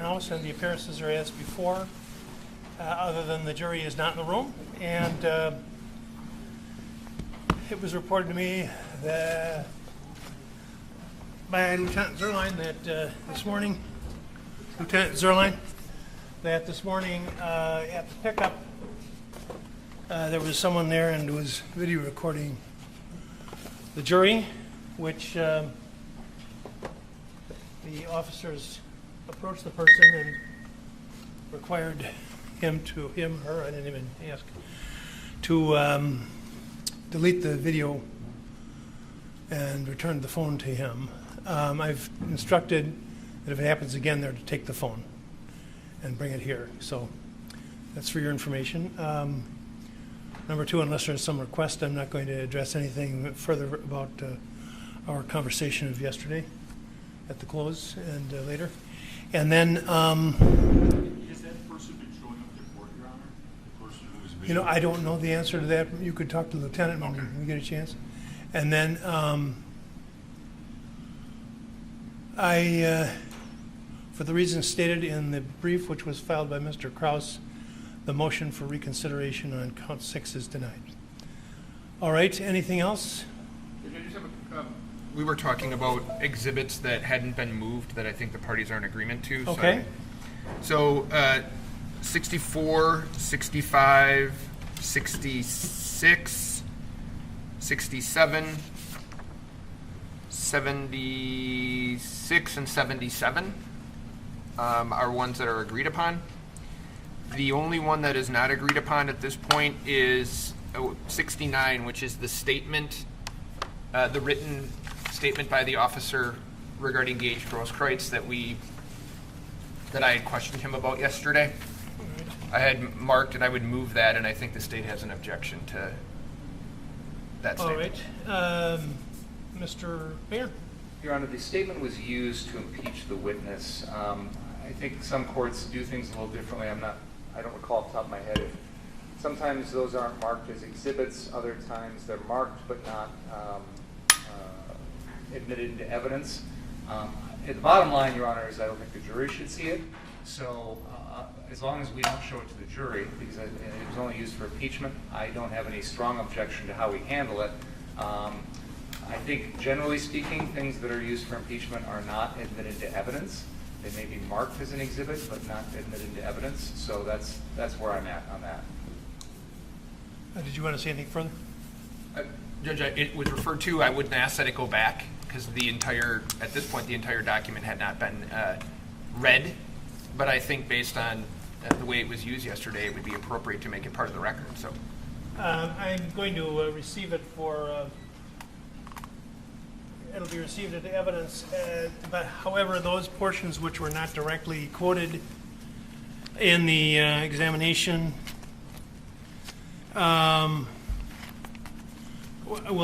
Rittenhouse, and the appearances are as before, other than the jury is not in the room. And it was reported to me that by Lieutenant Zerline that this morning, at the pickup, there was someone there and was video recording the jury, which the officers approached the person and required him, her, I didn't even ask, to delete the video and return the phone to him. I've instructed that if it happens again, they're to take the phone and bring it here. So that's for your information. Number two, unless there's some request, I'm not going to address anything further about our conversation of yesterday at the close and later. And then, has that person been showing up to court, Your Honor? The person who was you know, I don't know the answer to that. You could talk to the lieutenant when we get a chance. And then for the reasons stated in the brief which was filed by Mr. Kraus, the motion for reconsideration on count 6 is denied. All right, anything else? We were talking about exhibits that hadn't been moved that I think the parties are in agreement to. Okay. So 64, 65, 66, 67, 76, and 77 are ones that are agreed upon. The only one that is not agreed upon at this point is 69, which is the statement, the written statement by the officer regarding Gage Grosskreutz that I had questioned him about yesterday. I had marked and I would move that, and I think the state has an objection to that statement. All right. Mr. Mayor? Your Honor, the statement was used to impeach the witness. I think some courts do things a little differently. I don't recall off the top of my head. Sometimes those aren't marked as exhibits. Other times they're marked but not admitted into evidence. The bottom line, Your Honor, is I don't think the jury should see it. So as long as we don't show it to the jury, because it was only used for impeachment, I don't have any strong objection to how we handle it. I think, generally speaking, things that are used for impeachment are not admitted to evidence. They may be marked as an exhibit, but not admitted into evidence. So that's where I'm at on that. Did you want to say anything further? Judge, it was referred to. I wouldn't ask that it go back because at this point, the entire document had not been read. But I think based on the way it was used yesterday, it would be appropriate to make it part of the record. So I'm going to receive it for. It'll be received into evidence, but however, those portions which were not directly quoted in the examination will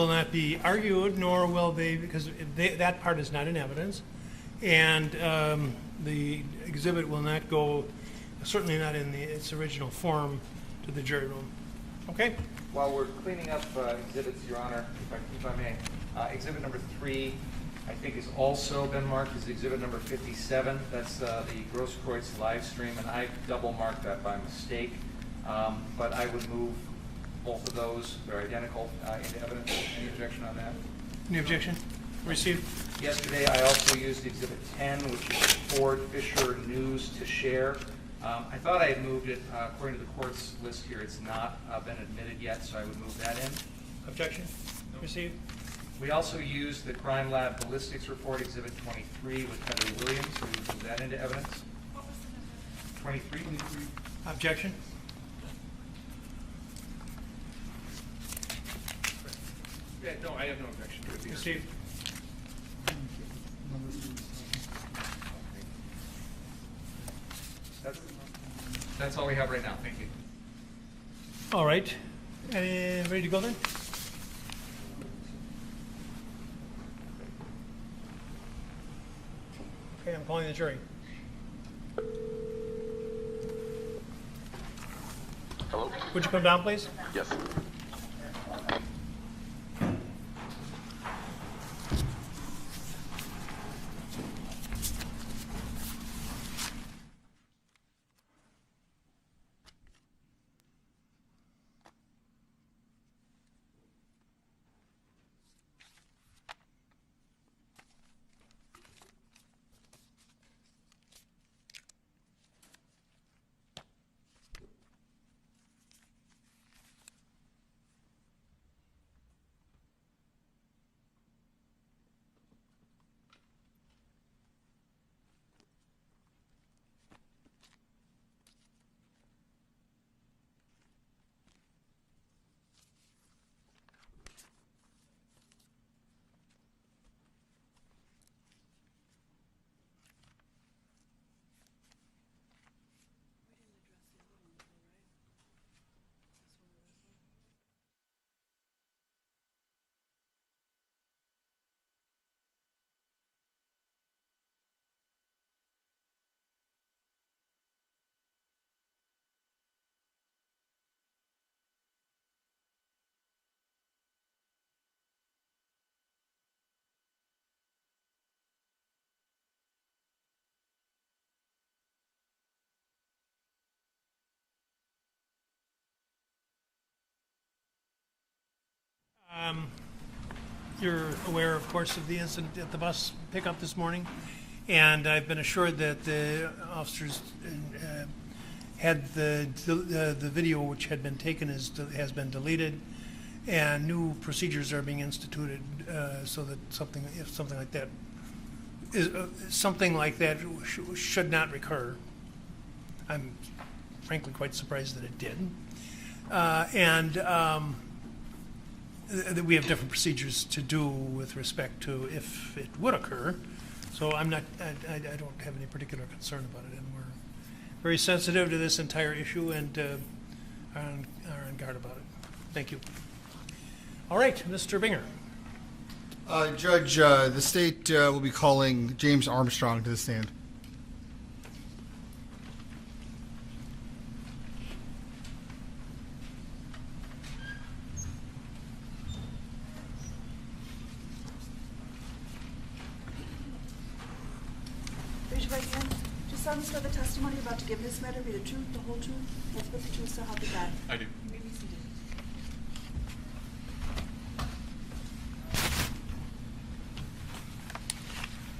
not be argued, nor will they, because that part is not in evidence, and the exhibit will not go, certainly not in its original form, to the jury room. Okay? While we're cleaning up exhibits, Your Honor, if I may, exhibit number 3, I think, has also been marked as exhibit number 57. That's the Grosskreutz live stream, and I double marked that by mistake. But I would move both of those. They're identical into evidence. Any objection on that? Any objection? Received. Yesterday, I also used exhibit 10, which is Ford Fisher News to share. I thought I had moved it. According to the court's list here, it's not been admitted yet, so I would move that in. Objection? Received. We also used the Crime Lab Ballistics Report, Exhibit 23, with Heather Williams. We would move that into evidence. 23? Objection? yeah, no, I have no objection to it. Received. That's all we have right now. Thank you. All right. Ready to go then? Okay, I'm calling the jury. Hello? Would you come down, please? Yes. You're aware, of course, of the incident at the bus pickup this morning, and I've been assured that the officers had the video which had been taken has been deleted, and new procedures are being instituted so that something like that should not recur. I'm frankly quite surprised that it did, that we have different procedures to do with respect to if it would occur. So I don't have any particular concern about it, and we're very sensitive to this entire issue and are on guard about it. Thank you. All right, Mr. Binger. Judge, the state will be calling James Armstrong to the stand. Raise your right hand. Do you solemnly swear the testimony you're about to give in this matter be the truth, the whole truth, nothing but the truth, so help you God? I do. You may be seated.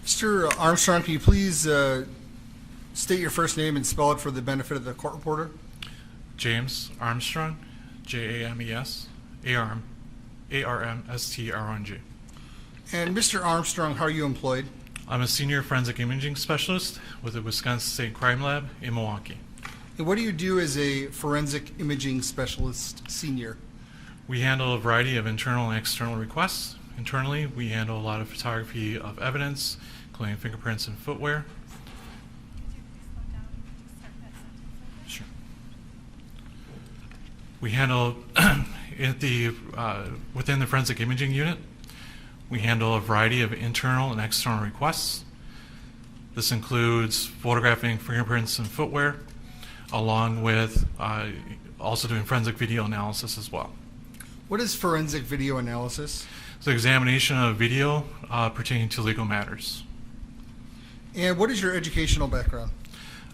Mr. Armstrong, can you please state your first name and spell it for the benefit of the court reporter? James Armstrong, James Armstrong. And Mr. Armstrong, how are you employed? I'm a senior forensic imaging specialist with the Wisconsin State Crime Lab in Milwaukee. And what do you do as a forensic imaging specialist senior? We handle a variety of internal and external requests. Internally, we handle a lot of photography of evidence, including fingerprints and footwear. Sure. We handle within the forensic imaging unit, we handle a variety of internal and external requests. This includes photographing fingerprints and footwear, along with also doing forensic video analysis as well. What is forensic video analysis? It's the examination of video pertaining to legal matters. And what is your educational background?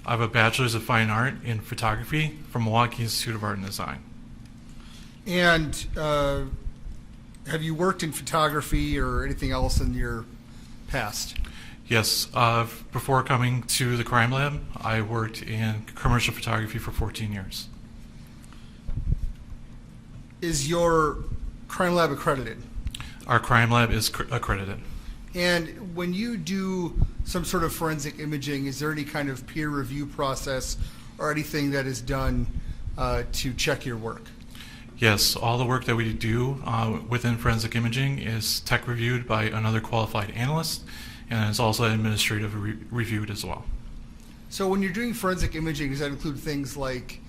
I have a bachelor's of fine art in photography from Milwaukee Institute of Art and Design. And have you worked in photography or anything else in your past? Yes, before coming to the crime lab, I worked in commercial photography for 14 years. Is your crime lab accredited? Our crime lab is accredited. And when you do some sort of forensic imaging, is there any kind of peer review process or anything that is done to check your work? Yes, all the work that we do within forensic imaging is tech reviewed by another qualified analyst, and it's also administratively reviewed as well. So when you're doing forensic imaging, does that include things like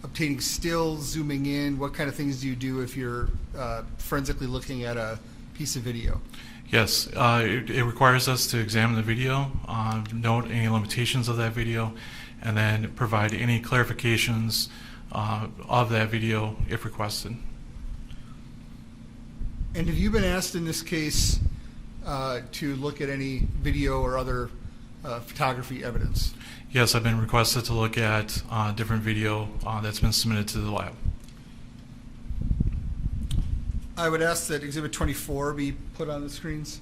obtaining stills, zooming in? What kind of things do you do if you're forensically looking at a piece of video? Yes, it requires us to examine the video, note any limitations of that video, and then provide any clarifications of that video if requested. And have you been asked in this case to look at any video or other photography evidence? Yes, I've been requested to look at different video that's been submitted to the lab. I would ask that Exhibit 24 be put on the screens.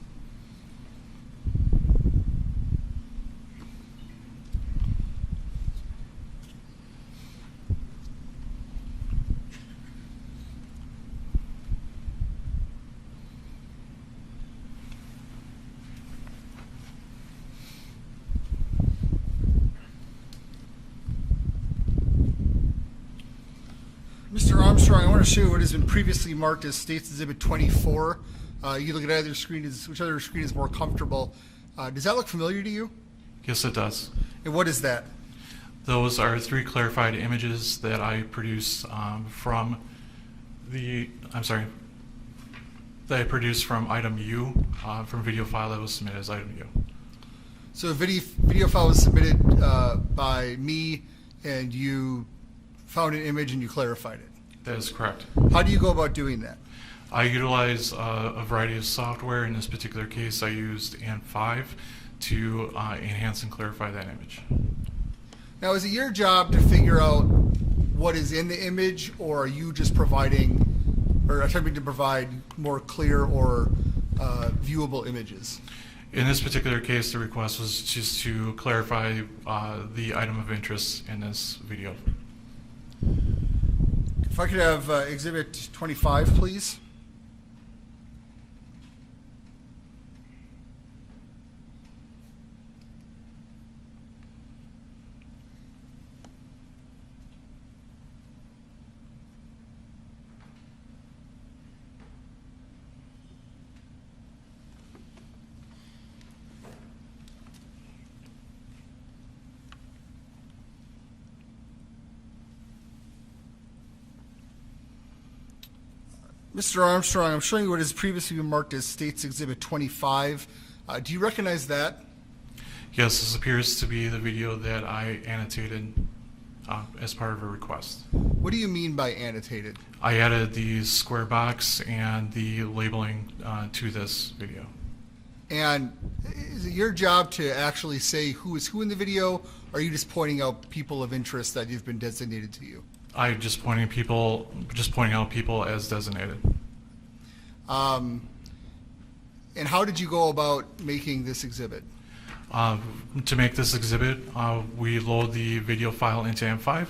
Mr. Armstrong, I want to show you what has been previously marked as State's Exhibit 24. You look at either screen, whichever screen is more comfortable. Does that look familiar to you? Yes, it does. And what is that? Those are 3 clarified images that I produced from item U, from video file that was submitted as item U. So a video file was submitted by me, and you found an image and you clarified it. That is correct. How do you go about doing that? I utilize a variety of software. In this particular case, I used ANT5 to enhance and clarify that image. Now, is it your job to figure out what is in the image, or are you just providing or attempting to provide more clear or viewable images? In this particular case, the request was just to clarify the item of interest in this video. If I could have Exhibit 25, please. Mr. Armstrong, I'm showing you what has previously been marked as State's Exhibit 25. Do you recognize that? Yes, this appears to be the video that I annotated as part of a request. What do you mean by annotated? I added the square box and the labeling to this video. And is it your job to actually say who is who in the video, or are you just pointing out people of interest that have been designated to you? I'm just pointing out people as designated. And how did you go about making this exhibit? To make this exhibit, we load the video file into M5,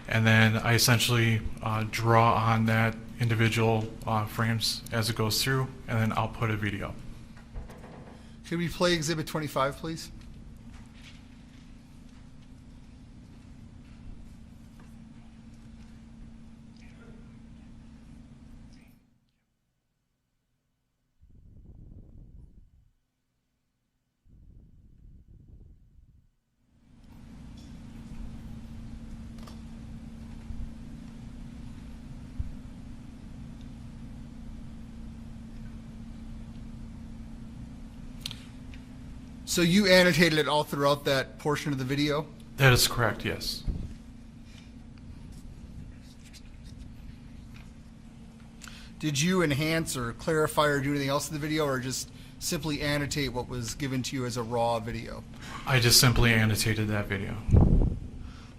and then I essentially draw on that individual frames as it goes through, and then output a video. Could we play Exhibit 25, please? So you annotated it all throughout that portion of the video? That is correct, yes. Did you enhance or clarify or do anything else in the video, or just simply annotate what was given to you as a raw video? I just simply annotated that video.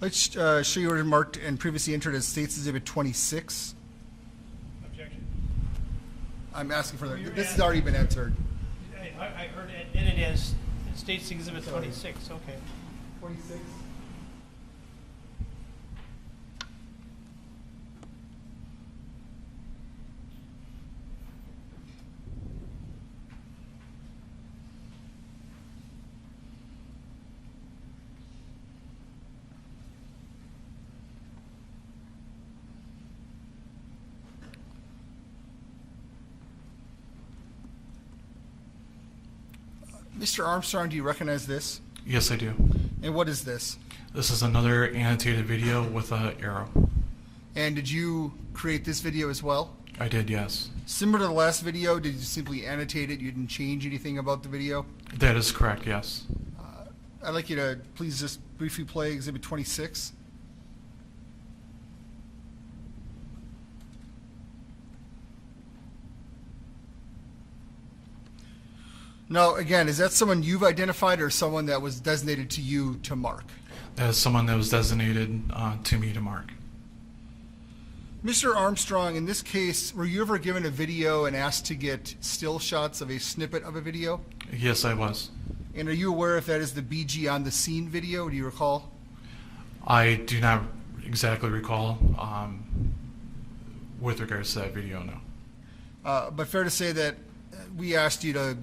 Let's show you what is marked and previously entered as State's Exhibit 26. Objection. I'm asking for this has already been entered. I heard it in it as State's Exhibit 26, okay. 26. Mr. Armstrong, do you recognize this? Yes, I do. And what is this? This is another annotated video with an arrow. And did you create this video as well? I did, yes. Similar to the last video, did you simply annotate it? You didn't change anything about the video? That is correct, yes. I'd like you to please just briefly play Exhibit 26. Now, again, is that someone you've identified or someone that was designated to you to mark? That is someone that was designated to me to mark. Mr. Armstrong, in this case, were you ever given a video and asked to get still shots of a snippet of a video? Yes, I was. And are you aware if that is the BG on the scene video? Do you recall? I do not exactly recall with regards to that video, no. But fair to say that we asked you to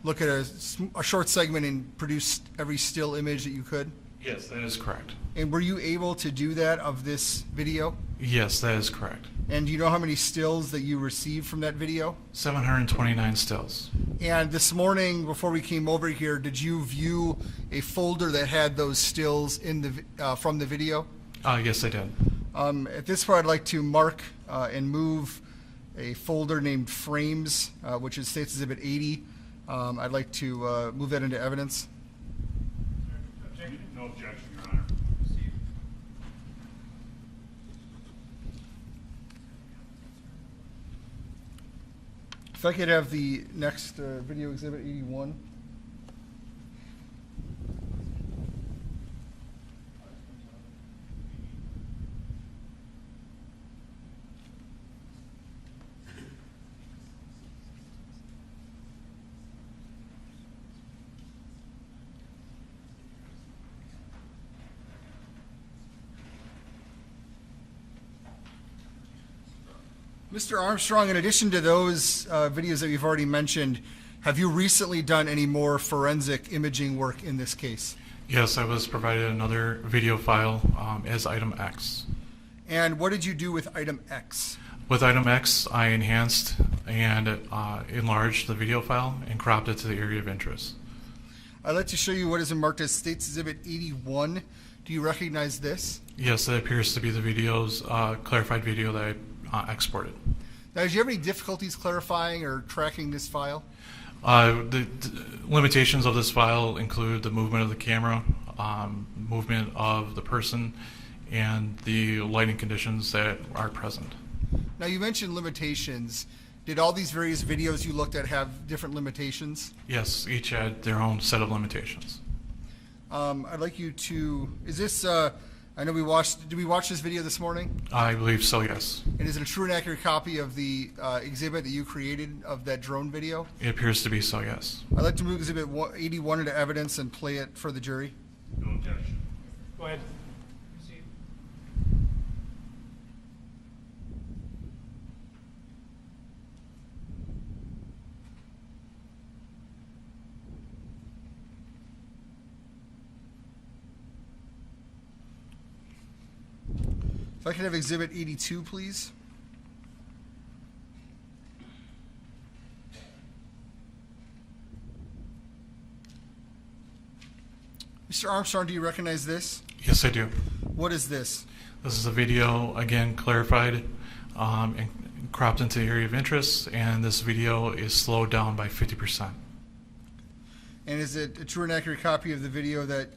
look at a short segment and produce every still image that you could? Yes, that is correct. And were you able to do that of this video? Yes, that is correct. And do you know how many stills that you received from that video? 729 stills. And this morning, before we came over here, did you view a folder that had those stills in the from the video? Yes, I did. At this point, I'd like to mark and move a folder named Frames, which is State's Exhibit 80. I'd like to move that into evidence. No objection, Your Honor. If I could have the next video exhibit 81. Mr. Armstrong, in addition to those videos that you've already mentioned, have you recently done any more forensic imaging work in this case? Yes, I was provided another video file as item X. And what did you do with item X? With item X, I enhanced and enlarged the video file and cropped it to the area of interest. I'd like to show you what is marked as States Exhibit 81. Do you recognize this? Yes, that appears to be the video's clarified video that I exported. Now, did you have any difficulties clarifying or tracking this file? The limitations of this file include the movement of the camera, movement of the person, and the lighting conditions that are present. Now, you mentioned limitations. Did all these various videos you looked at have different limitations? Yes, each had their own set of limitations. I'd like you to, is this, I know did we watch this video this morning? I believe so, yes. And is it a true and accurate copy of the exhibit that you created of that drone video? It appears to be so, yes. I'd like to move Exhibit 81 into evidence and play it for the jury. No objection. Go ahead. If I could have Exhibit 82, please. Mr. Armstrong, do you recognize this? Yes, I do. What is this? This is a video, again, clarified and cropped into the area of interest, and this video is slowed down by 50%. And is it a true and accurate copy of the video that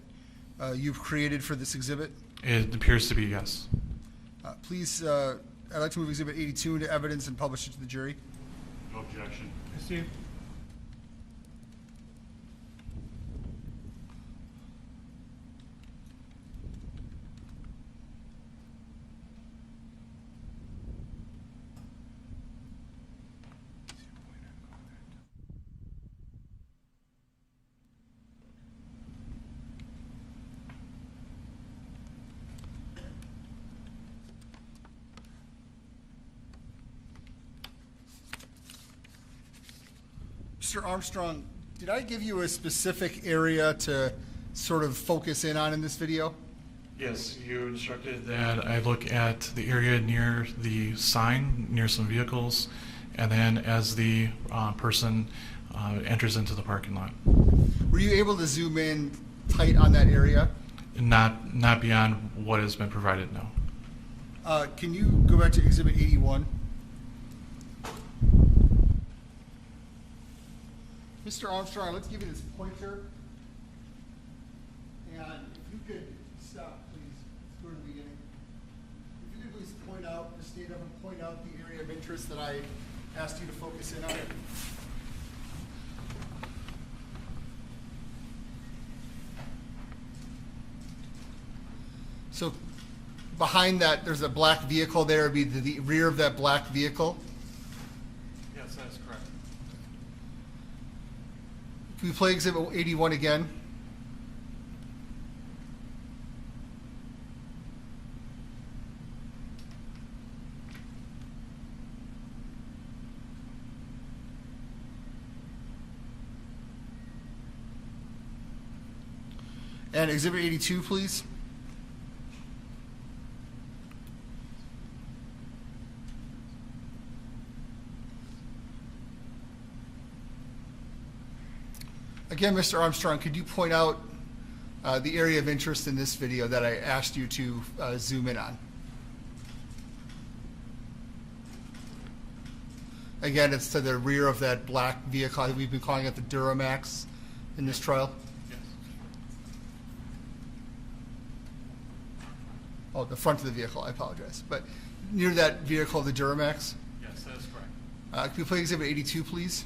you've created for this exhibit? It appears to be, yes. Please, I'd like to move Exhibit 82 into evidence and publish it to the jury. No objection. Steve? Mr. Armstrong, did I give you a specific area to sort of focus in on in this video? Yes, you instructed that I look at the area near the sign, near some vehicles, and then as the person enters into the parking lot. Were you able to zoom in tight on that area? Not beyond what has been provided, no. Can you go back to Exhibit 81? Mr. Armstrong, let's give you this pointer. And if you could stop, please. Let's go to the beginning. If you could please point out, just stand up and point out the area of interest that I asked you to focus in on. So behind that, there's a black vehicle there. It'd be the rear of that black vehicle. Yes, that's correct. Can we play Exhibit 81 again? And Exhibit 82, please. Again, Mr. Armstrong, could you point out the area of interest in this video that I asked you to zoom in on? Again, it's to the rear of that black vehicle. We've been calling it the Duramax in this trial. Yes. Oh, the front of the vehicle, I apologize. But near that vehicle, the Duramax. Yes, that is correct. Can you play Exhibit 82, please?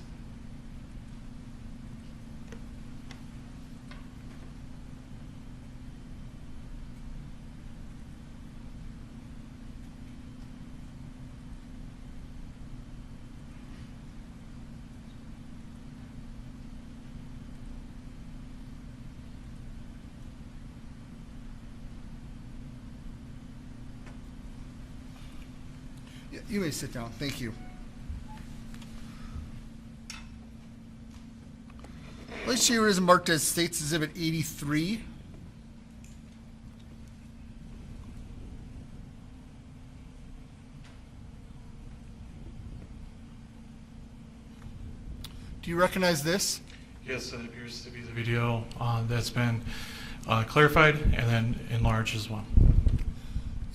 You may sit down. Thank you. Let's see what is marked as States Exhibit 83. Do you recognize this? Yes, it appears to be the video that's been clarified and then enlarged as well.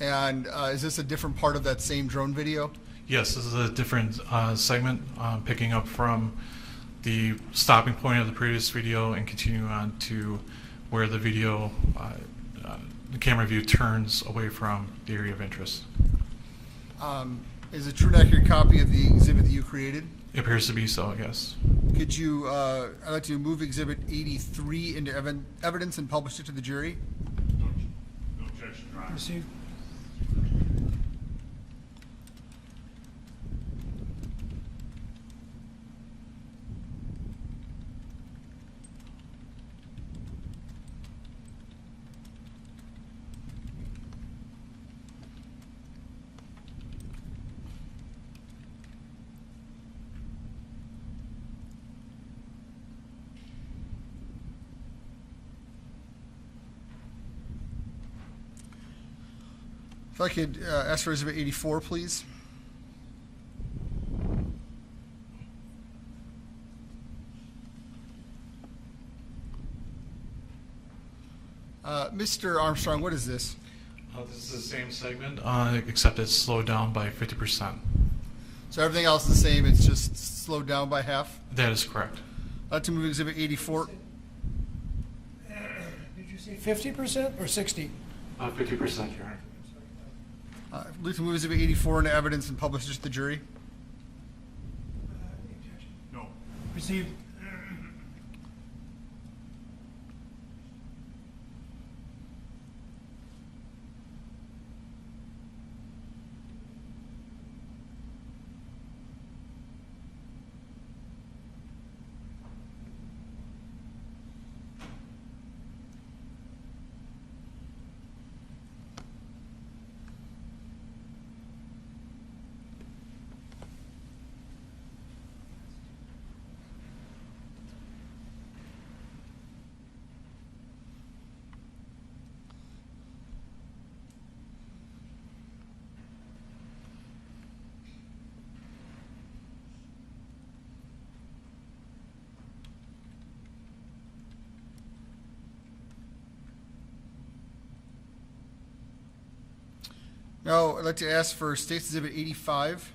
And is this a different part of that same drone video? Yes, this is a different segment picking up from the stopping point of the previous video and continuing on to where the video, the camera view turns away from the area of interest. Is it a true and accurate copy of the exhibit that you created? It appears to be so, yes. Could you, I'd like to move Exhibit 83 into evidence and publish it to the jury. No objection, Your Honor. Received. If I could ask for Exhibit 84, please. Mr. Armstrong, what is this? This is the same segment, except it's slowed down by 50%. So everything else is the same, it's just slowed down by half? That is correct. I'd like to move Exhibit 84. Did you say 50% or 60? 50%, Your Honor. I'd like to move Exhibit 84 into evidence and publish it to the jury. No. Received. Now, I'd like to ask for State's Exhibit 85.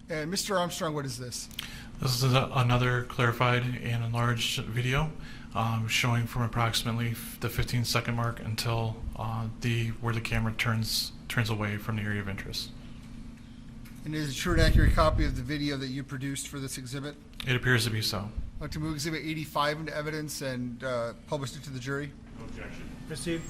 And Mr. Armstrong, what is this? This is another clarified and enlarged video showing from approximately the 15-second mark until where the camera turns away from the area of interest. And is it a true and accurate copy of the video that you produced for this exhibit? It appears to be so. I'd like to move Exhibit 85 into evidence and publish it to the jury. No objection. Received.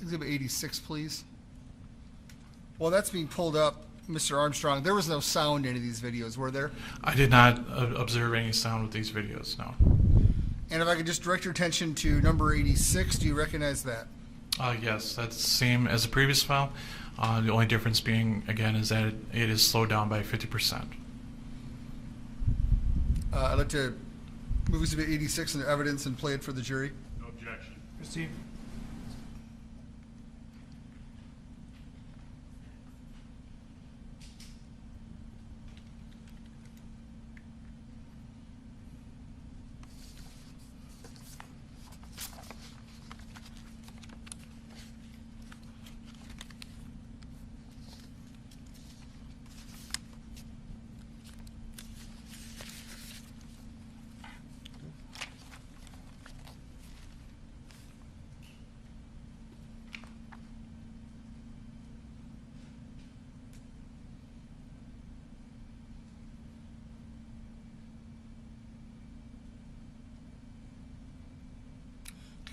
Exhibit 86, please. While that's being pulled up, Mr. Armstrong, there was no sound in any of these videos, were there? I did not observe any sound with these videos, no. And if I could just direct your attention to number 86, do you recognize that? Yes, that's the same as the previous file. The only difference being, again, is that it is slowed down by 50%. I'd like to move Exhibit 86 into evidence and play it for the jury. No objection. Received.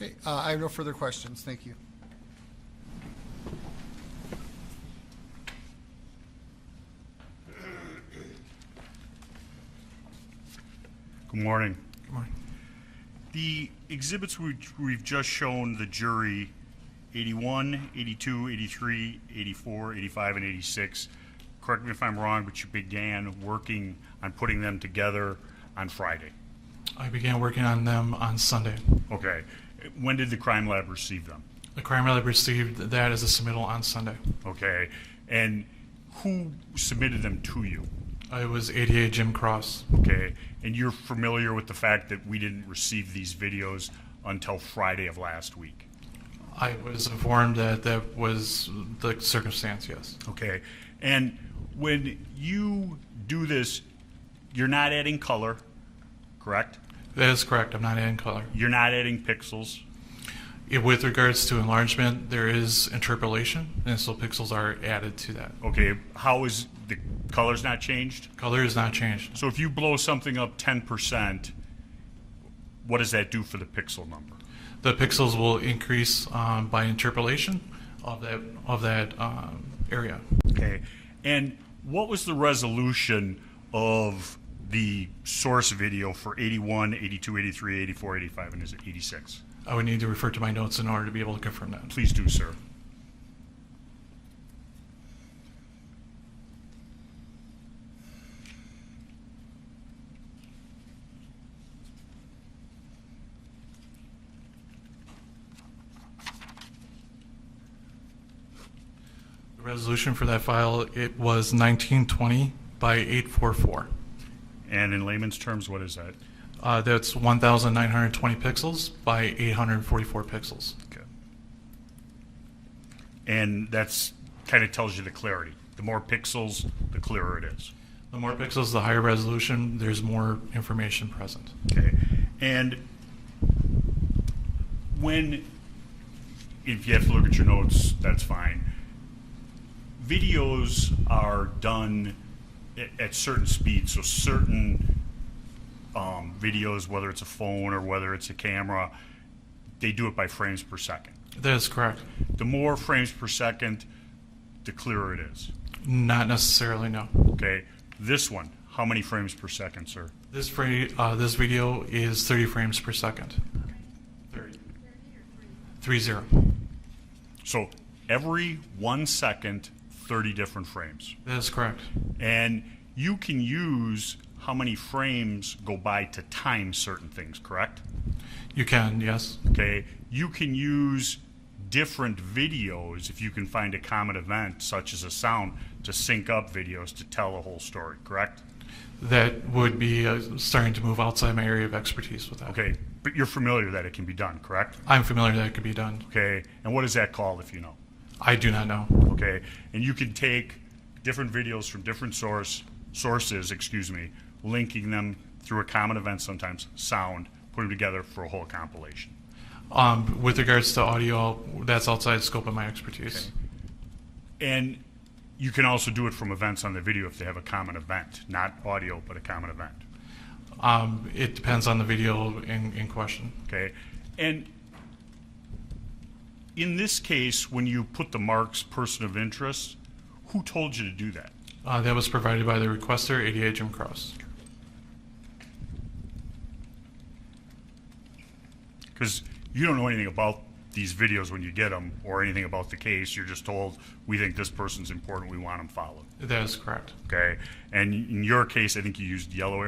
Okay, I have no further questions. Thank you. Good morning. Good morning. The exhibits we've just shown the jury, 81, 82, 83, 84, 85, and 86, correct me if I'm wrong, but you began working on putting them together on Friday. I began working on them on Sunday. Okay. When did the crime lab receive them? The crime lab received that as a submittal on Sunday. Okay. And who submitted them to you? It was ADA Jim Cross. Okay. And you're familiar with the fact that we didn't receive these videos until Friday of last week? I was informed that that was the circumstance, yes. Okay. And when you do this, you're not adding color, correct? That is correct. I'm not adding color. You're not adding pixels. With regards to enlargement, there is interpolation, and so pixels are added to that. Okay. How is the color's not changed? Color is not changed. So if you blow something up 10%, what does that do for the pixel number? The pixels will increase by interpolation of that area. Okay. And what was the resolution of the source video for 81, 82, 83, 84, 85, and is it 86? I would need to refer to my notes in order to be able to confirm that. Please do, sir. The resolution for that file, it was 1920 by 844. And in layman's terms, what is that? That's 1,920 pixels by 844 pixels. Okay. And that's kind of tells you the clarity. The more pixels, the clearer it is. The more pixels, the higher resolution, there's more information present. Okay. And when, if you have to look at your notes, that's fine. Videos are done at certain speeds, so certain videos, whether it's a phone or whether it's a camera, they do it by frames per second. That is correct. The more frames per second, the clearer it is. Not necessarily, no. Okay. This one, how many frames per second, sir? This video is 30 frames per second. 30. 30. So every 1 second, 30 different frames. That is correct. And you can use how many frames go by to time certain things, correct? You can, yes. Okay. You can use different videos if you can find a common event, such as a sound, to sync up videos to tell a whole story, correct? That would be starting to move outside my area of expertise with that. Okay. But you're familiar that it can be done, correct? I'm familiar that it could be done. Okay. And what is that called, if you know? I do not know. Okay. And you can take different videos from different sources, linking them through a common event, sometimes sound, put them together for a whole compilation. With regards to audio, that's outside the scope of my expertise. Okay. And you can also do it from events on the video if they have a common event, not audio, but a common event. It depends on the video in question. Okay. And in this case, when you put the marks person of interest, who told you to do that? That was provided by the requester, ADA Jim Cross. Because you don't know anything about these videos when you get them or anything about the case. You're just told, we think this person's important, we want them followed. That is correct. Okay. And in your case, I think you used yellow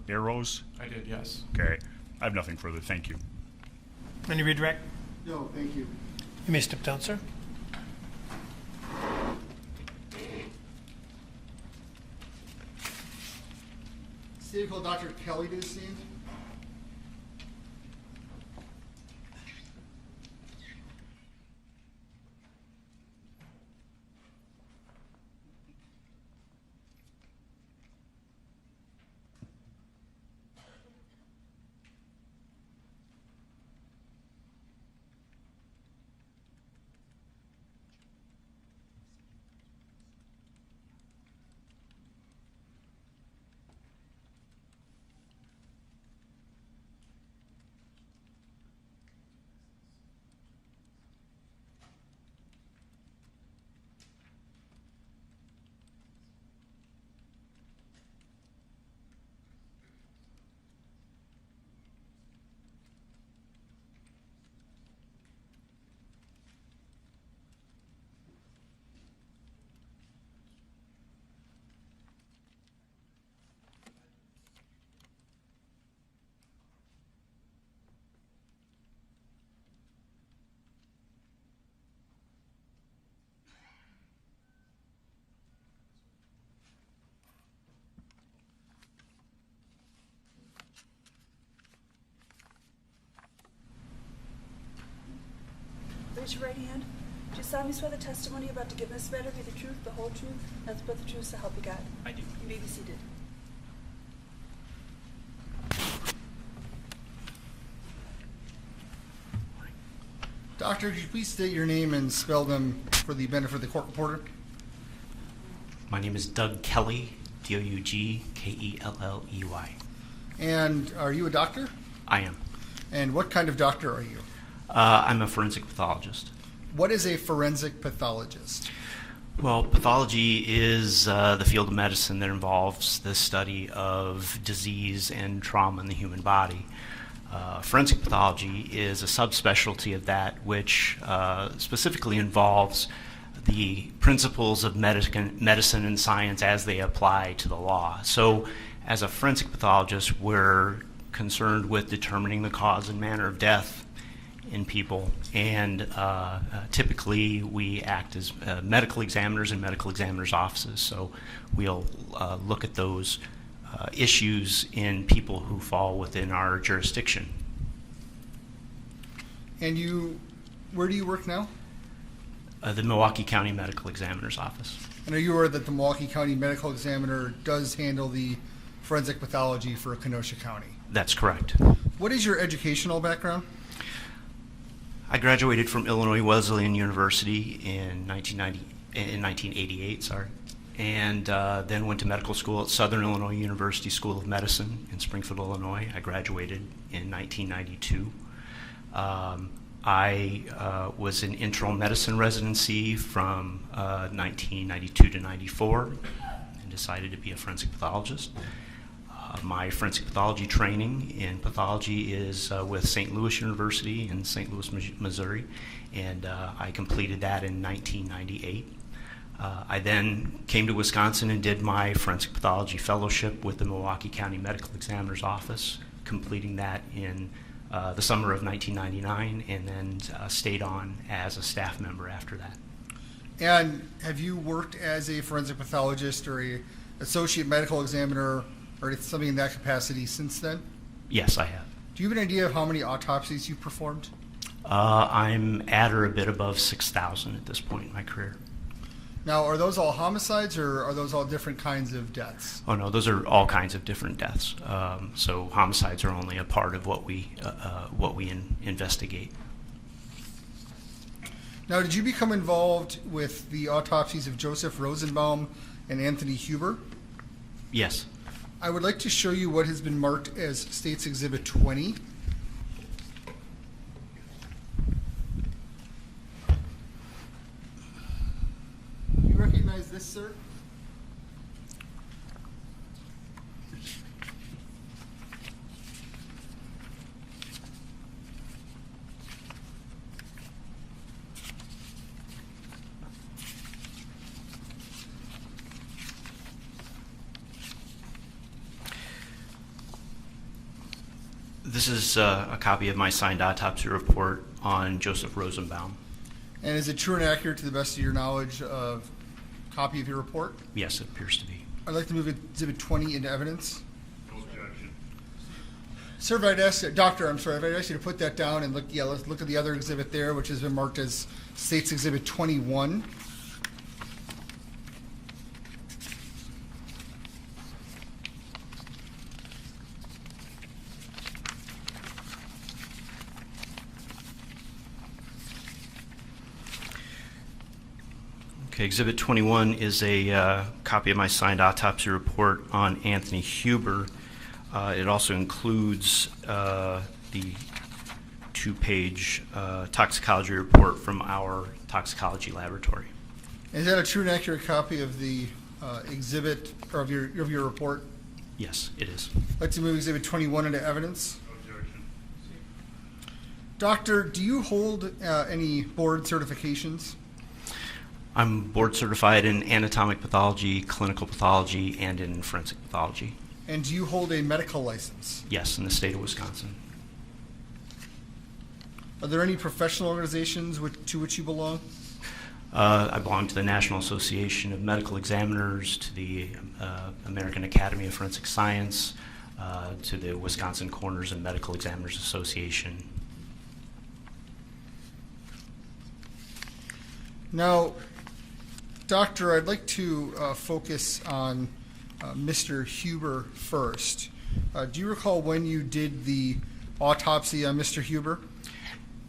arrows. I did, yes. Okay. I have nothing further. Thank you. Any redirect? No, thank you. You may step down, sir. Steve, call Dr. Kelly to the stand. Raise your right hand. Do you solemnly swear the testimony you're about to give in this matter be the truth, the whole truth, nothing but the truth, so help you God? I do. You may be seated. Doctor, could you please state your name and spell them for the benefit of the court reporter? My name is Doug Kelly, Dougkelley. And are you a doctor? I am. And what kind of doctor are you? I'm a forensic pathologist. What is a forensic pathologist? Well, pathology is the field of medicine that involves the study of disease and trauma in the human body. Forensic pathology is a subspecialty of that, which specifically involves the principles of medicine and science as they apply to the law. So, as a forensic pathologist, we're concerned with determining the cause and manner of death in people, and typically we act as medical examiners in medical examiners' offices. So, we'll look at those issues in people who fall within our jurisdiction. And where do you work now? The Milwaukee County Medical Examiner's Office. And are you aware that the Milwaukee County Medical Examiner does handle the forensic pathology for Kenosha County? That's correct. What is your educational background? I graduated from Illinois Wesleyan University in 1988, and then went to medical school at Southern Illinois University School of Medicine in Springfield, Illinois. I graduated in 1992. I was in internal medicine residency from 1992 to 94 and decided to be a forensic pathologist. My forensic pathology training in pathology is with St. Louis University in St. Louis, Missouri, and I completed that in 1998. I then came to Wisconsin and did my forensic pathology fellowship with the Milwaukee County Medical Examiner's Office, completing that in the summer of 1999, and then stayed on as a staff member after that. And have you worked as a forensic pathologist or a associate medical examiner or something in that capacity since then? Yes, I have. Do you have an idea of how many autopsies you've performed? I'm at or a bit above 6,000 at this point in my career. Now, are those all homicides or are those all different kinds of deaths? Oh no, those are all kinds of different deaths. So homicides are only a part of what we investigate. Now, did you become involved with the autopsies of Joseph Rosenbaum and Anthony Huber? Yes. I would like to show you what has been marked as State's Exhibit 20. Do you recognize this, sir? This is a copy of my signed autopsy report on Joseph Rosenbaum. And is it true and accurate to the best of your knowledge of copy of your report? Yes, it appears to be. I'd like to move Exhibit 20 into evidence. No objection. Sir, if I'd ask, Doctor, I'm sorry, if I'd ask you to put that down and let's look at the other exhibit there, which has been marked as State's Exhibit 21. Okay, Exhibit 21 is a copy of my signed autopsy report on Anthony Huber. It also includes the two-page toxicology report from our toxicology laboratory. Is that a true and accurate copy of the exhibit or of your report? Yes, it is. I'd like to move Exhibit 21 into evidence. No objection. Doctor, do you hold any board certifications? I'm board certified in anatomic pathology, clinical pathology, and in forensic pathology. And do you hold a medical license? Yes, in the state of Wisconsin. Are there any professional organizations to which you belong? I belong to the National Association of Medical Examiners, to the American Academy of Forensic Science, to the Wisconsin Coroners and Medical Examiners Association. Now, Doctor, I'd like to focus on Mr. Huber first. Do you recall when you did the autopsy on Mr. Huber?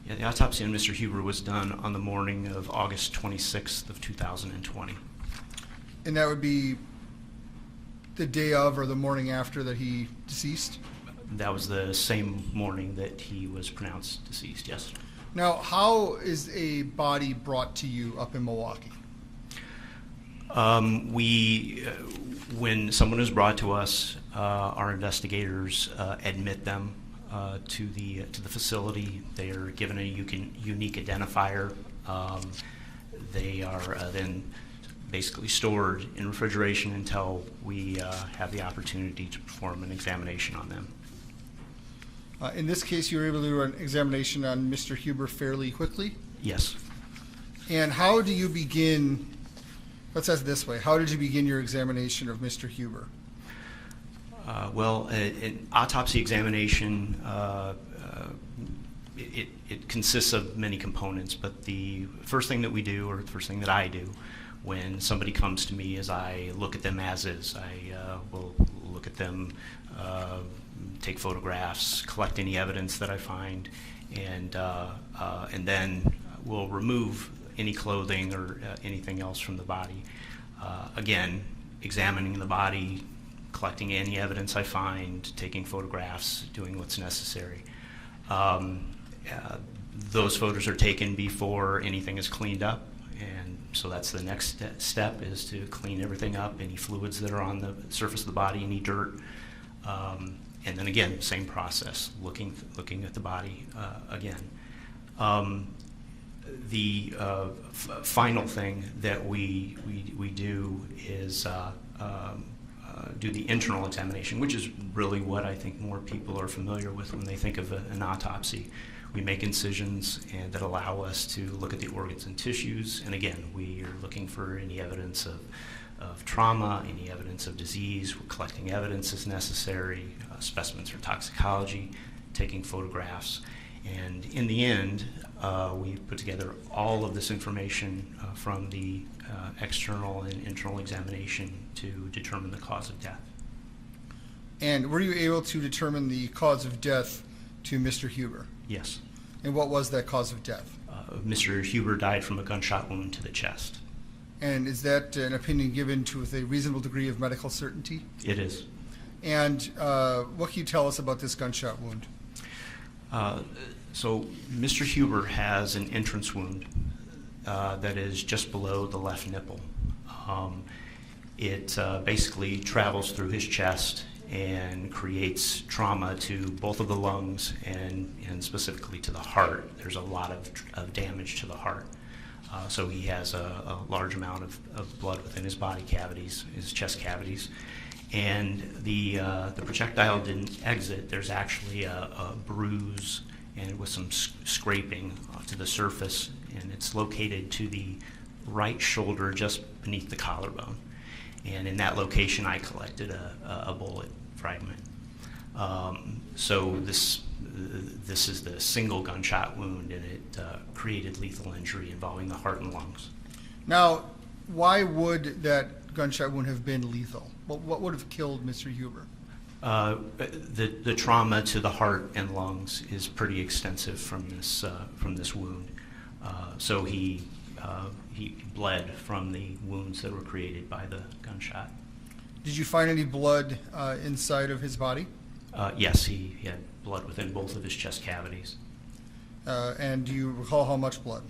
Yeah, the autopsy on Mr. Huber was done on the morning of August 26th of 2020. And that would be the day of or the morning after that he deceased? That was the same morning that he was pronounced deceased, yes. Now, how is a body brought to you up in Milwaukee? When someone is brought to us, our investigators admit them to the facility. They are given a unique identifier. They are then basically stored in refrigeration until we have the opportunity to perform an examination on them. In this case, you were able to do an examination on Mr. Huber fairly quickly? Yes. And how do you begin, let's ask it this way, how did you begin your examination of Mr. Huber? An autopsy examination, it consists of many components, but the first thing that we do, or the first thing that I do, when somebody comes to me is I look at them as is. I will look at them, take photographs, collect any evidence that I find, and then we'll remove any clothing or anything else from the body. Again, examining the body, collecting any evidence I find, taking photographs, doing what's necessary. Those photos are taken before anything is cleaned up, and so that's the next step, is to clean everything up, any fluids that are on the surface of the body, any dirt. And then again, same process, looking at the body again. The final thing that we do is do the internal examination, which is really what I think more people are familiar with when they think of an autopsy. We make incisions and that allow us to look at the organs and tissues, and again, we are looking for any evidence of trauma, any evidence of disease. We're collecting evidence as necessary, specimens for toxicology, taking photographs, and in the end, we put together all of this information from the external and internal examination to determine the cause of death. And were you able to determine the cause of death to Mr. Huber? Yes. And what was that cause of death? Mr. Huber died from a gunshot wound to the chest. And is that an opinion given to with a reasonable degree of medical certainty? It is. And what can you tell us about this gunshot wound? So Mr. Huber has an entrance wound that is just below the left nipple. It basically travels through his chest and creates trauma to both of the lungs and specifically to the heart. There's a lot of damage to the heart. So he has a large amount of blood within his body cavities, his chest cavities. And the projectile didn't exit. There's actually a bruise and with some scraping to the surface, and it's located to the right shoulder just beneath the collarbone. And in that location, I collected a bullet fragment. So this is the single gunshot wound, and it created lethal injury involving the heart and lungs. Now, why would that gunshot wound have been lethal? What would have killed Mr. Huber? The trauma to the heart and lungs is pretty extensive from this wound. So he bled from the wounds that were created by the gunshot. Did you find any blood inside of his body? Yes, he had blood within both of his chest cavities. And do you recall how much blood?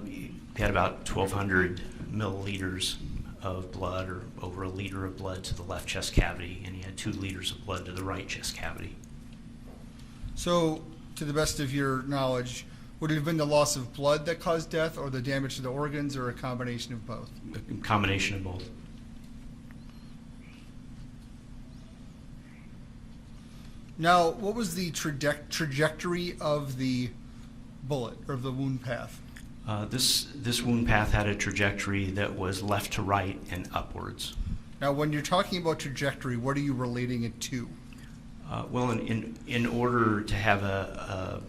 He had about 1,200 milliliters of blood, or over a liter of blood to the left chest cavity, and he had 2 liters of blood to the right chest cavity. So, to the best of your knowledge, would it have been the loss of blood that caused death, or the damage to the organs, or a combination of both? A combination of both. Now, what was the trajectory of the bullet, or of the wound path? This wound path had a trajectory that was left to right and upwards. Now, when you're talking about trajectory, what are you relating it to? Well, in order to have a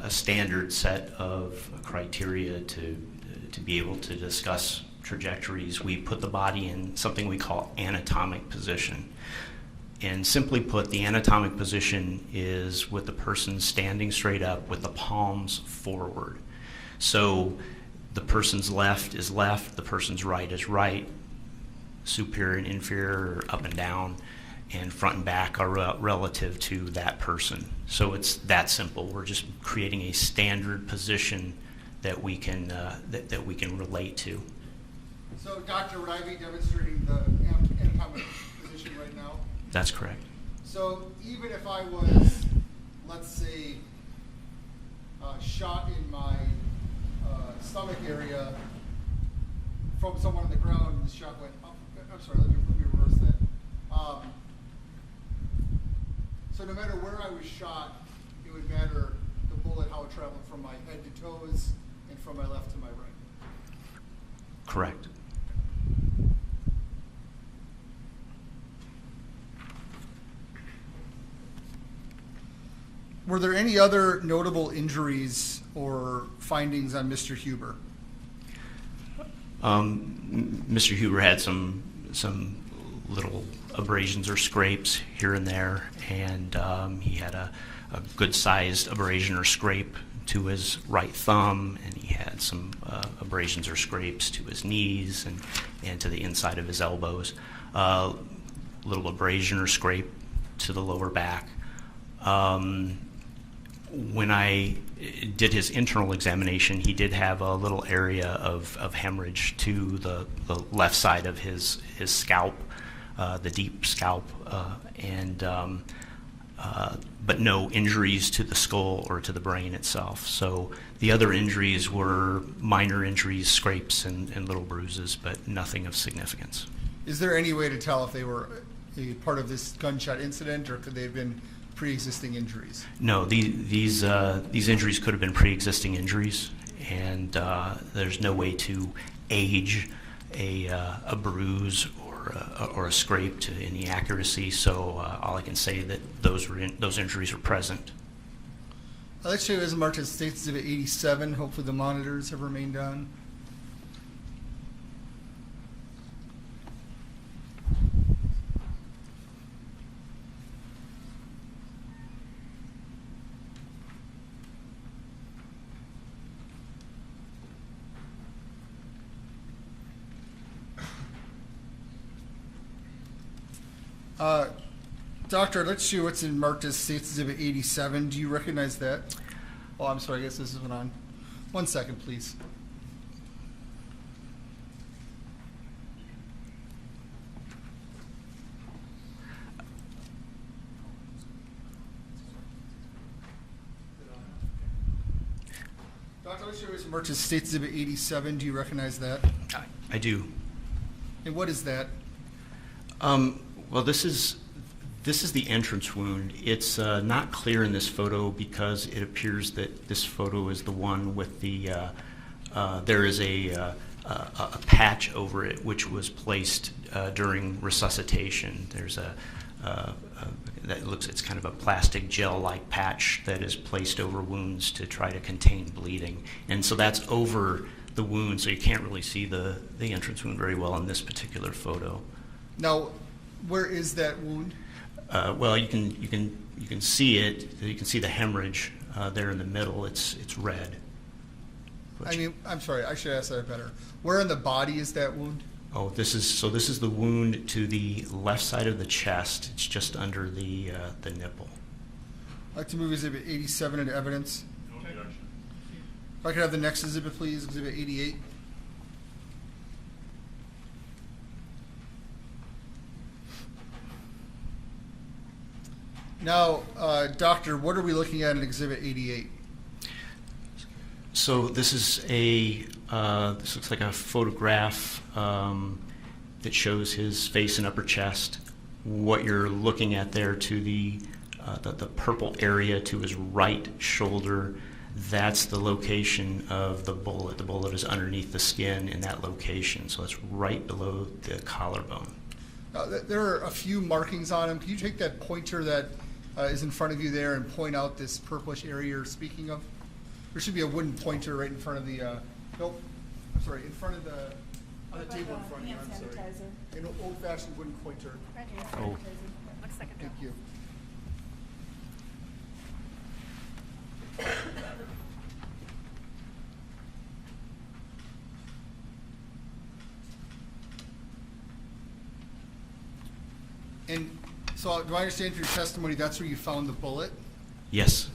standard set of criteria to to be able to discuss trajectories, we put the body in something we call anatomic position. And simply put, the anatomic position is with the person standing straight up with the palms forward. So the person's left is left, the person's right is right, superior and inferior, up and down, and front and back are relative to that person. So it's that simple. We're just creating a standard position that we can that we can relate to. So, Doctor, would I be demonstrating the anatomic position right now? That's correct. So, even if I was, let's say, shot in my stomach area from someone on the ground, and the shot went up. I'm sorry, let me reverse that. So no matter where I was shot, it would matter the bullet, how it traveled from my head to toes and from my left to my right. Correct. Were there any other notable injuries or findings on Mr. Huber? Mr. Huber had some little abrasions or scrapes here and there, and he had a good-sized abrasion or scrape to his right thumb, and he had some abrasions or scrapes to his knees and to the inside of his elbows. Little abrasion or scrape to the lower back. When I did his internal examination, he did have a little area of hemorrhage to the left side of his scalp, the deep scalp, but no injuries to the skull or to the brain itself. So the other injuries were minor injuries, scrapes, and little bruises, but nothing of significance. Is there any way to tell if they were a part of this gunshot incident, or could they have been pre-existing injuries? No, these injuries could have been pre-existing injuries, and there's no way to age a bruise or a scrape to any accuracy. So all I can say that those injuries were present. I'd like to show you as marked as State Exhibit 87. Hopefully the monitors have remained on. Doctor, let's see what's in marked as State Exhibit 87. Do you recognize that? Oh, I'm sorry, I guess this isn't on. 1 second, please. Doctor, let's show you what's marked as State Exhibit 87. Do you recognize that? I do. And what is that? Well, this is the entrance wound. It's not clear in this photo because it appears that this photo is the one with the there is a patch over it which was placed during resuscitation. There's it's kind of a plastic gel-like patch that is placed over wounds to try to contain bleeding, and so that's over the wound, so you can't really see the entrance wound very well in this particular photo. Now, where is that wound? Well, you can see it. You can see the hemorrhage there in the middle. It's red. I mean, I'm sorry. I should ask that better. Where in the body is that wound? Oh, this is the wound to the left side of the chest. It's just under the nipple. I'd like to move Exhibit 87 into evidence. No objection. If I could have the next exhibit, please, Exhibit 88. Now, Doctor, what are we looking at in Exhibit 88? So this is this looks like a photograph that shows his face and upper chest. What you're looking at there to the purple area to his right shoulder, that's the location of the bullet. The bullet is underneath the skin in that location, so it's right below the collarbone. There are a few markings on him. Can you take that pointer that is in front of you there and point out this purplish area you're speaking of? There should be a wooden pointer right in front of the, nope, I'm Sorry, in front of the, on the table in front of you, Hand I'm sorry. sanitizer. An old-fashioned wooden pointer. Hand Oh. sanitizer. Looks like a Thank you. And so do I understand from your testimony, that's where you found the bullet, Yes.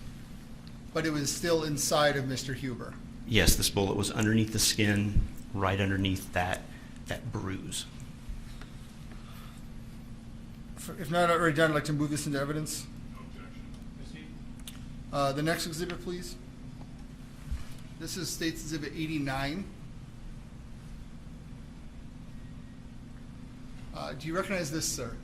but it was still inside of Mr. Huber? Yes, this bullet was underneath the skin, right underneath that bruise. If not already done, I'd like to move this into evidence. No objection. The next exhibit, please. This is State's Exhibit 89. Do you recognize this, sir?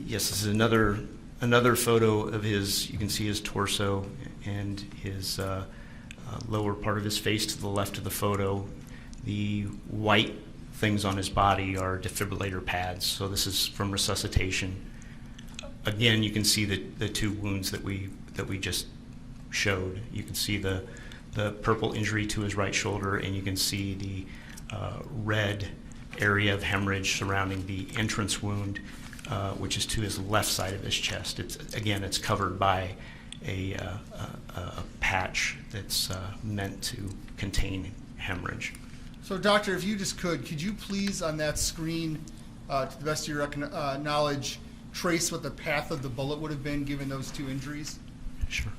Yes, this is another photo of his. You can see his torso and his lower part of his face to the left of the photo. The white things on his body are defibrillator pads, so this is from resuscitation. Again, you can see the two wounds that we just showed. You can see the purple injury to his right shoulder, and you can see the red area of hemorrhage surrounding the entrance wound, which is to his left side of his chest. It's covered by a patch that's meant to contain hemorrhage. So, doctor, if you just could you please on that screen, to the best of your knowledge, trace what the path of the bullet would have been given those two injuries? Sure.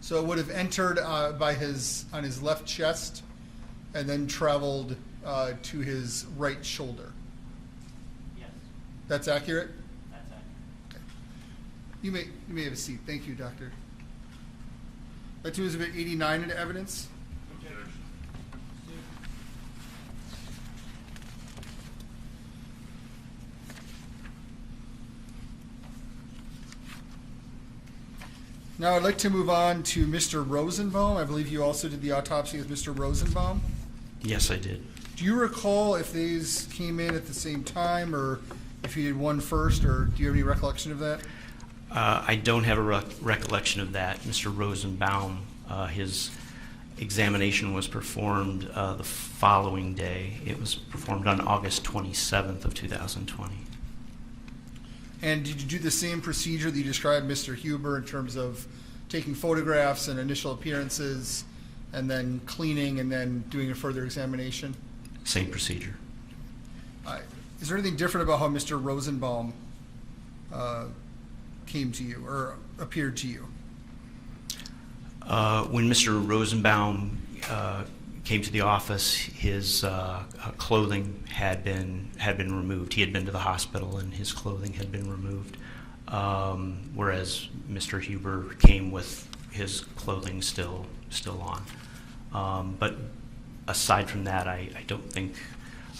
So it would have entered on his left chest and then traveled to his right shoulder. Yes, That's accurate? that's accurate. You may have a seat. Thank you, doctor. That was about 89 into evidence. Objection. Now I'd like to move on to Mr. Rosenbaum. I believe you also did the autopsy with Mr. Rosenbaum. Yes, I did. Do you recall if these came in at the same time, or if you did one first, or do you have any recollection of that? I don't have a recollection of that. Mr. Rosenbaum, his examination was performed the following day. It was performed on August 27th of 2020. And did you do the same procedure that you described Mr. Huber in terms of taking photographs and initial appearances, and then cleaning, and then doing a further examination? Same procedure. Is there anything different about how Mr. Rosenbaum came to you or appeared to you? When Mr. Rosenbaum came to the office, his clothing had been removed. He had been to the hospital, and his clothing had been removed. Whereas Mr. Huber came with his clothing still on. But aside from that, I don't think.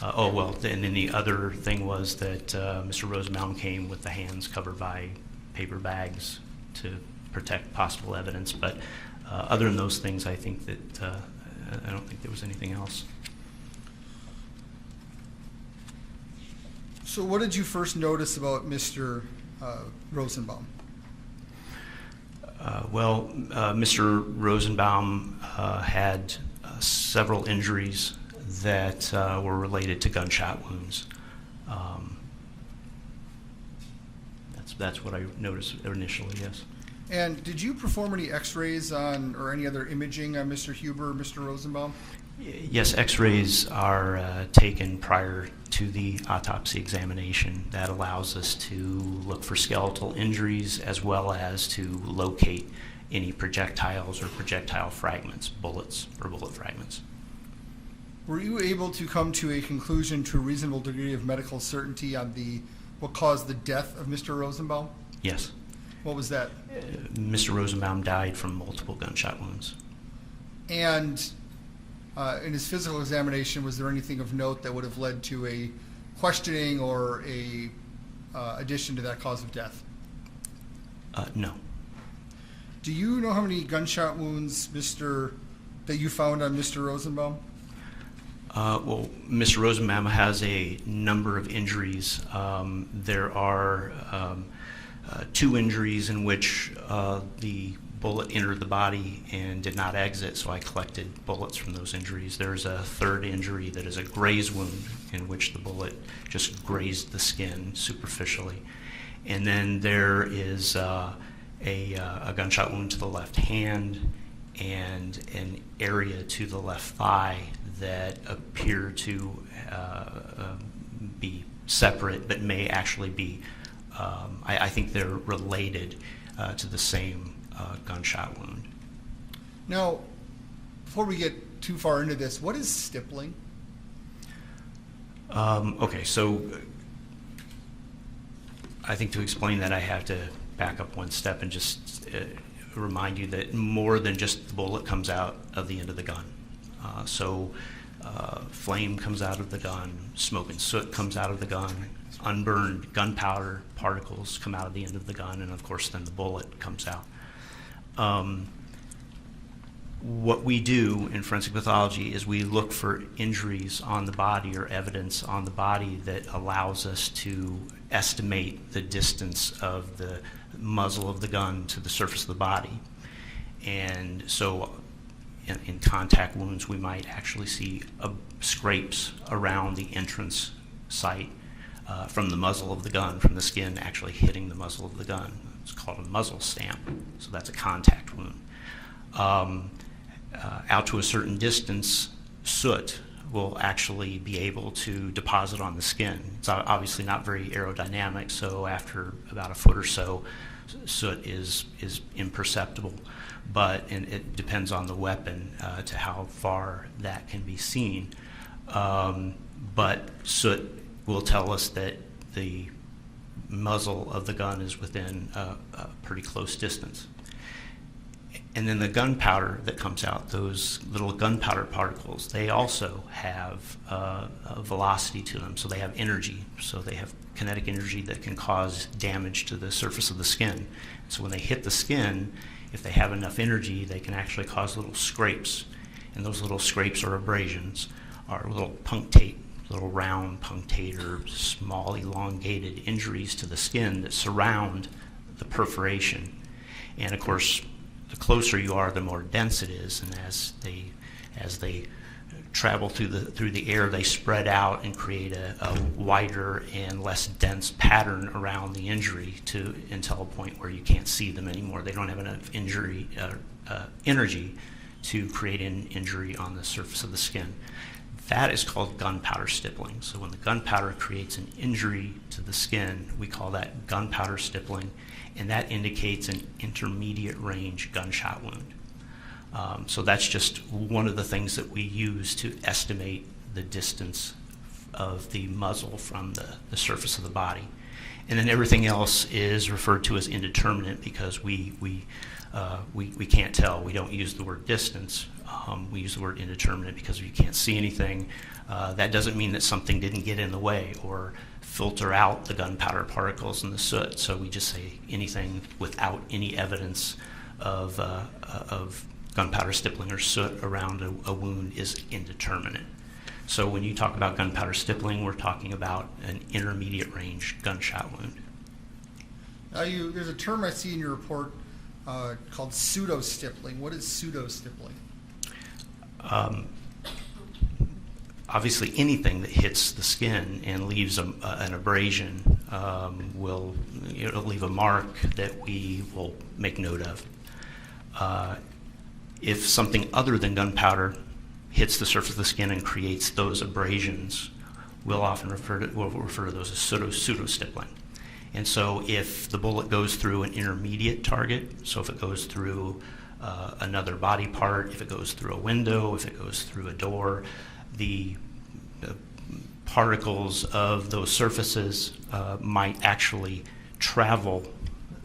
And then the other thing was that Mr. Rosenbaum came with the hands covered by paper bags to protect possible evidence. But other than those things, I think that I don't think there was anything else. So what did you first notice about Mr. Rosenbaum? Mr. Rosenbaum had several injuries that were related to gunshot wounds. That's what I noticed initially, yes. And did you perform any x-rays on or any other imaging on Mr. Huber or Mr. Rosenbaum? Yes, x-rays are taken prior to the autopsy examination. That allows us to look for skeletal injuries as well as to locate any projectiles or projectile fragments, bullets or bullet fragments. Were you able to come to a conclusion to a reasonable degree of medical certainty on what caused the death of Mr. Rosenbaum? Yes. What was that? Mr. Rosenbaum died from multiple gunshot wounds. And in his physical examination, was there anything of note that would have led to a questioning or a addition to that cause of death? No. Do you know how many gunshot wounds that you found on Mr. Rosenbaum? Well, Mr. Rosenbaum has a number of injuries. There are 2 injuries in which the bullet entered the body and did not exit, so I collected bullets from those injuries. There's a 3rd injury that is a graze wound in which the bullet just grazed the skin superficially. And then there is a gunshot wound to the left hand and an area to the left thigh that appear to be separate, but may actually be, I think they're related to the same gunshot wound. Now, before we get too far into this, what is stippling? Okay, so I think to explain that I have to back up one step and just remind you that more than just the bullet comes out of the end of the gun. Flame comes out of the gun, smoke and soot comes out of the gun, unburned gunpowder particles come out of the end of the gun, and of course then the bullet comes out. What we do in forensic pathology is we look for injuries on the body or evidence on the body that allows us to estimate the distance of the muzzle of the gun to the surface of the body. And so in contact wounds, we might actually see scrapes around the entrance site from the muzzle of the gun, from the skin actually hitting the muzzle of the gun. It's called a muzzle stamp, so that's a contact wound. Out to a certain distance, soot will actually be able to deposit on the skin. It's obviously not very aerodynamic, so after about a foot or so, soot is imperceptible, and it depends on the weapon to how far that can be seen. But soot will tell us that the muzzle of the gun is within a pretty close distance. And then the gunpowder that comes out, those little gunpowder particles, they also have a velocity to them, so they have energy. So they have kinetic energy that can cause damage to the surface of the skin. So when they hit the skin, if they have enough energy, they can actually cause little scrapes. And those little scrapes or abrasions are little punctate, little round punctate or small elongated injuries to the skin that surround the perforation. And of course, the closer you are, the more dense it is, and as they travel through the air, they spread out and create a wider and less dense pattern around the injury until a point where you can't see them anymore. They don't have enough energy to create an injury on the surface of the skin. That is called gunpowder stippling. So when the gunpowder creates an injury to the skin, we call that gunpowder stippling, and that indicates an intermediate range gunshot wound. So that's just one of the things that we use to estimate the distance of the muzzle from the surface of the body. And then everything else is referred to as indeterminate because we can't tell. We don't use the word distance. We use the word indeterminate because you can't see anything. That doesn't mean that something didn't get in the way or filter out the gunpowder particles and the soot. So we just say anything without any evidence of gunpowder stippling or soot around a wound is indeterminate. So when you talk about gunpowder stippling, we're talking about an intermediate range gunshot wound. There's a term I see in your report called pseudo-stippling. What is pseudo-stippling? Obviously, anything that hits the skin and leaves an abrasion will leave a mark that we will make note of. If something other than gunpowder hits the surface of the skin and creates those abrasions, we'll often refer to those as pseudo-stippling. And so if the bullet goes through an intermediate target, so if it goes through another body part, if it goes through a window, if it goes through a door, the particles of those surfaces might actually travel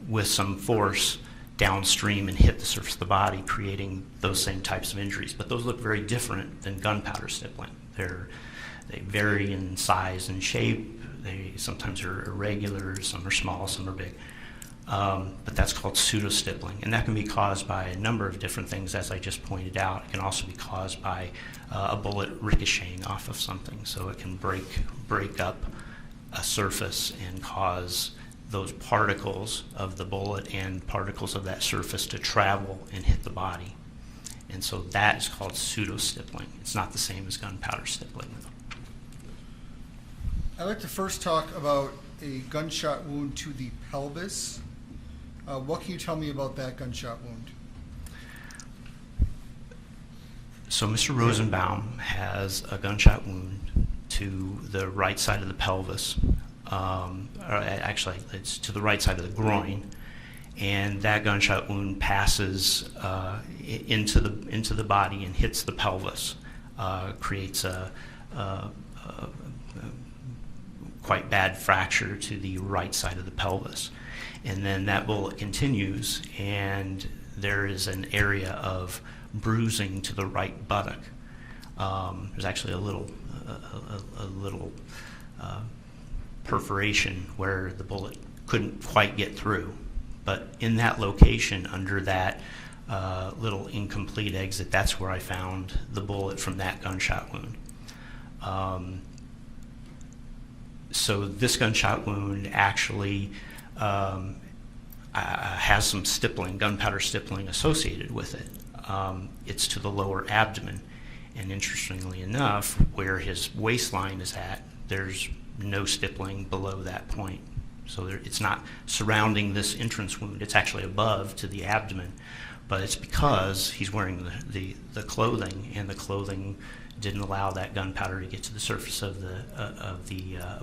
with some force downstream and hit the surface of the body, creating those same types of injuries. But those look very different than gunpowder stippling. They vary in size and shape. They sometimes are irregular, some are small, some are big. but that's called pseudostippling, and that can be caused by a number of different things, as I just pointed out. It can also be caused by a bullet ricocheting off of something, so it can break up a surface and cause those particles of the bullet and particles of that surface to travel and hit the body. And so that is called pseudostippling. It's not the same as gunpowder stippling. I'd like to first talk about a gunshot wound to the pelvis. What can you tell me about that gunshot wound? So Mr. Rosenbaum has a gunshot wound to the right side of the pelvis. Or actually, it's to the right side of the groin, and that gunshot wound passes into the body and hits the pelvis, creates a quite bad fracture to the right side of the pelvis, and then that bullet continues, and there is an area of bruising to the right buttock. There's actually a little perforation where the bullet couldn't quite get through. But in that location, under that little incomplete exit, that's where I found the bullet from that gunshot wound. So this gunshot wound actually has some stippling, gunpowder stippling associated with it. It's to the lower abdomen. And interestingly enough, where his waistline is at, there's no stippling below that point. So it's not surrounding this entrance wound. It's actually above to the abdomen. But it's because he's wearing the clothing, and the clothing didn't allow that gunpowder to get to the surface of the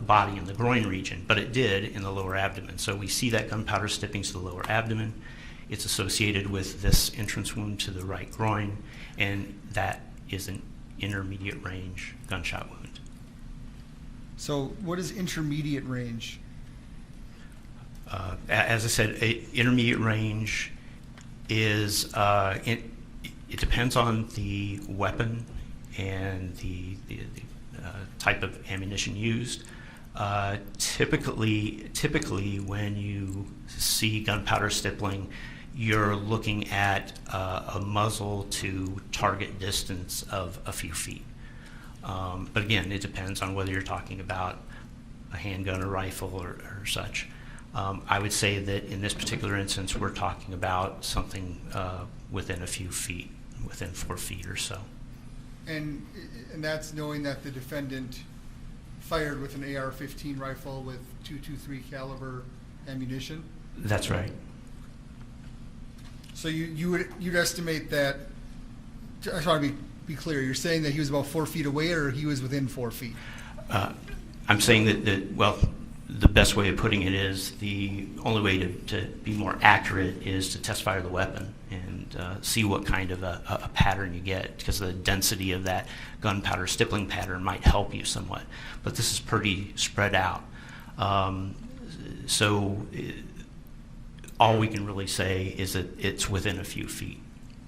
body in the groin region. But it did in the lower abdomen. So we see that gunpowder stipping to the lower abdomen. It's associated with this entrance wound to the right groin, and that is an intermediate range gunshot wound. So what is intermediate range? As I said, intermediate range is, it depends on the weapon and the type of ammunition used. Typically, when you see gunpowder stippling, you're looking at a muzzle to target distance of a few feet. But again, it depends on whether you're talking about a handgun or rifle or such. I would say that in this particular instance, we're talking about something within a few feet, within 4 feet or so. And that's knowing that the defendant fired with an AR-15 rifle with .223 caliber ammunition? That's right. So you'd estimate that, I just want to be clear, you're saying that he was about 4 feet away, or he was within 4 feet? I'm saying that, well, the best way of putting it is the only way to be more accurate is to test fire the weapon and see what kind of a pattern you get, because the density of that gunpowder stippling pattern might help you somewhat. But this is pretty spread out. All we can really say is that it's within a few feet,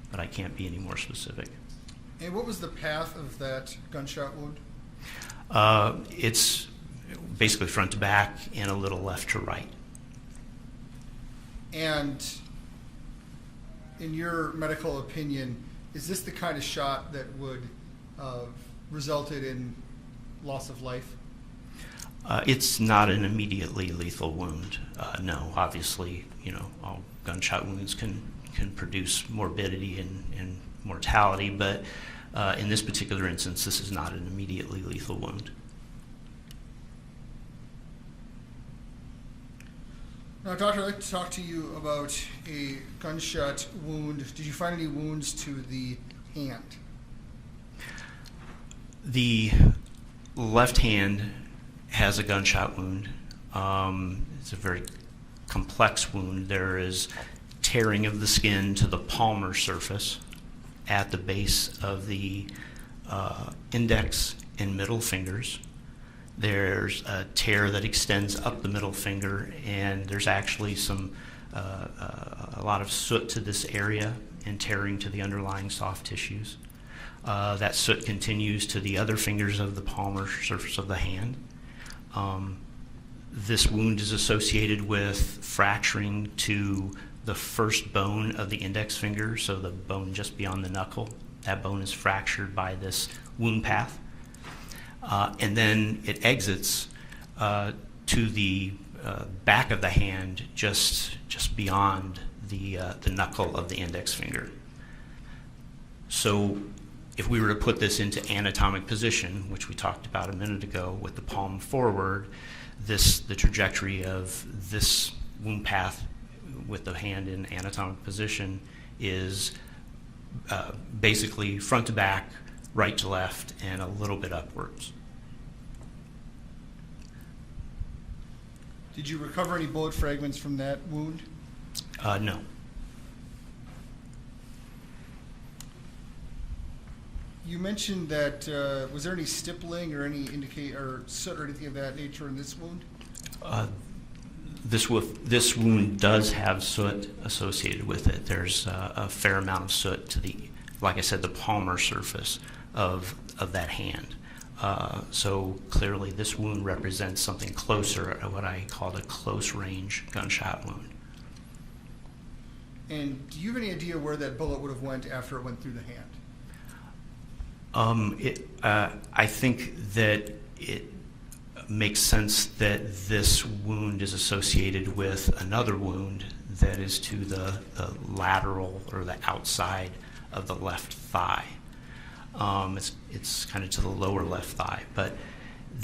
but I can't be any more specific. And what was the path of that gunshot wound? It's basically front to back and a little left to right. And in your medical opinion, is this the kind of shot that would resulted in loss of life? It's not an immediately lethal wound. No, obviously, all gunshot wounds can produce morbidity and mortality, but in this particular instance, this is not an immediately lethal wound. Now, doctor, I'd like to talk to you about a gunshot wound. Did you find any wounds to the hand? The left hand has a gunshot wound. It's a very complex wound. There is tearing of the skin to the palmar surface at the base of the index and middle fingers. There's a tear that extends up the middle finger, and there's actually a lot of soot to this area and tearing to the underlying soft tissues. That soot continues to the other fingers of the palmar surface of the hand. This wound is associated with fracturing to the first bone of the index finger, so the bone just beyond the knuckle. That bone is fractured by this wound path. And then it exits to the back of the hand, just beyond the knuckle of the index finger. So if we were to put this into anatomic position, which we talked about a minute ago with the palm forward, the trajectory of this wound path with the hand in anatomic position is basically front to back, right to left, and a little bit upwards. Did you recover any bullet fragments from that wound? No. You mentioned that, was there any stippling or any soot or anything of that nature in this wound? This wound does have soot associated with it. There's a fair amount of soot to like I said, the palmar surface of that hand. So clearly this wound represents something closer, what I call a close range gunshot wound. And do you have any idea where that bullet would have went after it went through the hand? I think that it makes sense that this wound is associated with another wound that is to the lateral or the outside of the left thigh. It's kind of to the lower left thigh, but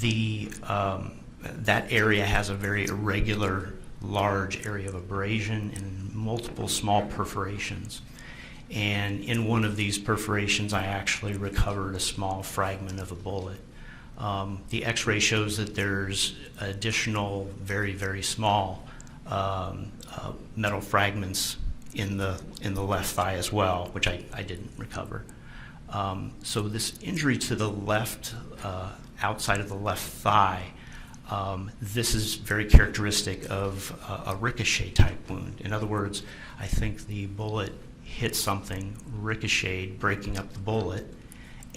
that area has a very irregular, large area of abrasion and multiple small perforations. And in one of these perforations, I actually recovered a small fragment of a bullet. The X-ray shows that there's additional, very, very small metal fragments in the left thigh as well, which I didn't recover. So this injury to the left, outside of the left thigh, this is very characteristic of a ricochet type wound. In other words, I think the bullet hit something, ricocheted, breaking up the bullet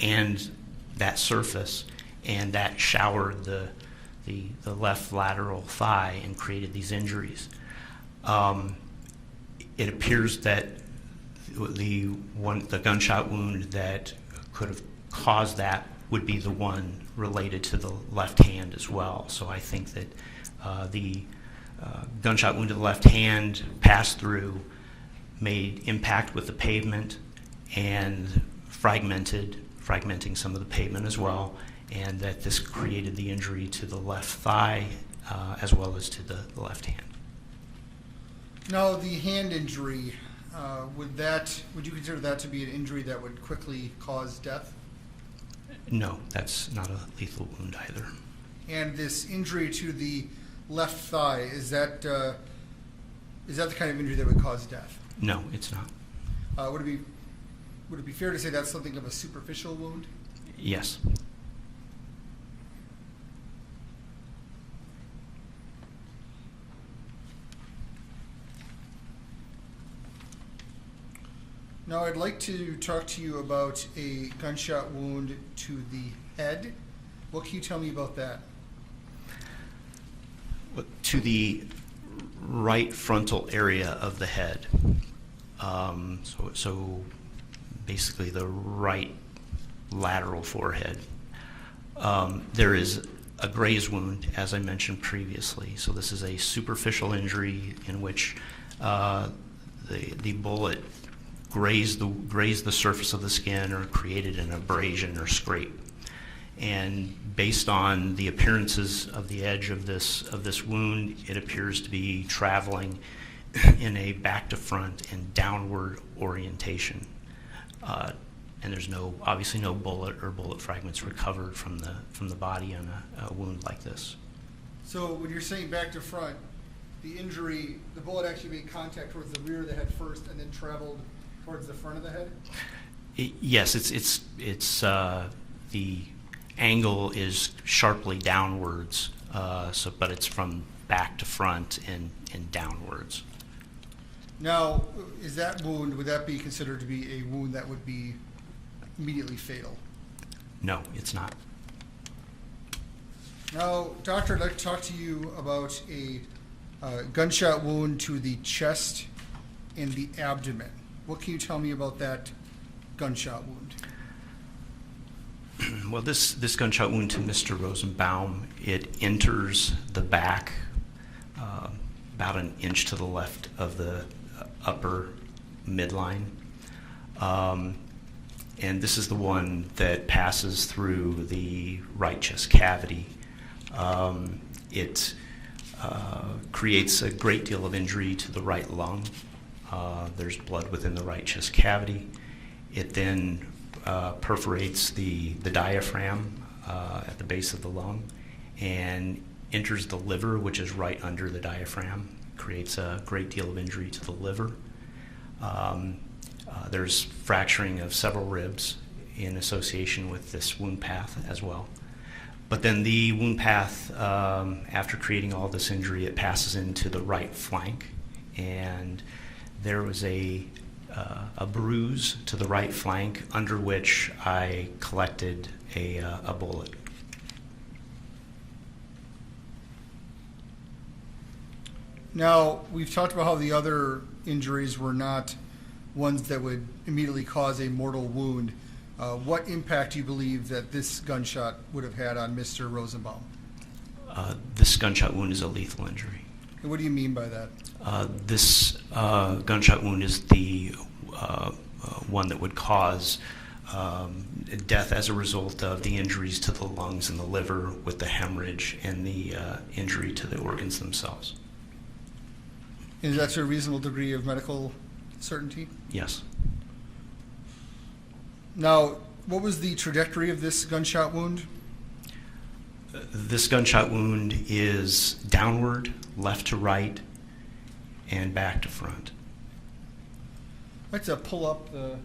and that surface, and that showered the left lateral thigh and created these injuries. It appears that the gunshot wound that could have caused that would be the one related to the left hand as well. So I think that the gunshot wound to the left hand passed through, made impact with the pavement, and fragmenting some of the pavement as well, and that this created the injury to the left thigh as well as to the left hand. Now, the hand injury, would you consider that to be an injury that would quickly cause death? No, that's not a lethal wound either. And this injury to the left thigh, is that the kind of injury that would cause death? No, it's not. Would it be fair to say that's something of a superficial wound? Yes. Now, I'd like to talk to you about a gunshot wound to the head. What can you tell me about that? To the right frontal area of the head. So basically the right lateral forehead. There is a graze wound, as I mentioned previously. So this is a superficial injury in which the bullet grazed the surface of the skin or created an abrasion or scrape. And based on the appearances of the edge of this wound, it appears to be traveling in a back to front and downward orientation. And there's obviously no bullet or bullet fragments recovered from the body on a wound like this. So when you're saying back to front, the bullet actually made contact towards the rear of the head first and then traveled towards the front of the head? Yes, it's the angle is sharply downwards, but it's from back to front and downwards. Now, would that be considered to be a wound that would be immediately fatal? No, it's not. Now, doctor, I'd like to talk to you about a gunshot wound to the chest and the abdomen. What can you tell me about that gunshot wound? Well, this gunshot wound to Mr. Rosenbaum, it enters the back about an inch to the left of the upper midline. And this is the one that passes through the right chest cavity. It creates a great deal of injury to the right lung. There's blood within the right chest cavity. It then perforates the diaphragm at the base of the lung and enters the liver, which is right under the diaphragm. Creates a great deal of injury to the liver. There's fracturing of several ribs in association with this wound path as well. But then the wound path, after creating all this injury, it passes into the right flank, and there was a bruise to the right flank under which I collected a bullet. Now, we've talked about how the other injuries were not ones that would immediately cause a mortal wound. What impact do you believe that this gunshot would have had on Mr. Rosenbaum? This gunshot wound is a lethal injury. And what do you mean by that? This gunshot wound is the one that would cause death as a result of the injuries to the lungs and the liver with the hemorrhage and the injury to the organs themselves. Is that to a reasonable degree of medical certainty? Yes. Now, what was the trajectory of this gunshot wound? This gunshot wound is downward, left to right, and back to front. I'd like to pull up the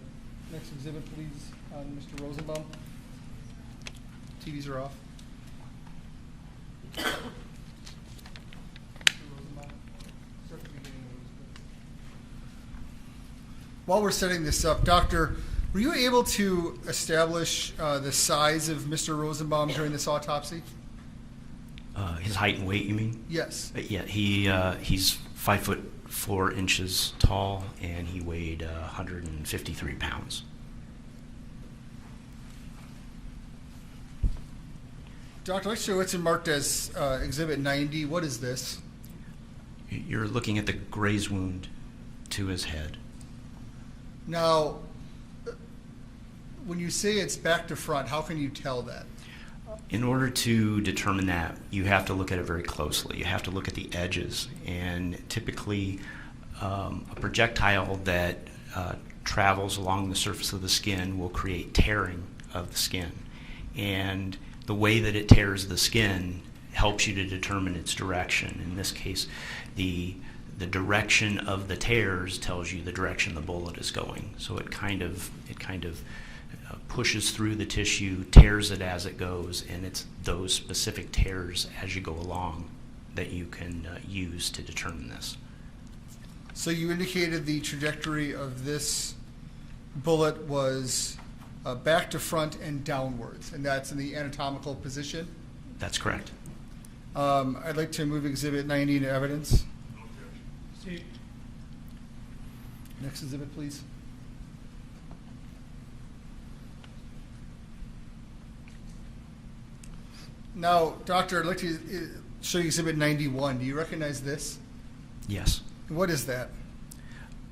next exhibit, please, on Mr. Rosenbaum. TVs are off. Mr. Rosenbaum, start the beginning of this. While we're setting this up, Doctor, were you able to establish the size of Mr. Rosenbaum during this autopsy? His height and weight, you mean? Yes. Yeah, he's 5'4" tall, and he weighed 153 pounds. Doctor, let's show what's marked as Exhibit 90. What is this? You're looking at the graze wound to his head. Now, when you say it's back to front, how can you tell that? In order to determine that, you have to look at it very closely. You have to look at the edges, and typically a projectile that travels along the surface of the skin will create tearing of the skin. And the way that it tears the skin helps you to determine its direction. In this case, the direction of the tears tells you the direction the bullet is going. So it kind of pushes through the tissue, tears it as it goes, and it's those specific tears as you go along that you can use to determine this. So you indicated the trajectory of this bullet was back to front and downwards, and that's in the anatomical position? That's correct. I'd like to move Exhibit 90 into evidence. See, Next exhibit, please. Now, Doctor, I'd like to show you Exhibit 91. Do you recognize this? Yes. What is that?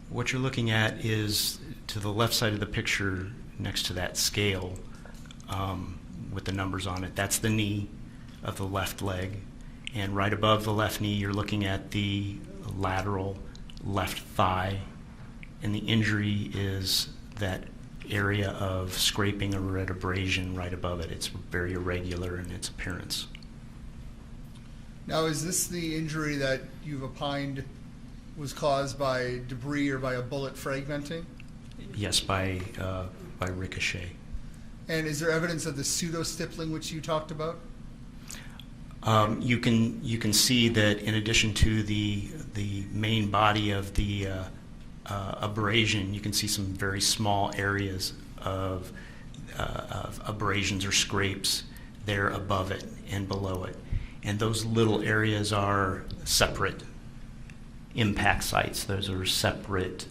What you're looking at is to the left side of the picture next to that scale with the numbers on it. That's the knee of the left leg. And right above the left knee, you're looking at the lateral left thigh. And the injury is that area of scraping or red abrasion right above it. It's very irregular in its appearance. Now, is this the injury that you've opined was caused by debris or by a bullet fragmenting? Yes, by ricochet. And is there evidence of the pseudo-stippling which you talked about? You can see that in addition to the main body of the abrasion, you can see some very small areas of abrasions or scrapes there above it and below it. And those little areas are separate impact sites. Those are separate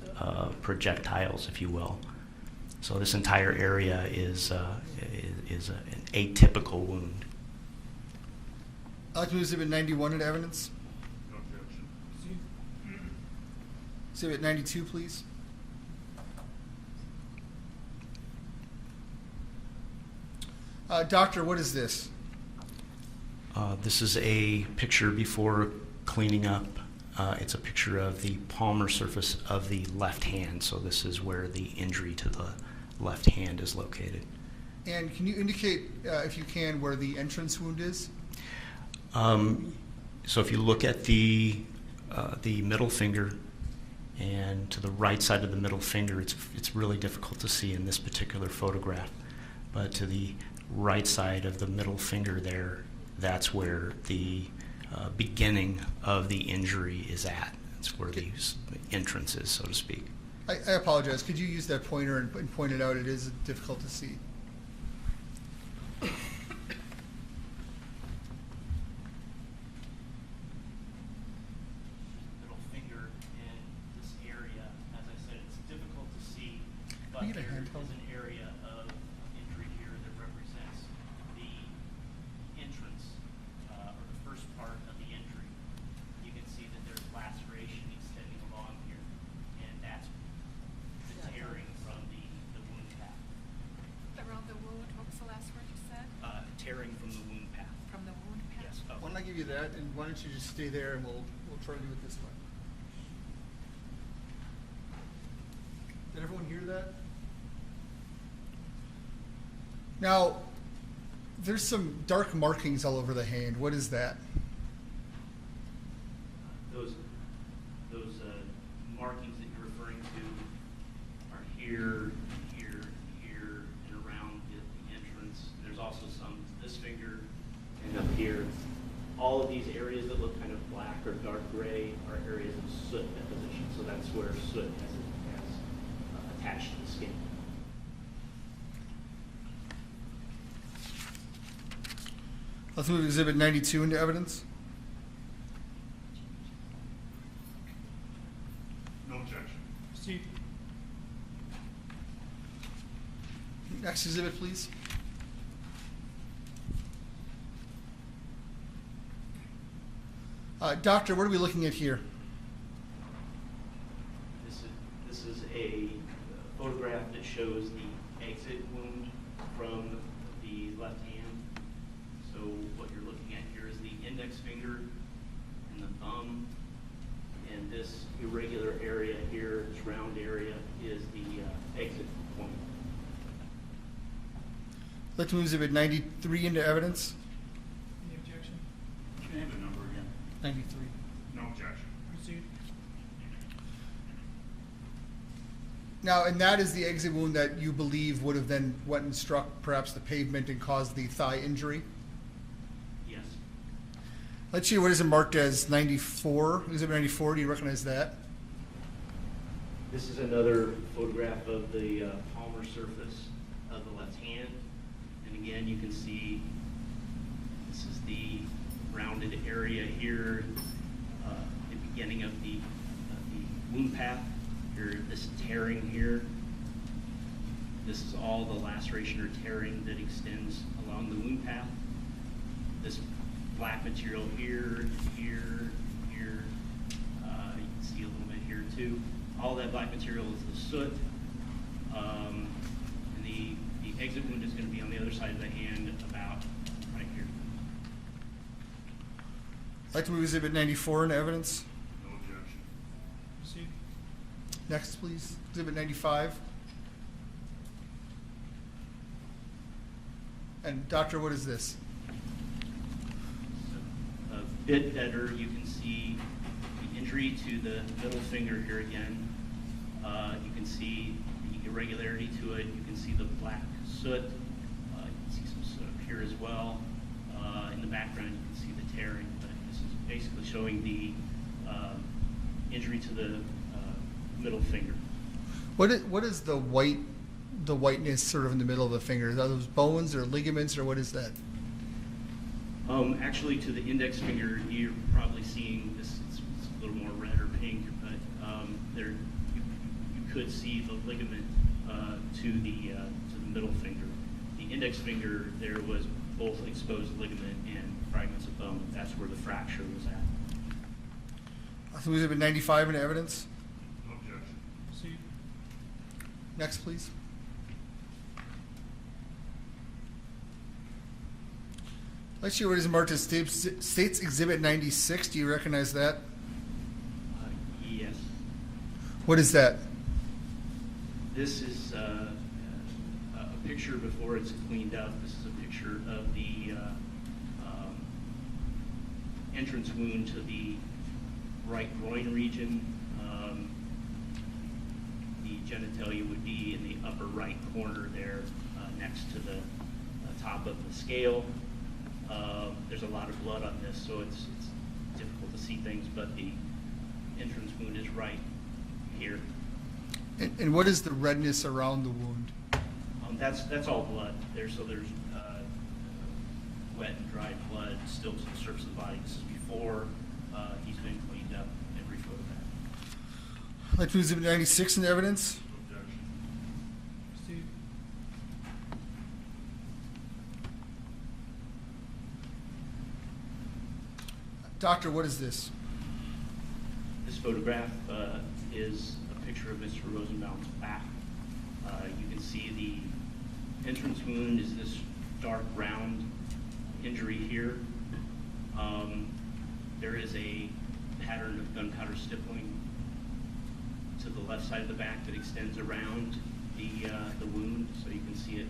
projectiles, if you will. So this entire area is an atypical wound. I'd like to move Exhibit 91 into evidence. No objection. Exhibit 92, please. Doctor, what is this? This is a picture before cleaning up. It's a picture of the palmar surface of the left hand. So this is where the injury to the left hand is located. And can you indicate, if you can, where the entrance wound is? So if you look at the middle finger, and to the right side of the middle finger, it's really difficult to see in this particular photograph. But to the right side of the middle finger there, that's where the beginning of the injury is at. That's where the entrance is, so to speak. I apologize. Could you use that pointer and point it out? It is difficult to see. Middle finger in this area, as I said, it's difficult to see, but Can you get a there handheld? is an area of injury here that represents the entrance, or the first part of the injury. You can see that there's laceration extending along here, and that's the tearing from the wound path. Around the wound, what was the last word you said? Tearing from the wound path. From the wound path? Yes. Why don't I give you that, and why don't you just stay there, and we'll try to do it this way. Did everyone hear that? Now, there's some dark markings all over the hand. What is that? Those markings that you're referring to are here, here, here, and around the entrance. There's also some to this finger and up here. All of these areas that look kind of black or dark gray are areas of soot deposition. So that's where soot has attached to the skin. Let's move Exhibit 92 into evidence. No objection. Proceed. Next exhibit, please. Doctor, what are we looking at here? This is a photograph that shows the exit wound from the left hand. So what you're looking at here is the index finger and the thumb, and this irregular area here, this round area, is the exit point. Let's move Exhibit 93 into evidence. Any objection? Can I have the number again? 93. No objection. Proceed. Now, and that is the exit wound that you believe would have then went and struck perhaps the pavement and caused the thigh injury? Yes. Let's see, what is it marked as 94? Exhibit 94, do you recognize that? This is another photograph of the palmar surface of the left hand. And again, you can see this is the rounded area here, the beginning of the wound path. Here, this tearing here. This is all the laceration or tearing that extends along the wound path. This black material here, here, here. You can see a little bit here too. All that black material is the soot. And the exit wound is going to be on the other side of the hand, about right here. I'd like to move Exhibit 94 into evidence. No objection. Proceed. Next, please. Exhibit 95. And doctor, what is this? A bit better, you can see the injury to the middle finger here again. You can see the irregularity to it. You can see the black soot. You can see some soot up here as well. In the background, you can see the tearing. But this is basically showing the injury to the middle finger. What is the whiteness sort of in the middle of the finger? Are those bones or ligaments or what is that? Actually, to the index finger, you're probably seeing this. It's a little more red or pink, but there you could see the ligament to the middle finger. The index finger, there was both exposed ligament and fragments of bone. That's where the fracture was at. Exhibit 95 in evidence. No objection. Next, please. Let's see what is marked as States Exhibit 96. Do you recognize that? Yes. What is that? This is a picture before it's cleaned up. This is a picture of the entrance wound to the right groin region. The genitalia would be in the upper right corner there, next to the top of the scale. There's a lot of blood on this, so it's difficult to see things, but the entrance wound is right here. And what is the redness around the wound? That's all blood there, so there's wet and dried blood still to the surface of the body. This is before he's been cleaned up and rephotographed. I'd like to Exhibit 96 in evidence. No objection. Doctor, what is this? This photograph is a picture of Mr. Rosenbaum's back. You can see the entrance wound is this dark round injury here. There is a pattern of gunpowder stippling to the left side of the back that extends around the wound, so you can see it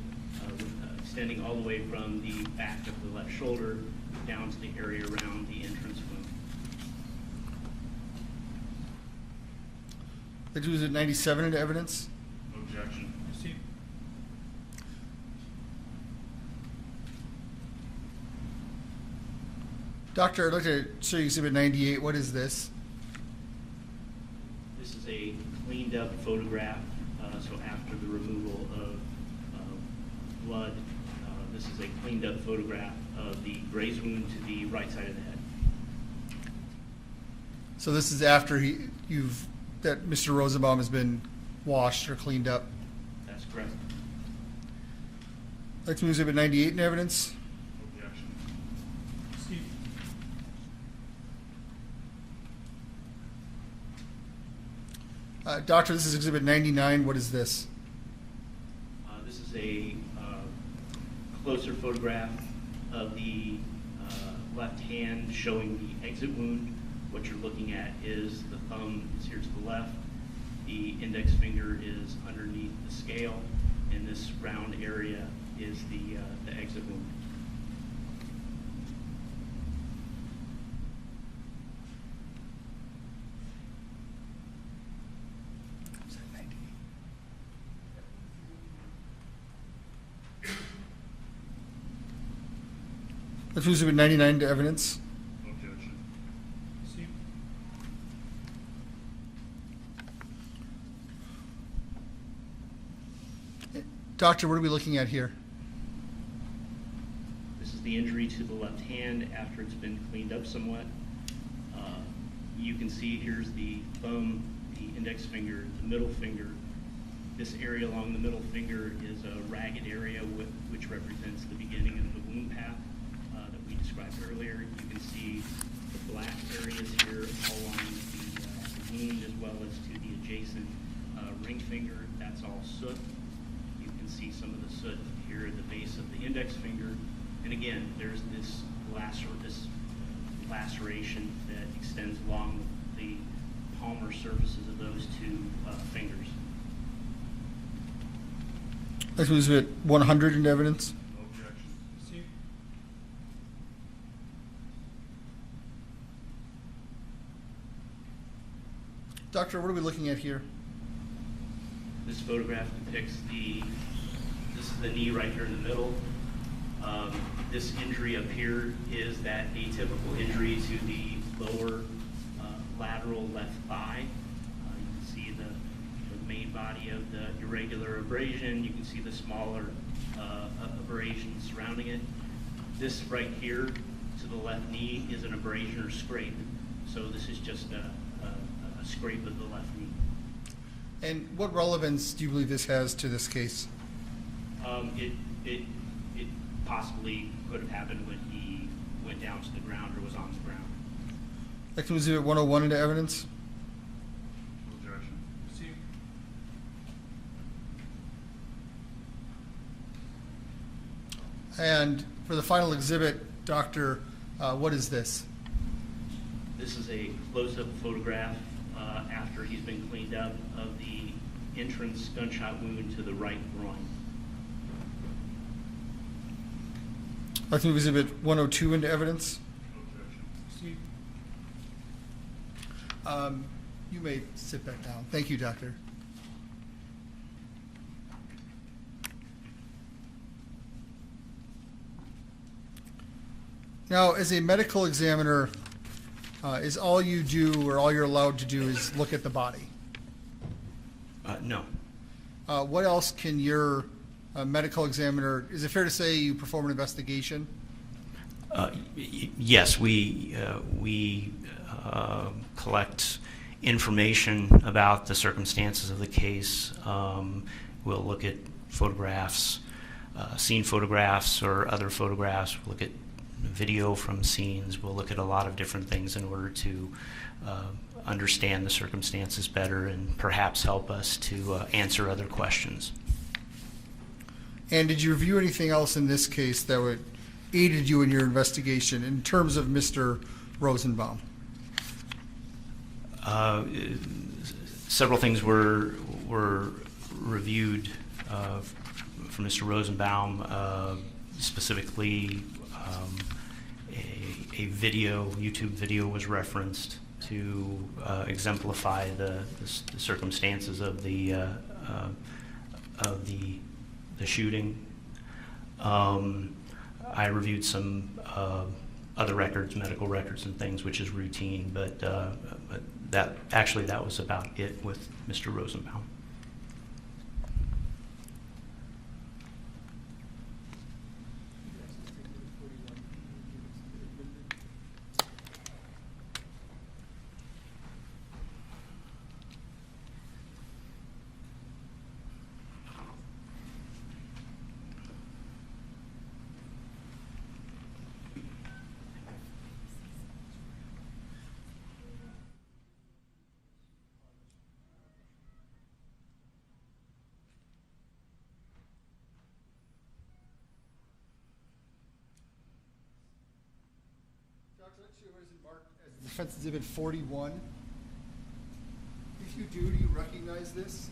extending all the way from the back of the left shoulder down to the area around the entrance wound. I'd like to Exhibit 97 in evidence. No objection. Doctor, I'd like to show you Exhibit 98. What is this? This is a cleaned up photograph, so after the removal of blood, this is a cleaned up photograph of the graze wound to the right side of the head. So this is after that Mr. Rosenbaum has been washed or cleaned up. That's correct. I'd like to move Exhibit 98 in evidence. No objection. Doctor, this is Exhibit 99. What is this? This is a closer photograph of the left hand showing the exit wound. What you're looking at is the thumb is here to the left, the index finger is underneath the scale, and this round area is the exit wound. Let's move Exhibit 99 to evidence. No objection. Doctor, what are we looking at here? This is the injury to the left hand after it's been cleaned up somewhat. You can see here's the thumb, the index finger, the middle finger. This area along the middle finger is a ragged area which represents the beginning of the wound path that we described earlier. You can see the black areas here all along the wound as well as to the adjacent ring finger. That's all soot. You can see some of the soot here at the base of the index finger. And again, there's this laceration that extends along the palmar surfaces of those two fingers. Let's move Exhibit 100 in evidence. No objection. Doctor, what are we looking at here? This photograph depicts this is the knee right here in the middle. This injury up here is that atypical injury to the lower lateral left thigh. You can see the main body of the irregular abrasion. You can see the smaller abrasion surrounding it. This right here to the left knee is an abrasion or scrape. So this is just a scrape of the left knee. And what relevance do you believe this has to this case? It possibly could have happened when he went down to the ground or was on the ground. Victim Exhibit 101 into evidence. Objection. And for the final exhibit, Doctor, what is this? This is a close-up photograph after he's been cleaned up of the entrance gunshot wound to the right groin. Victim Exhibit 102 into evidence. You may sit back down. Thank you, Doctor. Now, as a medical examiner, is all you do or all you're allowed to do is look at the body? No. What else can your medical examiner, is it fair to say you perform an investigation? Yes, we collect information about the circumstances of the case. We'll look at photographs, scene photographs or other photographs. We'll look at video from scenes. We'll look at a lot of different things in order to understand the circumstances better and perhaps help us to answer other questions. And did you review anything else in this case that would aided you in your investigation in terms of Mr. Rosenbaum? Several things were reviewed for Mr. Rosenbaum, specifically a video, YouTube video was referenced to exemplify the circumstances of the shooting. I reviewed some other records, medical records and things, which is routine, but that was about it with Mr. Rosenbaum. Marked as Defense Exhibit 41. If you do you recognize this?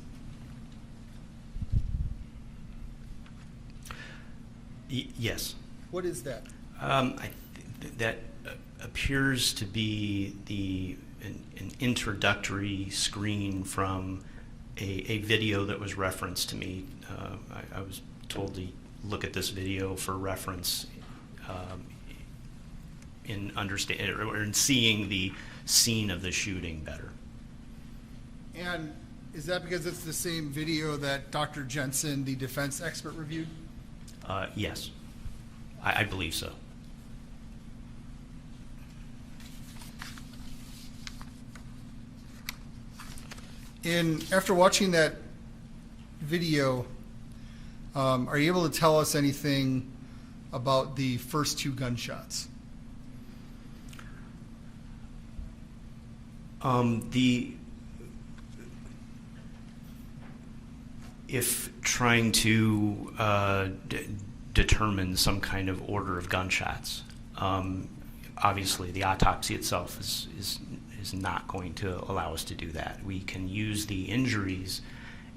Yes. What is that? That appears to be an introductory screen from a video that was referenced to me. I was told to look at this video for reference in understanding or in seeing the scene of the shooting better. And is that because it's the same video that Dr. Jensen, the defense expert, reviewed? Yes, I believe so. After watching that video, are you able to tell us anything about the first two gunshots? If trying to determine some kind of order of gunshots, obviously the autopsy itself is not going to allow us to do that. We can use the injuries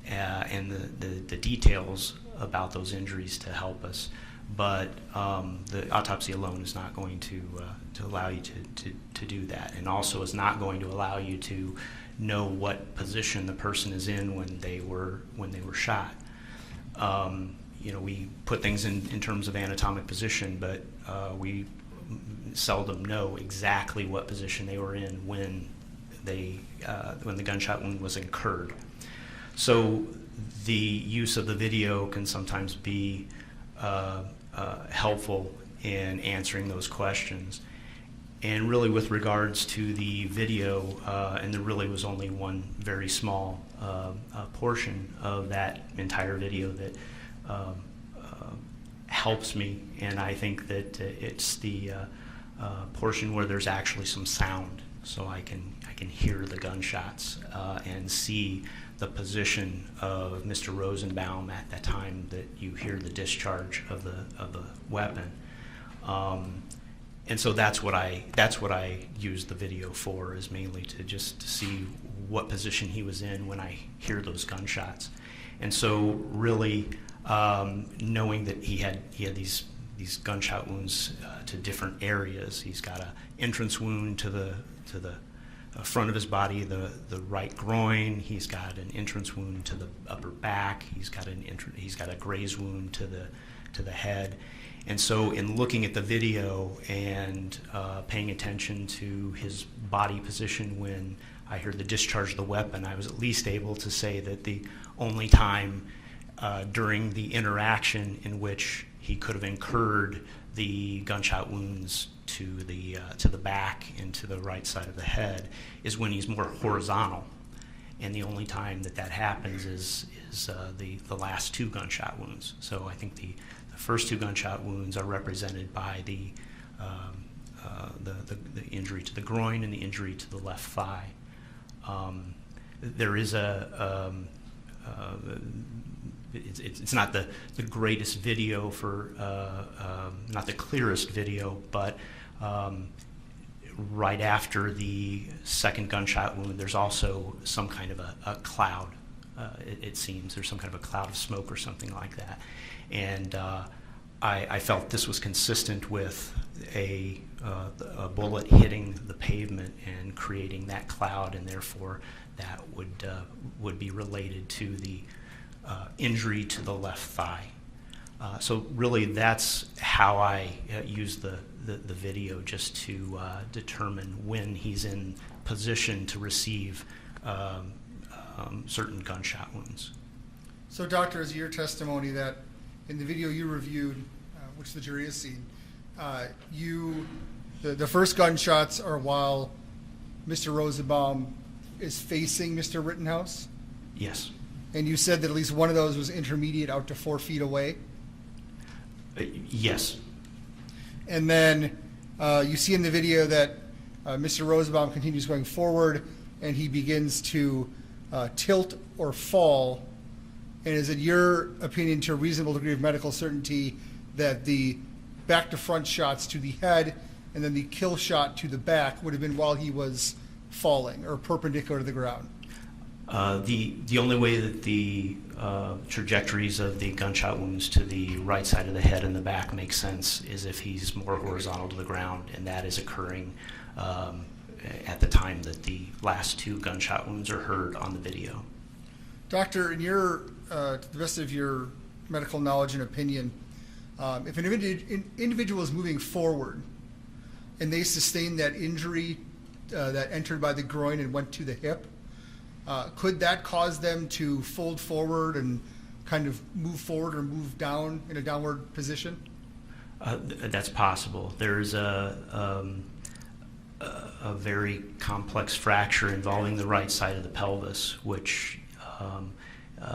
and the details about those injuries to help us, but the autopsy alone is not going to allow you to do that, and also is not going to allow you to know what position the person is in when they were shot. We put things in terms of anatomic position, but we seldom know exactly what position they were in when the gunshot wound was incurred. So the use of the video can sometimes be helpful in answering those questions. And really, with regards to the video, and there really was only one very small portion of that entire video that helps me, and I think that it's the portion where there's actually some sound, so I can hear the gunshots and see the position of Mr. Rosenbaum at that time that you hear the discharge of the weapon. And so that's what I use the video for, is mainly to see what position he was in when I hear those gunshots. And so really knowing that he had these gunshot wounds to different areas. He's got an entrance wound to the front of his body, the right groin. He's got an entrance wound to the upper back. He's got a graze wound to the head. And so in looking at the video and paying attention to his body position when I heard the discharge of the weapon, I was at least able to say that the only time during the interaction in which he could have incurred the gunshot wounds to the back and to the right side of the head is when he's more horizontal. And the only time that happens is the last two gunshot wounds. So I think the first two gunshot wounds are represented by the injury to the groin and the injury to the left thigh. There is it's not the greatest video not the clearest video, but right after the second gunshot wound, there's also some kind of a cloud. It seems there's some kind of a cloud of smoke or something like that. And I felt this was consistent with a bullet hitting the pavement and creating that cloud, and therefore that would be related to the injury to the left thigh. So really, that's how I use the video, just to determine when he's in position to receive certain gunshot wounds. So, Doctor, is your testimony that in the video you reviewed, which the jury has seen, the first gunshots are while Mr. Rosenbaum is facing Mr. Rittenhouse? Yes. And you said that at least one of those was intermediate, out to 4 feet away? Yes. And then you see in the video that Mr. Rosenbaum continues going forward, and he begins to tilt or fall. And is it your opinion, to a reasonable degree of medical certainty, that the back to front shots to the head and then the kill shot to the back would have been while he was falling or perpendicular to the ground? The only way that the trajectories of the gunshot wounds to the right side of the head and the back make sense is if he's more horizontal to the ground, and that is occurring at the time that the last two gunshot wounds are heard on the video. Doctor, in to the best of your medical knowledge and opinion, if an individual is moving forward and they sustain that injury that entered by the groin and went to the hip, could that cause them to fold forward and kind of move forward or move down in a downward position? That's possible. There's a very complex fracture involving the right side of the pelvis, which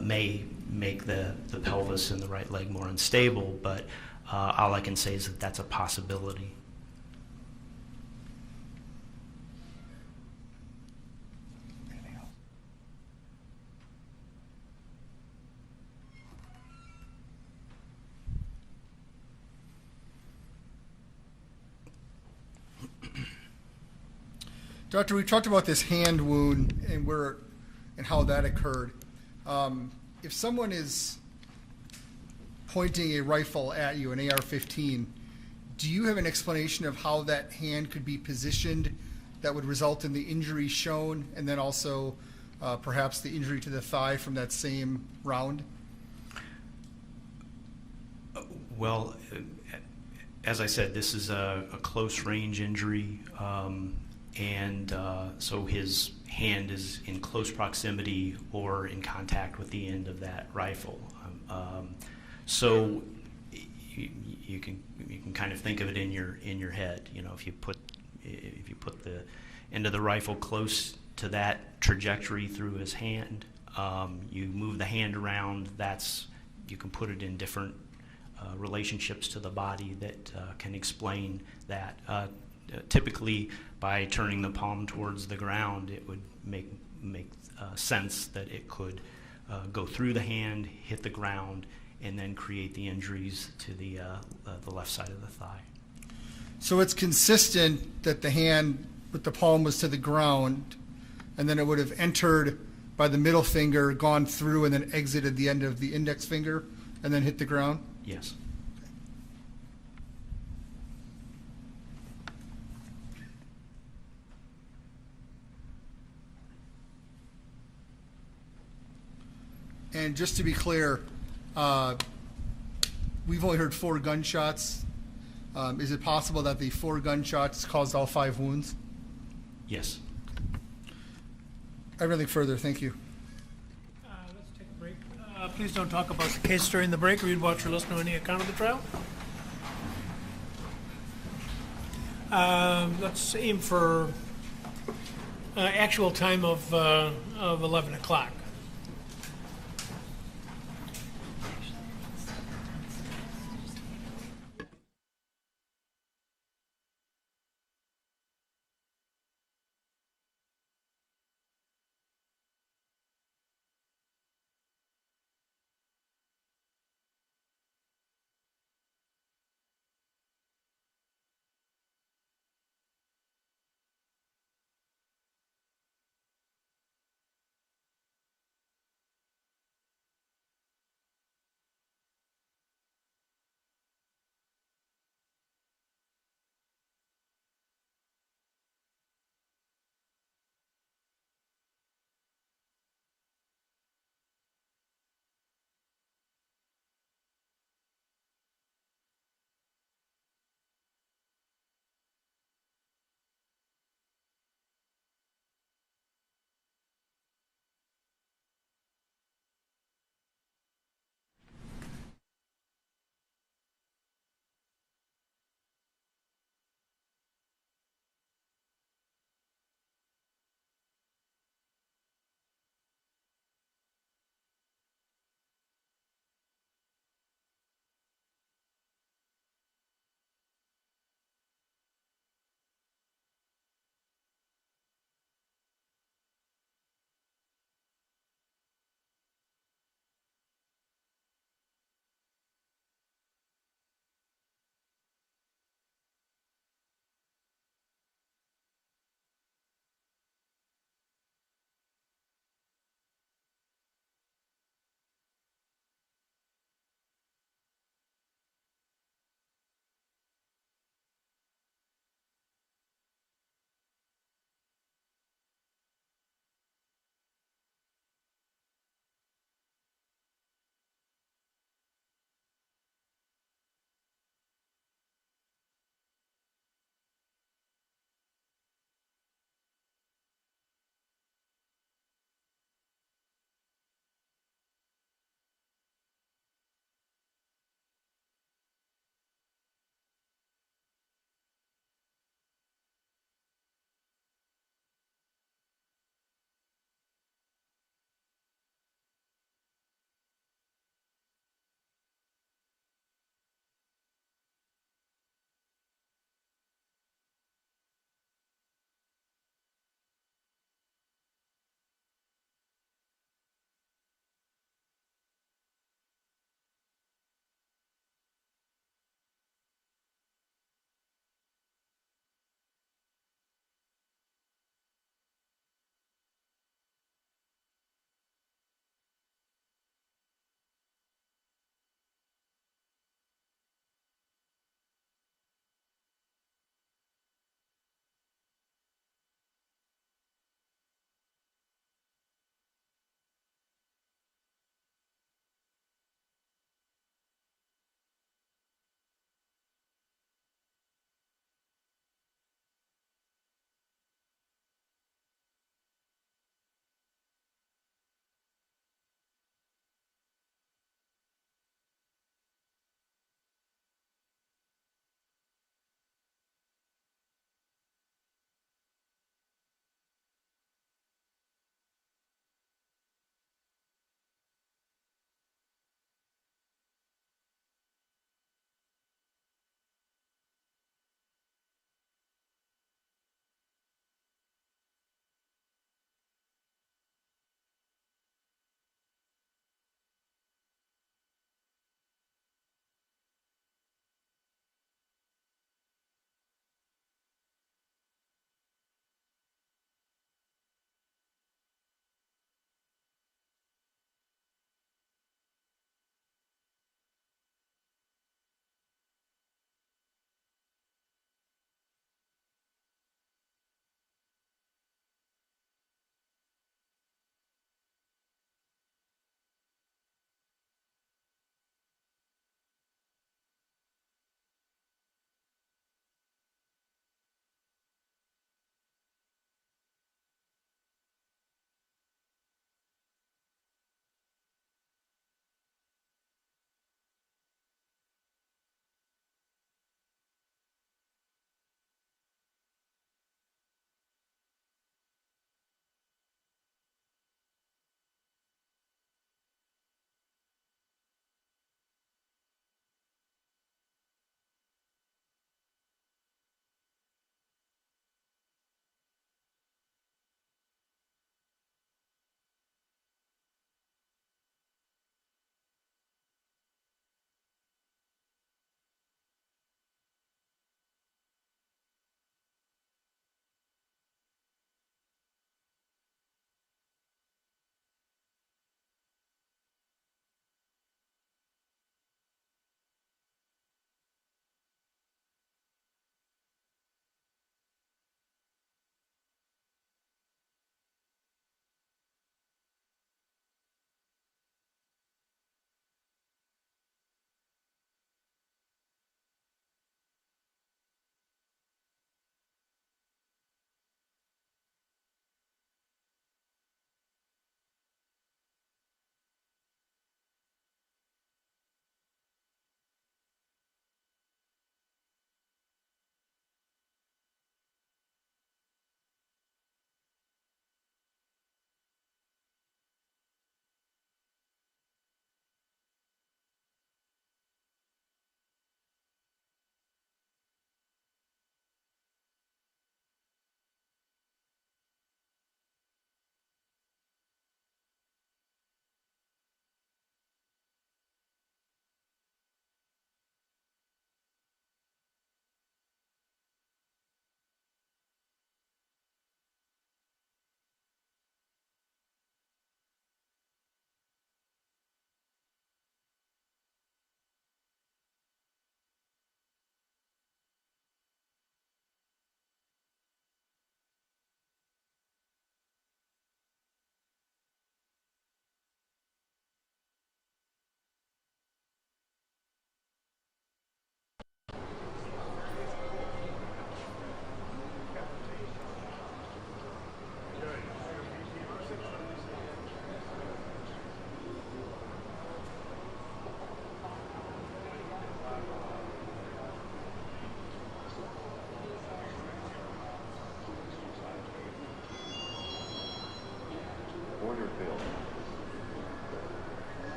may make the pelvis and the right leg more unstable, but all I can say is that that's a possibility. Doctor, we talked about this hand wound and how that occurred. If someone is pointing a rifle at you, an AR-15, do you have an explanation of how that hand could be positioned that would result in the injury shown, and then also perhaps the injury to the thigh from that same round? Well, as I said, this is a close range injury, and so his hand is in close proximity or in contact with the end of that rifle. So you can kind of think of it in your head. You know, if you put the end of the rifle close to that trajectory through his hand, you move the hand around. You can put it in different relationships to the body that can explain that. Typically, by turning the palm towards the ground, it would make sense that it could go through the hand, hit the ground, and then create the injuries to the left side of the thigh. So it's consistent that the hand with the palm was to the ground, and then it would have entered by the middle finger, gone through, and then exited the end of the index finger, and then hit the ground? Yes. And just to be clear, we've only heard 4 gunshots. Is it possible that the 4 gunshots caused all 5 wounds? Yes. I have nothing further. Thank you. Let's take a break. Please don't talk about the case during the break. Read, watch, or listen to any account of the trial. Let's aim for actual time of 11 o'clock.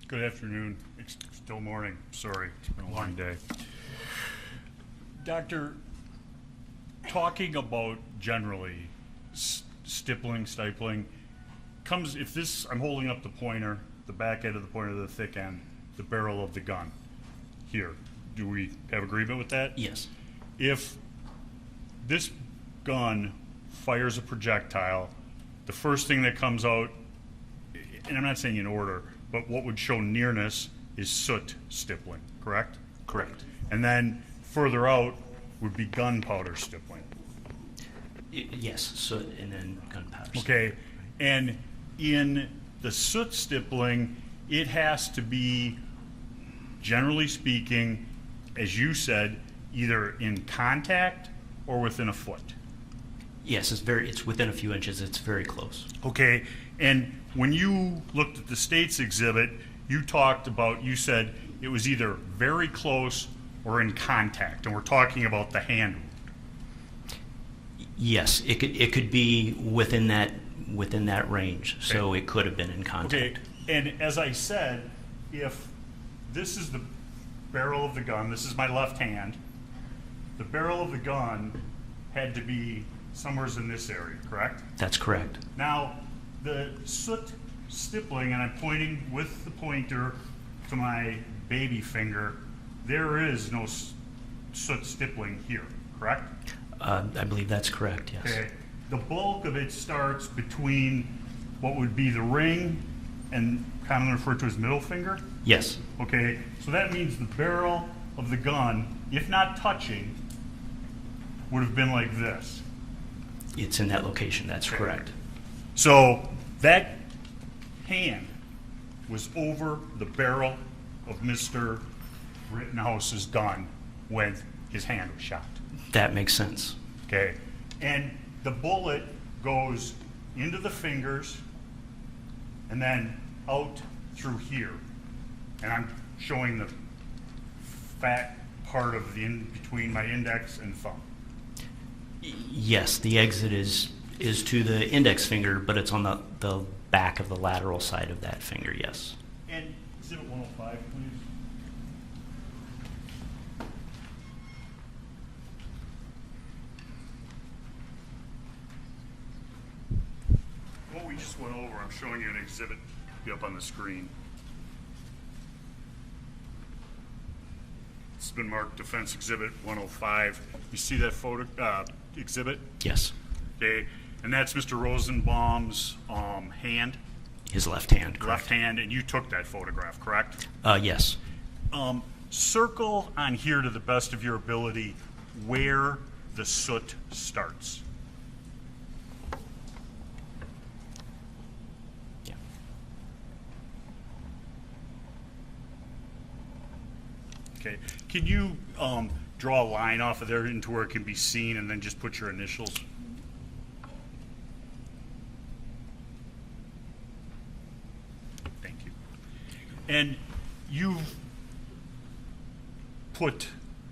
Good afternoon. It's still morning. Sorry, it's been a long day. Doctor, talking about generally stippling, stifling, if this, I'm holding up the pointer, the back end of the pointer, the thick end, the barrel of the gun here. Do we have agreement with that? Yes. If this gun fires a projectile, the first thing that comes out, and I'm not saying in order, but what would show nearness is soot stippling, correct? Correct. And then further out would be gunpowder stippling. Yes, soot and then gunpowder. Okay, and in the soot stippling, it has to be, generally speaking, as you said, either in contact or within a foot. Yes, it's within a few inches. It's very close. Okay, and when you looked at the state's exhibit, you said it was either very close or in contact, and we're talking about the hand wound. Yes, it could be within that range. Okay. So it could have been in contact. Okay, and as I said, if this is the barrel of the gun, this is my left hand, the barrel of the gun had to be somewhere in this area, correct? That's correct. Now, the soot stippling, and I'm pointing with the pointer to my baby finger, there is no soot stippling here, correct? I believe that's correct, yes. Okay. The bulk of it starts between what would be the ring and commonly referred to as middle finger? Yes. Okay, so that means the barrel of the gun, if not touching, would have been like this. It's in that location, that's Okay. correct. So that hand was over the barrel of Mr. Rittenhouse's gun when his hand was shot. That makes sense. Okay, and the bullet goes into the fingers and then out through here. And I'm showing the fat part of the between my index and thumb. Yes, the exit is to the index finger, but it's on the back of the lateral side of that finger, yes. And exhibit 105, please. What we just went over, I'm showing you an exhibit, be up on the screen. It's been marked Defense Exhibit 105. You see that photo exhibit? Yes. Okay, and that's Mr. Rosenbaum's hand. His left hand, correct. Left hand, and you took that photograph, correct? Yes. Circle on here to the best of your ability where the soot starts. Yeah. Okay, can you draw a line off of there into where it can be seen and then just put your initials? Thank you. And you've put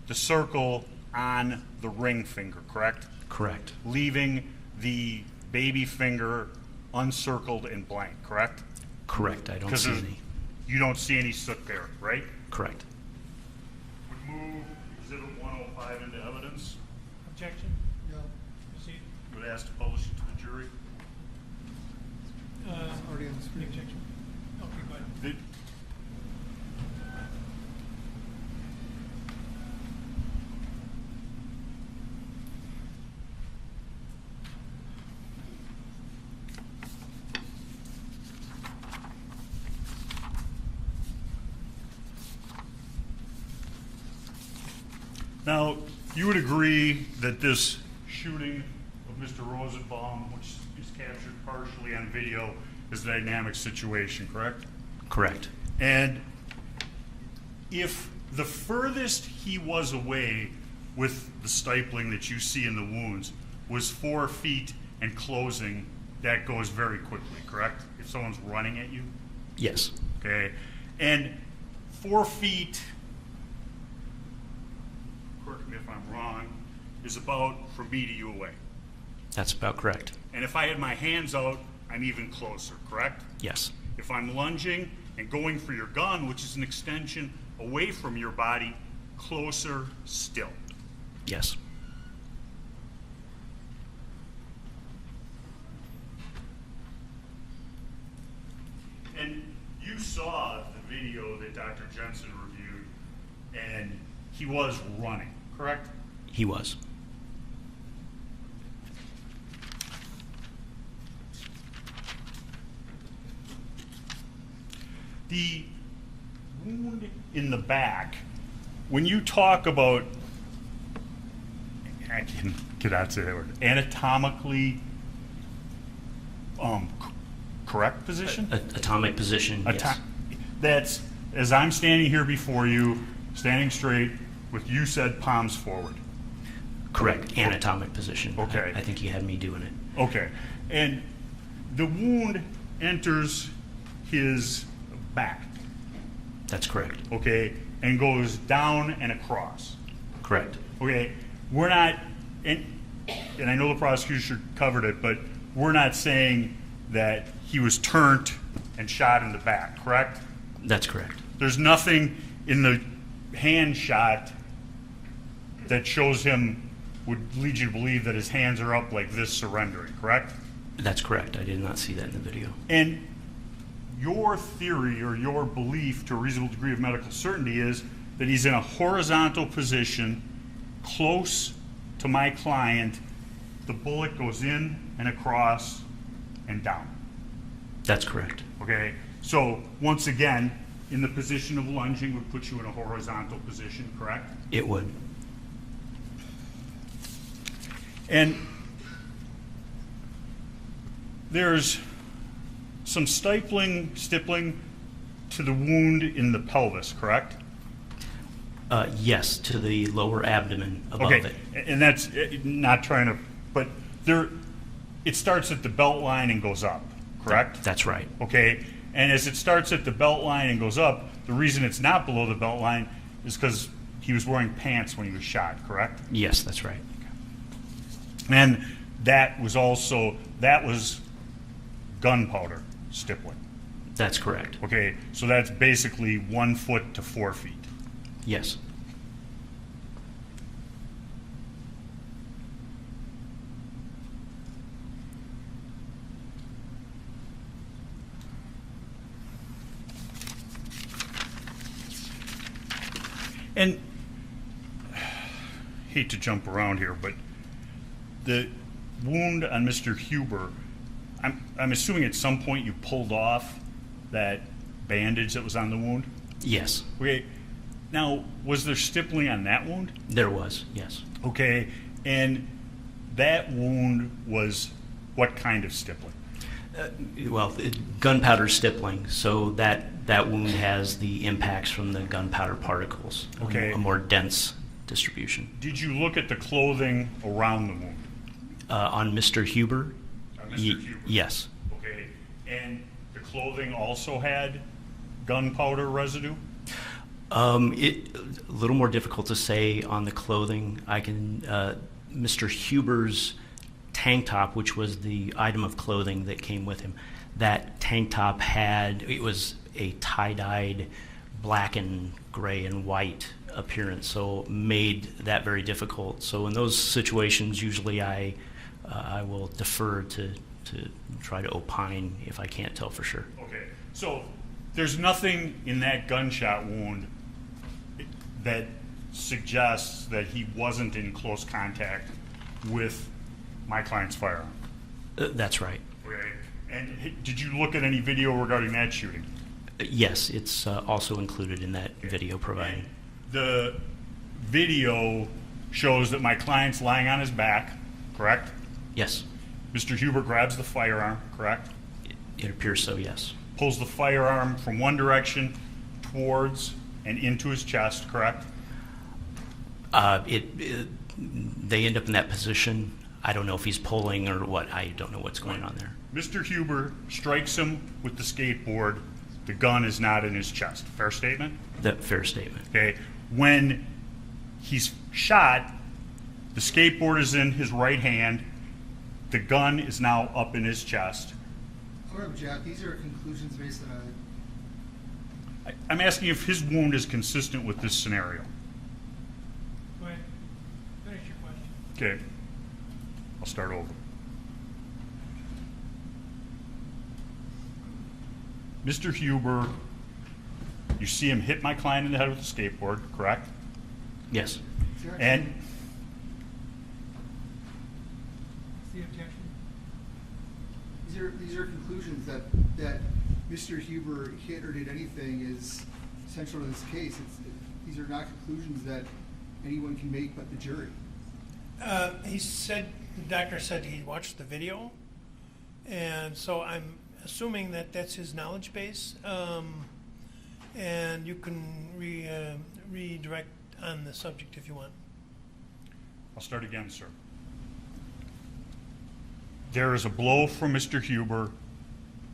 the circle on the ring finger, correct? Correct. Leaving the baby finger uncircled and blank, correct? Correct. I don't see any. You don't see any soot there, right? Correct. Would move exhibit 105 into evidence. Objection? No. Proceed. Would ask to publish it to the jury. Already on the screen. Objection? Okay, go ahead. The- Now, you would agree that this shooting of Mr. Rosenbaum, which is captured partially on video, is a dynamic situation, correct? Correct. And if the furthest he was away with the stifling that you see in the wounds was 4 feet and closing, that goes very quickly, correct? If someone's running at you? Yes. Okay. And 4 feet, correct me if I'm wrong, is about from me to you away. That's about correct. And if I had my hands out, I'm even closer, correct? Yes. If I'm lunging and going for your gun, which is an extension away from your body, closer still. Yes. And you saw the video that Dr. Jensen reviewed, and he was running, correct? He was. The wound in the back, when you talk about, I can get out to that word, anatomically correct position? Atomic position, yes. That's, as I'm standing here before you, standing straight, with you said palms forward. Correct, anatomic position. Okay. I think you had me doing it. Okay. And the wound enters his back. That's correct. Okay, and goes down and across. Correct. Okay, we're not, and I know the prosecution covered it, but we're not saying that he was turned and shot in the back, correct? That's correct. There's nothing in the hand shot that shows him, would lead you to believe that his hands are up like this surrendering, correct? That's correct. I did not see that in the video. And your theory or your belief to a reasonable degree of medical certainty is that he's in a horizontal position close to my client. The bullet goes in and across and down. That's correct. Okay, so once again, in the position of lunging would put you in a horizontal position, correct? It would. And there's some stippling to the wound in the pelvis, correct? Yes, to the lower abdomen above Okay, it. and that's not trying to, but there, it starts at the belt line and goes up, correct? That's right. Okay, and as it starts at the belt line and goes up, the reason it's not below the belt line is because he was wearing pants when he was shot, correct? Yes, that's right. And that was also, that was gunpowder stippling. That's correct. Okay, so that's basically 1 foot to 4 feet. Yes. And hate to jump around here, but the wound on Mr. Huber, I'm assuming at some point you pulled off that bandage that was on the wound? Yes. Okay. Now, was there stippling on that wound? There was, yes. Okay. And that wound was what kind of stippling? Gunpowder stippling, so that wound has the impacts from the gunpowder particles. Okay. A more dense distribution. Did you look at the clothing around the wound? On Mr. Huber? On Mr. Huber? Yes. Okay. And the clothing also had gunpowder residue? A little more difficult to say on the clothing. Mr. Huber's tank top, which was the item of clothing that came with him, that tank top it was a tie-dyed black and gray and white appearance, so made that very difficult. So in those situations, usually I will defer to try to opine if I can't tell for sure. Okay, so there's nothing in that gunshot wound that suggests that he wasn't in close contact with my client's firearm? That's right. Okay, and did you look at any video regarding that shooting? Yes, it's also included in that video provided. And the video shows that my client's lying on his back, correct? Yes. Mr. Huber grabs the firearm, correct? It appears so, yes. Pulls the firearm from one direction towards and into his chest, correct? They end up in that position. I don't know if he's pulling or what. I don't know what's going on there. Mr. Huber strikes him with the skateboard. The gun is not in his chest. Fair statement? Fair statement. Okay. When he's shot, the skateboard is in his right hand. The gun is now up in his chest. I would object. These are conclusions based on I'm asking if his wound is consistent with this scenario. Go ahead. Finish your question. Okay. I'll start over. Mr. Huber, you see him hit my client in the head with a skateboard, correct? Yes. And The objection? These are conclusions that Mr. Huber hit or did anything is central to this case. These are not conclusions that anyone can make but the jury. He said, the doctor said he watched the video, and so I'm assuming that that's his knowledge base, and you can redirect on the subject if you want. I'll start again, sir. There is a blow from Mr. Huber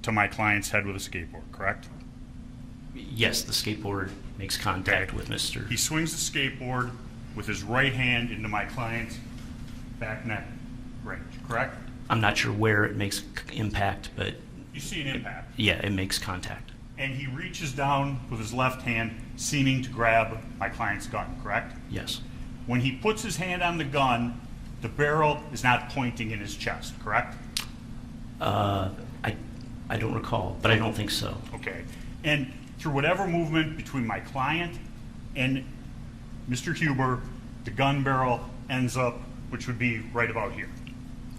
to my client's head with a skateboard, correct? Yes, the skateboard makes contact Okay. with Mr. He swings the skateboard with his right hand into my client's back neck range, correct? I'm not sure where it makes impact, but You see an impact. yeah, it makes contact. And he reaches down with his left hand, seeming to grab my client's gun, correct? Yes. When he puts his hand on the gun, the barrel is not pointing in his chest, correct? I don't recall, but I don't think so. Okay. And through whatever movement between my client and Mr. Huber, the gun barrel ends up, which would be right about here,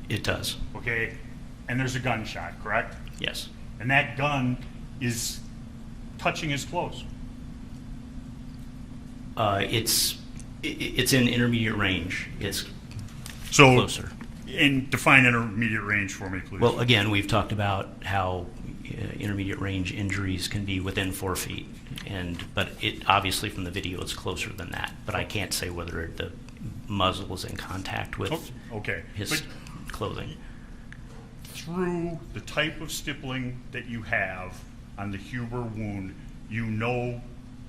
It does. okay? And there's a gunshot, correct? Yes. And that gun is touching his clothes. It's in intermediate range. It's So, closer. and define intermediate range for me, please. Well, again, we've talked about how intermediate range injuries can be within 4 feet, but it obviously from the video it's closer than that. But I can't say whether the muzzle is in contact with Okay. his But clothing. through the type of stippling that you have on the Huber wound, you know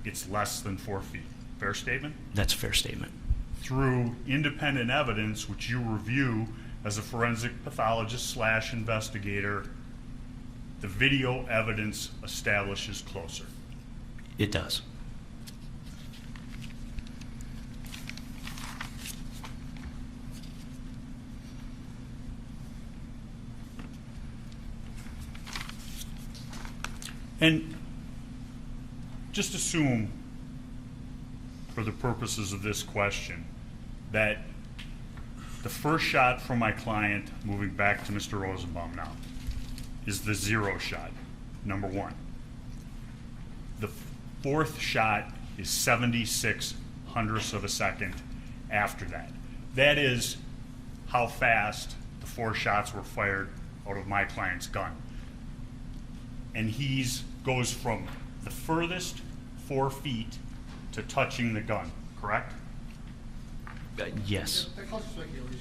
it's less than 4 feet. Fair statement? That's a fair statement. Through independent evidence, which you review as a forensic pathologist / investigator, the video evidence establishes closer. It does. And just assume, for the purposes of this question, that the first shot from my client, moving back to Mr. Rosenbaum now, is the 0 shot, number 1. The fourth shot is 76 hundredths of a second after that. That is how fast the 4 shots were fired out of my client's gun. And he's goes from the furthest 4 feet to touching the gun, correct? Yes. That calls for speculation.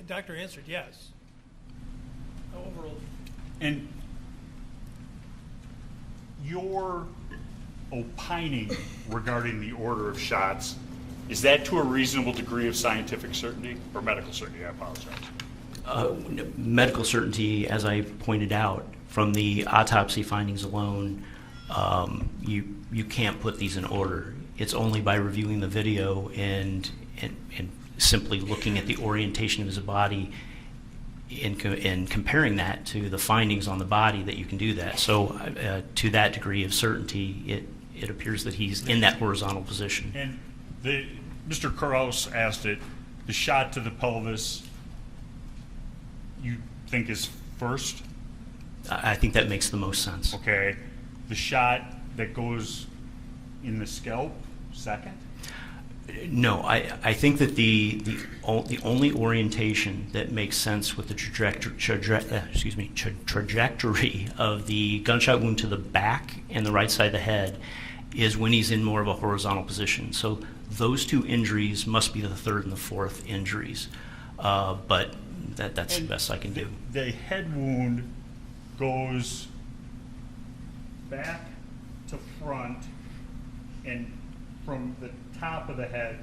Doctor answered yes. Overall. And your opining regarding the order of shots, is that to a reasonable degree of scientific certainty or medical certainty? I apologize. Medical certainty, as I pointed out, from the autopsy findings alone, you can't put these in order. It's only by reviewing the video and simply looking at the orientation of his body and comparing that to the findings on the body that you can do that. So to that degree of certainty, it appears that he's in that horizontal position. And Mr. Kraus asked it, the shot to the pelvis, you think is first? I think that makes the most sense. Okay. The shot that goes in the scalp, second? No, I think that the only orientation that makes sense with the trajectory of the gunshot wound to the back and the right side of the head is when he's in more of a horizontal position. So those two injuries must be the third and the fourth injuries. But that's the best I can do. The head wound goes back to front and from the top of the head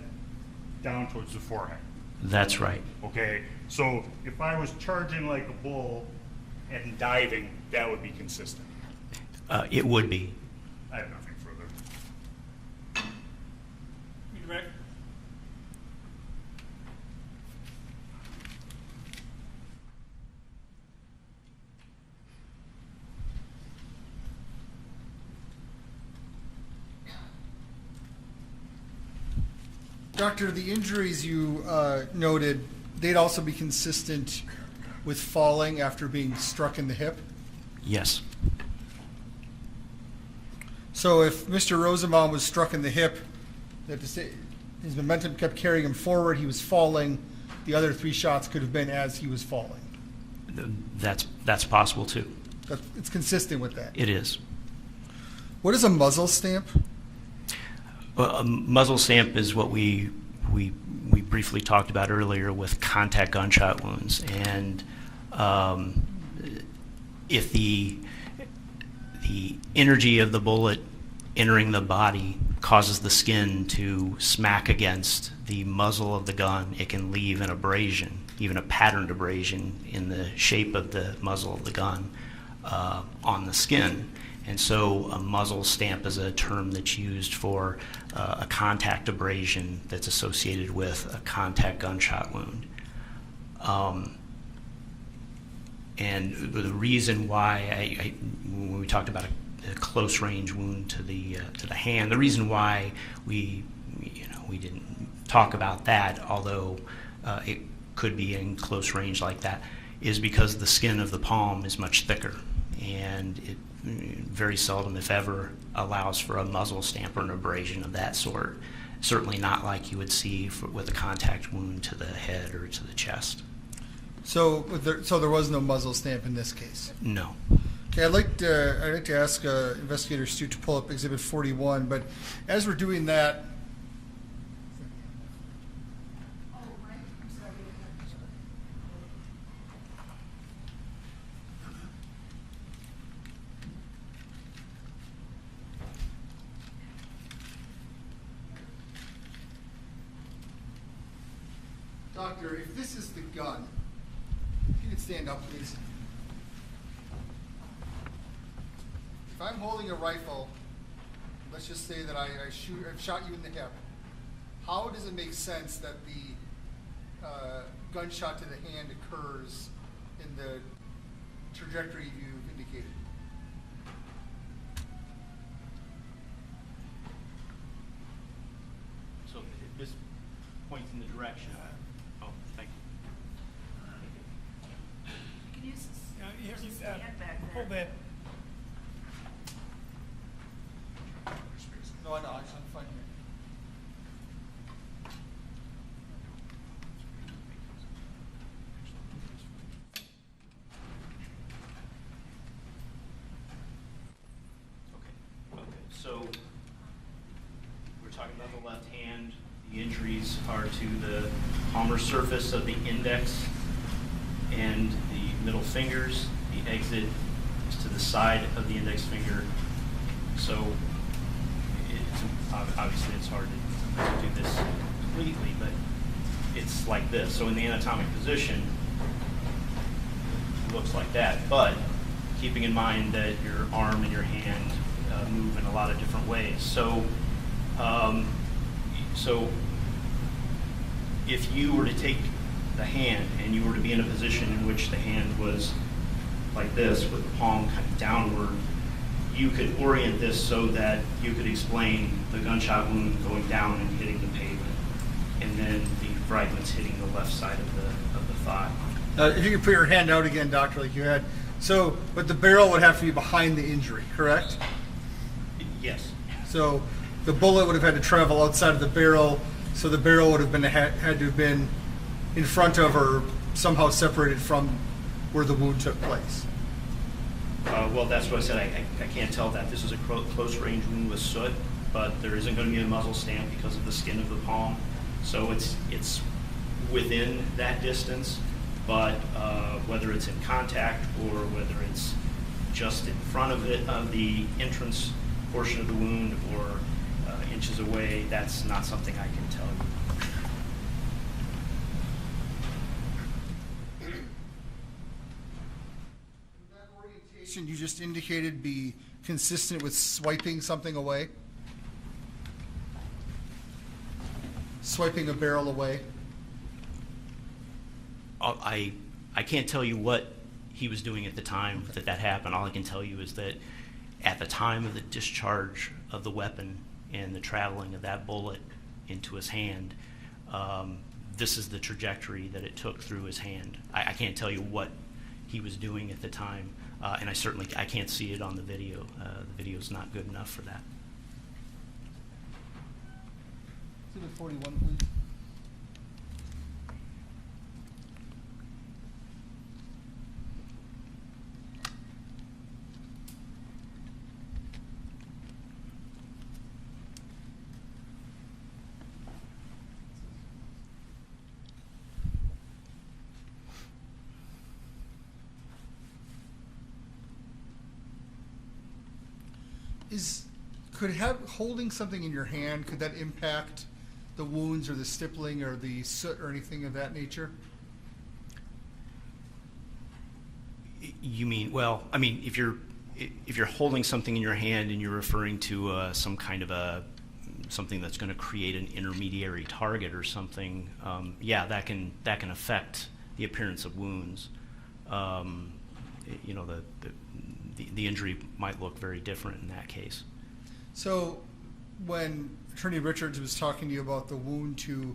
down towards the forehead. That's right. Okay, so if I was charging like a bull and diving, that would be consistent. It would be. I have nothing further. Redirect. Doctor, the injuries you noted, they'd also be consistent with falling after being struck in the hip? Yes. So if Mr. Rosenbaum was struck in the hip, that to say, his momentum kept carrying him forward, he was falling, the other 3 shots could have been as he was falling. That's possible too. It's consistent with that. It is. What is a muzzle stamp? Well, a muzzle stamp is what we briefly talked about earlier with contact gunshot wounds, and if the energy of the bullet entering the body causes the skin to smack against the muzzle of the gun, it can leave an abrasion, even a patterned abrasion in the shape of the muzzle of the gun on the skin. And so a muzzle stamp is a term that's used for a contact abrasion that's associated with a contact gunshot wound. And the reason why when we talked about a close range wound to the hand, the reason why we didn't talk about that, although it could be in close range like that, is because the skin of the palm is much thicker, and it very seldom, if ever, allows for a muzzle stamp or an abrasion of that sort. Certainly not like you would see with a contact wound to the head or to the chest. So there was no muzzle stamp in this case? No. Okay, I'd like to ask Investigator Stu to pull up Exhibit 41, but as we're doing that, Doctor, if this is the gun, if you could stand up, please. If I'm holding a rifle, let's just say that I've shot you in the hip, how does it make sense that the gunshot to the hand occurs in the trajectory you've indicated? So this points in the direction. Oh, thank you. You can use Here's this stand back there. Hold that. No, I know, I'm fine here. Okay, so we're talking about the left hand. The injuries are to the palmar surface of the index and the middle fingers. The exit is to the side of the index finger. So obviously it's hard to do this completely, but it's like this. So in the anatomic position, it looks like that. But keeping in mind that your arm and your hand move in a lot of different ways. So, so if you were to take the hand and you were to be in a position in which the hand was like this with the palm kind of downward, you could orient this so that you could explain the gunshot wound going down and hitting the pavement, and then the fragments hitting the left side of the thigh. If you could put your hand out again, Doctor, like you had. So, but the barrel would have to be behind the injury, correct? Yes. So the bullet would have had to travel outside of the barrel, so the barrel would have had to have been in front of or somehow separated from where the wound took place. Well, that's what I said. I can't tell that. This is a close range wound with soot, but there isn't going to be a muzzle stamp because of the skin of the palm. So it's within that distance, but whether it's in contact or whether it's just in front of it, of the entrance portion of the wound, or inches away, that's not something I can tell you. interpretation you just indicated be consistent with swiping something away? Swiping a barrel away? I can't tell you what he was doing at the time that happened. All I can tell you is that at the time of the discharge of the weapon and the traveling of that bullet into his hand, this is the trajectory that it took through his hand. I can't tell you what he was doing at the time, and I can't see it on the video. The video's not good enough for that. Exhibit 41, please. Holding something in your hand, could that impact the wounds or the stippling or the soot or anything of that nature? You mean, well, I mean, if you're holding something in your hand and you're referring to some kind of something that's going to create an intermediary target or something, yeah, that can affect the appearance of wounds. You know, the injury might look very different in that case. So when Attorney Richards was talking to you about the wound to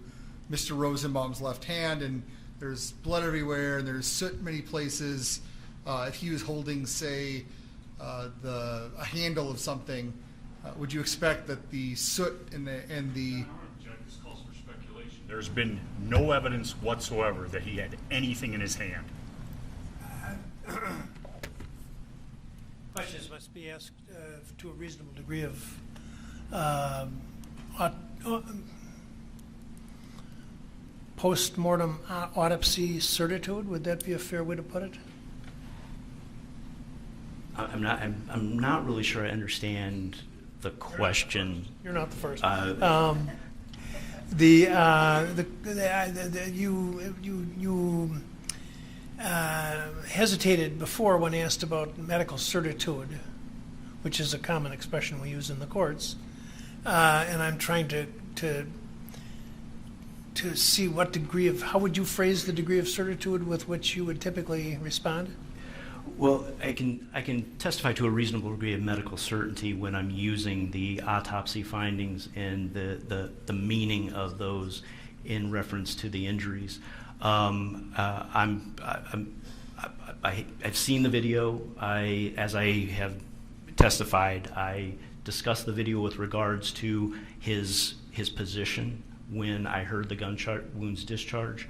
Mr. Rosenbaum's left hand, and there's blood everywhere and there's soot many places, if he was holding, say, a handle of something, would you expect that the soot and the This calls for speculation. There's been no evidence whatsoever that he had anything in his hand. Questions must be asked to a reasonable degree of post-mortem autopsy certitude. Would that be a fair way to put it? I'm not really sure I understand the question. You're not the first. You hesitated before when asked about medical certitude, which is a common expression we use in the courts, and I'm trying to see what degree of, how would you phrase the degree of certitude with which you would typically respond? Well, I can testify to a reasonable degree of medical certainty when I'm using the autopsy findings and the meaning of those in reference to the injuries. I've seen the video. As I have testified, I discussed the video with regards to his position when I heard the gunshot wounds discharge.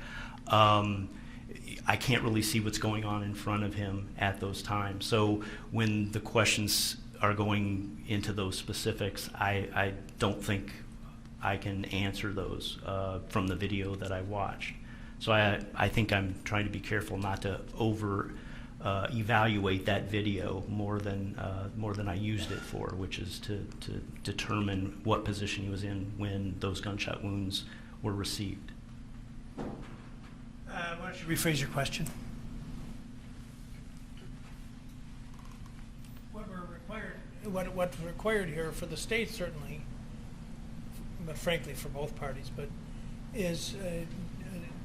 I can't really see what's going on in front of him at those times. So when the questions are going into those specifics, I don't think I can answer those from the video that I watched. So I think I'm trying to be careful not to evaluate that video more than I used it for, which is to determine what position he was in when those gunshot wounds were received. Why don't you rephrase your question? What's required here for the state, certainly, but frankly for both parties, but is a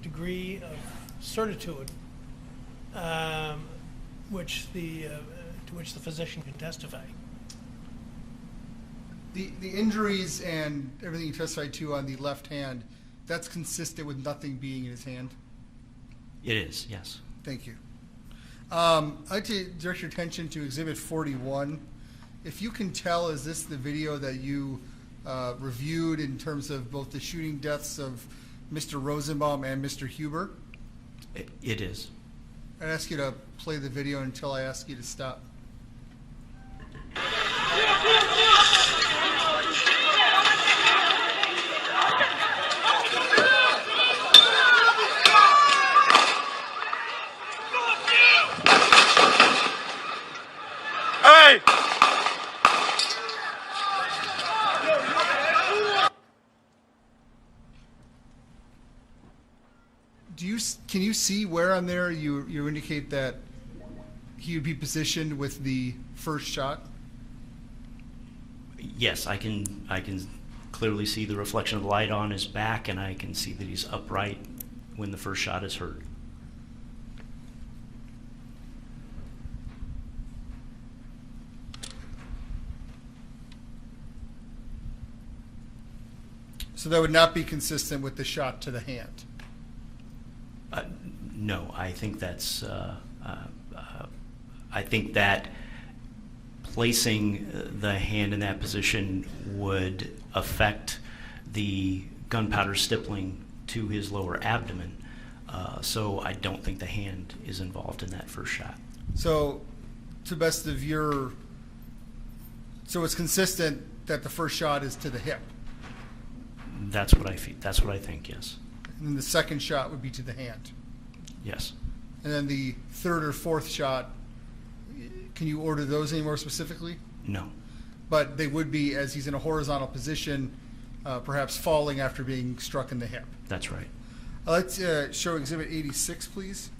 degree of certitude to which the physician can testify. The injuries and everything you testified to on the left hand, that's consistent with nothing being in his hand? It is, yes. Thank you. I'd like to direct your attention to Exhibit 41. If you can tell, is this the video that you reviewed in terms of both the shooting deaths of Mr. Rosenbaum and Mr. Huber? It is. I'd ask you to play the video until I ask you to stop. Hey! Can you see where on there you indicate that he would be positioned with the first shot? Yes, I can clearly see the reflection of the light on his back, and I can see that he's upright when the first shot is heard. So that would not be consistent with the shot to the hand? No, I think that's. I think that placing the hand in that position would affect the gunpowder stippling to his lower abdomen. So I don't think the hand is involved in that first shot. So, to the best of your, so it's consistent that the first shot is to the hip, That's what I feel. That's what I think. Yes. and then the second shot would be to the hand, Yes. and then the third or fourth shot. Can you order those any more specifically? No. But they would be as he's in a horizontal position, perhaps falling after being struck in the hip. That's right. Let's show Exhibit 86, please.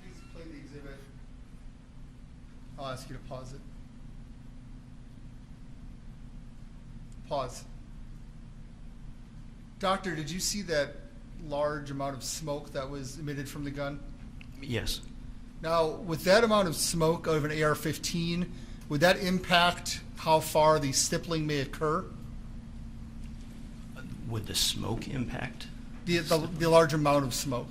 Please play the exhibit. I'll ask you to pause it. Pause. Doctor, did you see that large amount of smoke that was emitted from the gun? Yes. Now, with that amount of smoke out of an AR-15, would that impact how far the stippling may occur? Would the smoke impact? The large amount of smoke.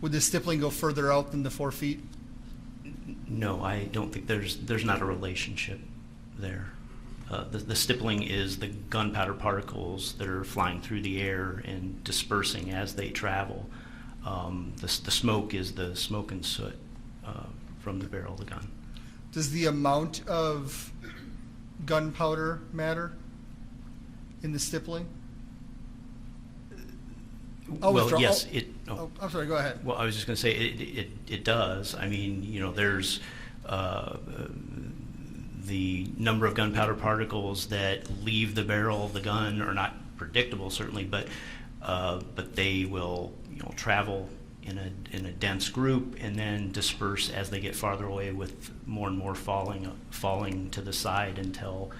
Would the stippling go further out than the 4 feet? No, I don't think there's not a relationship there. The stippling is the gunpowder particles that are flying through the air and dispersing as they travel. The smoke is the smoke and soot from the barrel of the gun. Does the amount of gunpowder matter in the stippling? Well, yes, I'm sorry, go ahead. Well, I was just going to say it does. I mean, you know, there's the number of gunpowder particles that leave the barrel of the gun are not predictable, certainly, but they will, you know, travel in a dense group and then disperse as they get farther away, with more and more falling to the side until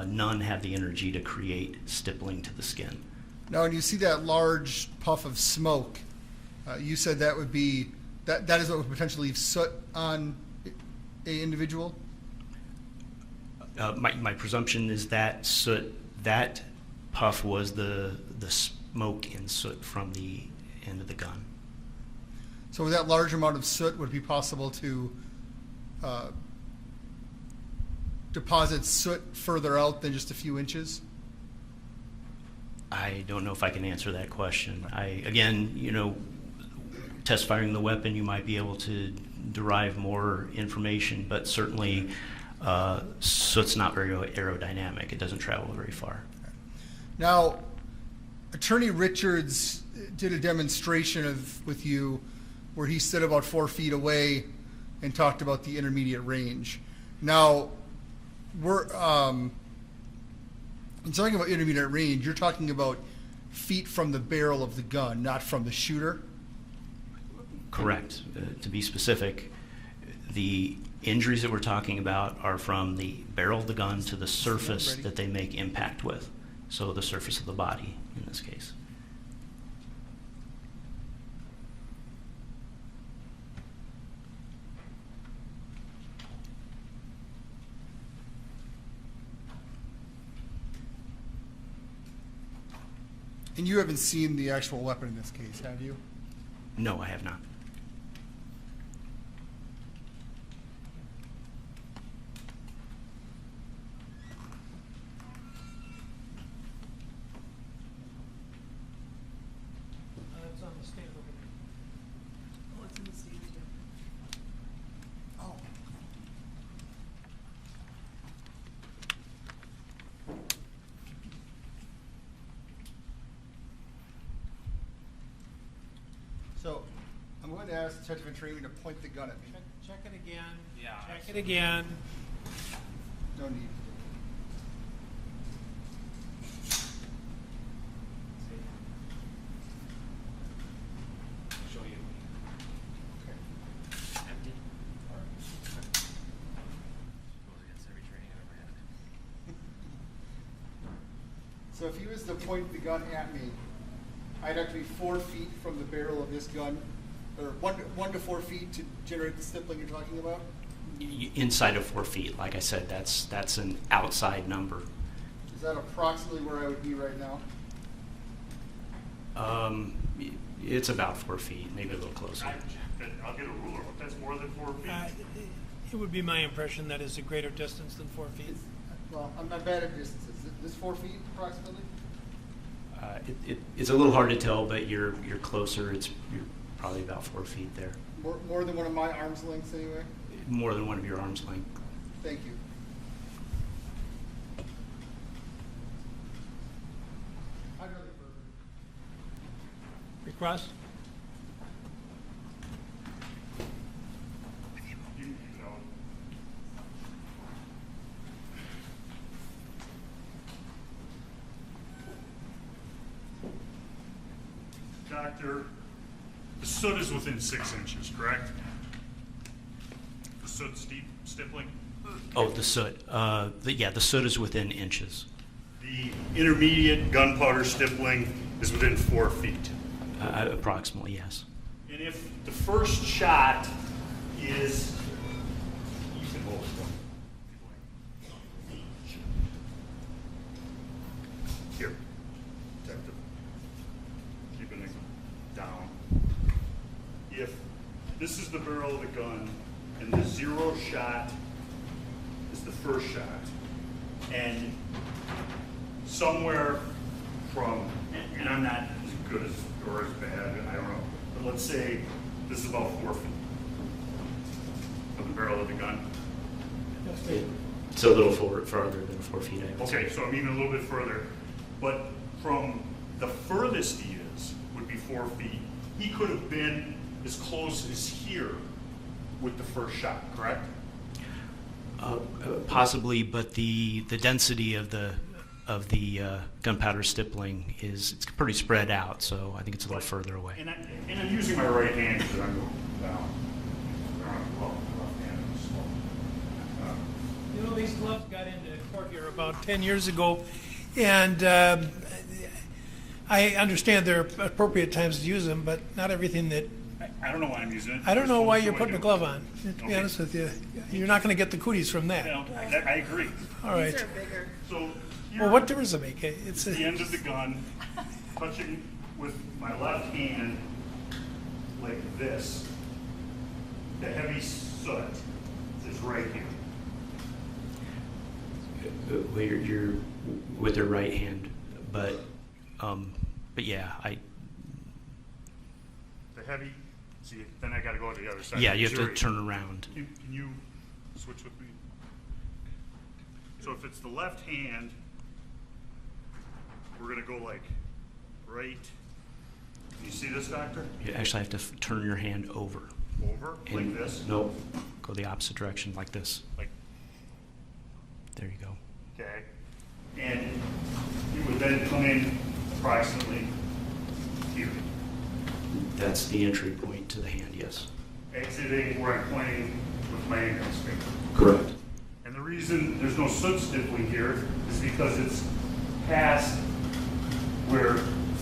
none have the energy to create stippling to the skin. Now, when you see that large puff of smoke, you said that would be that is what would potentially leave soot on a individual? My presumption is that soot, that puff was the smoke and soot from the end of the gun. So with that large amount of soot, would it be possible to deposit soot further out than just a few inches? I don't know if I can answer that question. Again, you know, test firing the weapon, you might be able to derive more information, but certainly soot's not very aerodynamic. It doesn't travel very far. Now, Attorney Richards did a demonstration with you where he stood about 4 feet away and talked about the intermediate range. Now, we're in talking about intermediate range, you're talking about feet from the barrel of the gun, not from the shooter? Correct. To be specific, the injuries that we're talking about are from the barrel of the gun to the surface that they make impact with. So the surface of the body in this case. And you haven't seen the actual weapon in this case, have you? No, I have not. I'm going to ask Detective Venturini to point the gun at me. Check it again. Yeah. Check it again. No need. Show you. Okay. Empty. Goes against every training I've ever had. So if he was to point the gun at me, I'd have to be 4 feet from the barrel of this gun, or 1 to 4 feet to generate the stippling you're talking about? Inside of 4 feet, like I said, that's an outside number. Is that approximately where I would be right now? It's about 4 feet, maybe a little closer. I'll get a ruler, but that's more than 4 feet. It would be my impression that is a greater distance than 4 feet. Well, I'm not bad at distances. Is this 4 feet approximately? It's a little hard to tell, but you're closer. You're probably about 4 feet there. More than one of my arm's lengths anyway? More than one of your arm's length. Thank you. I'd rather Recross? You know, Doctor, the soot is within 6 inches, correct? The soot stippling? Oh, the soot. The soot is within inches. The intermediate gunpowder stippling is within 4 feet. Approximately, yes. And if the first shot is, you can hold it. Here, detective. Keeping it down. If this is the barrel of the gun and the 0 shot is the first shot, and somewhere from, and I'm not as good as or as bad, I don't know, but let's say this is about 4 feet from the barrel of the gun. It's a little farther than 4 feet, I would say. Okay, so I'm even a little bit further, but from the furthest he is would be 4 feet. He could have been as close as here with the first shot, correct? Possibly, but the density of the gunpowder stippling it's pretty spread out, so I think it's a little further away. And I'm using my right hand because I'm going down. Left hand is slow. You know, these gloves got into court here about 10 years ago, and I understand there are appropriate times to use them, but not everything that... I don't know why I'm using it. I don't know why you're Just putting a glove on, to be Okay. honest with you. You're not going to get the cooties from that. No, I agree. All right. These are bigger. So here, Well, what difference does it make? It's the end of the gun, touching with my left hand like this. The heavy soot is right here. Well, you're with your right hand, but yeah, The heavy, see, then I gotta go to the other side. yeah, of the you have to jury. turn around. Can you switch with me? So if it's the left hand, we're gonna go like right. Can you see this, doctor? You actually have to turn your hand over. Over, like this? No, go the opposite direction, like this. Like, There you go. okay. And you would then come in approximately here, That's the entry point to the hand, yes. exiting where I'm pointing with my index finger. Correct. And the reason there's no soot stippling here is because it's past where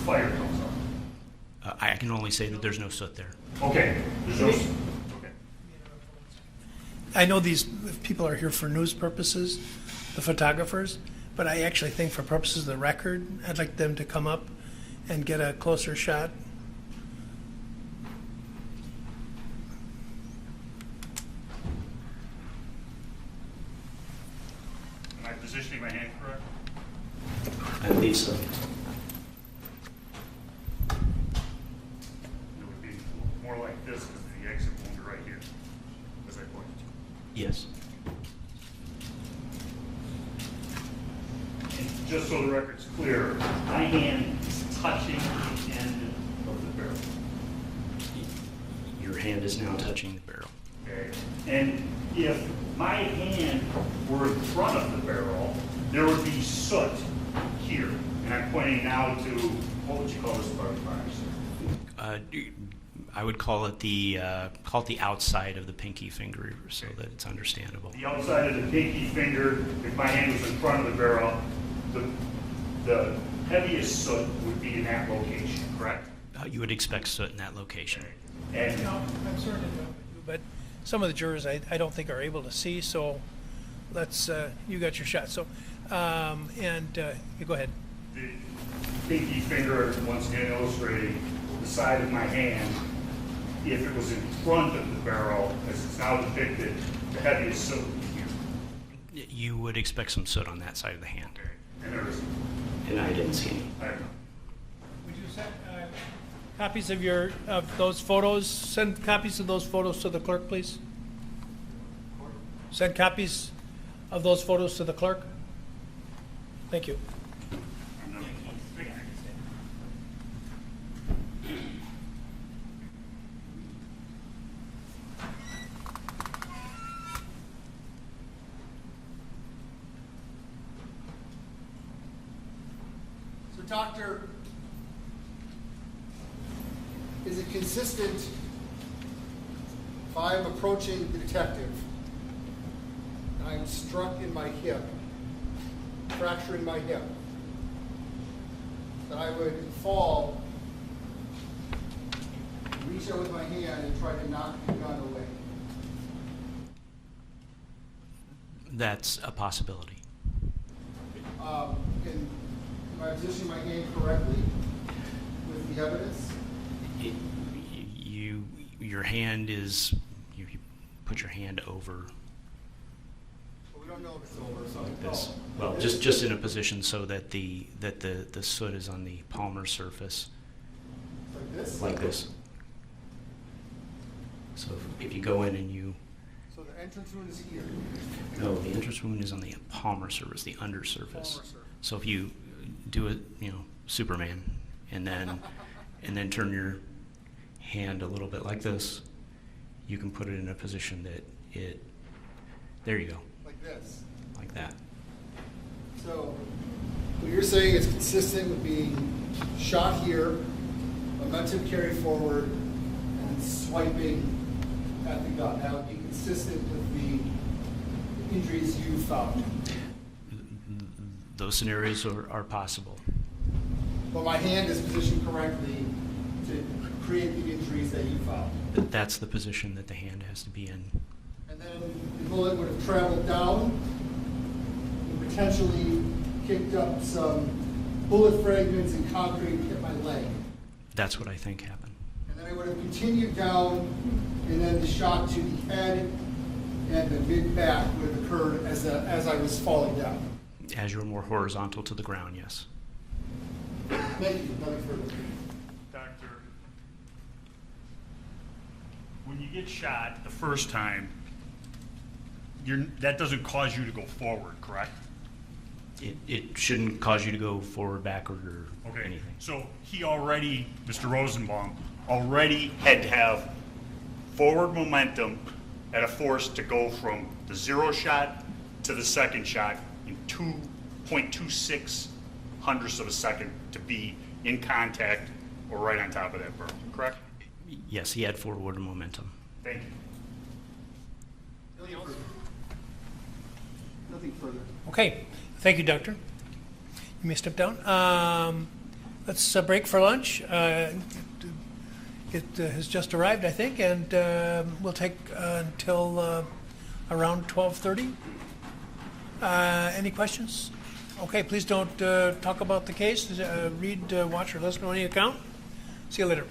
fire comes up. I can only say that there's no soot there. Okay, there's no, okay. I know these people are here for news purposes, the photographers, but I actually think for purposes of the record, I'd like them to come up and get a closer shot. Am I positioning my hand correct? I believe so. It would be more like this because the exit wound right here, as I pointed to. Yes. And just so the record's clear, my hand is touching the end of the barrel. hand is now touching the barrel. Okay. And if my hand were in front of the barrel, there would be soot here. And I'm pointing now to, what would you call this part of the fire, sir? I would call it the outside of the pinky finger so that it's understandable. The outside of the pinky finger, if my hand was in front of the barrel, the heaviest soot would be in that location, correct? You would expect soot in that location. And No, I'm sorry to interrupt you, but some of the jurors I don't think are able to see, so let's, you got your shot. So, you go ahead. the pinky finger, once again illustrating the side of my hand, if it was in front of the barrel, as it's now depicted, the heaviest soot would be here. You would expect some soot on that side of the hand. And there is, And I didn't see any. I don't know. Would you send copies of those photos? Send copies of those photos to the clerk, please. Send copies of those photos to the clerk. Thank you. So, doctor, is it consistent if I'm approaching the detective and I'm struck in my hip, fracturing my hip, that I would fall, reach out with my hand and try to knock the gun away? That's a possibility. Am I positioning my hand correctly with the evidence? Your hand is, you put your hand over But we don't know if it's over, so like this. Well, just in a position so that the soot is on the palmar surface, like this? like this. So if you go in and you, So the entrance wound is here. no, the entrance wound is on the palmar surface, the under surface. Palmar surface. So if you do it, Superman, and then turn your hand a little bit like this, you can put it in a position that there you go, Like this. like that. So what you're saying is consistent with being shot here, momentum carry forward, and swiping at the gun. That would be consistent with the injuries you found. Those scenarios are possible. But my hand is positioned correctly to create the injuries that you found. That's the position that the hand has to be in. And then the bullet would have traveled down and potentially kicked up some bullet fragments and concrete hit my leg. That's what I think happened. And then I would have continued down, and then the shot to the head and the mid-back would have occurred as I was falling down. As you're more horizontal to the ground, yes. Thank you. Nothing further. Doctor, when you get shot the first time, that doesn't cause you to go forward, correct? It shouldn't cause you to go forward, backward, or Okay, anything. so he already, Mr. Rosenbaum, already had to have forward momentum at a force to go from the zero shot to the second shot in 2.26 hundredths of a second to be in contact or right on top of that barrel, correct? Yes, he had forward momentum. Thank you. Nothing further. Okay, thank you, doctor. You may step down. Let's break for lunch. It has just arrived, I think, and we'll take until around 12:30. Any questions? Okay, please don't talk about the case. Read, watch, or listen to any account. See you later.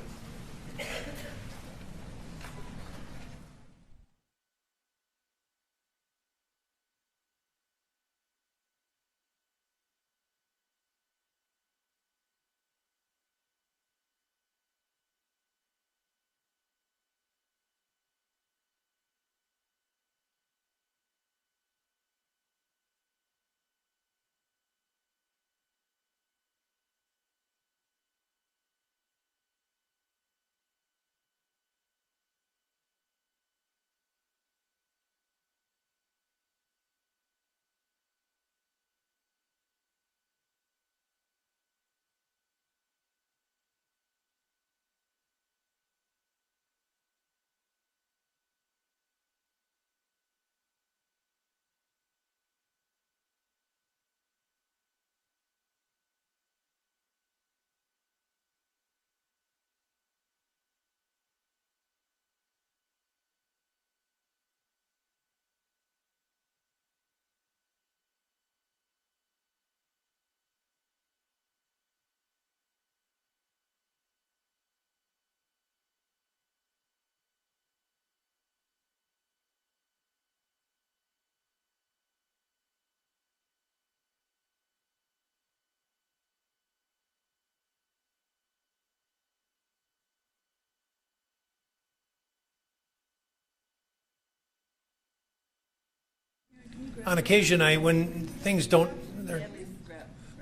on occasion, when things don't, they're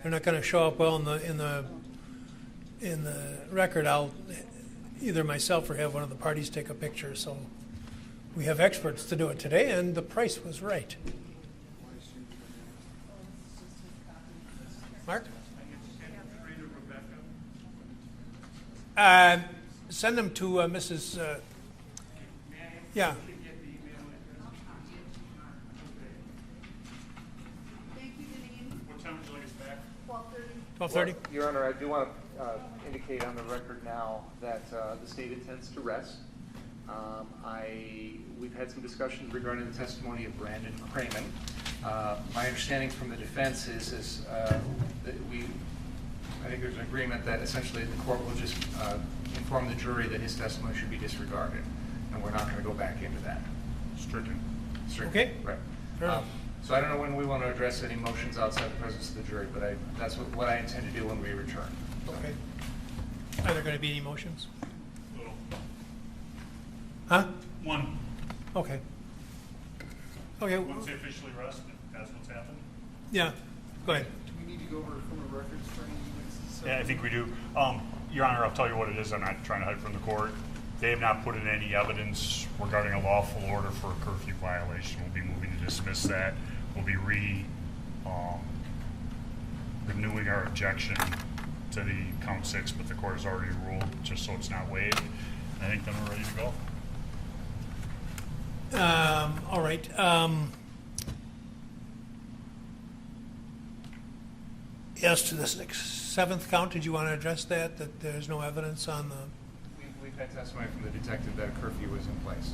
not going to show up well in the record, I'll either myself or have one of the parties take a picture. So we have experts to do it today, and the price was right. Mark? Send them to Mrs. Yeah. What time would you like us back? 12:30. Your Honor, I do want to indicate on the record now that the state intends to rest. We've had some discussions regarding the testimony of Brandon Kramen. My understanding from the defense is that I think there's an agreement that essentially the court will just inform the jury that his testimony should be disregarded, and we're not going to go back into that. Stricken. Okay. Right. Fair enough. So I don't know when we want to address any motions outside the presence of the jury, but that's what I intend to do when we return. Okay. Are there going to be any motions? Little. Huh? One. Okay. Okay. Once they officially rest, if that's what's happened. Yeah. Go ahead. Do we need to go over criminal records for any witnesses? Yeah, I think we do. Your Honor, I'll tell you what it is. I'm not trying to hide from the court. They have not put in any evidence regarding a lawful order for a curfew violation. We'll be moving to dismiss that. We'll be renewing our objection to the count 6, but the court has already ruled, just so it's not waived. I think then we're ready to go. All right. As to this 7th count, did you want to address that there's no evidence on the... We've had testimony from the detective that a curfew was in place.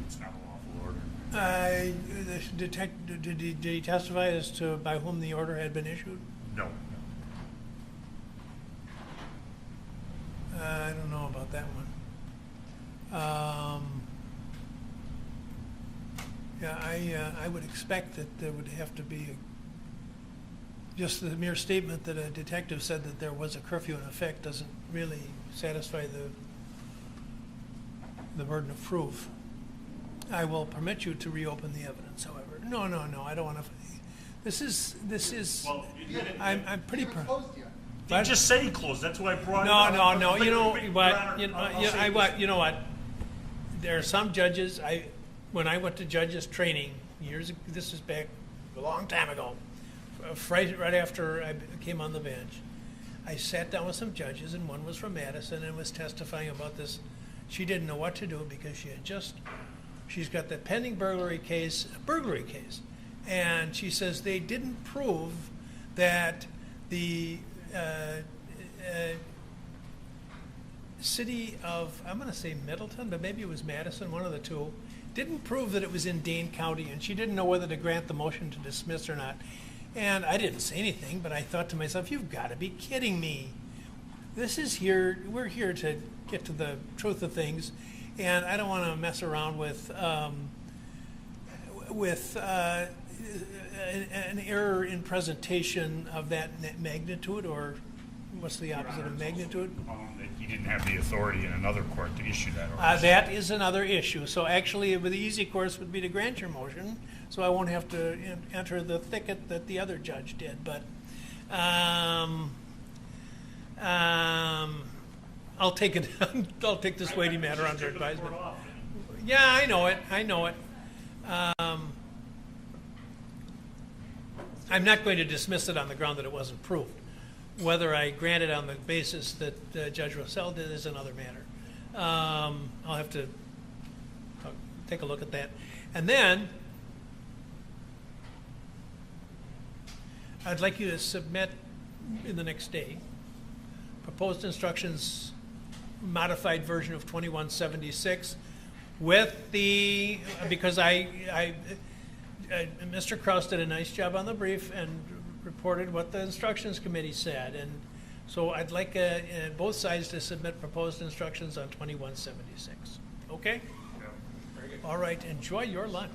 It's not a lawful order. Did he testify as to by whom the order had been issued? No. I don't know about that one. Yeah, I would expect that there would have to be just the mere statement that a detective said that there was a curfew in effect doesn't really satisfy the burden of proof. I will permit you to reopen the evidence, however. No, I don't want to. This is. Well, I'm pretty. He just said he closed. That's why I brought it up. No. You know Your what? Honor, You know what? There are some judges. When I went to judges training this is back a long time ago, right after I came on the bench, I sat down with some judges, and one was from Madison and was testifying about this. She didn't know what to do because she's got the pending burglary case, and she says they didn't prove that the city of, I'm going to say Middleton, but maybe it was Madison, one of the two, didn't prove that it was in Dane County, and she didn't know whether to grant the motion to dismiss or not. And I didn't say anything, but I thought to myself, you've got to be kidding me. We're here to get to the truth of things, and I don't want to mess around with an error in presentation of that magnitude, or what's the opposite of magnitude? that he didn't have the authority in another court to issue that order. That is another issue. So actually, the easy course would be to grant your motion, so I won't have to enter the thicket that the other judge did. But I'll take it. I'll take this weighty matter under advisement. Yeah, I know it. I'm not going to dismiss it on the ground that it wasn't proved. Whether I grant it on the basis that Judge Rossell did is another matter. I'll have to take a look at that. And then I'd like you to submit in the next day proposed instructions, modified version of 2176 with because Mr. Kraus did a nice job on the brief and reported what the instructions committee said, and so I'd like both sides to submit proposed instructions on 2176. Okay? Yeah. Very good. All right. Enjoy your lunch.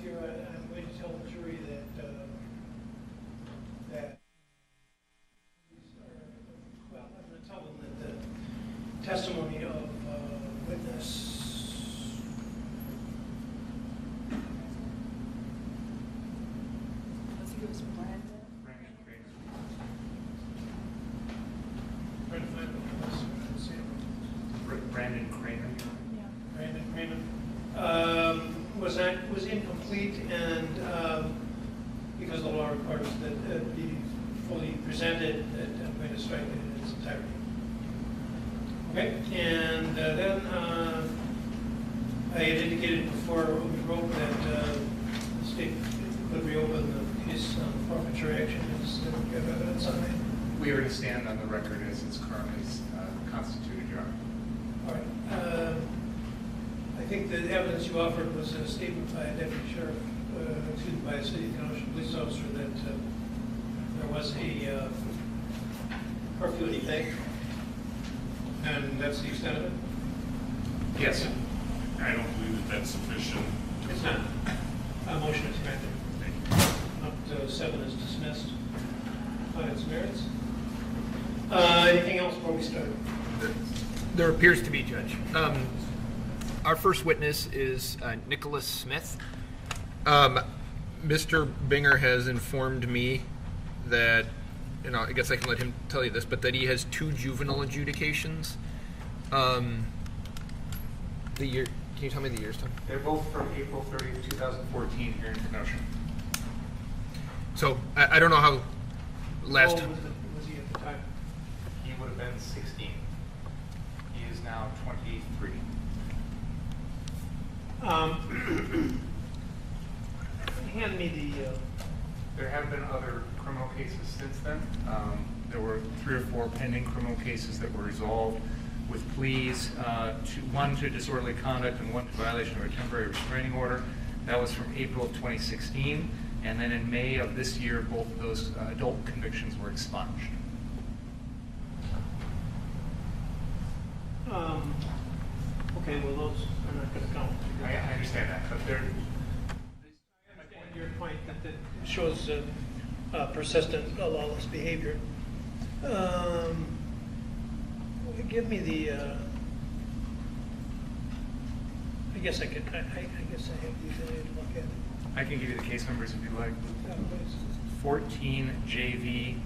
here, I'm going to tell the jury that, well, I'm going to tell them that the testimony of witness I think it was Brandon. Brandon Kramer. Brandon Kramer, was incomplete, and because the law requires that it be fully presented, that I'm going to strike it in its entirety. Okay, and then I had indicated before we wrote that the state could reopen the case on forfeiture action as we have evidence on it. We are to stand on the record as it's currently constituted, Your Honor. All right. I think the evidence you offered was a statement by a deputy sheriff, by a city Kenosha police officer that there was a curfew effect, and that's the extent of it? Yes. I don't believe that that's sufficient. It's not. A motion is granted. Up to 7 is dismissed on its merits. Anything else before we start? There appears to be, Judge. Our first witness is Nicholas Smith. Mr. Binger has informed me that, I guess I can let him tell you this, but that he has 2 juvenile adjudications. The year, can you tell me the years, Tom? They're both from April 30th, 2014 here in Kenosha. So I don't know how last. How old was he at the time? He would have been 16. He is now 23. Hand me the. There have been other criminal cases since then. There were 3 or 4 pending criminal cases that were resolved with pleas, one to disorderly conduct and one to violation of a temporary restraining order. That was from April of 2016. And then in May of this year, both of those adult convictions were expunged. Okay, well, those are not going to count. I understand that, but they're... I understand your point that shows persistent lawless behavior. Give me the. I guess I could. I guess I have the ability to look at it. I can give you the case numbers if you'd like. What is it? 14 JV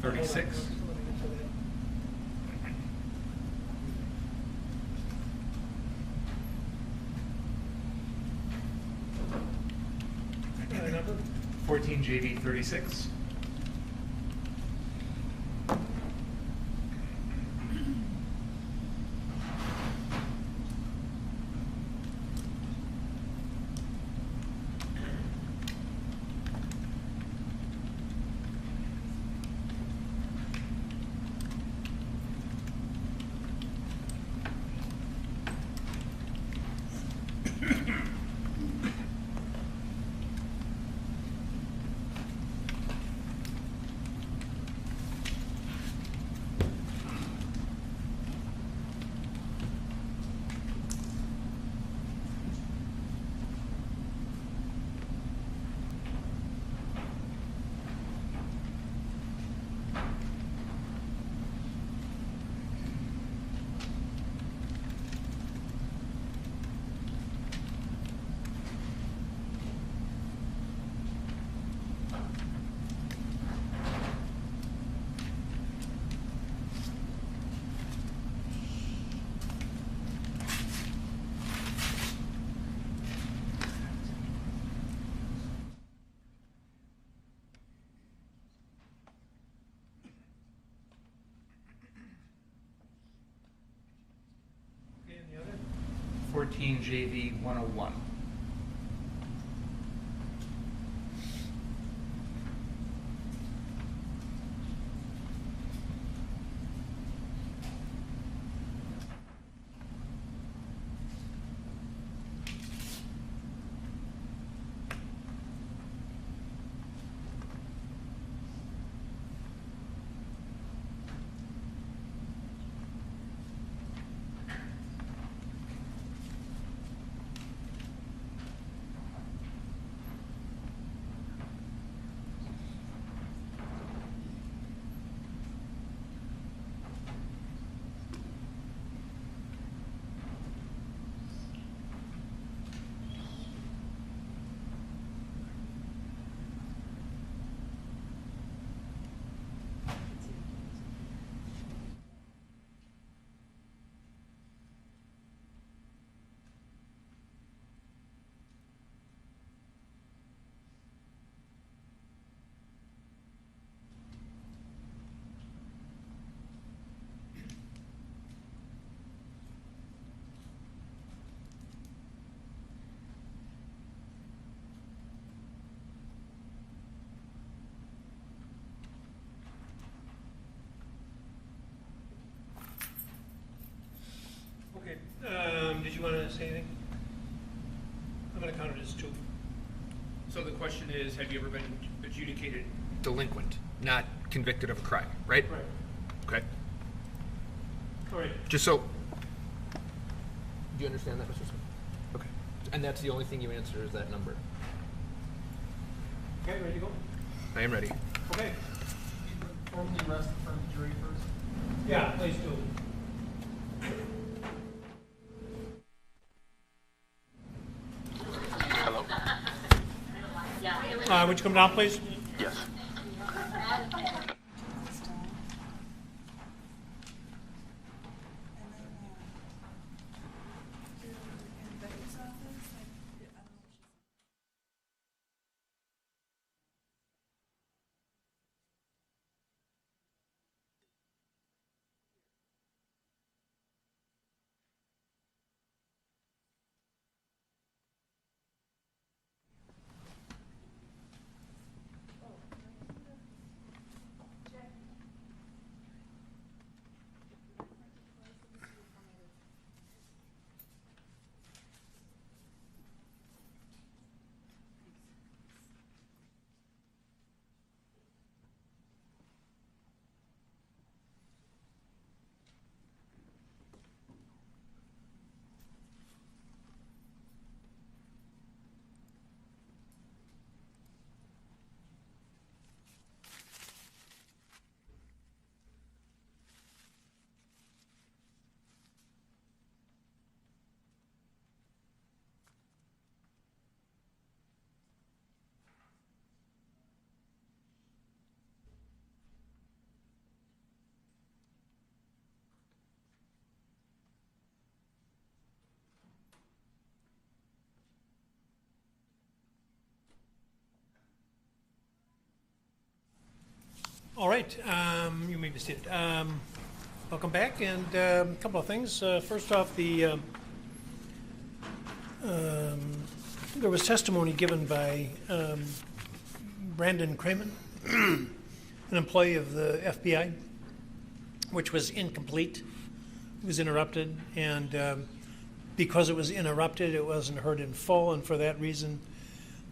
36. Let me get to that. Number? 14 JV 36. Okay, and the other? 14 JV 101. So the question is, have you ever been adjudicated delinquent, not convicted of a crime, right? Right. Okay. All right. Just so. Do you understand that, Mr. Smith? Okay. And that's the only thing you answer is that number. Okay, ready to go? I am ready. Okay. Formally arrest in front of the jury first. Yeah, please do. Hello? Would you come down, please? Yes. All right, you may be seated. Welcome back, and a couple of things. First off, there was testimony given by Brandon Kramen, an employee of the FBI, which was incomplete. It was interrupted, and because it was interrupted, it wasn't heard in full, and for that reason,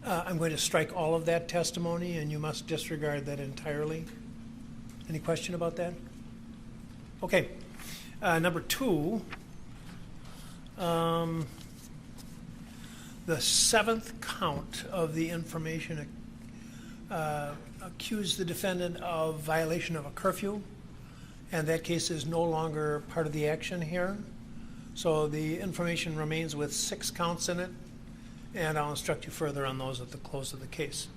I'm going to strike all of that testimony, and you must disregard that entirely. Any question about that? Okay. Number two, the seventh count of the information accused the defendant of violation of a curfew, and that case is no longer part of the action here. So the information remains with 6 counts in it, and I'll instruct you further on those at the close of the case.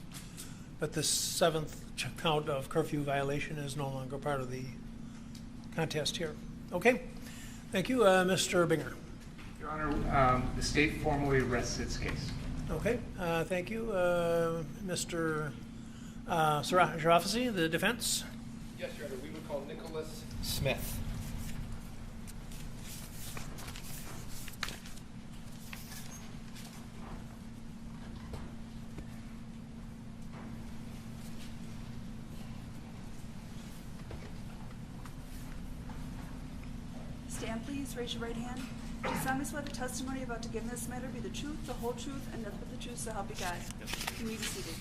But the 7th count of curfew violation is no longer part of the contest here. Okay, thank you. Mr. Binger. Your Honor, the state formally rests its case. Okay, thank you. Mr. Sharafazi, the defense. Yes, Your Honor. We would call Nicholas Smith. Stand, please. Raise your right hand. Do you solemnly swear the testimony about to give in this matter be the truth, the whole truth, and nothing but the truth, so help you God? You may be seated.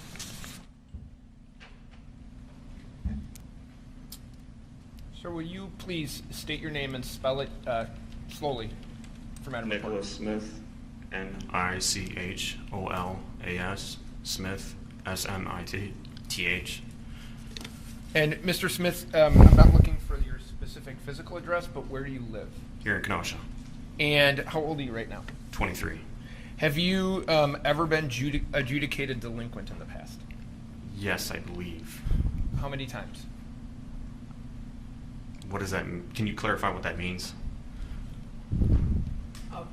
Sir, will you please state your name and spell it slowly for Madam Reporter? Nicholas Smith, Nicholas Smith, Smith. And Mr. Smith, I'm not looking for your specific physical address, but where do you live? Here in Kenosha, And how old are you right now? 23. Have you ever been adjudicated delinquent in the past? Yes, I believe. How many times? What does that mean? Can you clarify what that means? Of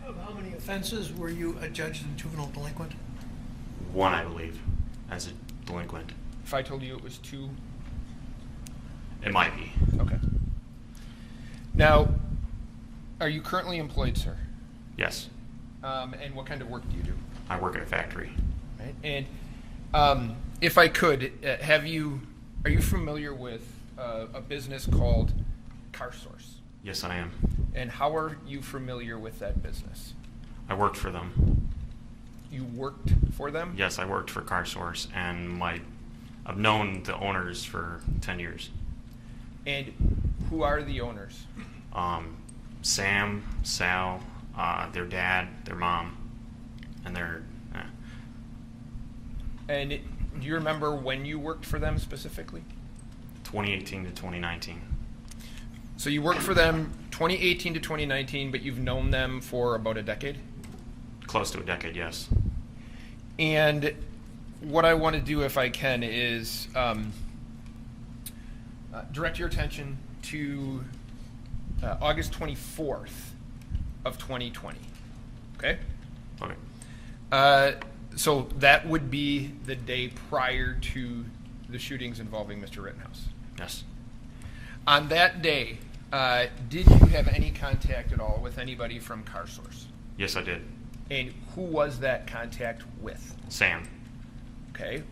how many offenses were you adjudged a juvenile delinquent? 1, I believe, as a delinquent. If I told you it was 2? It might be. Okay. Now, are you currently employed, sir? Yes. And what kind of work do you do? I work at a factory. Right. And if I could, are you familiar with a business called Car Source? Yes, I am. And how are you familiar with that business? I worked for them. you worked for them? Yes, I worked for CarSource, and I've known the owners for 10 years. And who are the owners? Sam, Sal, their dad, their mom, and their... And do you remember when you worked for them specifically? 2018 to 2019. So you worked for them 2018 to 2019, but you've known them for about a decade? Close to a decade, yes. And what I want to do, if I can, is direct your attention to August 24th of 2020. Okay? Okay. So that would be the day prior to the shootings involving Mr. Rittenhouse. Yes. On that day, did you have any contact at all with anybody from CarSource? Yes, I did. And who was that contact with? Sam. Okay.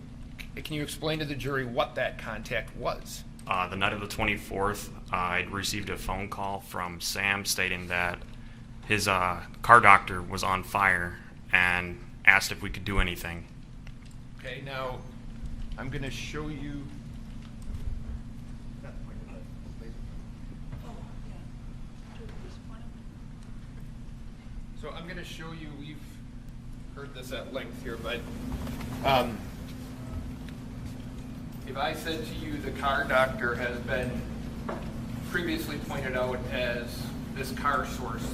Can you explain to the jury what that contact was? The night of the 24th, I received a phone call from Sam stating that his car doctor was on fire and asked if we could do anything. Okay, now I'm going to show you. So I'm going to show you, we've heard this at length here, but if I said to you the car doctor has been previously pointed out as this car source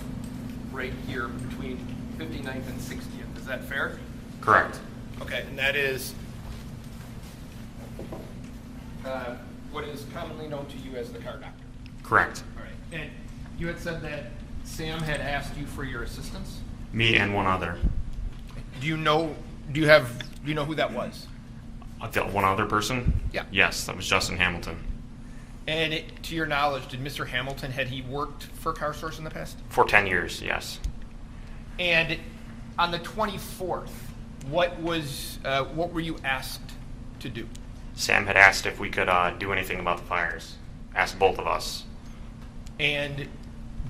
right here between 59th and 60th, is that fair? Correct. Okay, and that is what is commonly known to you as the car doctor. Correct. All right, and you had said that Sam had asked you for your assistance? Me and one other. Do you know who that was? The one other person? Yeah. Yes, that was Justin Hamilton. And to your knowledge, did Mr. Hamilton, had he worked for CarSource in the past? For 10 years, yes. And on the 24th, what were you asked to do? Sam had asked if we could do anything about the fires. Asked both of us. And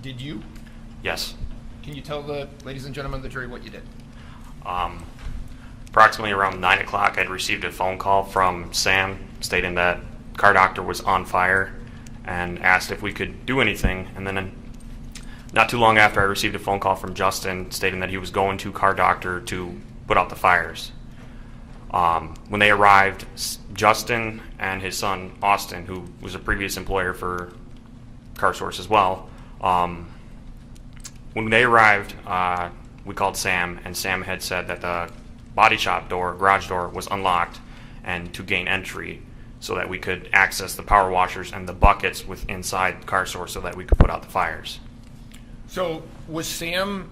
did you? Yes. Can you tell the ladies and gentlemen of the jury what you did? Approximately around 9 o'clock, I'd received a phone call from Sam stating that car doctor was on fire and asked if we could do anything. And then not too long after, I received a phone call from Justin stating that he was going to car doctor to put out the fires. When they arrived, Justin and his son, Austin, who was a previous employer for CarSource as well, when they arrived, we called Sam, and Sam had said that the body shop door, garage door, was unlocked, and to gain entry so that we could access the power washers and the buckets with inside CarSource so that we could put out the fires. So was Sam,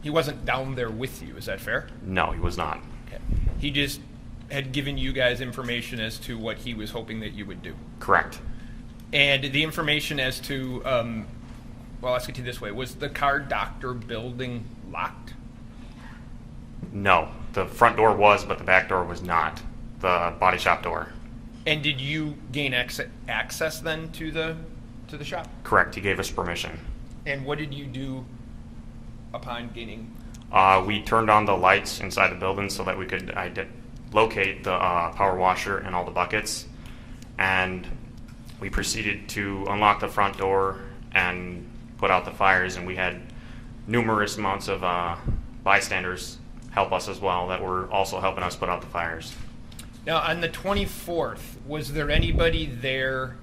he wasn't down there with you, is that fair? No, he was not. Okay. He just had given you guys information as to what he was hoping that you would do. Correct. And the information as to, well, I'll ask it to you this way. Was the car doctor building locked? No. The front door was, but the back door was not. The body shop door. And did you gain access then to the shop? Correct. He gave us permission. And what did you do upon gaining? We turned on the lights inside the building so that we could locate the power washer and all the buckets. And we proceeded to unlock the front door and put out the fires. And we had numerous amounts of bystanders help us as well that were also helping us put out the fires. Now, on the 24th, was there anybody there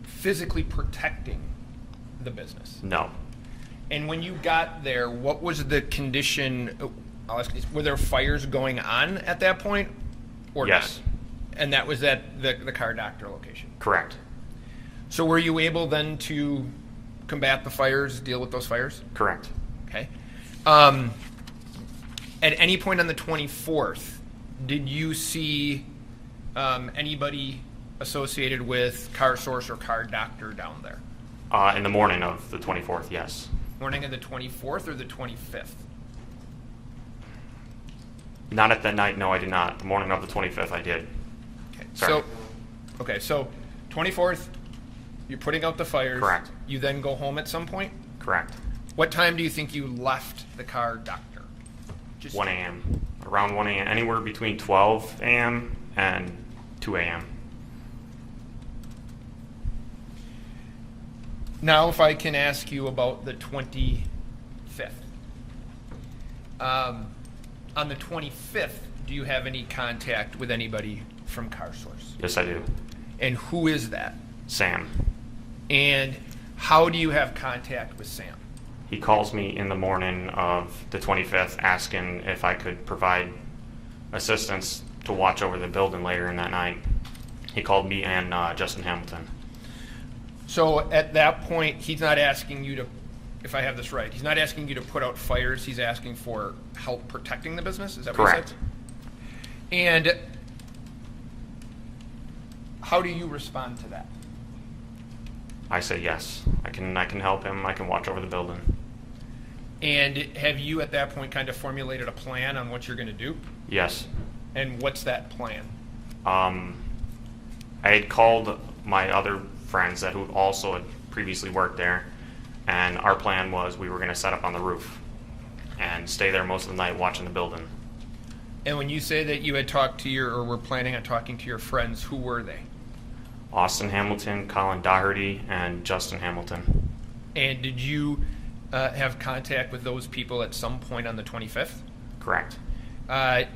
physically protecting the business? No. And when you got there, what was the condition? I'll ask you this, were there fires going on at that point or yes. not? And that was at the car doctor location? Correct. So were you able then to combat the fires, deal with those fires? Correct. Okay. At any point on the 24th, did you see anybody associated with CarSource or Car Doctor down there? In the morning of the 24th, yes. Morning of the 24th or the 25th? Not at that night, no, I did not. The morning of the 25th, I did. Okay. So 24th, you're putting out the fires. Correct. You then go home at some point? Correct. What time do you think you left the car, Doctor? 1 a.m. Around 1 a.m. Anywhere between 12 a.m. and 2 a.m. Now, if I can ask you about the 25th. On the 25th, do you have any contact with anybody from CarSource? Yes, I do. And who is that? Sam. And how do you have contact with Sam? He calls me in the morning of the 25th asking if I could provide assistance to watch over the building later in that night. He called me and Justin Hamilton. So at that point, he's not asking you to, if I have this right, he's not asking you to put out fires, he's asking for help protecting the business? Is that what Correct. you said? And how do you respond to that? I say yes. I can help him. I can watch over the building. And have you at that point kind of formulated a plan on what you're going to do? Yes. And what's that plan? I had called my other friends who also had previously worked there, and our plan was we were going to set up on the roof and stay there most of the night watching the building. And when you say that you had talked to or were planning on talking to your friends, who were they? Austin Hamilton, Colin Doherty, and Justin Hamilton. And did you have contact with those people at some point on the 25th? Correct. I'll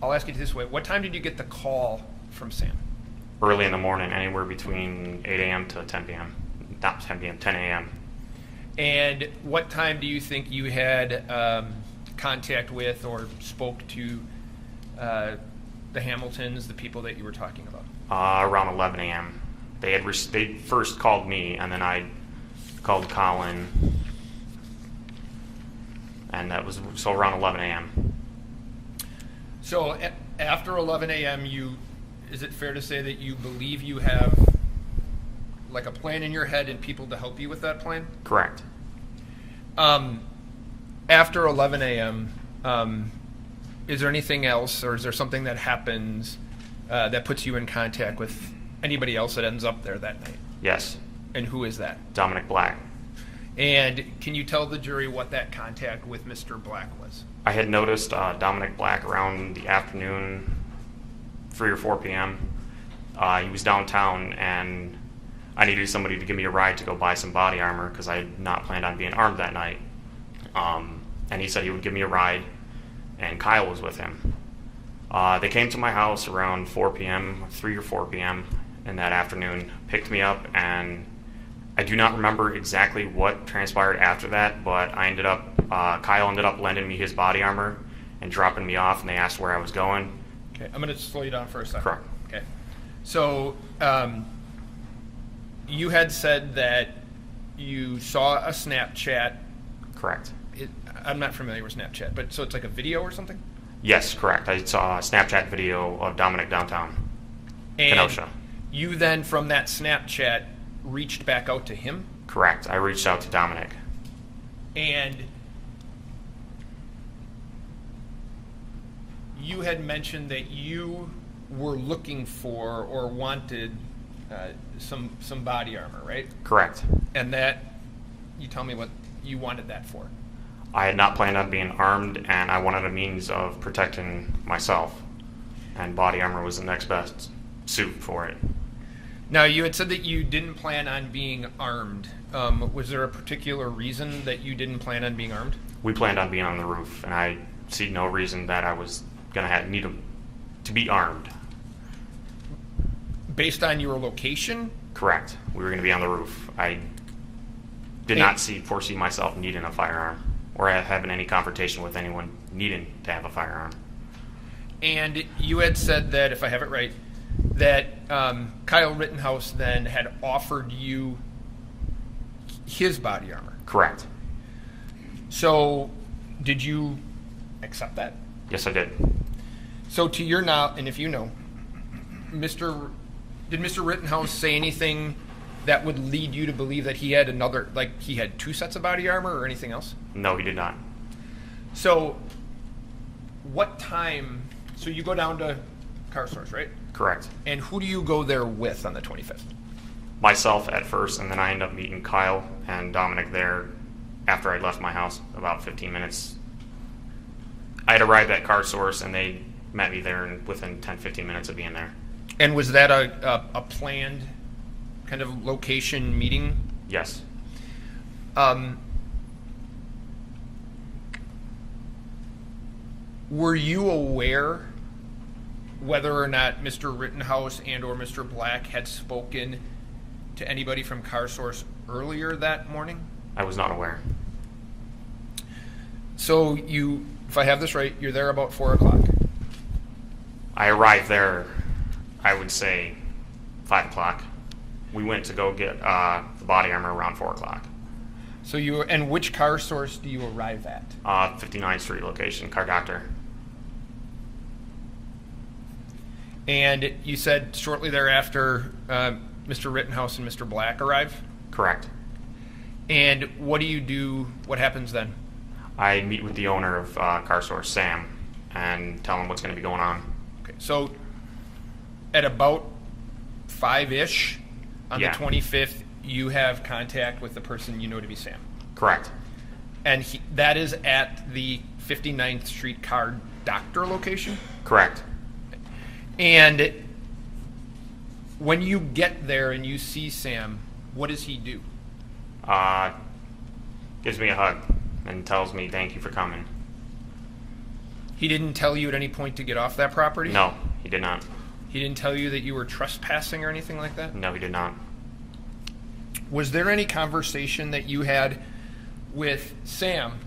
ask you this way. What time did you get the call from Sam? Early in the morning, anywhere between 8 a.m. to 10 p.m. Not 10 p.m., 10 a.m. And what time do you think you had contact with or spoke to the Hamiltons, the people that you were talking about? Around 11 a.m. They first called me, and then I called Colin, and that was so around 11 a.m. So after 11 a.m., is it fair to say that you believe you have like a plan in your head and people to help you with that plan? Correct. After 11 a.m., is there anything else, or is there something that happens that puts you in contact with anybody else that ends up there that night? Yes. And who is that? Dominic Black. And can you tell the jury what that contact with Mr. Black was? I had noticed Dominic Black around the afternoon, 3 or 4 p.m. He was downtown, and I needed somebody to give me a ride to go buy some body armor because I had not planned on being armed that night. And he said he would give me a ride, and Kyle was with him. They came to my house around 4 p.m., 3 or 4 p.m. in that afternoon, picked me up, and I do not remember exactly what transpired after that, but Kyle ended up lending me his body armor and dropping me off, and they asked where I was going. Okay, I'm going to slow you down for a second. Correct. Okay. So you had said that you saw a Snapchat. Correct. I'm not familiar with Snapchat, but so it's like a video or something? Yes, correct. I saw a Snapchat video of Dominic downtown, And Kenosha. you then, from that Snapchat, reached back out to him? Correct. I reached out to Dominic. And you had mentioned that you were looking for or wanted some body armor, right? Correct. And that, you tell me what you wanted that for. I had not planned on being armed, and I wanted a means of protecting myself, and body armor was the next best suit for it. Now, you had said that you didn't plan on being armed. Was there a particular reason that you didn't plan on being armed? We planned on being on the roof, and I see no reason that I was going to need to be armed. Based on your location? Correct. We were going to be on the roof. I did not foresee myself needing a firearm or having any confrontation with anyone needing to have a firearm. And you had said that, if I have it right, that Kyle Rittenhouse then had offered you his body armor. Correct. So, did you accept that? Yes, I did. So, to your knowledge, and if you know, did Mr. Rittenhouse say anything that would lead you to believe that he had he had 2 sets of body armor or anything else? No, he did not. So, what time? So you go down to CarSource, right? Correct. And who do you go there with on the 25th? myself at first, and then I ended up meeting Kyle and Dominic there after I left my house, about 15 minutes. I had arrived at Car Source, and they met me there within 10-15 minutes of being there. And was that a planned kind of location meeting? Yes. Were you aware whether or not Mr. Rittenhouse and or Mr. Black had spoken to anybody from Car Source earlier that morning? I was not aware. So you, if I have this right, you're there about 4 o'clock. I arrived there, I would say, 5 o'clock. We went to go get the body armor around 4 o'clock. So you, and which Car Source do you arrive at? 59th Street location, Car Doctor. And you said shortly thereafter, Mr. Rittenhouse and Mr. Black arrive? Correct. And what do you do? What happens then? I meet with the owner of Car Source, Sam, and tell him what's going to be going on. Okay, so at about 5-ish on Yeah. the 25th, you have contact with the person you know to be Sam. Correct. And that is at the 59th Street Car Doctor location? Correct. And when you get there and you see Sam, what does he do? Gives me a hug and tells me thank you for coming. He didn't tell you at any point to get off that property? No, he did not. He didn't tell you that you were trespassing or anything like that? No, he did not. Was there any conversation that you had with Sam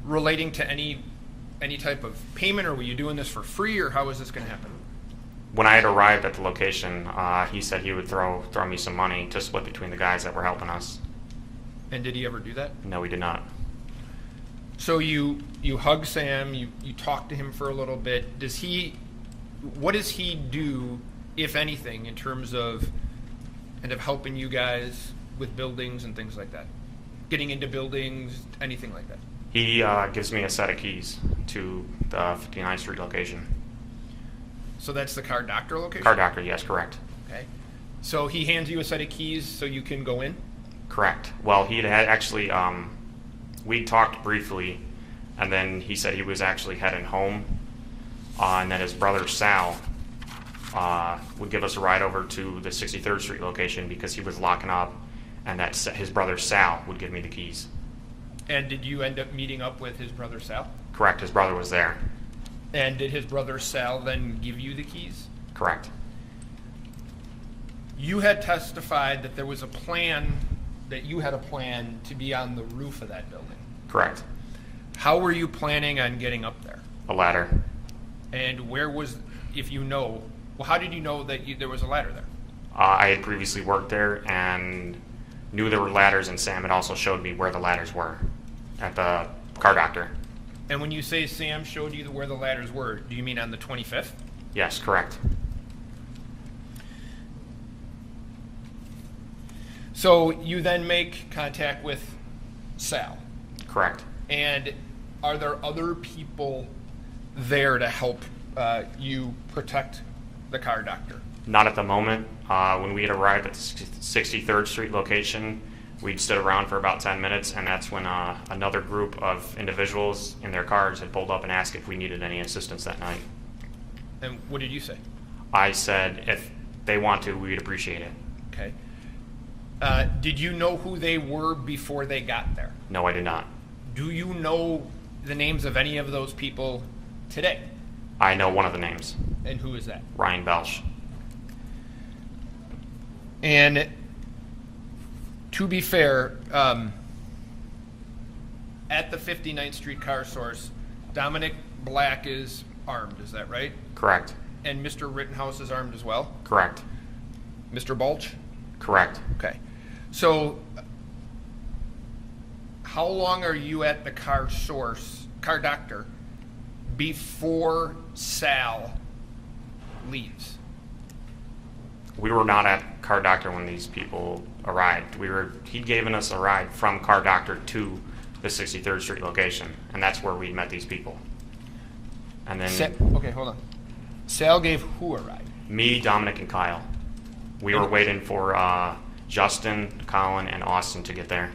relating to any type of payment, or were you doing this for free, or how was this going to happen? When I had arrived at the location, he said he would throw me some money to split between the guys that were helping us. And did he ever do that? No, he did not. So you hug Sam, you talk to him for a little bit. What does he do, if anything, in terms of kind of helping you guys with buildings and things like that? Getting into buildings, anything like that? He gives me a set of keys to the 59th Street location. So that's the Car Doctor location? Car Doctor, yes, correct. Okay. So he hands you a set of keys so you can go in? Correct. Well, he had actually, we talked briefly, and then he said he was actually heading home, and that his brother Sal would give us a ride over to the 63rd Street location because he was locking up, and that his brother Sal would give me the keys. And did you end up meeting up with his brother Sal? Correct. His brother was there. And did his brother Sal then give you the keys? Correct. You had testified that there was a plan, that you had a plan to be on the roof of that building. Correct. How were you planning on getting up there? A ladder. And where was, if you know, well, how did you know that there was a ladder there? I had previously worked there and knew there were ladders, and Sam had also showed me where the ladders were at the Car Doctor. And when you say Sam showed you where the ladders were, do you mean on the 25th? Yes, correct. So you then make contact with Sal. Correct. And are there other people there to help you protect the Car Doctor? Not at the moment. When we had arrived at the 63rd Street location, we'd stood around for about 10 minutes, and that's when another group of individuals in their cars had pulled up and asked if we needed any assistance that night. And what did you say? I said if they want to, we'd appreciate it. Okay. Did you know who they were before they got there? No, I did not. Do you know the names of any of those people today? I know one of the names. And who is that? Ryan Belch. And to be fair, at the 59th Street Car Source, Dominic Black is armed, is that right? Correct. And Mr. Rittenhouse is armed as well? Correct. Mr. Balch? Correct. Okay. So, how long are you at the Car Doctor, before Sal leaves? We were not at Car Doctor when these people arrived. He'd given us a ride from Car Doctor to the 63rd Street location, and that's where we met these people. And then Okay, hold on. Sal gave who a ride? me, Dominic, and Kyle. We were waiting for Justin, Colin, and Austin to get there.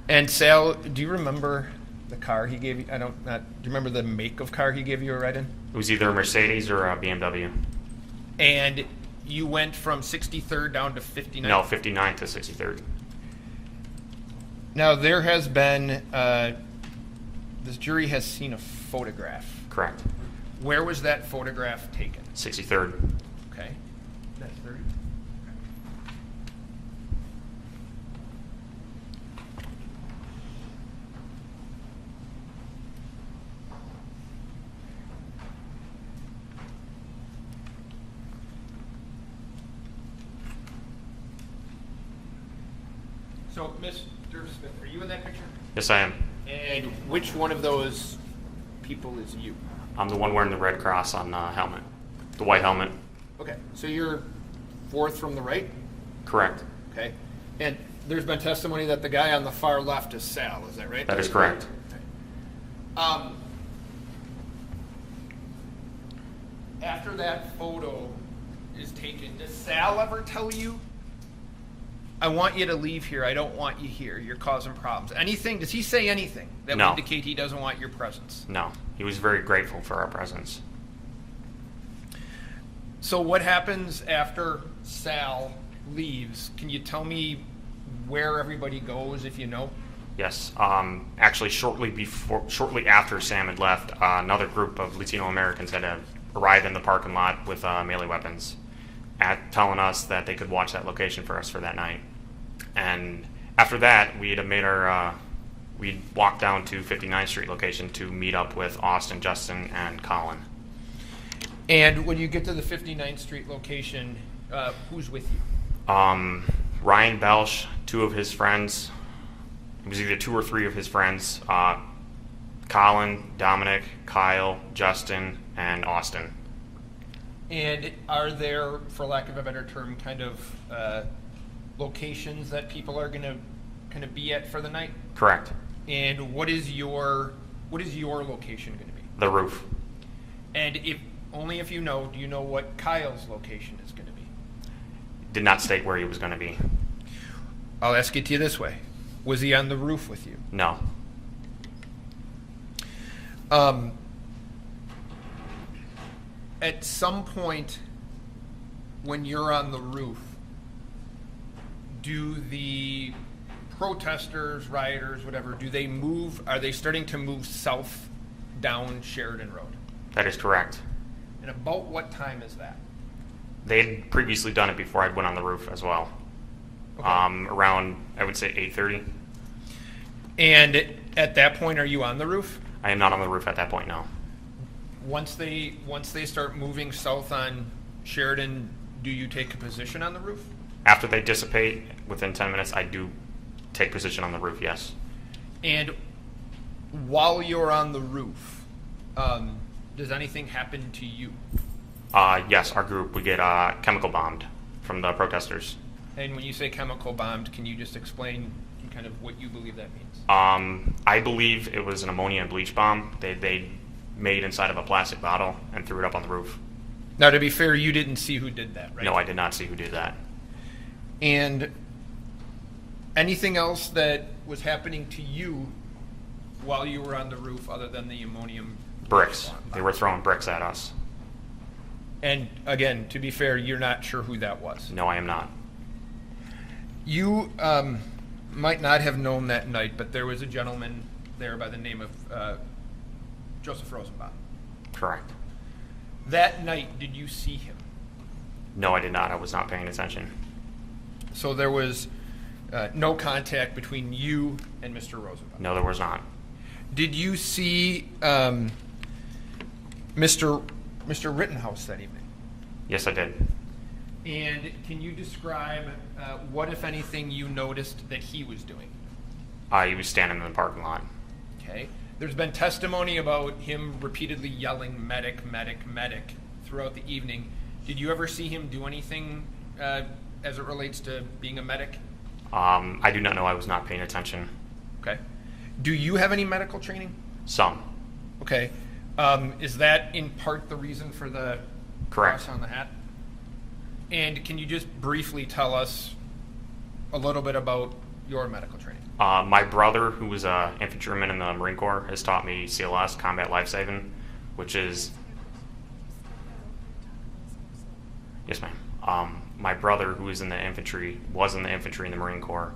And Sal, do you remember the car he gave you? Do you remember the make of car he gave you a ride in? It was either a Mercedes or a BMW. And you went from 63rd down to 59th? No, 59th to 63rd. Now, there has been, this jury has seen a photograph. Correct. Where was that photograph taken? 63rd. Okay. That's 30. So, Mr. Smith, are you in that picture? Yes, I am. And which one of those people is you? I'm the one wearing the red cross on the helmet, the white helmet. Okay, so you're fourth from the right? Correct. Okay. And there's been testimony that the guy on the far left is Sal, is that right? That is correct. Okay. After that photo is taken, does Sal ever tell you, I want you to leave here, I don't want you here, you're causing problems? Anything, does he say anything that No. would indicate he doesn't want your presence? No, he was very grateful for our presence. So what happens after Sal leaves? Can you tell me where everybody goes, if you know? Yes. Actually, shortly after Sam had left, another group of Latino Americans had arrived in the parking lot with melee weapons, telling us that they could watch that location for us for that night. And after that, we'd walked down to 59th Street location to meet up with Austin, Justin, and Colin. And when you get to the 59th Street location, who's with you? Ryan Belsch, two of his friends. It was either 2 or 3 of his friends. Colin, Dominic, Kyle, Justin, and Austin. And are there, for lack of a better term, kind of locations that people are going to kind of be at for the night? Correct. And what is your location going to be? The roof. And if you know, do you know what Kyle's location is going to be? Did not state where he was going to be. I'll ask it to you this way. Was he on the roof with you? No. At some point when you're on the roof, do the protesters, rioters, whatever, do they move? Are they starting to move south down Sheridan Road? That is correct. And about what time is that? They had previously done it before I went on the roof as well. Okay. Around, I would say, 8:30. And at that point, are you on the roof? I am not on the roof at that point, no. Once they start moving south on Sheridan, do you take a position on the roof? After they dissipate, within 10 minutes, I do take position on the roof, yes. And while you're on the roof, does anything happen to you? Yes, our group, we get chemical bombed from the protesters. And when you say chemical bombed, can you just explain kind of what you believe that means? I believe it was an ammonia and bleach bomb they made inside of a plastic bottle and threw it up on the roof. Now, to be fair, you didn't see who did that, right? No, I did not see who did that. And anything else that was happening to you while you were on the roof other than the ammonium Bricks. bomb? They were throwing bricks at us. And again, to be fair, you're not sure who that was. No, I am not. You might not have known that night, but there was a gentleman there by the name of Joseph Rosenbaum. Correct. That night, did you see him? No, I did not. I was not paying attention. So there was no contact between you and Mr. Rosenbaum? No, there was not. Did you see Mr. Rittenhouse that evening? Yes, I did. And can you describe what, if anything, you noticed that he was doing? He was standing in the parking lot. Okay. There's been testimony about him repeatedly yelling medic, medic, medic throughout the evening. Did you ever see him do anything as it relates to being a medic? I do not know. I was not paying attention. Okay. Do you have any medical training? Some. Okay. Is that in part the reason for the Correct. cross on the hat? And can you just briefly tell us a little bit about your medical training? My brother, who was an infantryman in the Marine Corps, has taught me CLS, Combat Life Saving, which is... Yes, ma'am. My brother, who was in the infantry in the Marine Corps,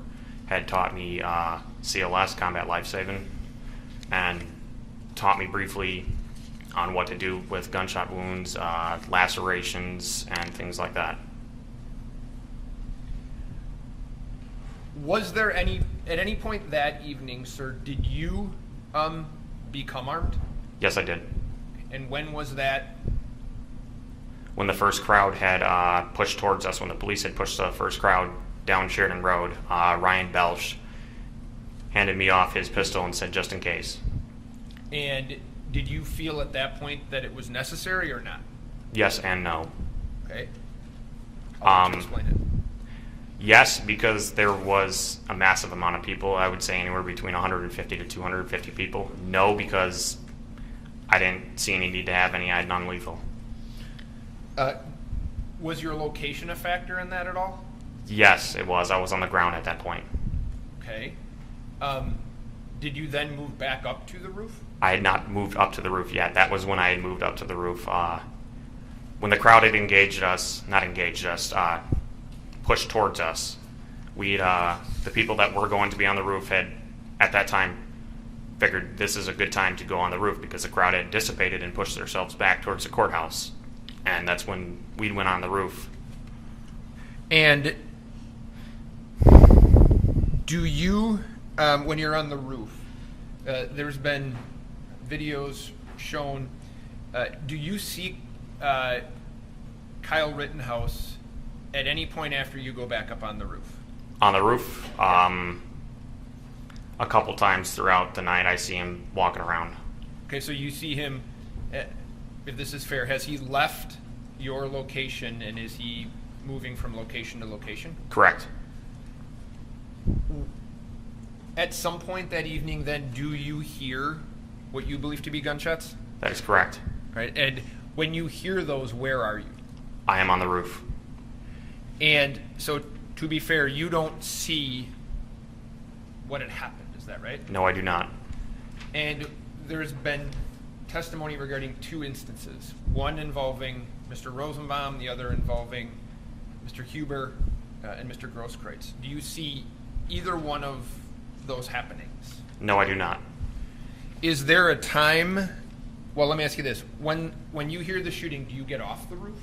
had taught me CLS, Combat Life Saving, and taught me briefly on what to do with gunshot wounds, lacerations, and things like that. Was there at any point that evening, sir, did you become armed? Yes, I did. And when was that? When the first crowd had pushed towards us, when the police had pushed the first crowd down Sheridan Road, Ryan Belch handed me off his pistol and said, just in case. And did you feel at that point that it was necessary or not? Yes and no. Okay. I'll let you explain it. Yes, because there was a massive amount of people. I would say anywhere between 150 to 250 people. No, because I didn't see any need to have any. I had non-lethal. Was your location a factor in that at all? Yes, it was. I was on the ground at that point. Okay. Did you then move back up to the roof? I had not moved up to the roof yet. That was when I had moved up to the roof. When the crowd had pushed towards us, the people that were going to be on the roof had, at that time, figured this is a good time to go on the roof because the crowd had dissipated and pushed themselves back towards the courthouse. And that's when we went on the roof. And do you, when you're on the roof, there's been videos shown, do you see Kyle Rittenhouse at any point after you go back up on the roof? On the roof? A couple times throughout the night I see him walking around. Okay, so you see him, if this is fair, has he left your location and is he moving from location to location? Correct. At some point that evening, then, do you hear what you believe to be gunshots? That is correct. Right, and when you hear those, where are you? I am on the roof. And so, to be fair, you don't see what had happened, is that right? No, I do not. And there's been testimony regarding two instances, one involving Mr. Rosenbaum, the other involving Mr. Huber and Mr. Grosskreutz. Do you see either one of those happenings? No, I do not. Is there a time, well, let me ask you this, when you hear the shooting, do you get off the roof?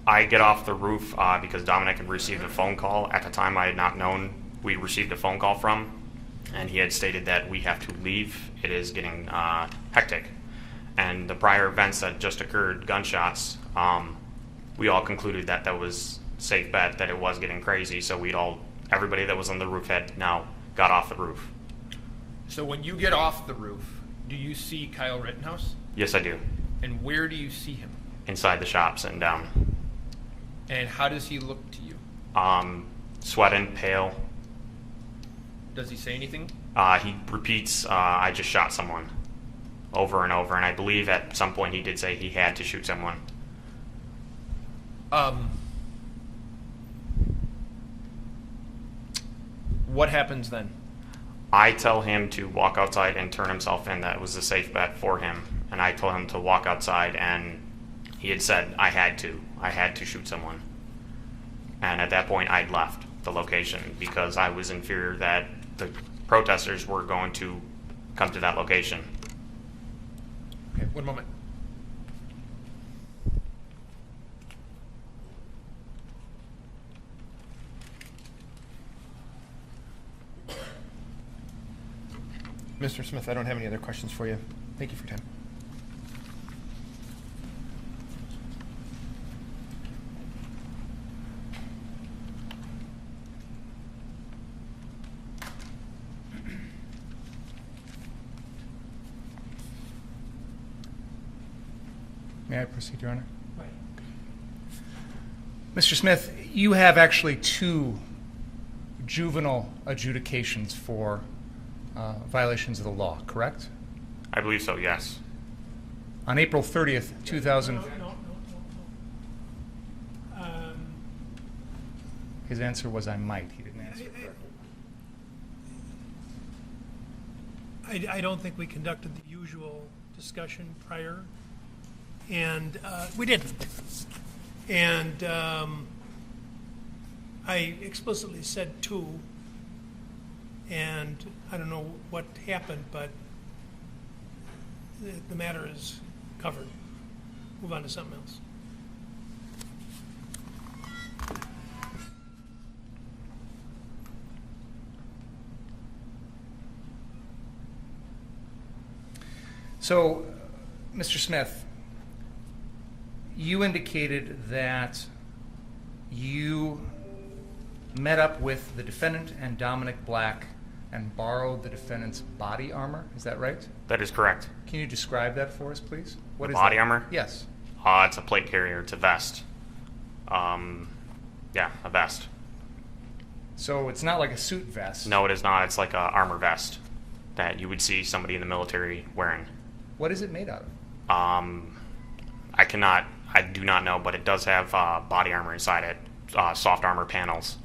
I get off the roof because Dominic had received a phone call. At the time, I had not known we received a phone call from, and he had stated that we have to leave. It is getting hectic. And the prior events that just occurred, gunshots, we all concluded that that was a safe bet, that it was getting crazy, so everybody that was on the roof had now got off the roof. So when you get off the roof, do you see Kyle Rittenhouse? Yes, I do. And where do you see him? Inside the shop, sitting down. And how does he look to you? Sweating, pale. Does he say anything? He repeats, I just shot someone, over and over, and I believe at some point he did say he had to shoot someone. What happens then? I tell him to walk outside and turn himself in. That was a safe bet for him. And I told him to walk outside, and he had said I had to shoot someone. And at that point, I'd left the location because I was in fear that the protesters were going to come to that location. Okay, one moment. Mr. Smith, I don't have any other questions for you. Thank you for your time. May I proceed, Your Honor? Right. Mr. Smith, you have actually two juvenile adjudications for violations of the law, correct? I believe so, yes. On April 30th, 2000. His answer was, I might. He didn't answer correctly. I don't think we conducted the usual discussion prior, and we didn't. And I explicitly said 2, and I don't know what happened, but the matter is covered. Move on to something else. So, Mr. Smith, you indicated that you met up with the defendant and Dominic Black and borrowed the defendant's body armor. Is that right? That is correct. Can you describe that for us, please? What The is body that? armor? Yes. It's a plate carrier. It's a vest. Yeah, a vest. So it's not like a suit vest. No, it is not. It's like a armor vest that you would see somebody in the military wearing. What is it made out of? I do not know, but it does have body armor inside it, soft armor panels.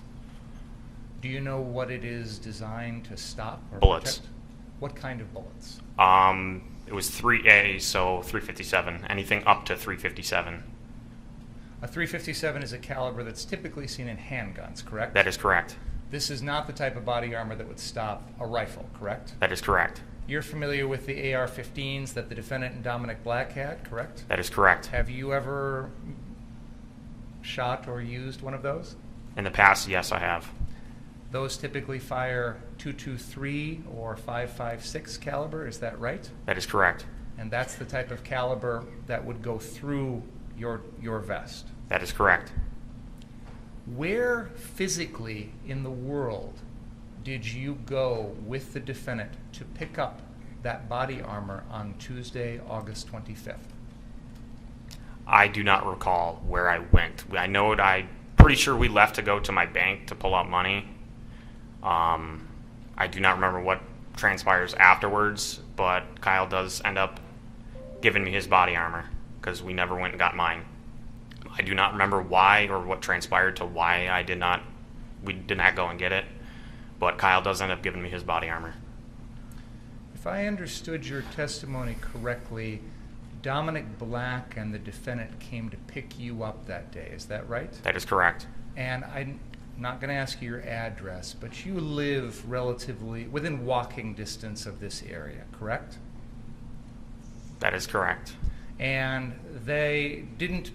Do you know what it is designed to stop or Bullets. protect? What kind of bullets? It was 3A, so 357. Anything up to 357. A 357 is a caliber that's typically seen in handguns, correct? That is correct. This is not the type of body armor that would stop a rifle, correct? That is correct. You're familiar with the AR-15s that the defendant and Dominic Black had, correct? That is correct. Have you ever shot or used one of those? In the past, yes, I have. Those typically fire .223 or .556 caliber, is that right? That is correct. And that's the type of caliber that would go through your vest. That is correct. Where physically in the world did you go with the defendant to pick up that body armor on Tuesday, August 25th? I do not recall where I went. I know I'm pretty sure we left to go to my bank to pull out money. I do not remember what transpires afterwards, but Kyle does end up giving me his body armor because we never went and got mine. I do not remember why or what transpired to why we did not go and get it, but Kyle does end up giving me his body armor. If I understood your testimony correctly, Dominic Black and the defendant came to pick you up that day, is that right? That is correct. And I'm not going to ask you your address, but you live relatively within walking distance of this area, correct? That is correct. And they didn't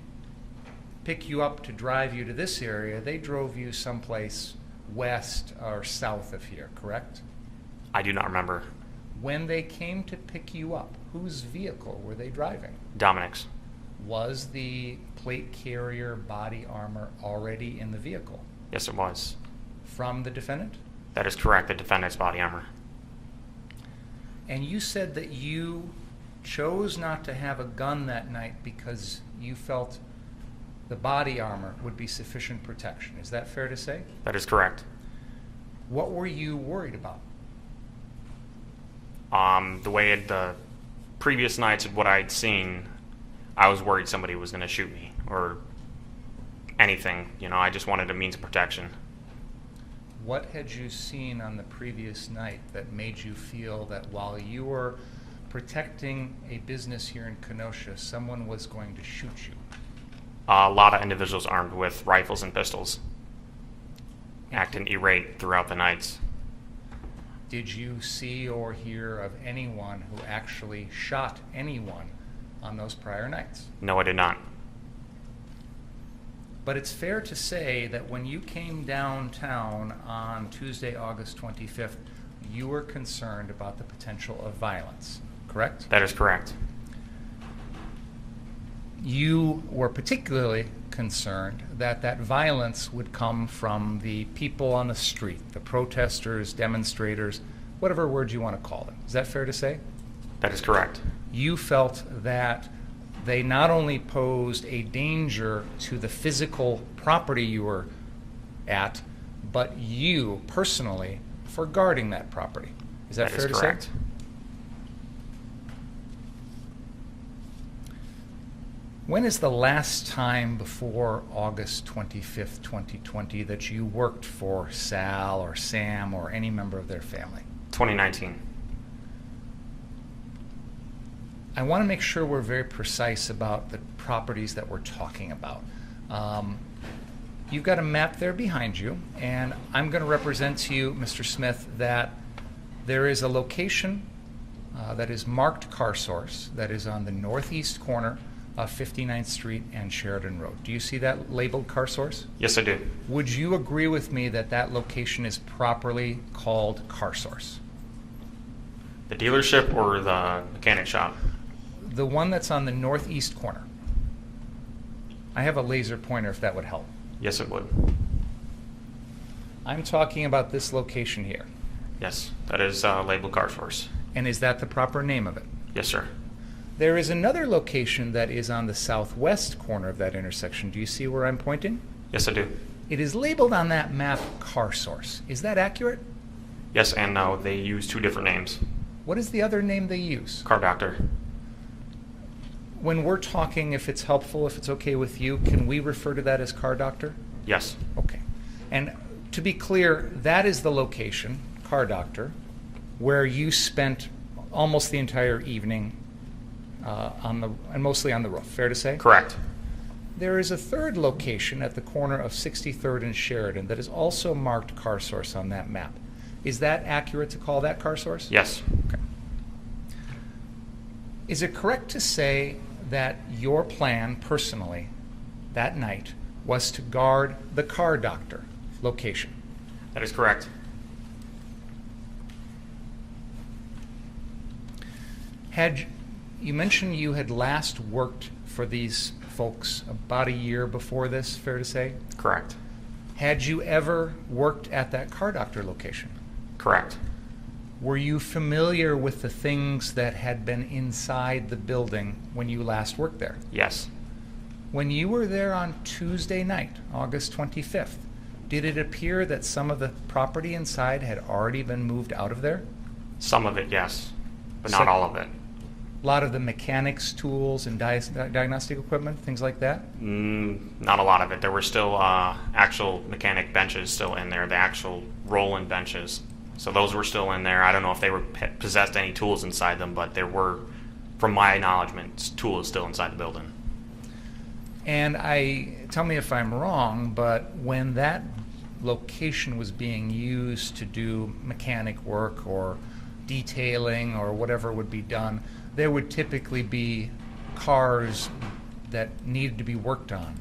pick you up to drive you to this area, they drove you someplace west or south of here, correct? I do not remember. When they came to pick you up, whose vehicle were they driving? Dominic's. Was the plate carrier body armor already in the vehicle? Yes, it was. From the defendant? That is correct, the defendant's body armor. And you said that you chose not to have a gun that night because you felt the body armor would be sufficient protection. Is that fair to say? That is correct. What were you worried about? The way the previous nights of what I'd seen, I was worried somebody was going to shoot me or anything. I just wanted a means of protection. What had you seen on the previous night that made you feel that while you were protecting a business here in Kenosha, someone was going to shoot you? A lot of individuals armed with rifles and pistols, acting irate throughout the nights. Did you see or hear of anyone who actually shot anyone on those prior nights? No, I did not. But it's fair to say that when you came downtown on Tuesday, August 25th, you were concerned about the potential of violence, correct? That is correct. You were particularly concerned that that violence would come from the people on the street, the protesters, demonstrators, whatever word you want to call them. Is that fair to say? That is correct. You felt that they not only posed a danger to the physical property you were at, but you personally for guarding that property. Is that fair to say? That is correct. When is the last time before August 25th, 2020 that you worked for Sal or Sam or any member of their family? 2019. I want to make sure we're very precise about the properties that we're talking about. You've got a map there behind you, and I'm going to represent to you, Mr. Smith, that there is a location that is marked car source that is on the northeast corner of 59th Street and Sheridan Road. Do you see that labeled car source? Yes, I do. Would you agree with me that that location is properly called car source? The dealership or the mechanic shop? The one that's on the northeast corner. I have a laser pointer if that would help. Yes, it would. I'm talking about this location here. Yes, that is labeled car source. And is that the proper name of it? Yes, sir. There is another location that is on the southwest corner of that intersection. Do you see where I'm pointing? Yes, I do. It is labeled on that map car source. Is that accurate? Yes, and no, they use two different names. What is the other name they use? Car doctor. When we're talking, if it's helpful, if it's okay with you, can we refer to that as car doctor? Yes. Okay. And to be clear, that is the location, car doctor, where you spent almost the entire evening and mostly on the roof. Fair to say? Correct. There is a third location at the corner of 63rd and Sheridan that is also marked car source on that map. Is that accurate to call that car source? Yes. Okay. Is it correct to say that your plan personally that night was to guard the car doctor location? That is correct. You mentioned you had last worked for these folks about a year before this, fair to say? Correct. Had you ever worked at that car doctor location? Correct. Were you familiar with the things that had been inside the building when you last worked there? Yes. When you were there on Tuesday night, August 25th, did it appear that some of the property inside had already been moved out of there? Some of it, yes, but not all of it. A lot of the mechanics tools and diagnostic equipment, things like that? Not a lot of it. There were still actual mechanic benches still in there, the actual roll-in benches. So those were still in there. I don't know if they were possessed any tools inside them, but there were, from my acknowledgement, tools still inside the building. And tell me if I'm wrong, but when that location was being used to do mechanic work or detailing or whatever would be done, there would typically be cars that needed to be worked on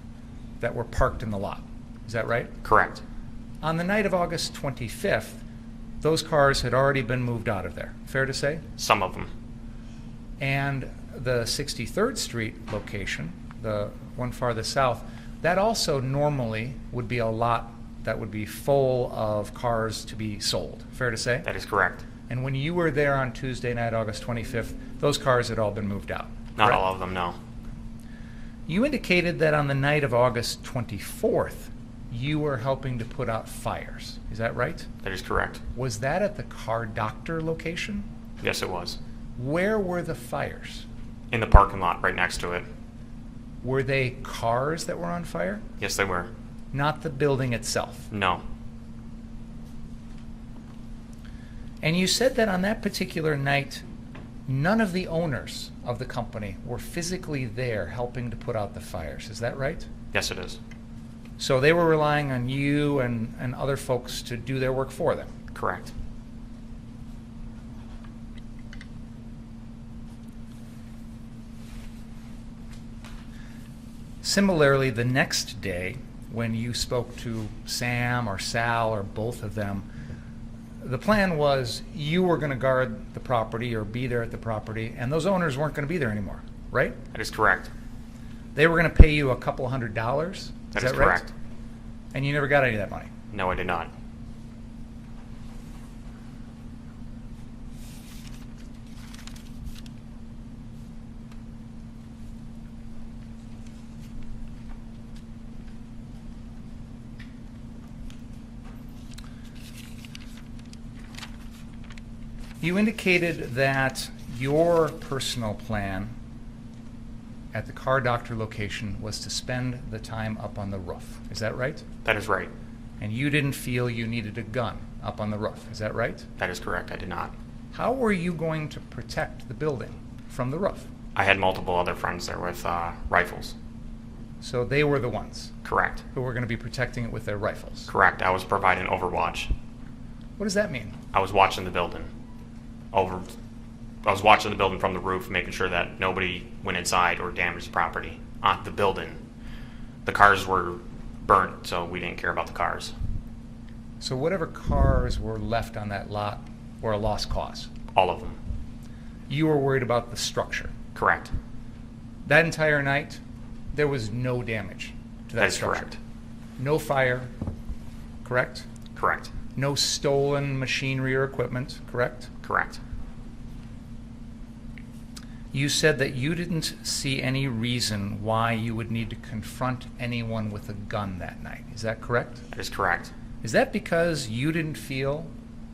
that were parked in the lot. Is that right? Correct. On the night of August 25th, those cars had already been moved out of there. Fair to say? Some of them. And the 63rd Street location, the one farther south, that also normally would be a lot that would be full of cars to be sold. Fair to say? That is correct. And when you were there on Tuesday night, August 25th, those cars had all been moved out. Not correct? all of them, no. You indicated that on the night of August 24th, you were helping to put out fires. Is that right? That is correct. Was that at the car doctor location? Yes, it was. Where were the fires? In the parking lot right next to it. Were they cars that were on fire? Yes, they were. Not the building itself? No. And you said that on that particular night, none of the owners of the company were physically there helping to put out the fires. Is that right? Yes, it is. So they were relying on you and other folks to do their work for them? Correct. Similarly, the next day, when you spoke to Sam or Sal or both of them, the plan was you were going to guard the property or be there at the property, and those owners weren't going to be there anymore, right? That is correct. They were going to pay you a couple $100s. Is That is right? correct. And you never got any of that money? No, I did not. You indicated that your personal plan at the car doctor location was to spend the time up on the roof. Is that right? That is right. And you didn't feel you needed a gun up on the roof. Is that right? That is correct. I did not. How were you going to protect the building from the roof? I had multiple other friends there with rifles. So they were the ones Correct. who were going to be protecting it with their rifles. Correct. I was providing overwatch. What does that mean? I was watching the building. I was watching the building from the roof, making sure that nobody went inside or damaged the property on the building. The cars were burnt, so we didn't care about the cars. So whatever cars were left on that lot were a lost cause. All of them. You were worried about the structure. Correct. That entire night, there was no damage to that That is structure. correct. No fire, correct? Correct. No stolen machinery or equipment, correct? Correct. You said that you didn't see any reason why you would need to confront anyone with a gun that night. Is that correct? That is correct. Is that because you didn't feel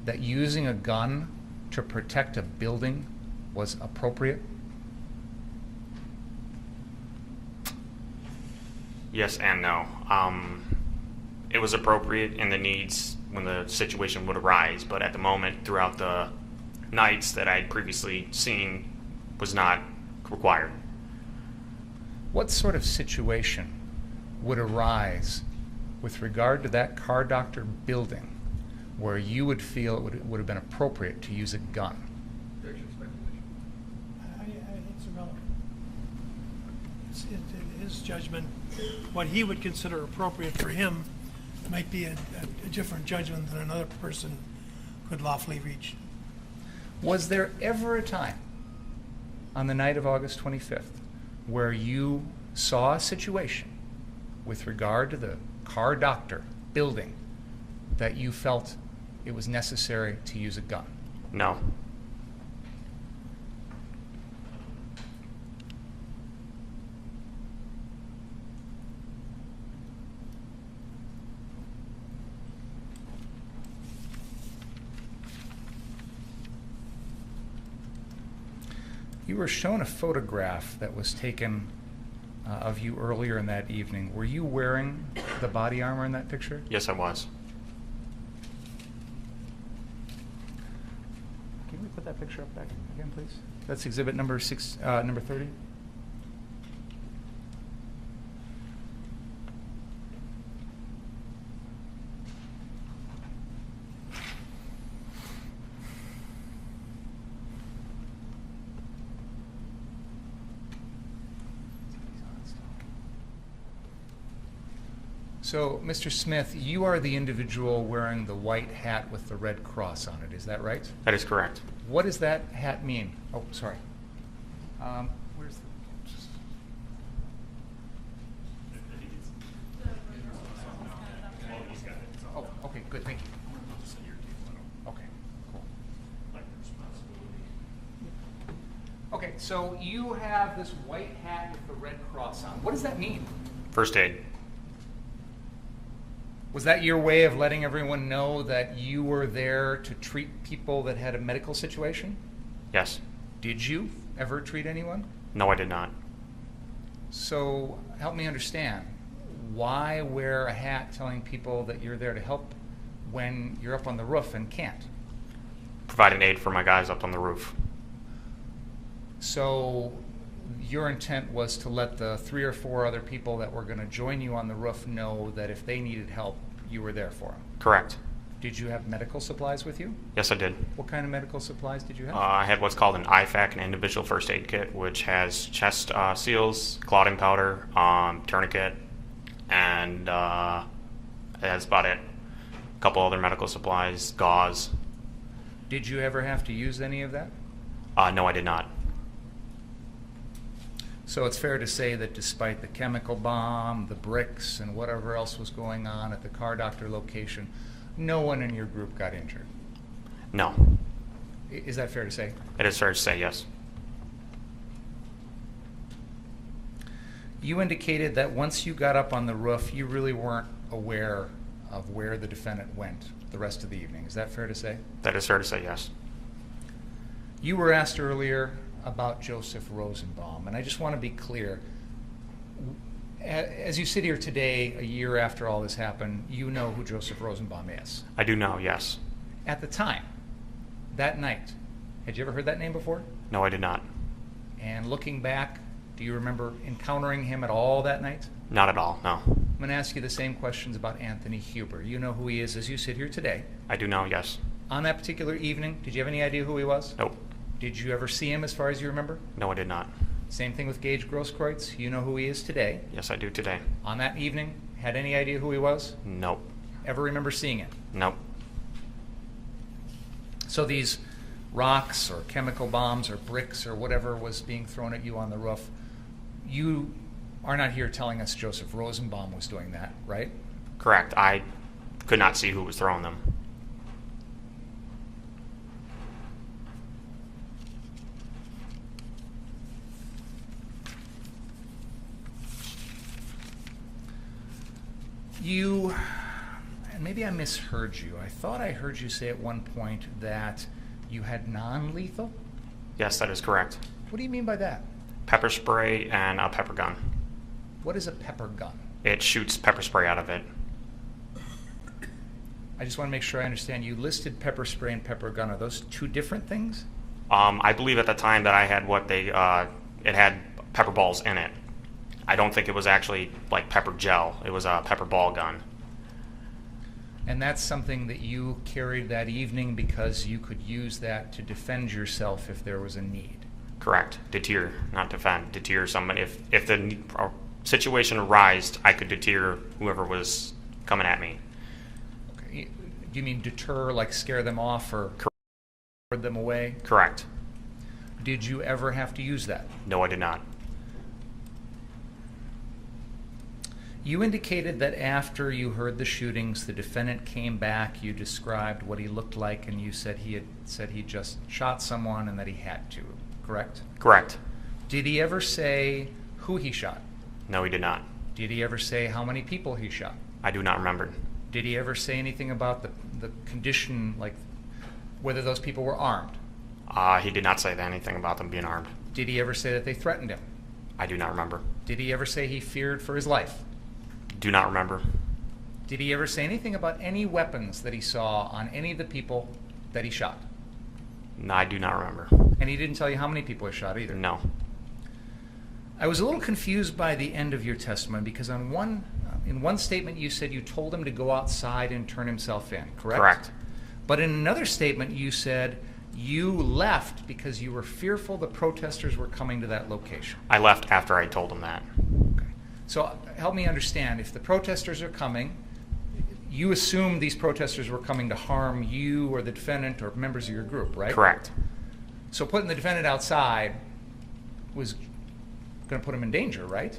that using a gun to protect a building was appropriate? Yes and no. It was appropriate in the needs when the situation would arise, but at the moment, throughout the nights that I had previously seen, was not required. What sort of situation would arise with regard to that car doctor building where you would feel it would have been appropriate to use a gun? It's irrelevant. His judgment, what he would consider appropriate for him might be a different judgment than another person could lawfully reach. Was there ever a time on the night of August 25th where you saw a situation with regard to the car doctor building that you felt it was necessary to use a gun? No. You were shown a photograph that was taken of you earlier in that evening. Were you wearing the body armor in that picture? Yes, I was. Can we put that picture up back again, please? That's exhibit number 30. So, Mr. Smith, you are the individual wearing the white hat with the red cross on it, is that right? That is correct. What does that hat mean? Oh, sorry. Where's the... Oh, okay, good, thank you. Okay, cool. Okay, so you have this white hat with the red cross on. What does that mean? First aid. Was that your way of letting everyone know that you were there to treat people that had a medical situation? Yes. Did you ever treat anyone? No, I did not. So help me understand. Why wear a hat telling people that you're there to help when you're up on the roof and can't? Providing aid for my guys up on the roof. So your intent was to let the 3 or 4 other people that were going to join you on the roof know that if they needed help, you were there for them? Correct. Did you have medical supplies with you? Yes, I did. What kind of medical supplies did you have? I had what's called an IFAC, an individual first aid kit, which has chest seals, clotting powder, tourniquet, and that's about it. A couple other medical supplies, gauze. Did you ever have to use any of that? No, I did not. So it's fair to say that despite the chemical bomb, the bricks, and whatever else was going on at the car doctor location, no one in your group got injured? No. Is that fair to say? It is fair to say, yes. You indicated that once you got up on the roof, you really weren't aware of where the defendant went the rest of the evening. Is that fair to say? That is fair to say, yes. You were asked earlier about Joseph Rosenbaum, and I just want to be clear. As you sit here today, a year after all this happened, you know who Joseph Rosenbaum is. I do know, yes. At the time, that night, had you ever heard that name before? No, I did not. And looking back, do you remember encountering him at all that night? Not at all, no. I'm going to ask you the same questions about Anthony Huber. You know who he is as you sit here today. I do know, yes. On that particular evening, did you have any idea who he was? Nope. Did you ever see him as far as you remember? No, I did not. Same thing with Gage Grosskreutz. You know who he is today. Yes, I do today. On that evening, had any idea who he was? Nope. Ever remember seeing him? Nope. So these rocks or chemical bombs or bricks or whatever was being thrown at you on the roof, you are not here telling us Joseph Rosenbaum was doing that, right? Correct. I could not see who was throwing them. You, and maybe I misheard you. I thought I heard you say at one point that you had non-lethal? Yes, that is correct. What do you mean by that? Pepper spray and a pepper gun. What is a pepper gun? It shoots pepper spray out of it. I just want to make sure I understand. You listed pepper spray and pepper gun. Are those two different things? I believe at the time that I had what they, it had pepper balls in it. I don't think it was actually like pepper gel. It was a pepper ball gun. And that's something that you carried that evening because you could use that to defend yourself if there was a need. Correct. Deter, not defend. Deter somebody. If the situation arised, I could deter whoever was coming at me. Okay. Do you mean deter, like scare them off or ward them away? Correct. Did you ever have to use that? No, I did not. You indicated that after you heard the shootings, the defendant came back, you described what he looked like, and you said he just shot someone and that he had to, correct? Correct. Did he ever say who he shot? No, he did not. Did he ever say how many people he shot? I do not remember. Did he ever say anything about the condition, like whether those people were armed? He did not say anything about them being armed. Did he ever say that they threatened him? I do not remember. Did he ever say he feared for his life? Do not remember. Did he ever say anything about any weapons that he saw on any of the people that he shot? No, I do not remember. And he didn't tell you how many people he shot either? No. I was a little confused by the end of your testimony because in one statement you said you told him to go outside and turn himself in, correct? Correct. But in another statement you said you left because you were fearful the protesters were coming to that location. I left after I told him that. Okay. So help me understand, if the protesters are coming, you assume these protesters were coming to harm you or the defendant or members of your group, right? Correct. So putting the defendant outside was going to put him in danger, right?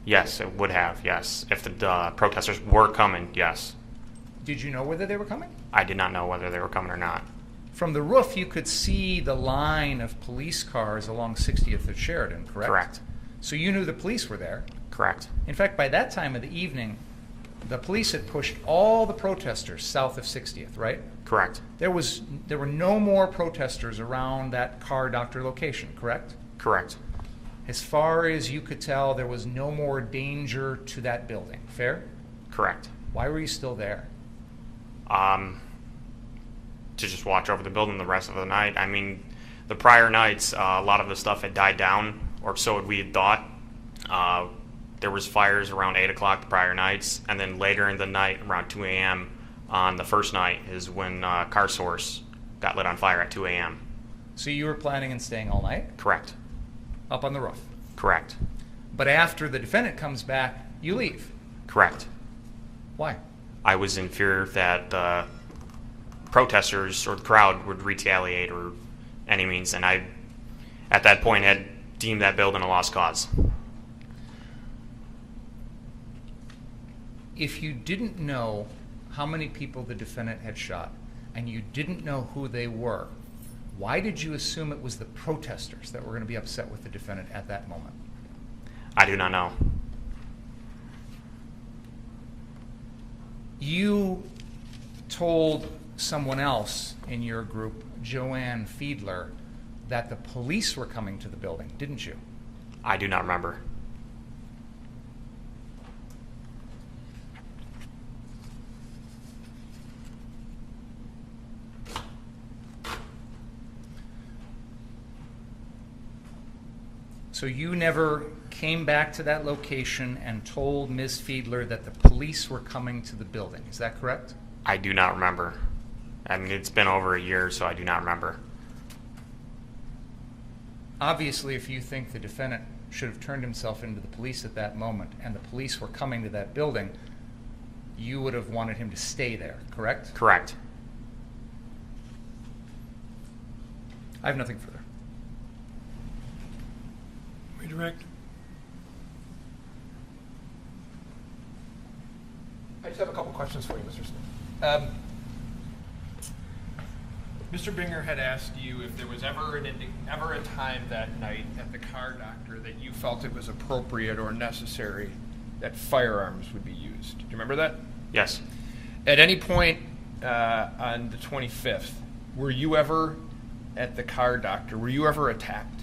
Yes, it would have, yes. If the protesters were coming, yes. Did you know whether they were coming? I did not know whether they were coming or not. From the roof, you could see the line of police cars along 60th at Sheridan, correct? Correct. So you knew the police were there. Correct. In fact, by that time of the evening, the police had pushed all the protesters south of 60th, right? Correct. There were no more protesters around that car doctor location, correct? Correct. As far as you could tell, there was no more danger to that building, fair? Correct. Why were you still there? To just watch over the building the rest of the night. I mean, the prior nights, a lot of the stuff had died down, or so we had thought. There was fires around 8 o'clock the prior nights, and then later in the night, around 2 a.m. on the first night is when Car Source got lit on fire at 2 a.m. So you were planning on staying all night? Correct. Up on the roof? Correct. But after the defendant comes back, you leave? Correct. Why? I was in fear that the protesters or the crowd would retaliate or any means, and I, at that point, had deemed that building a lost cause. If you didn't know how many people the defendant had shot, and you didn't know who they were, why did you assume it was the protesters that were going to be upset with the defendant at that moment? I do not know. You told someone else in your group, Joanne Fiedler, that the police were coming to the building, didn't you? I do not remember. So you never came back to that location and told Ms. Fiedler that the police were coming to the building, is that correct? I do not remember. I mean, it's been over a year, so I do not remember. Obviously, if you think the defendant should have turned himself into the police at that moment and the police were coming to that building, you would have wanted him to stay there, correct? Correct. I have nothing further. Redirect. I just have a couple questions for you, Mr. Smith. Mr. Binger had asked you if there was ever a time that night at the car doctor that you felt it was appropriate or necessary that firearms would be used. Do you remember that? Yes. At any point on the 25th, were you ever at the car doctor? Were you ever attacked?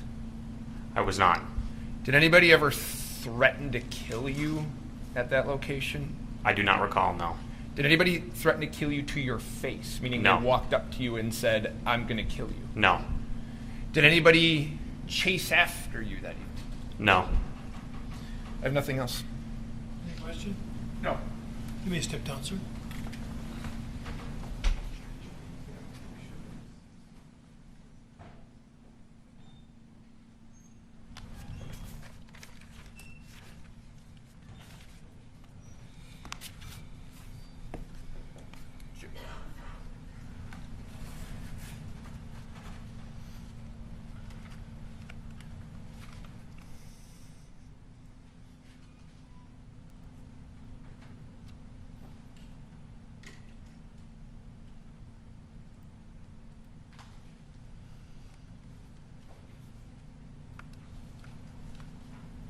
I was not. Did anybody ever threaten to kill you at that location? I do not recall, no. Did anybody threaten to kill you to your face, meaning No. they walked up to you and said, "I'm going to kill you"? No. Did anybody chase after you that evening? No. I have nothing else. Any question? No. You may step down, sir.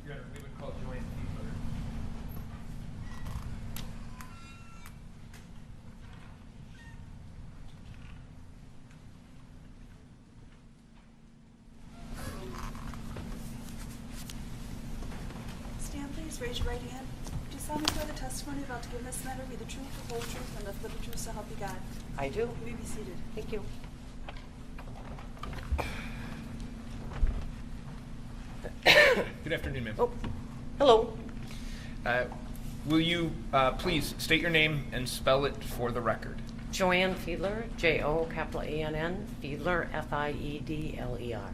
We would call Joanne Fiedler. Stand, please. Raise your right hand. Do you solemnly swear the testimony about to give in this matter be the truth, the whole truth, and nothing but the truth, so help you God? I do. You may be seated. Thank you. Good afternoon, ma'am. Oh, hello. Will you please state your name and spell it for the record? Joanne Fiedler, J-O-A-N-N, Fiedler, F-I-E-D-L-E-R.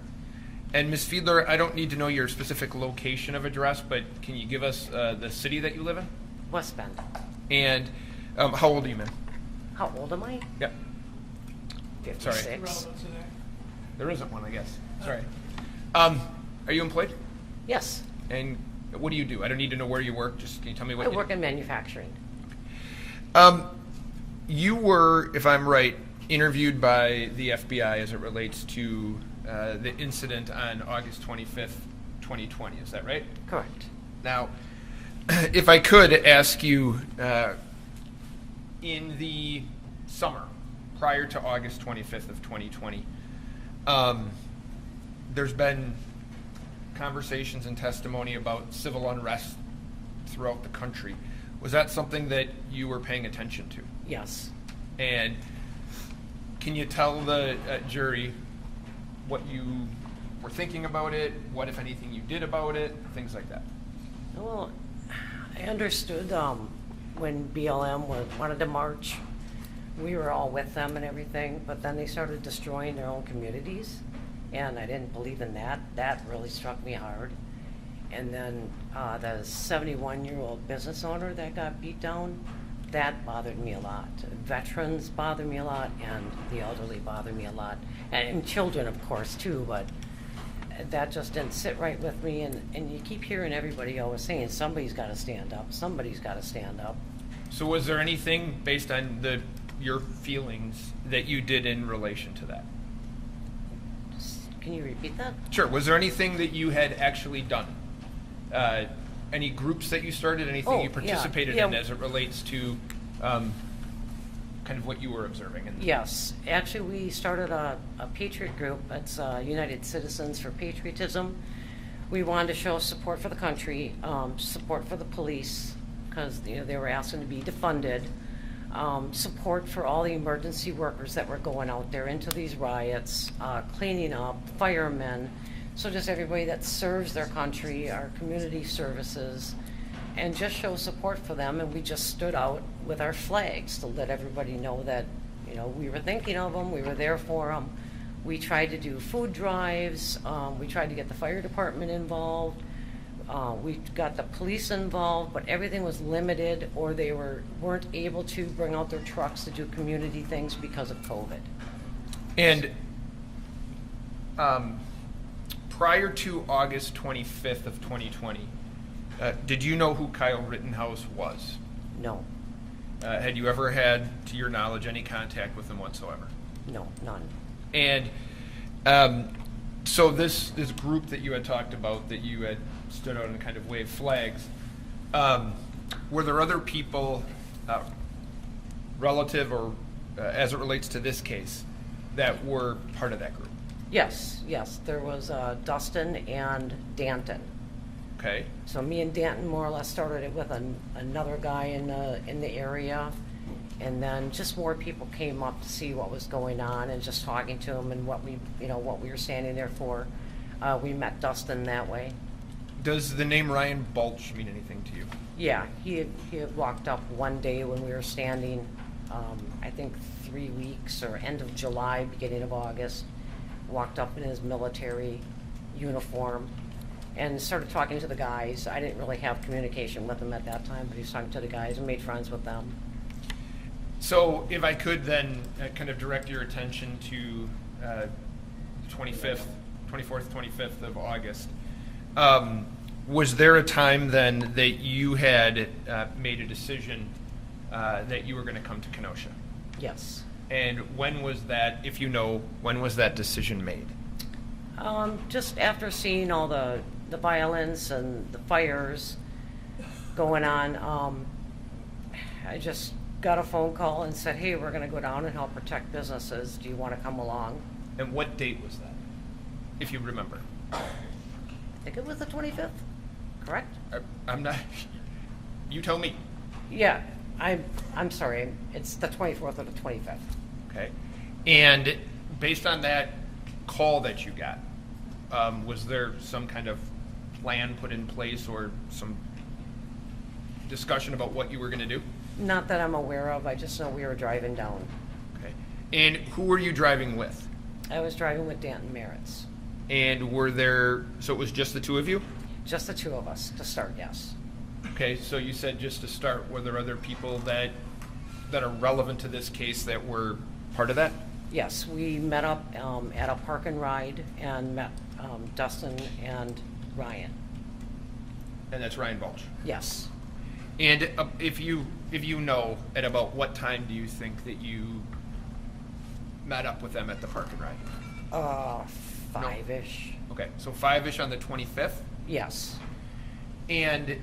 And Ms. Fiedler, I don't need to know your specific location of address, but can you give us the city that you live in? West Bend. And how old are you, ma'am? How old am I? Yep. 56. Relevant to that? There isn't one, I guess. Sorry. Are you employed? Yes. And what do you do? I don't need to know where you work. Just can you tell me what I you work do? in manufacturing. You were, if I'm right, interviewed by the FBI as it relates to the incident on August 25th, 2020. Is that right? Correct. Now, if I could ask you, in the summer prior to August 25th of 2020, there's been conversations and testimony about civil unrest throughout the country. Was that something that you were paying attention to? Yes. And can you tell the jury what you were thinking about it, what, if anything, you did about it, things like that? Well, I understood when BLM wanted to march, we were all with them and everything, but then they started destroying their own communities, and I didn't believe in that. That really struck me hard. And then the 71-year-old business owner that got beat down, that bothered me a lot. Veterans bother me a lot, and the elderly bother me a lot. And children, of course, too, but that just didn't sit right with me. And you keep hearing everybody always saying, somebody's got to stand up, somebody's got to stand up. So was there anything based on your feelings that you did in relation to that? Can you repeat that? Sure. Was there anything that you had actually done? Any groups that you started, anything Oh, you participated yeah. in as it relates to kind of what you were observing. Yes, actually, we started a patriot group. It's United Citizens for Patriotism. We wanted to show support for the country, support for the police, because they were asking to be defunded, support for all the emergency workers that were going out there into these riots, cleaning up, firemen, so just everybody that serves their country, our community services, and just show support for them. And we just stood out with our flags to let everybody know that we were thinking of them, we were there for them. We tried to do food drives, we tried to get the fire department involved, we got the police involved, but everything was limited, or they weren't able to bring out their trucks to do community things because of COVID. And prior to August 25th of 2020, did you know who Kyle Rittenhouse was? No. Had you ever had, to your knowledge, any contact with him whatsoever? No, none. And so this group that you had talked about, that you had stood out and kind of waved flags, were there other people, relative or as it relates to this case, that were part of that group? Yes. There was Dustin and Danton. Okay. So me and Danton more or less started it with another guy in the area, and then just more people came up to see what was going on and just talking to them and what we were standing there for. We met Dustin that way. Does the name Ryan Balch mean anything to you? Yeah, he had walked up one day when we were standing, I think 3 weeks or end of July, beginning of August, walked up in his military uniform and started talking to the guys. I didn't really have communication with him at that time, but he was talking to the guys and made friends with them. So if I could then kind of direct your attention to 24th, 25th of August. Was there a time then that you had made a decision that you were going to come to Kenosha? Yes. And when was that, if you know, when was that decision made? Just after seeing all the violence and the fires going on, I just got a phone call and said, hey, we're going to go down and help protect businesses. Do you want to come along? And what date was that, if you remember? I think it was the 25th, correct? I'm not, you tell me. Yeah, I'm sorry, it's the 24th or the 25th. Okay. And based on that call that you got, was there some kind of plan put in place or some discussion about what you were going to do? Not that I'm aware of. I just know we were driving down. Okay. And who were you driving with? I was driving with Danton Merritts. And were there, so it was just the two of you? Just the two of us to start, yes. Okay, so you said just to start, were there other people that are relevant to this case that were part of that? Yes, we met up at a park and ride and met Dustin and Ryan. And that's Ryan Balch? Yes. And if you know, at about what time do you think that you met up with them at the park and ride? 5-ish. No. Okay, so 5-ish on the 25th? Yes. And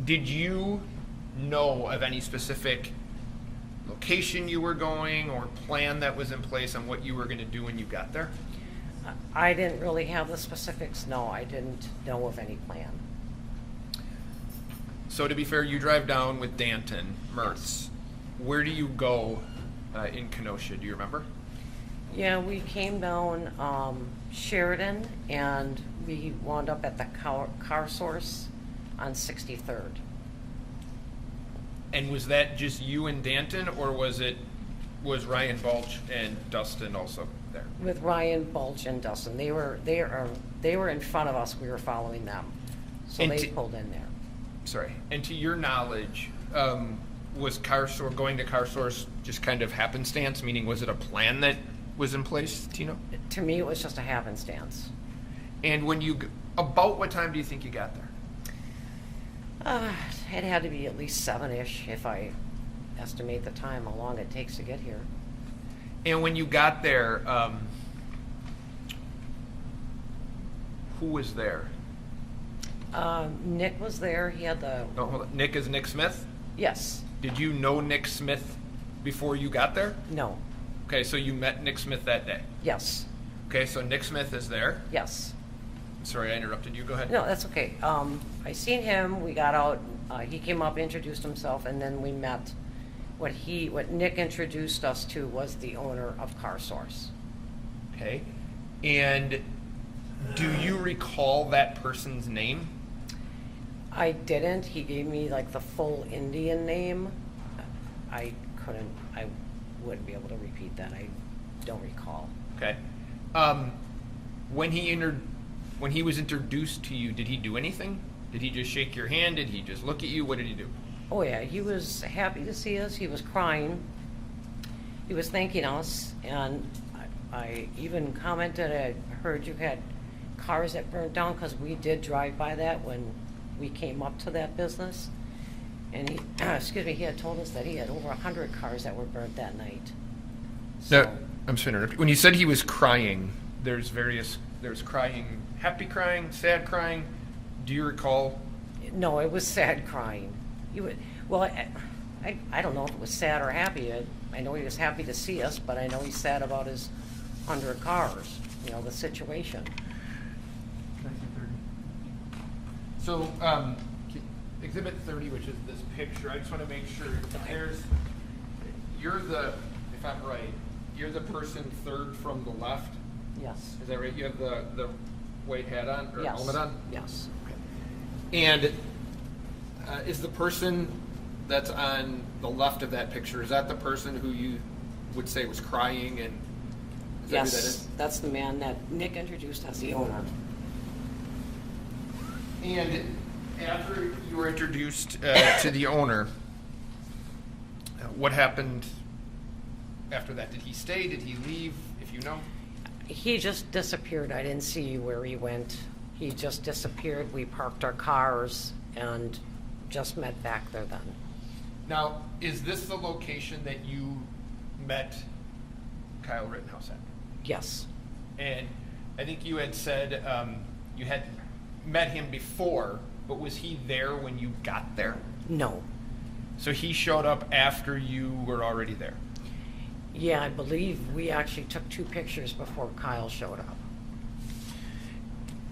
did you know of any specific location you were going or plan that was in place on what you were going to do when you got there? I didn't really have the specifics. No, I didn't know of any plan. So to be fair, you drive down with Danton Mertz. Yes. Where do you go in Kenosha? Do you remember? Yeah, we came down Sheridan, and we wound up at the car source on 63rd. And was that just you and Danton, or was Ryan Balch and Dustin also there? With Ryan Balch and Dustin, they were in front of us. We were following them, so And they pulled in there. Sorry. And to your knowledge, was going to car source just kind of happenstance? Meaning, was it a plan that was in place, Tino? To me, it was just a happenstance. And about what time do you think you got there? It had to be at least 7-ish if I estimate the time, how long it takes to get here. And when you got there, who was there? Nick was there. He had the... Oh, hold on. Nick is Nick Smith? Yes. Did you know Nick Smith before you got there? No. Okay, so you met Nick Smith that day? Yes. Okay, so Nick Smith is there? Yes. Sorry, I interrupted you. Go ahead. No, that's okay. I seen him, we got out, he came up, introduced himself, and then we met. What Nick introduced us to was the owner of Car Source. Okay. And do you recall that person's name? I didn't. He gave me like the full Indian name. I wouldn't be able to repeat that. I don't recall. Okay. When he was introduced to you, did he do anything? Did he just shake your hand? Did he just look at you? What did he do? Oh yeah, he was happy to see us. He was crying. He was thanking us, and I even commented, I heard you had cars that burnt down, because we did drive by that when we came up to that business. And he, excuse me, he had told us that he had over 100 cars that were burnt that night. So, No, I'm sorry to interrupt. When you said he was crying, there's crying, happy crying, sad crying. Do you recall? no, it was sad crying. He would, well, I don't know if it was sad or happy. I know he was happy to see us, but I know he's sad about his 100 cars, the situation. So, Exhibit 30, which is this picture, I just want to make sure if I'm right, you're the person third from the left? Yes. Is that right? You have the white hat on, or Yes. helmet on? Yes. And is the person that's on the left of that picture, is that the person who you would say was crying, and is that who that Yes, is? that's the man that Nick introduced as the owner. And after you were introduced to the owner, what happened after that? Did he stay? Did he leave, if you know? He just disappeared. I didn't see where he went. He just disappeared. We parked our cars and just met back there then. Now, is this the location that you met Kyle Rittenhouse at? Yes. And I think you had said you had met him before, but was he there when you got there? No. So he showed up after you were already there? Yeah, I believe we actually took 2 pictures before Kyle showed up.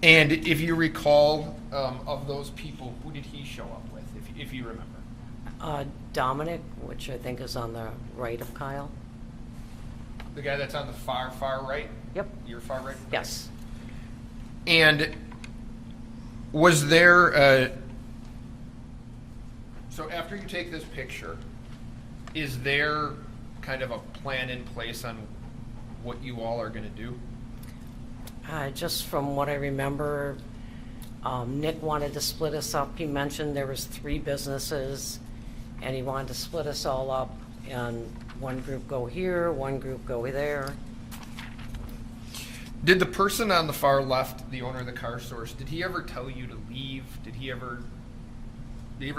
And if you recall, of those people, who did he show up with, if you remember? Dominic, which I think is on the right of Kyle. The guy that's on the far right? Yep. Your far right? Yes. And was there, so after you take this picture, is there kind of a plan in place on what you all are going to do? Just from what I remember, Nick wanted to split us up. He mentioned there was 3 businesses, and he wanted to split us all up, and one group go here, one group go there. Did the person on the far left, the owner of the Car Source, did he ever tell you to leave? Did he ever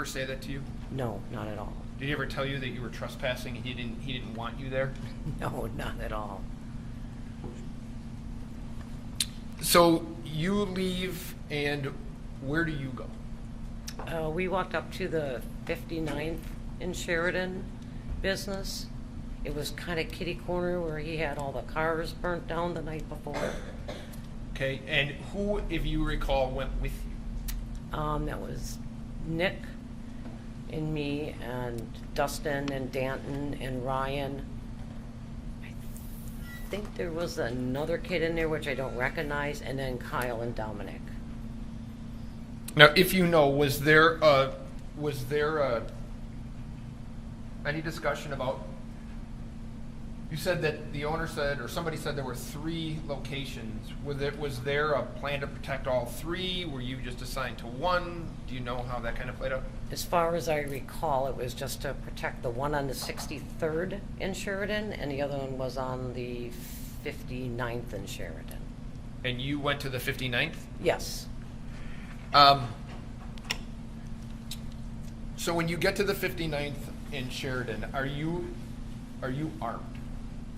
say that to you? No, not at all. Did he ever tell you that you were trespassing and he didn't want you there? No, not at all. So you leave, and where do you go? We walked up to the 59th in Sheridan business. It was kind of kitty corner where he had all the cars burnt down the night before. Okay, and who, if you recall, went with you? That was Nick and me and Dustin and Danton and Ryan. I think there was another kid in there which I don't recognize, and then Kyle and Dominic. Now, if you know, was there any discussion about? You said that the owner said, or somebody said there were 3 locations. Was there a plan to protect all 3? Were you just assigned to one? Do you know how that kind of played out? As far as I recall, it was just to protect the one on the 63rd in Sheridan, and the other one was on the 59th in Sheridan. And you went to the 59th? Yes. So when you get to the 59th in Sheridan, are you armed?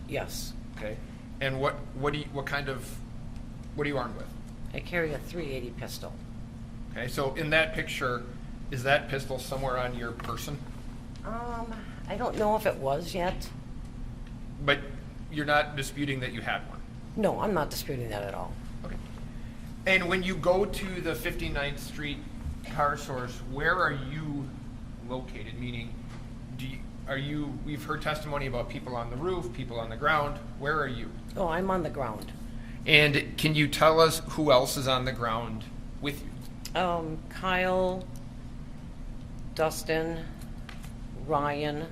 Yes. Okay. And what are you armed with? I carry a .380 pistol. Okay. So in that picture, is that pistol somewhere on your person? I don't know if it was yet. But you're not disputing that you had one? No, I'm not disputing that at all. Okay. And when you go to the 59th Street car source, where are you located? Meaning, we've heard testimony about people on the roof, people on the ground. Where are you? Oh, I'm on the ground. And can you tell us who else is on the ground with you? Kyle, Dustin, Ryan.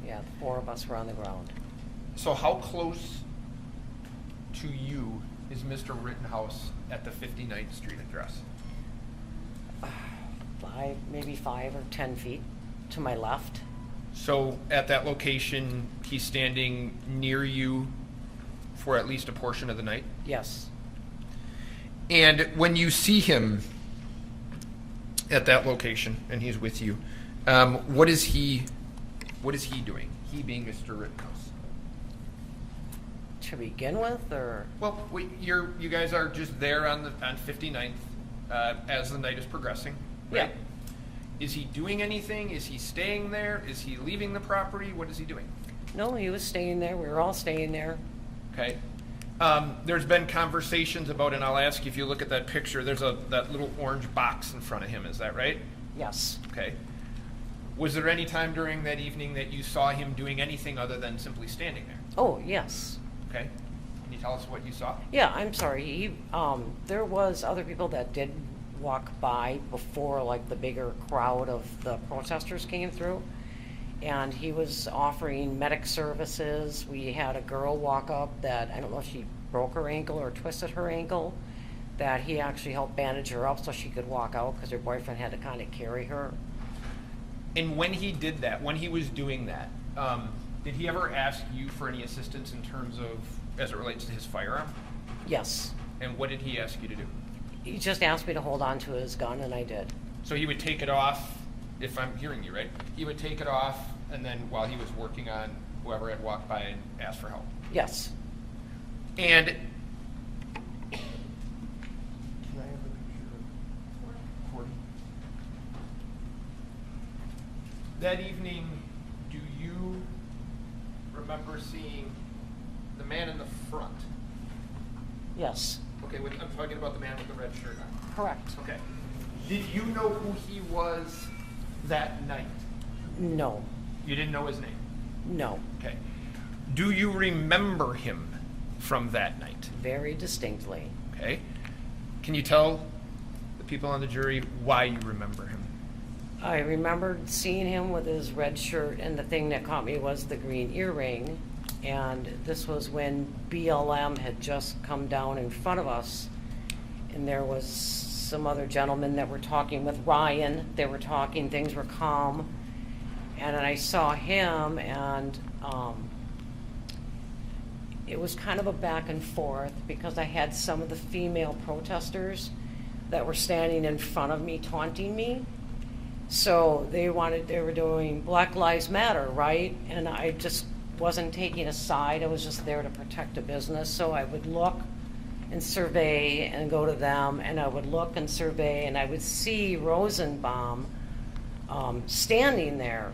Yeah, the four of us were on the ground. So how close to you is Mr. Rittenhouse at the 59th Street address? Maybe 5 or 10 feet to my left. So at that location, he's standing near you for at least a portion of the night? Yes. And when you see him at that location and he's with you, what is he doing? He being Mr. Rittenhouse. To begin with, or? Well, you guys are just there on 59th as the night is progressing, right? Yeah. Is he doing anything? Is he staying there? Is he leaving the property? What is he doing? No, he was staying there. We were all staying there. Okay. There's been conversations about, and I'll ask you if you look at that picture, there's that little orange box in front of him. Is that right? Yes. Okay. Was there any time during that evening that you saw him doing anything other than simply standing there? Oh, yes. Okay. Can you tell us what you saw? Yeah, I'm sorry. There was other people that did walk by before, like, the bigger crowd of the protesters came through, and he was offering medic services. We had a girl walk up that, I don't know if she broke her ankle or twisted her ankle, that he actually helped bandage her up so she could walk out because her boyfriend had to kind of carry her. And when he did that, when he was doing that, did he ever ask you for any assistance in terms of, as it relates to his firearm? Yes. And what did he ask you to do? He just asked me to hold on to his gun, and I did. So he would take it off, if I'm hearing you right, he would take it off, and then while he was working on whoever had walked by and asked for help. Yes. And can I have a picture of Cordy? That evening, do you remember seeing the man in the front? Yes. Okay, I'm talking about the man with the red shirt on. Correct. Okay. Did you know who he was that night? No. You didn't know his name? No. Okay. Do you remember him from that night? Very distinctly. Okay. Can you tell the people on the jury why you remember him? I remembered seeing him with his red shirt, and the thing that caught me was the green earring. And this was when BLM had just come down in front of us, and there was some other gentlemen that were talking with Ryan. They were talking, things were calm, and then I saw him, and it was kind of a back and forth because I had some of the female protesters that were standing in front of me taunting me. So they were doing Black Lives Matter, right? And I just wasn't taking a side. I was just there to protect a business. So I would look and survey and go to them, and I would look and survey, and I would see Rosenbaum standing there.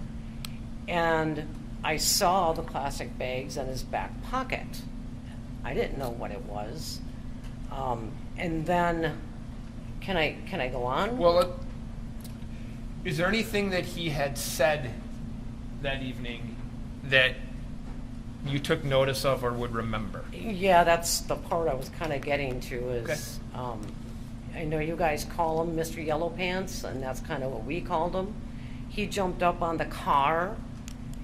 And I saw the plastic bags in his back pocket. I didn't know what it was. And then, can I go on? Well, is there anything that he had said that evening that you took notice of or would remember? Yeah, that's the part I was kind of getting to is, I know you guys call him Mr. Yellow Pants, and that's kind of what we called him. He jumped up on the car,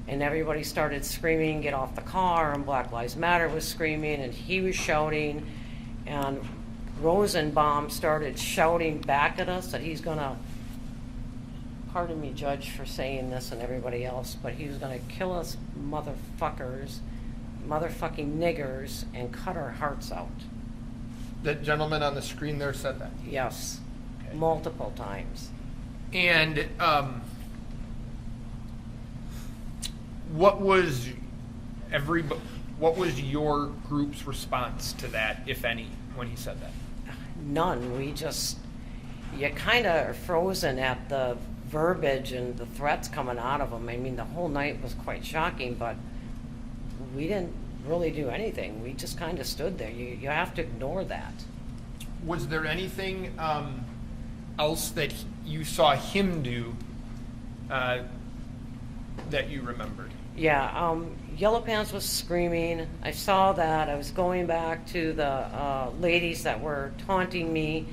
and everybody started screaming, "Get off the car," and Black Lives Matter was screaming, and he was shouting, and Rosenbaum started shouting back at us that he's gonna, pardon me, Judge, for saying this and everybody else, but he was gonna kill us motherfuckers, motherfucking niggers, and cut our hearts out. That gentleman on the screen there said that? Yes, Okay. multiple times. And what was your group's response to that, if any, when he said that? None. You kind of are frozen at the verbiage and the threats coming out of him. I mean, the whole night was quite shocking, but we didn't really do anything. We just kind of stood there. You have to ignore that. Was there anything else that you saw him do that you remembered? Yeah, Yellow Pants was screaming. I saw that. I was going back to the ladies that were taunting me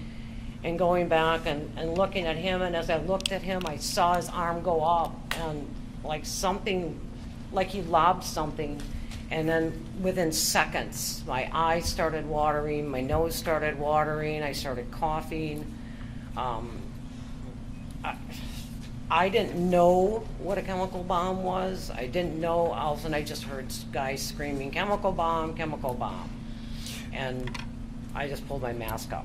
and going back and looking at him. And as I looked at him, I saw his arm go up and like something, like he lobbed something. And then within seconds, my eyes started watering, my nose started watering, I started coughing. I didn't know what a chemical bomb was. I didn't know. All of a sudden, I just heard guys screaming, chemical bomb, chemical bomb. And I just pulled my mask up.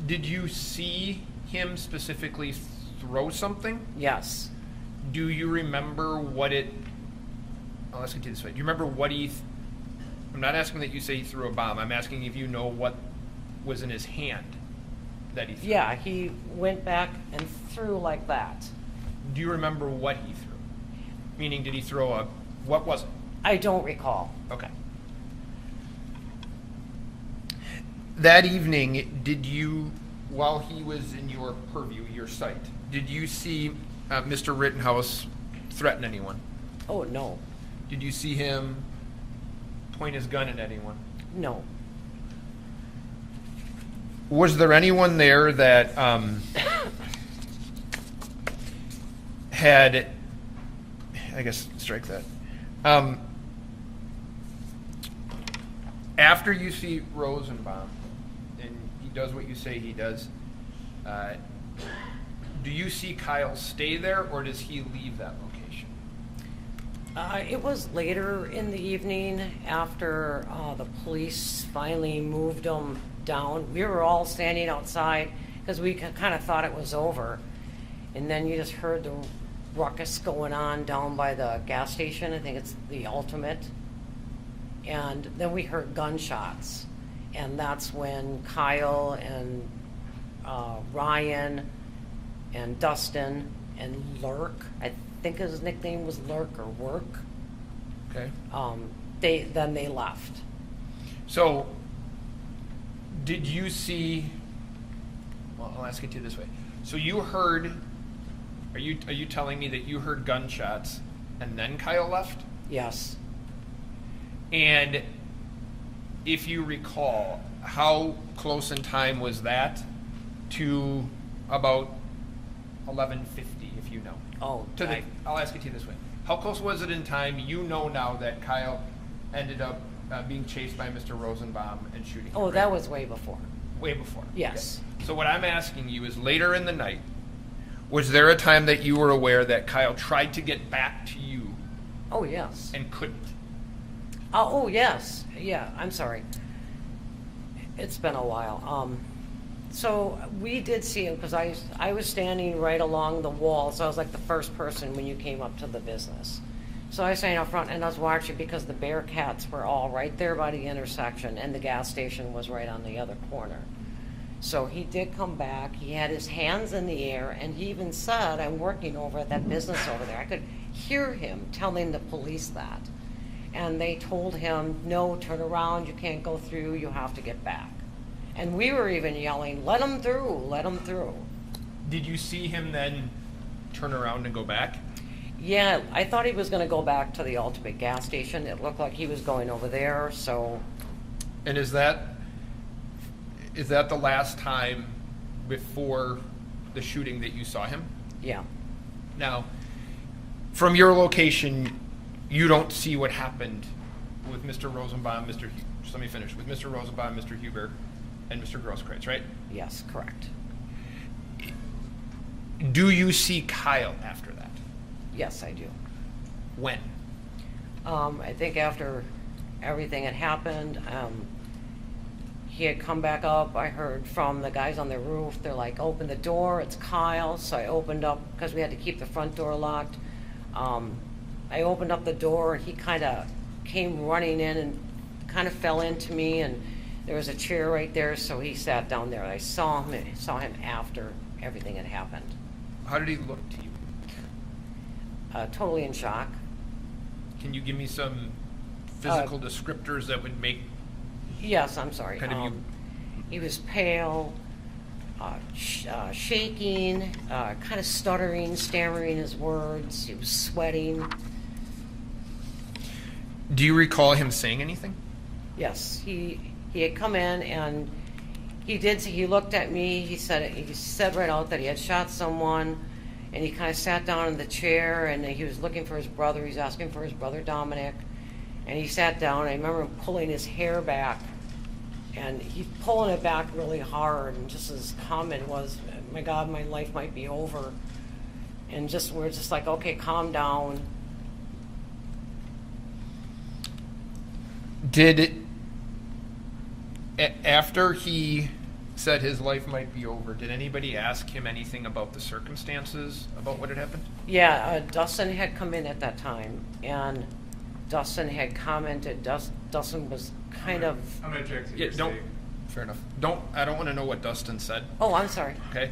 Did you see him specifically throw something? Yes. Do you remember what it... Oh, let's get to this way. Do you remember what he... I'm not asking that you say he threw a bomb. I'm asking if you know what was in his hand that he threw. Yeah, he went back and threw like that. Do you remember what he threw? Meaning, did he throw a... What was it? I don't recall. Okay. That evening, did you, while he was in your purview, your sight, did you see Mr. Rittenhouse threaten anyone? Oh, no. Did you see him point his gun at anyone? No. Was there anyone there that had, I guess, strike that. After you see Rosenbaum, and he does what you say he does, do you see Kyle stay there, or does he leave that location? It was later in the evening after the police finally moved him down. We were all standing outside because we kind of thought it was over. And then you just heard the ruckus going on down by the gas station. I think it's the Ultimate. And then we heard gunshots. And that's when Kyle and Ryan and Dustin and Lurk, I think his nickname was Lurk or Work. Okay. They left. So, did you see? Well, I'll ask it to you this way. So you heard? Are you telling me that you heard gunshots and then Kyle left? Yes. And if you recall, how close in time was that to about 11:50, if you know? Oh, I'll ask it to you this way. How close was it in time, you know now, that Kyle ended up being chased by Mr. Rosenbaum and shooting him? Oh, right? that was way before. Way before? Yes. Okay. So what I'm asking you is, later in the night, was there a time that you were aware that Kyle tried to get back to you? Oh, yes. And couldn't? Oh, yes. Yeah, I'm sorry. It's been a while. So we did see him because I was standing right along the wall, so I was like the first person when you came up to the business. So I was standing up front and I was watching because the Bearcats were all right there by the intersection and the gas station was right on the other corner. So he did come back. He had his hands in the air and he even said, "I'm working over at that business over there." I could hear him telling the police that. And they told him, "No, turn around, you can't go through, you have to get back." And we were even yelling, "Let him through, let him through." Did you see him then turn around and go back? Yeah, I thought he was going to go back to the Ultimate gas station. It looked like he was going over there, so... And is that the last time before the shooting that you saw him? Yeah. Now, from your location, you don't see what happened with Mr. Rosenbaum, just let me finish, with Mr. Rosenbaum, Mr. Huber, and Mr. Grosskreutz, right? Yes, correct. Do you see Kyle after that? Yes, I do. When? I think after everything had happened, he had come back up. I heard from the guys on the roof, they're like, "Open the door, it's Kyle." So I opened up, because we had to keep the front door locked. I opened up the door, and he kind of came running in and kind of fell into me, and there was a chair right there, so he sat down there. I saw him after everything had happened. How did he look to you? Totally in shock. Can you give me some physical descriptors that would make Yes, I'm sorry. kind of you? He was pale, shaking, kind of stuttering, stammering his words. He was sweating. Do you recall him saying anything? Yes, he had come in and he looked at me. He said right out that he had shot someone, and he kind of sat down in the chair and he was looking for his brother. He was asking for his brother Dominic, and he sat down. I remember him pulling his hair back, and he's pulling it back really hard. And just his comment was, "My God, my life might be over." And we're just like, "Okay, calm down." After he said his life might be over, did anybody ask him anything about the circumstances, about what had happened? Yeah, Dustin had come in at that time, and Dustin had commented. Dustin was kind of. I'm going to object to Yeah, your don't. statement. Fair enough. I don't want to know what Dustin said. Oh, I'm sorry. Okay.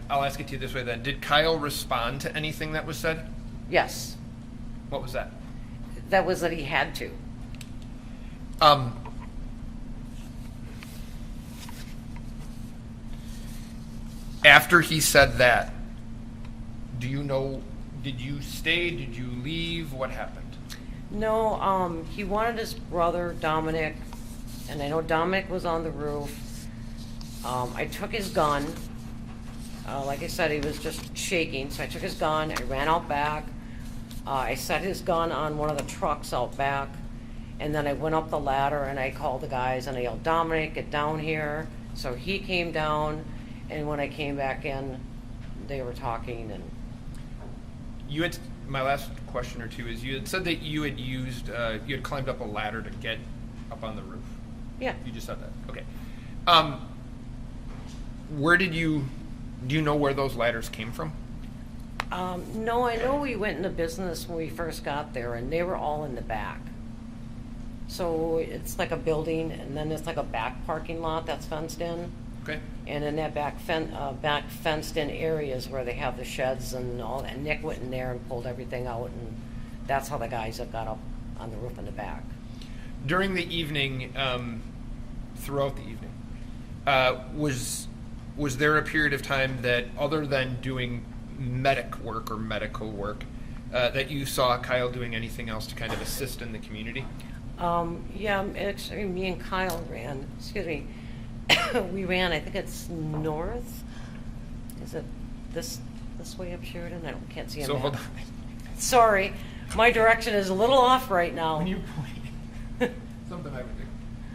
I'll ask it to you this way then. Did Kyle respond to anything that was said? Yes, What was that? that was that he had to. After he said that, do you know, did you stay? Did you leave? What happened? No, he wanted his brother Dominic, and I know Dominic was on the roof. I took his gun. Like I said, he was just shaking, so I took his gun. I ran out back. I set his gun on one of the trucks out back, and then I went up the ladder and I called the guys and I yelled, "Dominic, get down here." So he came down, and when I came back in, they were talking. And You had, my last question or two is, you had said that you had climbed up a ladder to get up on the roof. yeah, You just said that. Okay. Do you know where those ladders came from? no, I know we went into business when we first got there, and they were all in the back. So it's like a building, and then it's like a back parking lot that's fenced in. Okay. And in that back fenced-in areas where they have the sheds and all, and Nick went in there and pulled everything out, and that's how the guys that got up on the roof in the back. During the evening, throughout the evening, was there a period of time that, other than doing medical work, that you saw Kyle doing anything else to kind of assist in the community? Yeah, actually, me and Kyle ran. Excuse me. We ran. I think it's north. Is it this way up Sheridan? Can't see a So map. hold on. Sorry, my direction is a little off right now. When you point, something I would do.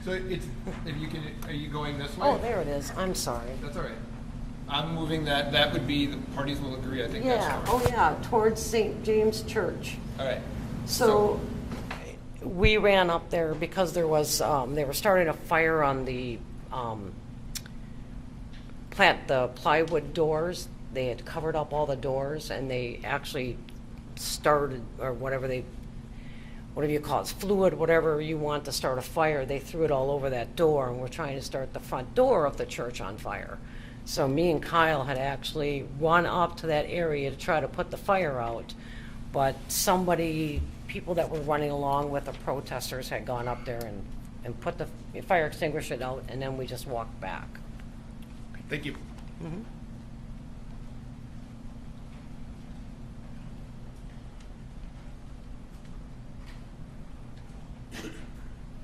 So it's, if you can, are you going this way? Oh, there it is. I'm sorry. That's all right. I'm moving that. That would be, the parties will agree, I think. Yeah. That's Oh, yeah. Towards St. James Church. all right. So we ran up there because there was they were starting a fire on the the plywood doors. They had covered up all the doors, and they actually started, or whatever you call it, fluid, whatever you want to start a fire. They threw it all over that door, and we're trying to start the front door of the church on fire. So me and Kyle had actually run up to that area to try to put the fire out, but people that were running along with the protesters had gone up there and put the fire extinguisher out, and then we just walked back. Thank you. Mhm.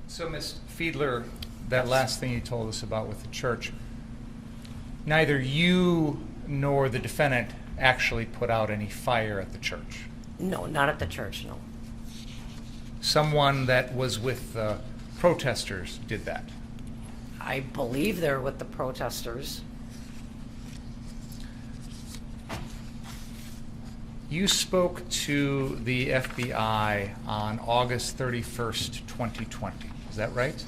So, Ms. Fiedler, that last thing you told us about with the church, neither you nor the defendant actually put out any fire at the church. No, not at the church, no. Someone that was with the protesters did that. I believe they're with the protesters. You spoke to the FBI on August 31st, 2020. Is that right?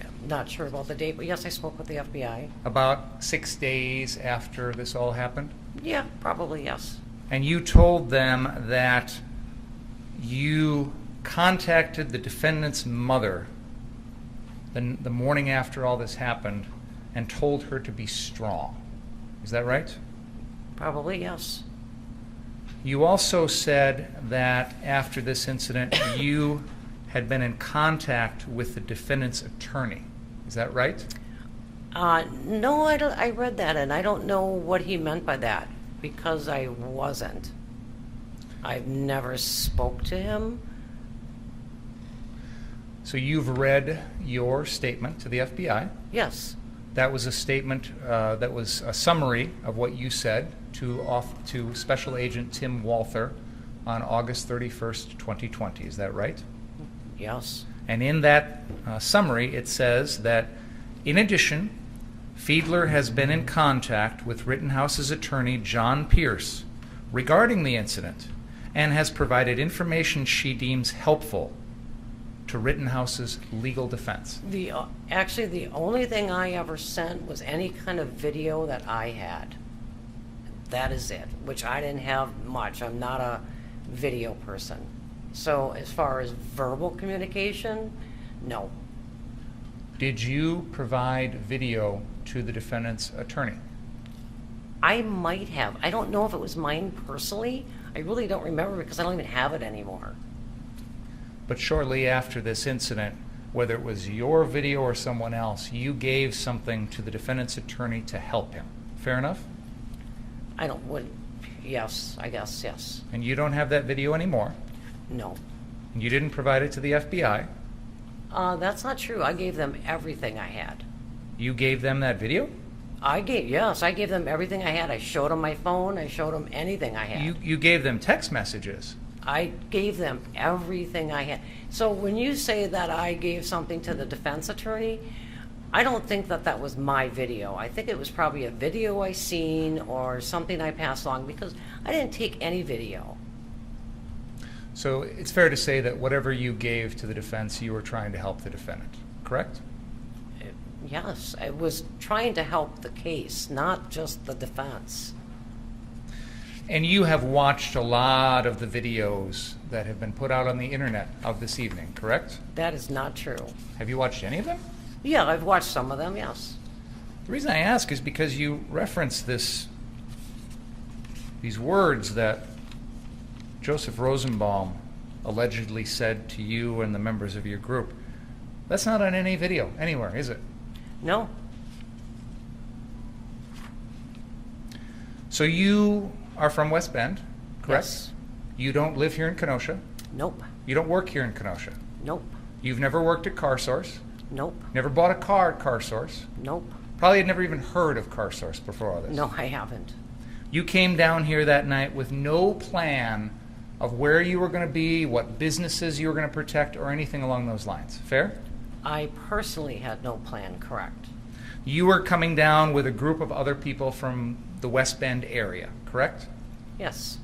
I'm not sure about the date, but yes, I spoke with the FBI. About 6 days after this all happened? Yeah, probably, yes. And you told them that you contacted the defendant's mother the morning after all this happened and told her to be strong. Is that right? Probably, yes. You also said that after this incident, you had been in contact with the defendant's attorney. Is that right? No, I don't. I read that, and I don't know what he meant by that because I wasn't. I've never spoke to him. So you've read your statement to the FBI. Yes. That was a statement that was a summary of what you said to Special Agent Tim Walther on August 31st, 2020. Is that right? Yes. And in that summary, it says that, in addition, Fiedler has been in contact with Rittenhouse's attorney, John Pierce, regarding the incident and has provided information she deems helpful to Rittenhouse's legal defense. Actually, the only thing I ever sent was any kind of video that I had. That is it, which I didn't have much. I'm not a video person. So as far as verbal communication, no. Did you provide video to the defendant's attorney? I might have. I don't know if it was mine personally. I really don't remember because I don't even have it anymore. But shortly after this incident, whether it was your video or someone else, you gave something to the defendant's attorney to help him. Fair enough? Yes, I guess, yes. And you don't have that video anymore? No. And you didn't provide it to the FBI? That's not true. I gave them everything I had. You gave them that video? Yes, I gave them everything I had. I showed them my phone. I showed them anything I had. You gave them text messages? I gave them everything I had. So when you say that I gave something to the defense attorney, I don't think that that was my video. I think it was probably a video I seen or something I passed along because I didn't take any video. So it's fair to say that whatever you gave to the defense, you were trying to help the defendant, correct? Yes, I was trying to help the case, not just the defense. And you have watched a lot of the videos that have been put out on the internet of this evening, correct? That is not true. Have you watched any of them? Yeah, I've watched some of them, yes. The reason I ask is because you reference these words that Joseph Rosenbaum allegedly said to you and the members of your group. That's not on any video anywhere, is it? No. So you are from West Bend, correct? Yes. You don't live here in Kenosha? Nope. You don't work here in Kenosha? Nope. You've never worked at CarSource? Nope. Never bought a car at CarSource? Nope. Probably had never even heard of CarSource before all this. No, I haven't. You came down here that night with no plan of where you were going to be, what businesses you were going to protect, or anything along those lines. Fair? I personally had no plan, correct. You were coming down with a group of other people from the West Bend area, correct? Yes.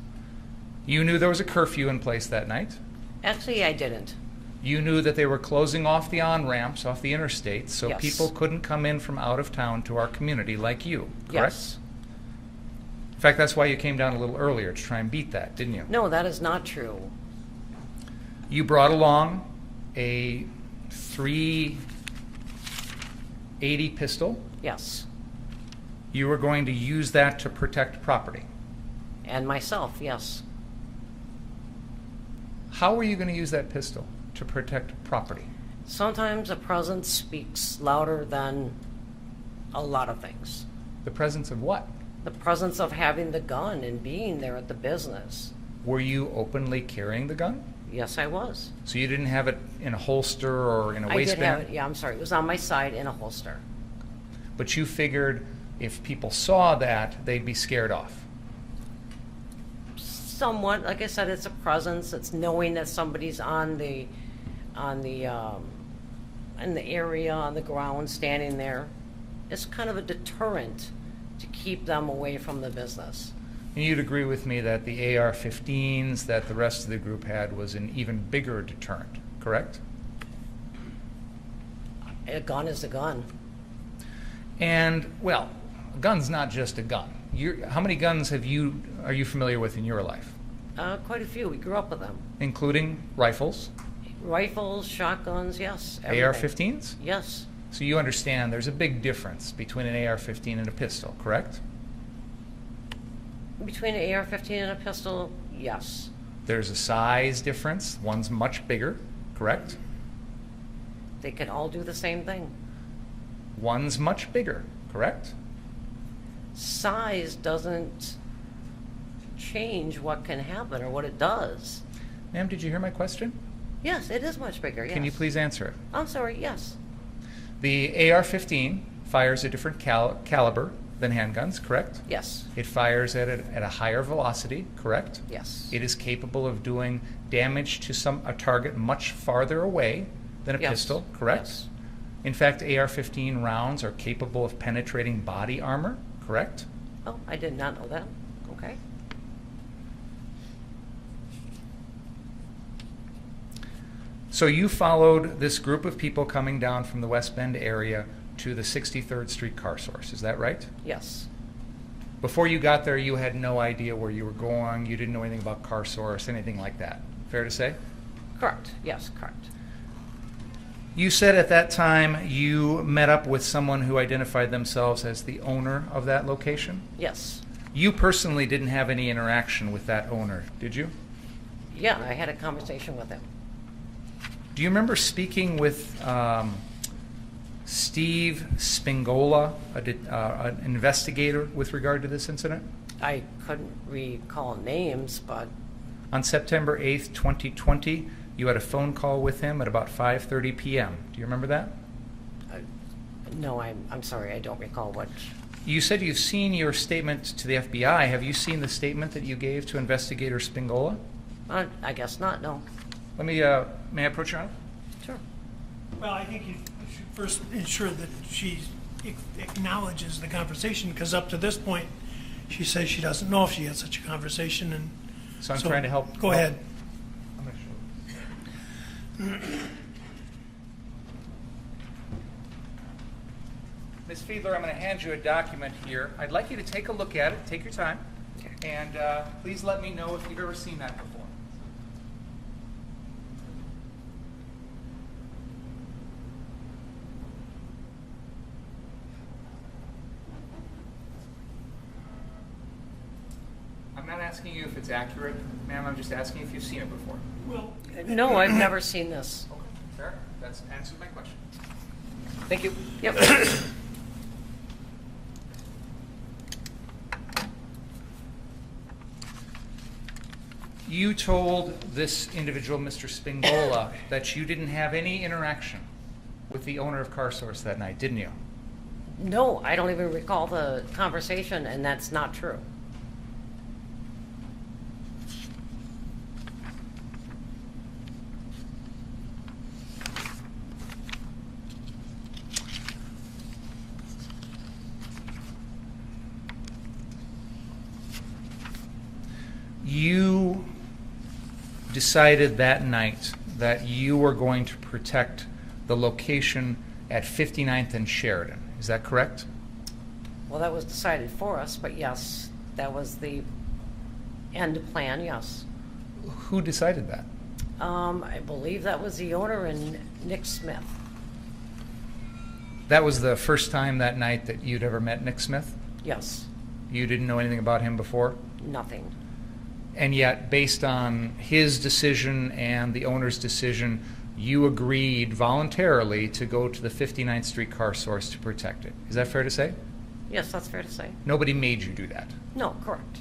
You knew there was a curfew in place that night. Actually, I didn't. You knew that they were closing off the on-ramps off the interstate so Yes. people couldn't come in from out of town to our community like you, correct? Yes. In fact, that's why you came down a little earlier, to try and beat that, didn't you? No, that is not true. You brought along a .380 pistol. Yes. You were going to use that to protect property. And myself, yes. How were you going to use that pistol to protect property? Sometimes a presence speaks louder than a lot of things. The presence of what? The presence of having the gun and being there at the business. Were you openly carrying the gun? Yes, I was. So you didn't have it in a holster or in a I waistband? did have it, yeah, I'm sorry. It was on my side in a holster. But you figured if people saw that, they'd be scared off. Somewhat, like I said, it's a presence. It's knowing that somebody's in the area, on the ground, standing there. It's kind of a deterrent to keep them away from the business. And you'd agree with me that the AR-15s that the rest of the group had was an even bigger deterrent, correct? A gun is a gun. And, well, a gun's not just a gun. How many guns are you familiar with in your life? Quite a few. We grew up with them. Including rifles? Rifles, shotguns, yes. everything. AR-15s? Yes. So you understand there's a big difference between an AR-15 and a pistol, correct? Between an AR-15 and a pistol, yes. There's a size difference. One's much bigger, correct? They can all do the same thing. One's much bigger, correct? Size doesn't change what can happen or what it does. Ma'am, did you hear my question? Yes, it is much bigger, yes. Can you please answer it? I'm sorry, yes. The AR-15 fires a different caliber than handguns, correct? Yes. It fires at a higher velocity, correct? Yes. It is capable of doing damage to a target much farther away than a Yes. pistol, correct? Yes. In fact, AR-15 rounds are capable of penetrating body armor, correct? Oh, I did not know that. Okay. So you followed this group of people coming down from the West Bend area to the 63rd Street car source, is that right? Yes. Before you got there, you had no idea where you were going, you didn't know anything about car source, anything like that. Fair to say? Correct. Yes, correct. You said at that time you met up with someone who identified themselves as the owner of that location? Yes. You personally didn't have any interaction with that owner, did you? Yeah, I had a conversation with him. Do you remember speaking with Steve Spingola, an investigator with regard to this incident? I couldn't recall names, but On September 8th, 2020, you had a phone call with him at about 5:30 p.m. Do you remember that? no, I'm sorry, I don't recall what. You said you've seen your statement to the FBI. Have you seen the statement that you gave to Investigator Spingola? I guess not, no. Let me, may I approach Your Honor? Sure. Well, I think you should first ensure that she acknowledges the conversation, because up to this point, she says she doesn't know if she had such a conversation, and So I'm trying to help. Go ahead. I'm gonna show. Ms. Fiedler, I'm going to hand you a document here. I'd like you to take a look at it. Take your time. And please let me know if you've ever seen that before. I'm not asking you if it's accurate, ma'am. I'm just asking if you've seen it before. Well, No, I've never seen this. Okay, fair. That's answered my question. Thank you. Yep. You told this individual, Mr. Spingola, that you didn't have any interaction with the owner of CarSource that night, didn't you? No, I don't even recall the conversation, and that's not true. You decided that night that you were going to protect the location at 59th and Sheridan. Is that correct? Well, that was decided for us, but yes, that was the end plan, yes. Who decided that? I believe that was the owner and Nick Smith. That was the first time that night that you'd ever met Nick Smith? Yes, You didn't know anything about him before? nothing. And yet, based on his decision and the owner's decision, you agreed voluntarily to go to the 59th Street car source to protect it. Is that fair to say? Yes, that's fair to say. Nobody made you do that. No, correct.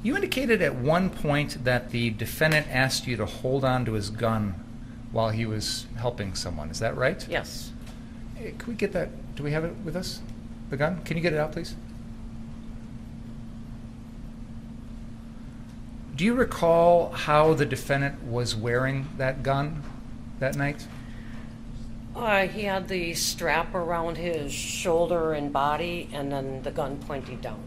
You indicated at one point that the defendant asked you to hold on to his gun while he was helping someone. Is that right? Yes. Hey, can we get that? Do we have it with us? The gun? Can you get it out, please? Do you recall how the defendant was wearing that gun that night? He had the strap around his shoulder and body, and then the gun pointing down.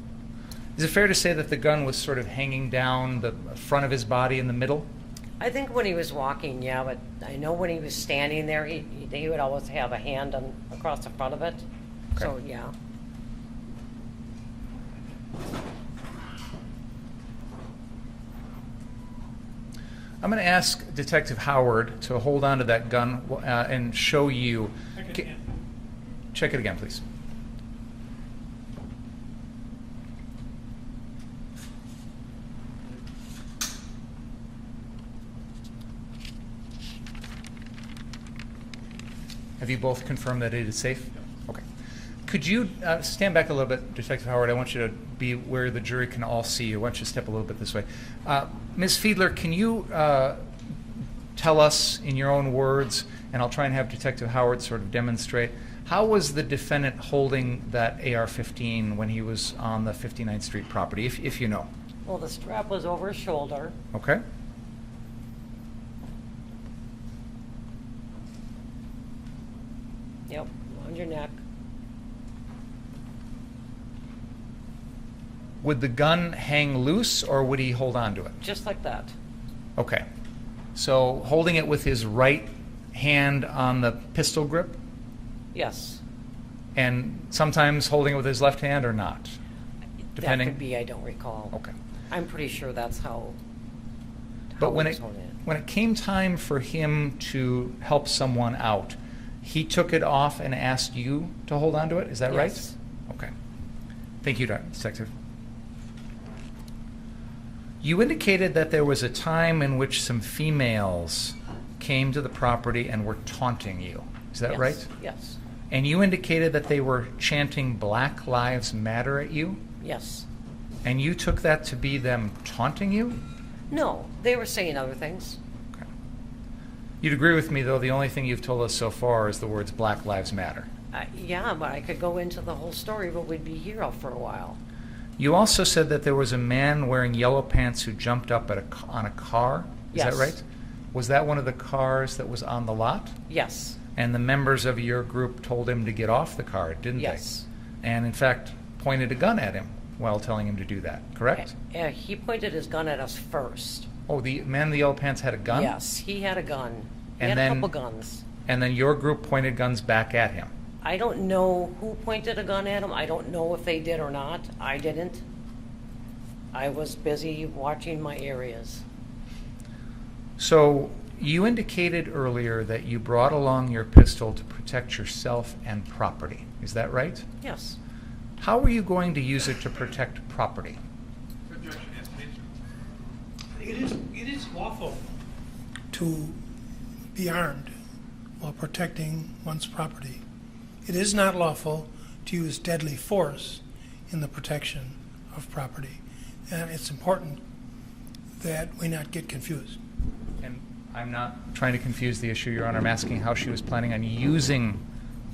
Is it fair to say that the gun was sort of hanging down the front of his body in the middle? I think when he was walking, yeah, but I know when he was standing there, he would always have a hand across the front of it. Okay. So, yeah. I'm going to ask Detective Howard to hold on to that gun and show you. Check it again, please. Have you both confirmed that it is safe? Okay. Could you stand back a little bit, Detective Howard? I want you to be where the jury can all see you. Why don't you step a little bit this way? Ms. Fiedler, can you tell us in your own words, and I'll try and have Detective Howard sort of demonstrate, how was the defendant holding that AR-15 when he was on the 59th Street property, if you know? Well, the strap was over his shoulder. Okay. Yep, on your neck. Would the gun hang loose, or would he hold on to it? Just like that. Okay. So holding it with his right hand on the pistol grip? Yes. And sometimes holding it with his left hand or not? Depending? That could be, I don't recall. Okay. I'm pretty sure that's how But when he it, was holding it. when it came time for him to help someone out, he took it off and asked you to hold on to it? Is that Yes. right? Okay. Thank you, Detective. You indicated that there was a time in which some females came to the property and were taunting you. Is that Yes. right? Yes. And you indicated that they were chanting Black Lives Matter at you? Yes. And you took that to be them taunting you? No, they were saying other things. You'd agree with me, though, the only thing you've told us so far is the words Black Lives Matter. Yeah, but I could go into the whole story, but we'd be here for a while. You also said that there was a man wearing yellow pants who jumped up on a car. Is Yes. that right? Was that one of the cars that was on the lot? Yes. And the members of your group told him to get off the car, didn't Yes. they? And in fact, pointed a gun at him while telling him to do that, correct? He pointed his gun at us first. Oh, the man in the yellow pants had a gun? Yes, he had a gun. He And had then- a couple guns. And then your group pointed guns back at him. I don't know who pointed a gun at him. I don't know if they did or not. I didn't. I was busy watching my areas. So you indicated earlier that you brought along your pistol to protect yourself and property. Is that right? Yes. How were you going to use it to protect property? It is lawful to be armed while protecting one's property. It is not lawful to use deadly force in the protection of property. And it's important that we not get confused. And I'm not trying to confuse the issue, Your Honor. I'm asking how she was planning on using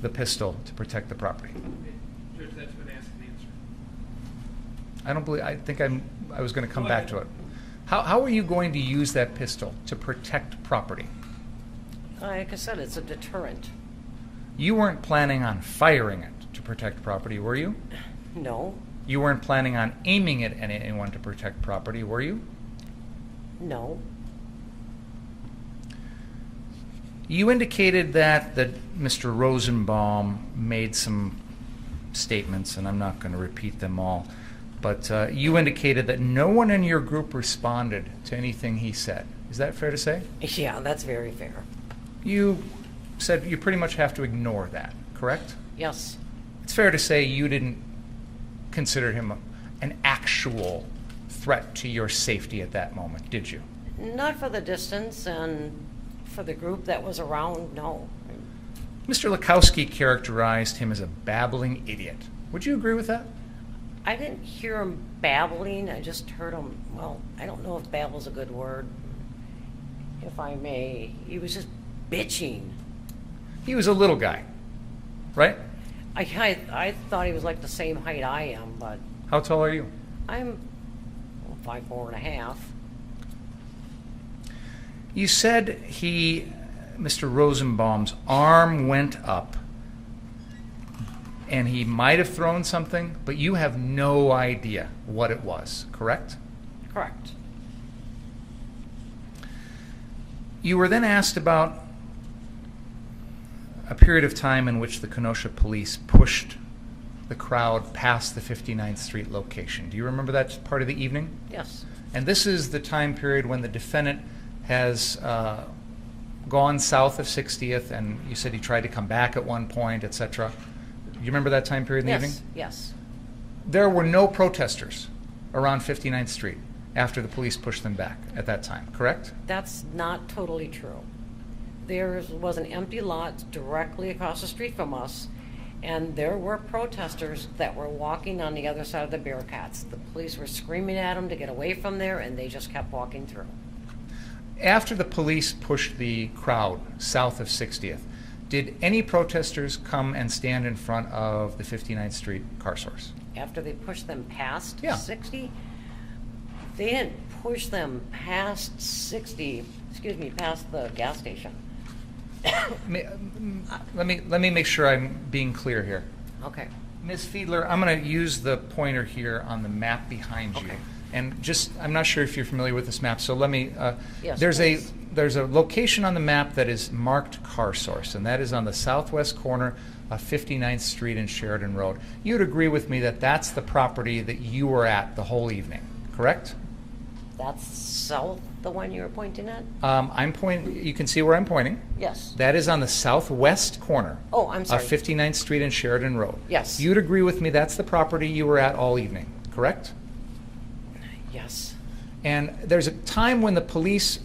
the pistol to protect the property. Judge, that's been asked and answered. I don't believe, I think I was going to come back to it. How are you going to use that pistol to protect property? Like I said, it's a deterrent. You weren't planning on firing it to protect property, were you? No. You weren't planning on aiming it at anyone to protect property, were you? No. You indicated that Mr. Rosenbaum made some statements, and I'm not going to repeat them all, but you indicated that no one in your group responded to anything he said. Is that fair to say? Yeah, that's very fair. You said you pretty much have to ignore that, correct? Yes. It's fair to say you didn't consider him an actual threat to your safety at that moment, did you? Not for the distance and for the group that was around, no. Mr. Lukowski characterized him as a babbling idiot. Would you agree with that? I didn't hear him babbling. I just heard him, well, I don't know if babble's a good word, if I may. He was just bitching. He was a little guy, right? I thought he was like the same height I am, but How tall are you? I'm 5'4.5". You said Mr. Rosenbaum's arm went up and he might have thrown something, but you have no idea what it was, correct? Correct. You were then asked about a period of time in which the Kenosha police pushed the crowd past the 59th Street location. Do you remember that part of the evening? Yes. And this is the time period when the defendant has gone south of 60th, and you said he tried to come back at one point, etc. You remember that time period in the evening? Yes. There were no protesters around 59th Street after the police pushed them back at that time, correct? That's not totally true. There was an empty lot directly across the street from us, and there were protesters that were walking on the other side of the barricades. The police were screaming at them to get away from there, and they just kept walking through. After the police pushed the crowd south of 60th, did any protesters come and stand in front of the 59th Street car source? After they pushed them past Yeah. 60, they didn't push them past 60, past the gas station. Let me make sure I'm being clear here. Okay. Ms. Fiedler, I'm going to use the pointer here on the map behind you. Okay. And just, I'm not sure if you're familiar with this map, so let me, Yes, there's please. a location on the map that is marked car source, and that is on the southwest corner of 59th Street and Sheridan Road. You'd agree with me that that's the property that you were at the whole evening, correct? That's south, the one you were pointing at? You can see where I'm pointing. Yes. That is on the southwest corner Oh, I'm sorry. of 59th Street and Sheridan Road. Yes. You'd agree with me that's the property you were at all evening, correct? Yes. And there's a time when the police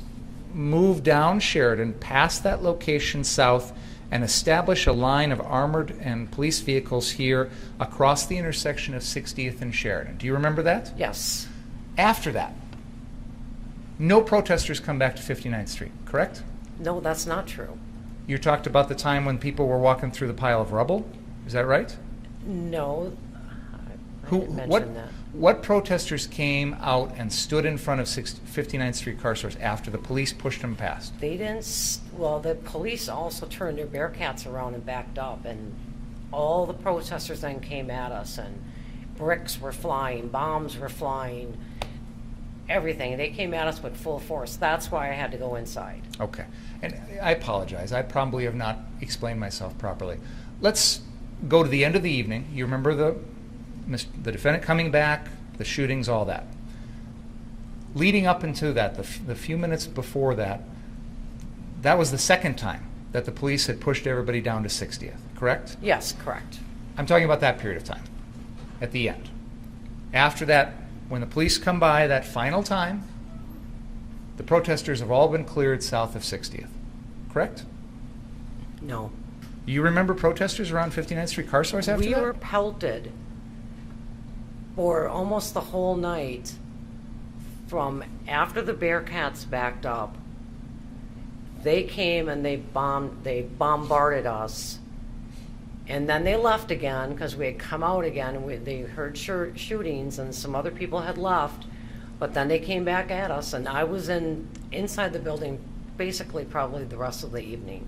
moved down Sheridan past that location south and established a line of armored and police vehicles here across the intersection of 60th and Sheridan. Do you remember that? Yes. After that, no protesters come back to 59th Street, correct? No, that's not true. You talked about the time when people were walking through the pile of rubble. Is that right? No, I didn't mention that. What protesters came out and stood in front of 59th Street car source after the police pushed them past? They didn't, well, the police also turned their Bearcats around and backed up, and all the protesters then came at us, and bricks were flying, bombs were flying, everything. They came at us with full force. That's why I had to go inside. Okay. And I apologize. I probably have not explained myself properly. Let's go to the end of the evening. You remember the defendant coming back, the shootings, all that. Leading up into that, the few minutes before that, that was the second time that the police had pushed everybody down to 60th, correct? Yes, correct. I'm talking about that period of time, at the end. After that, when the police come by that final time, the protesters have all been cleared south of 60th, correct? No. You remember protesters around 59th Street car source after We that? were pelted for almost the whole night from after the Bearcats backed up. They came and they bombarded us, and then they left again because we had come out again and they heard shootings and some other people had left, but then they came back at us, and I was inside the building basically probably the rest of the evening.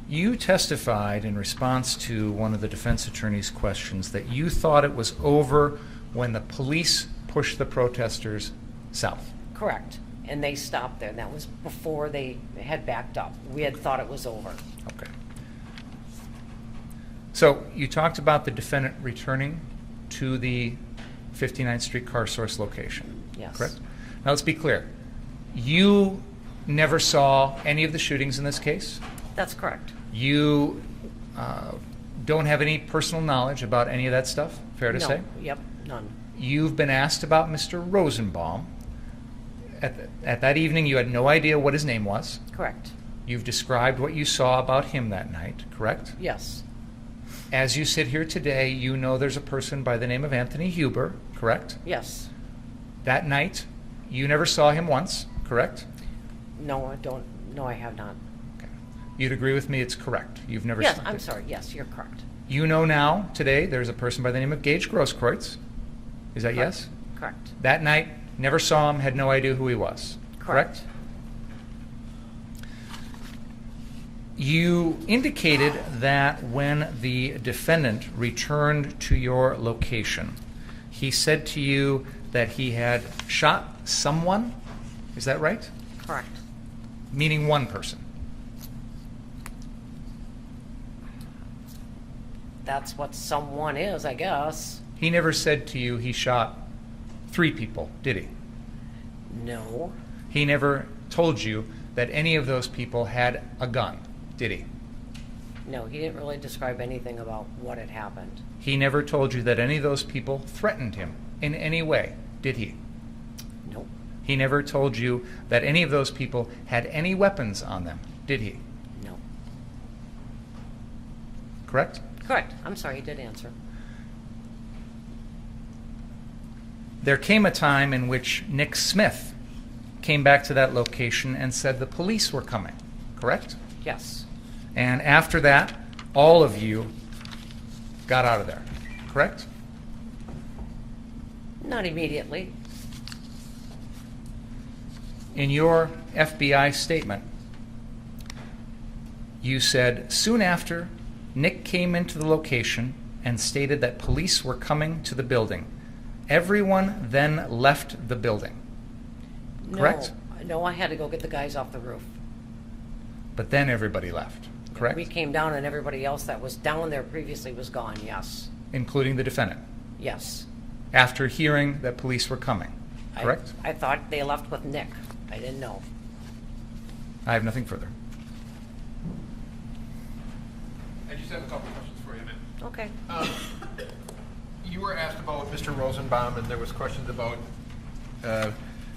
You testified in response to one of the defense attorney's questions that you thought it was over when the police pushed the protesters south. Correct. And they stopped there. That was before they had backed up. We had thought it was over. Okay. So you talked about the defendant returning to the 59th Street car source location. Yes. Correct? Now let's be clear. You never saw any of the shootings in this case? That's correct. You don't have any personal knowledge about any of that stuff, fair to No. say? Yep, none. You've been asked about Mr. Rosenbaum. At that evening, you had no idea what his name was. Correct. You've described what you saw about him that night, correct? Yes. As you sit here today, you know there's a person by the name of Anthony Huber, correct? Yes. That night, you never saw him once, correct? No, I don't. No, I have not. Okay. You'd agree with me it's correct. You've never Yes, seen I'm sorry. Yes, you're correct. You know now, today, there's a person by the name of Gage Grosskreutz. Is that yes? Correct. That night, never saw him, had no idea who he was. Correct? You indicated that when the defendant returned to your location, he said to you that he had shot someone. Is that right? Correct. Meaning one person. That's what someone is, I guess. He never said to you he shot 3 people, did he? No. He never told you that any of those people had a gun, did he? No, he didn't really describe anything about what had happened. He never told you that any of those people threatened him in any way, did he? Nope. He never told you that any of those people had any weapons on them, did he? No. Correct? Correct. I'm sorry, he did answer. There came a time in which Nick Smith came back to that location and said the police were coming, correct? Yes. And after that, all of you got out of there, correct? Not immediately. In your FBI statement, you said, soon after, Nick came into the location and stated that police were coming to the building. Everyone then left the building. Correct? No, I had to go get the guys off the roof. But then everybody left, correct? We came down and everybody else that was down there previously was gone, yes. Including the defendant, Yes. after hearing that police were coming, correct? I thought they left with Nick. I didn't know. I have nothing further. I just have a couple questions for you, man. Okay. You were asked about Mr. Rosenbaum, and there was questions about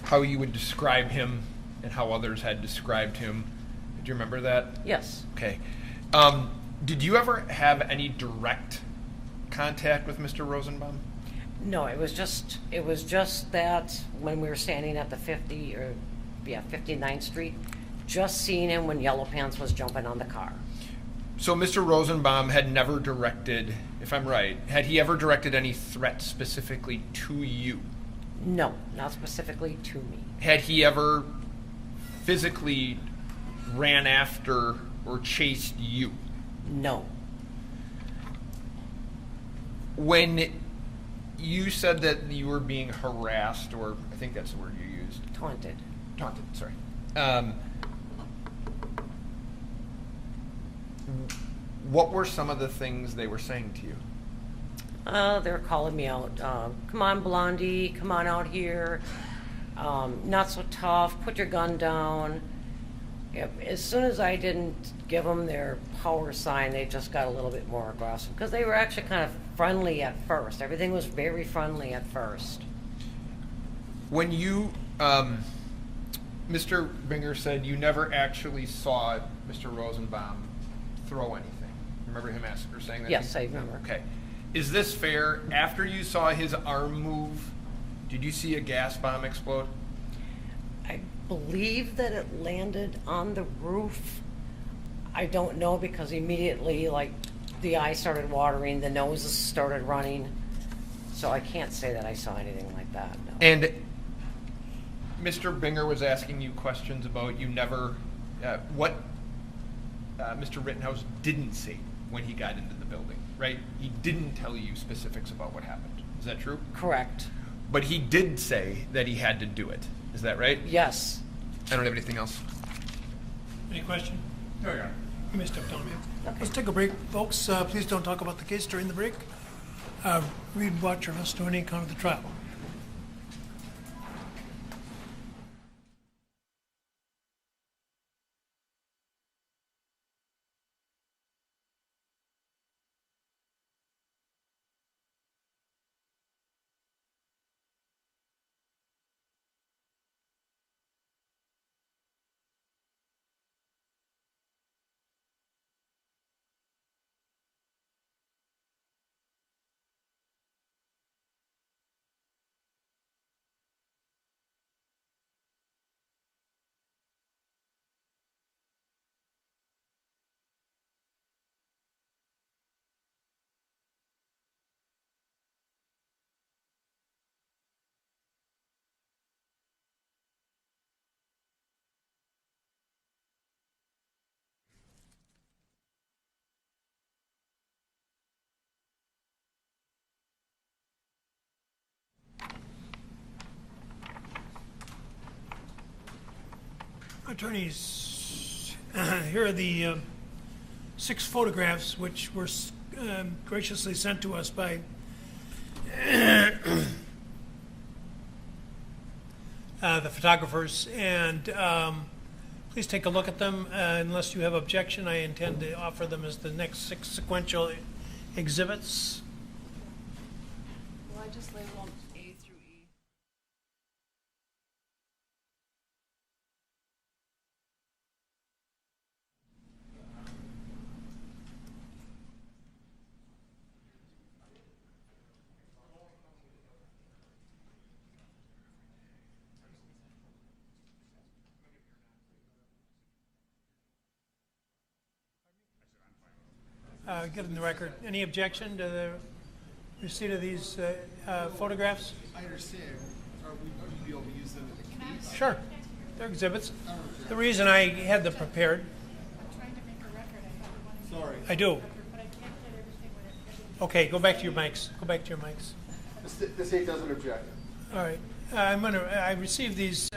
how you would describe him and how others had described him. Do you remember that? Yes. Okay. Did you ever have any direct contact with Mr. Rosenbaum? No, it was just that when we were standing at the 59th Street, just seeing him when Yellow Pants was jumping on the car. So Mr. Rosenbaum had never directed, if I'm right, had he ever directed any threat specifically to you? No, not specifically to me. Had he ever physically ran after or chased you? No. When you said that you were being harassed, or I think that's the word you used. Taunted. Taunted, sorry. What were some of the things they were saying to you? They were calling me out. Come on, Blondie, come on out here. Not so tough, put your gun down. Yep. As soon as I didn't give them their power sign, they just got a little bit more aggressive because they were actually kind of friendly at first. Everything was very friendly at first. When you, Mr. Binger said you never actually saw Mr. Rosenbaum throw anything. Remember him asking or saying that? Yes, I remember. Okay. Is this fair? After you saw his arm move, did you see a gas bomb explode? I believe that it landed on the roof. I don't know because immediately, like, the eyes started watering, the noses started running. So I can't say that I saw anything like that, no. And Mr. Binger was asking you questions about you never, what Mr. Rittenhouse didn't say when he got into the building, right? He didn't tell you specifics about what happened. Is that true? Correct. But he did say that he had to do it. Is that right? Yes. I don't have anything else. Any question? No, Your Honor. You may step down, man. Let's take a break, folks. Please don't talk about the case during the break. Read, watch, or listen to any account of the trial. Attorneys, here are the 6 photographs which were graciously sent to us by the photographers, and please take a look at them. Unless you have objection, I intend to offer them as the next 6 sequential exhibits. Well, I just labeled them A through E. Get in the record. Any objection to the receipt of these photographs? I understand. Would you be able to use them in the case? Sure. They're exhibits. The reason I had them prepared, I'm trying to make a record. I thought we wanted to Sorry. I do. but I can't get everything when it. Okay, go back to your mics. Go back to your mics. The state doesn't object. All right. I received these.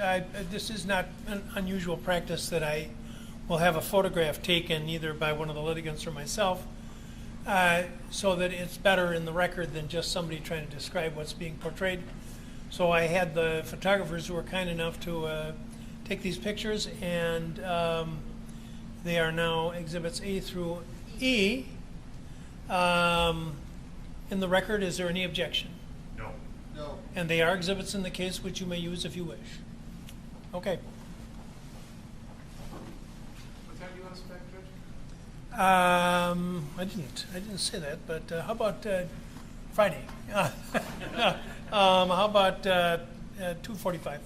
This is not an unusual practice that I will have a photograph taken either by one of the litigants or myself, so that it's better in the record than just somebody trying to describe what's being portrayed. So I had the photographers who were kind enough to take these pictures, and they are now exhibits A through E. In the record, is there any objection? No. No. And they are exhibits in the case which you may use if you wish. Okay. What time do you want us back, Judge? I didn't say that, but how about Friday? How about 2:45?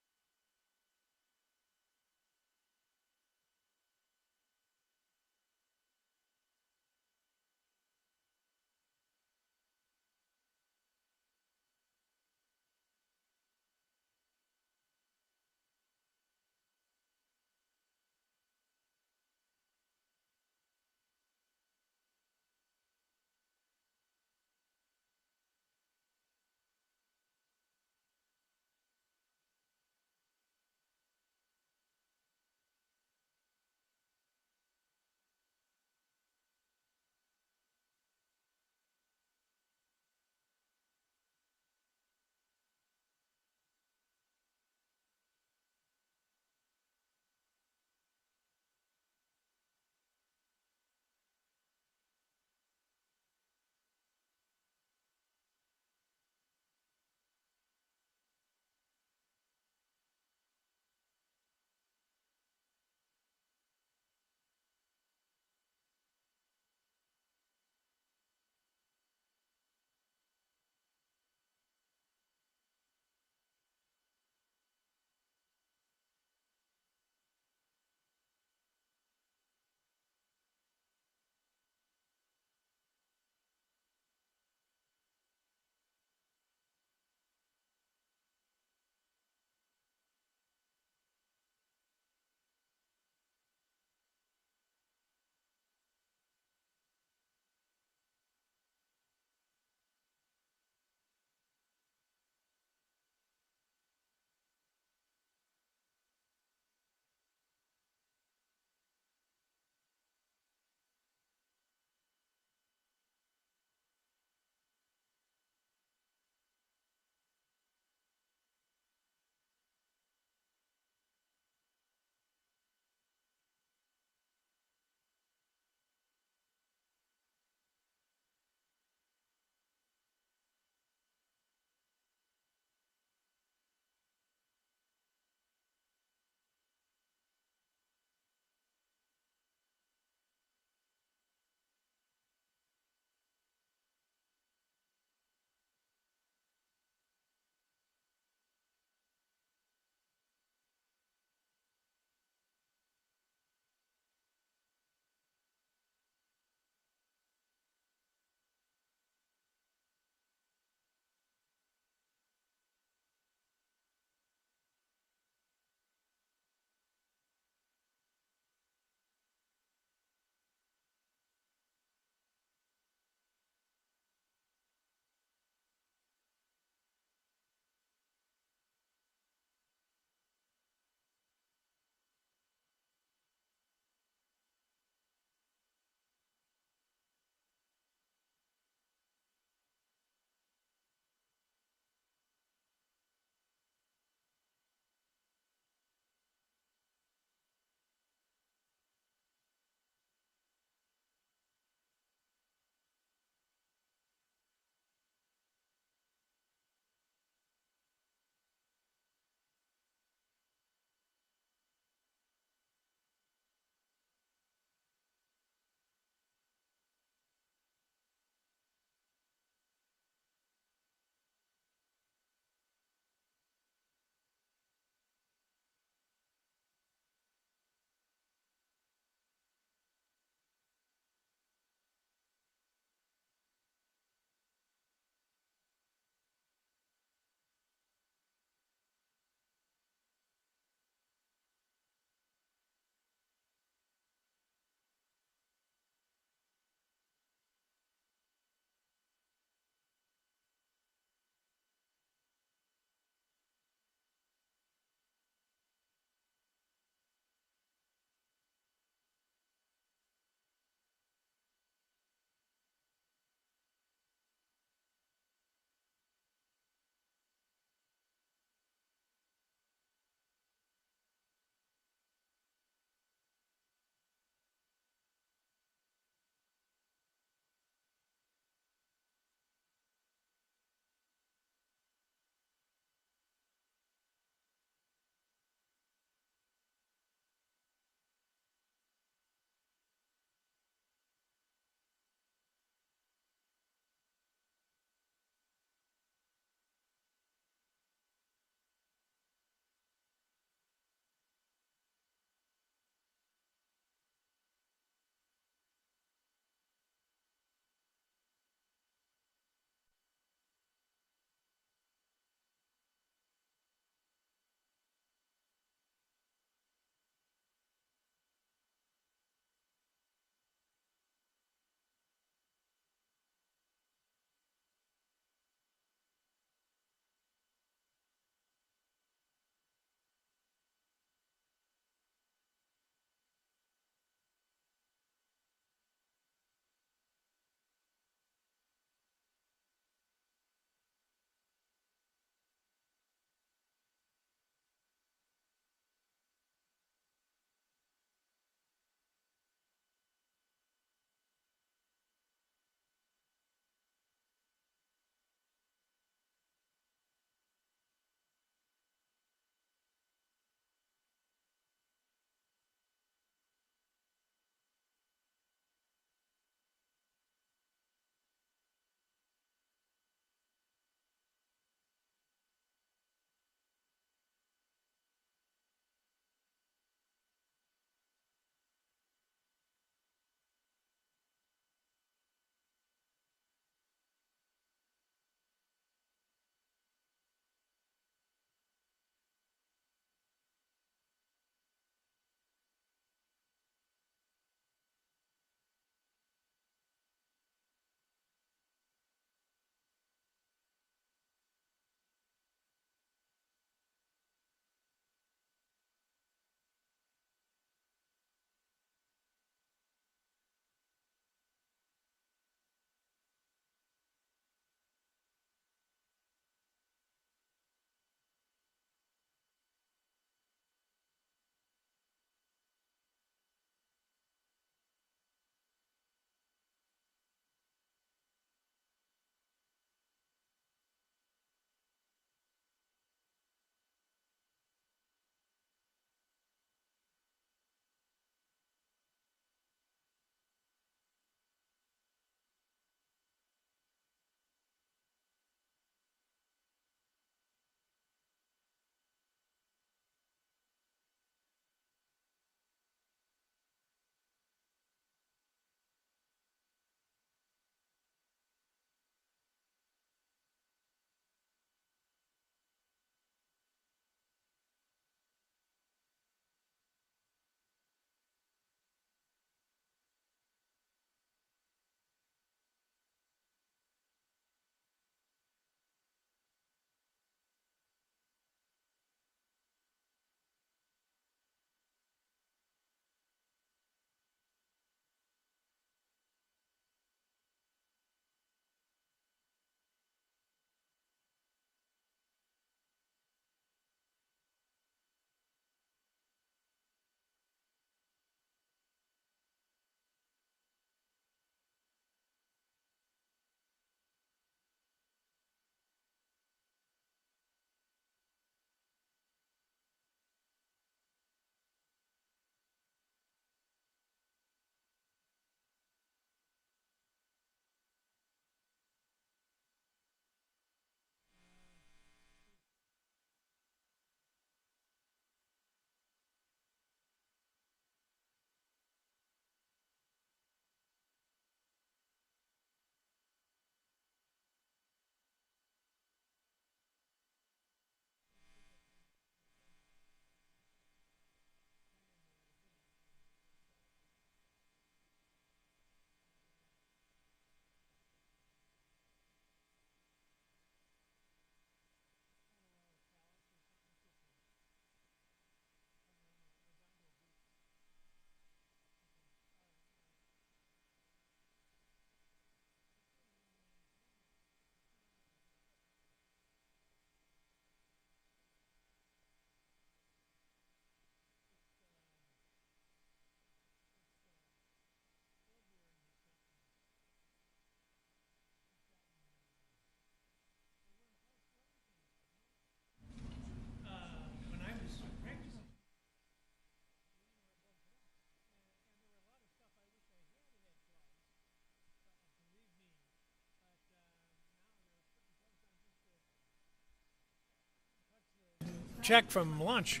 check from lunch.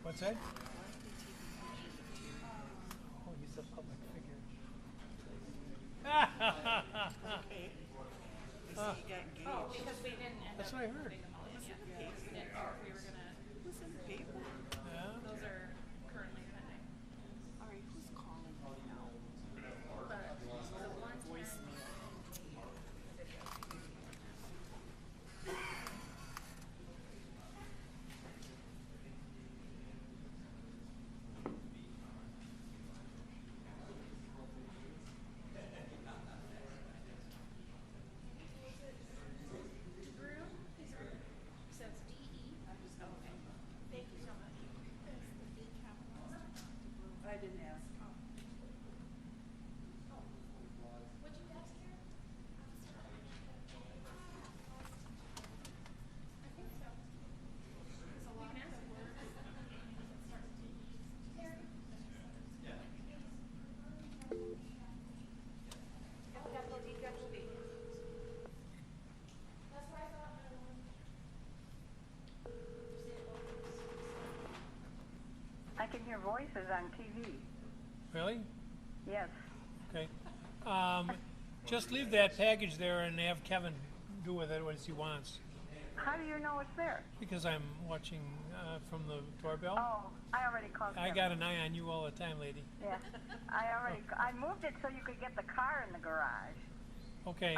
What's that? Oh, he's a public figure. Oh, because we didn't end That's up what I heard. putting them all in yet. We were gonna. Yeah. Those are currently pending. All right, who's calling me now? But the ones so it's DE. Oh, okay. Thank you so much. Is the D capitalized? I didn't ask. Would you ask here? I think so. It's a lot of words. Terry? Capital D, capital B. That's what I thought. I can hear voices on TV. Really? Yes. Okay. Just leave that package there and have Kevin do with it what he wants. How do you know it's there? Because I'm watching from the doorbell. Oh, I already called I Kevin. got an eye on you all the time, lady. Yeah. I moved it so you could get the car in the garage. Okay.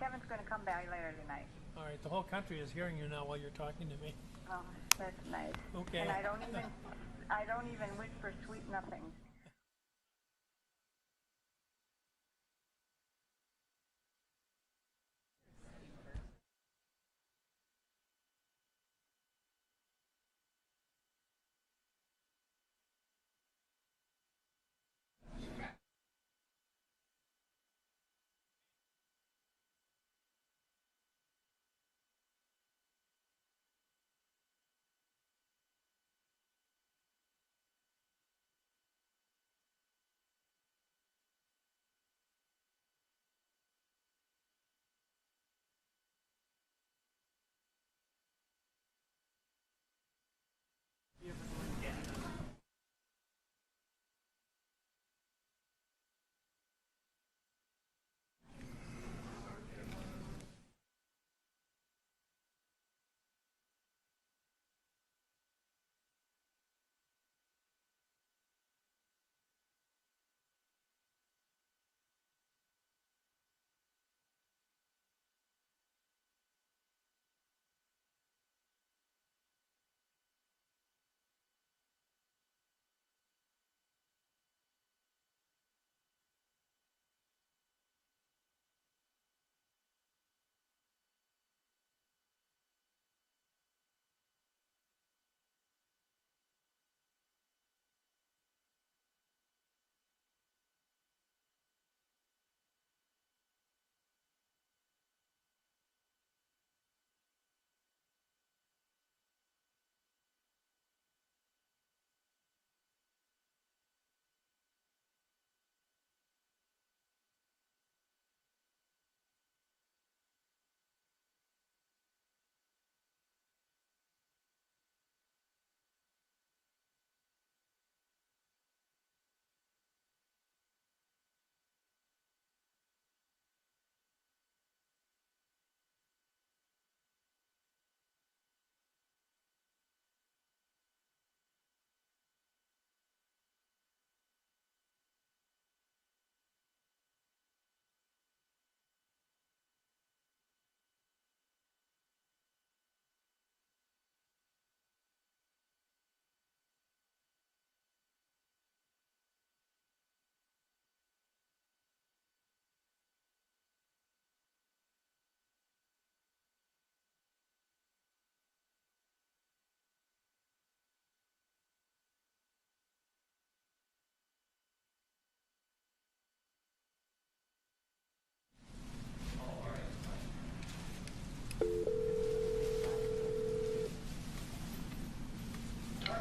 Kevin's going to come back later tonight. All right. The whole country is hearing you now while you're talking to me. Oh, that's nice. Okay. And I don't even whisper sweet nothings.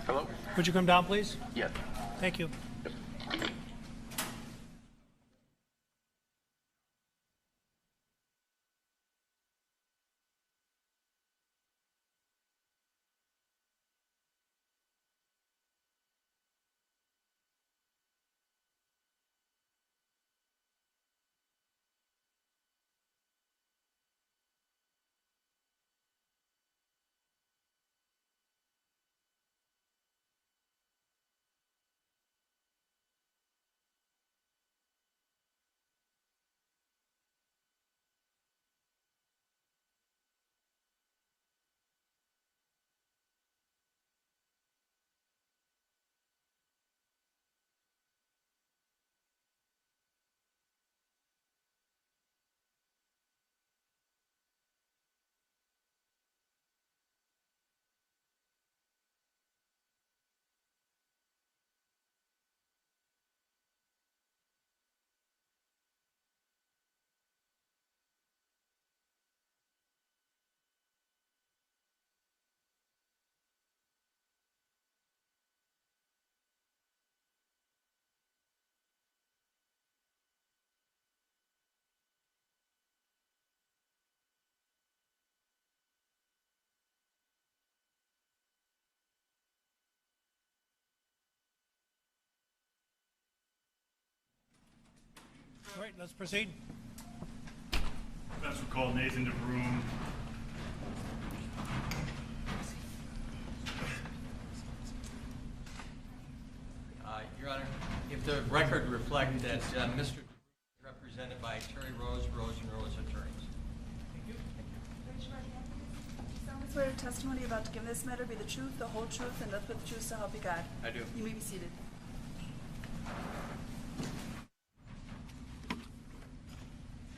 Hello? Would you come down, please? Yes. Thank you. right, let's proceed. Defense will call Nathan DeBruin. Your Honor, if the record reflect that Mr. is represented by Terry Rose and Rose attorneys. Raise your right hand, please. Do you solemnly swear the testimony about to give in this matter be the truth, the whole truth, and nothing but the truth, so help you God? I do. You may be seated.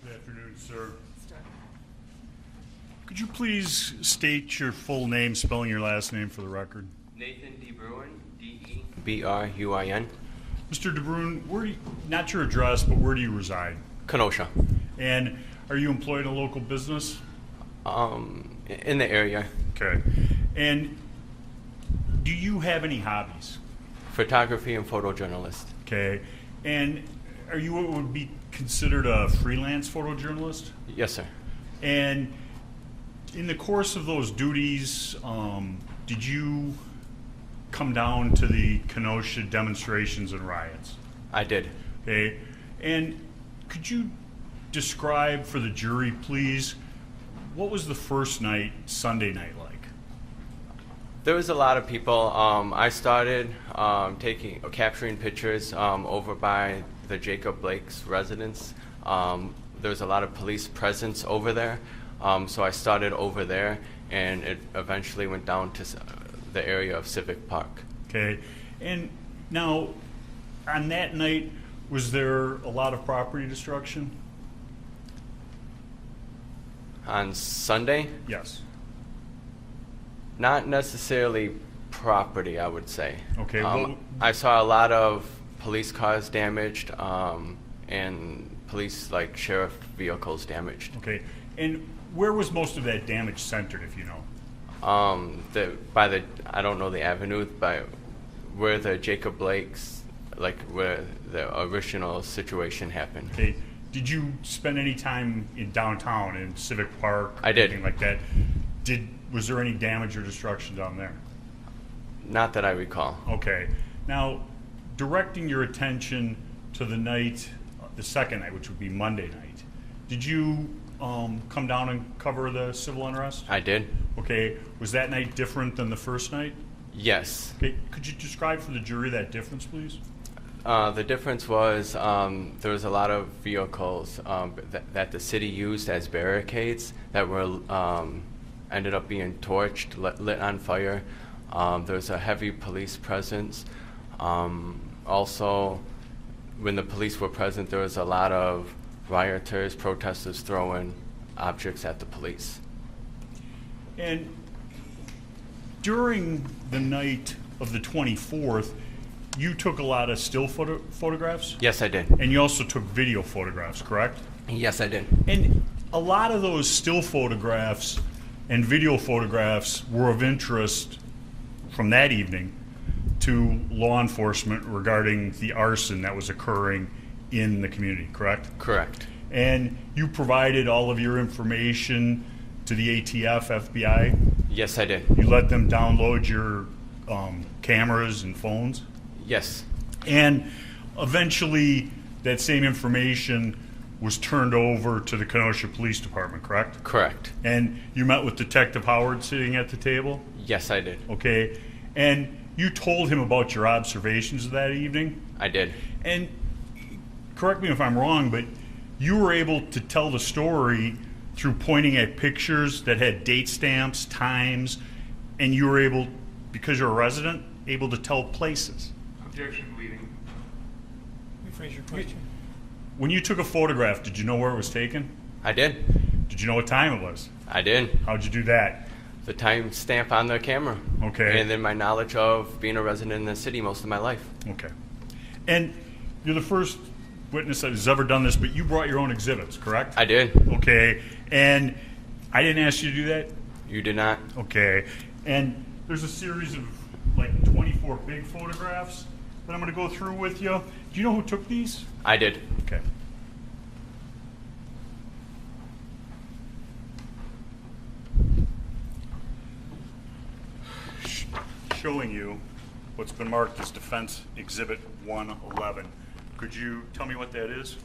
Good afternoon, sir. Start. Could you please state your full name, spelling your last name for the record? Nathan DeBruin, D-E-B-R-U-I-N. Mr. DeBruin, where do you, not your address, but where do you reside? Kenosha. And are you employed in a local business? In the area. Okay. And do you have any hobbies? Photography and photojournalist. Okay. And are you what would be considered a freelance photojournalist? Yes, sir. And in the course of those duties, did you come down to the Kenosha demonstrations and riots? I did. Okay. And could you describe for the jury, please, what was the first night, Sunday night, like? There was a lot of people. I started capturing pictures over by the Jacob Blake's residence. There was a lot of police presence over there, so I started over there, and it eventually went down to the area of Civic Park. Okay. And now, on that night, was there a lot of property destruction? On Sunday? Yes. Not necessarily property, I would say. Okay. Well, I saw a lot of police cars damaged, and police, like sheriff vehicles damaged. okay. And where was most of that damage centered, if you know? I don't know the avenue, but where the Jacob Blake's, like where the original situation happened. Okay. Did you spend any time in downtown, in Civic Park? I did. Anything like that? Was there any damage or destruction down there? Not that I recall. Okay. Now, directing your attention to the night, the second night, which would be Monday night, did you come down and cover the civil unrest? I did. Okay. Was that night different than the first night? Yes. Okay. Could you describe for the jury that difference, please? The difference was there was a lot of vehicles that the city used as barricades that were ended up being torched, lit on fire. There was a heavy police presence. Also, when the police were present, there was a lot of rioters, protesters throwing objects at the police. And during the night of the 24th, you took a lot of still photographs? Yes, I did. And you also took video photographs, correct? Yes, I did. And a lot of those still photographs and video photographs were of interest from that evening to law enforcement regarding the arson that was occurring in the community, correct? Correct. And you provided all of your information to the ATF, FBI? Yes, I did. You let them download your cameras and phones? Yes. And eventually that same information was turned over to the Kenosha Police Department, correct? Correct. And you met with Detective Howard sitting at the table? Yes, I did. Okay. And you told him about your observations that evening? I did. And correct me if I'm wrong, but you were able to tell the story through pointing at pictures that had date stamps, times, and you were able, because you're a resident, able to tell places. Objection, leading. Rephrase your question. When you took a photograph, did you know where it was taken? I did. Did you know what time it was? I did. How'd you do that? The time stamp on the camera. Okay. And then my knowledge of being a resident in the city most of my life. Okay. And you're the first witness that has ever done this, but you brought your own exhibits, correct? I did. Okay. And I didn't ask you to do that? You did not. Okay. And there's a series of like 24 big photographs that I'm going to go through with you. Do you know who took these? I did. Okay. Showing you what's been marked as Defense Exhibit 111. Could you tell me what that is?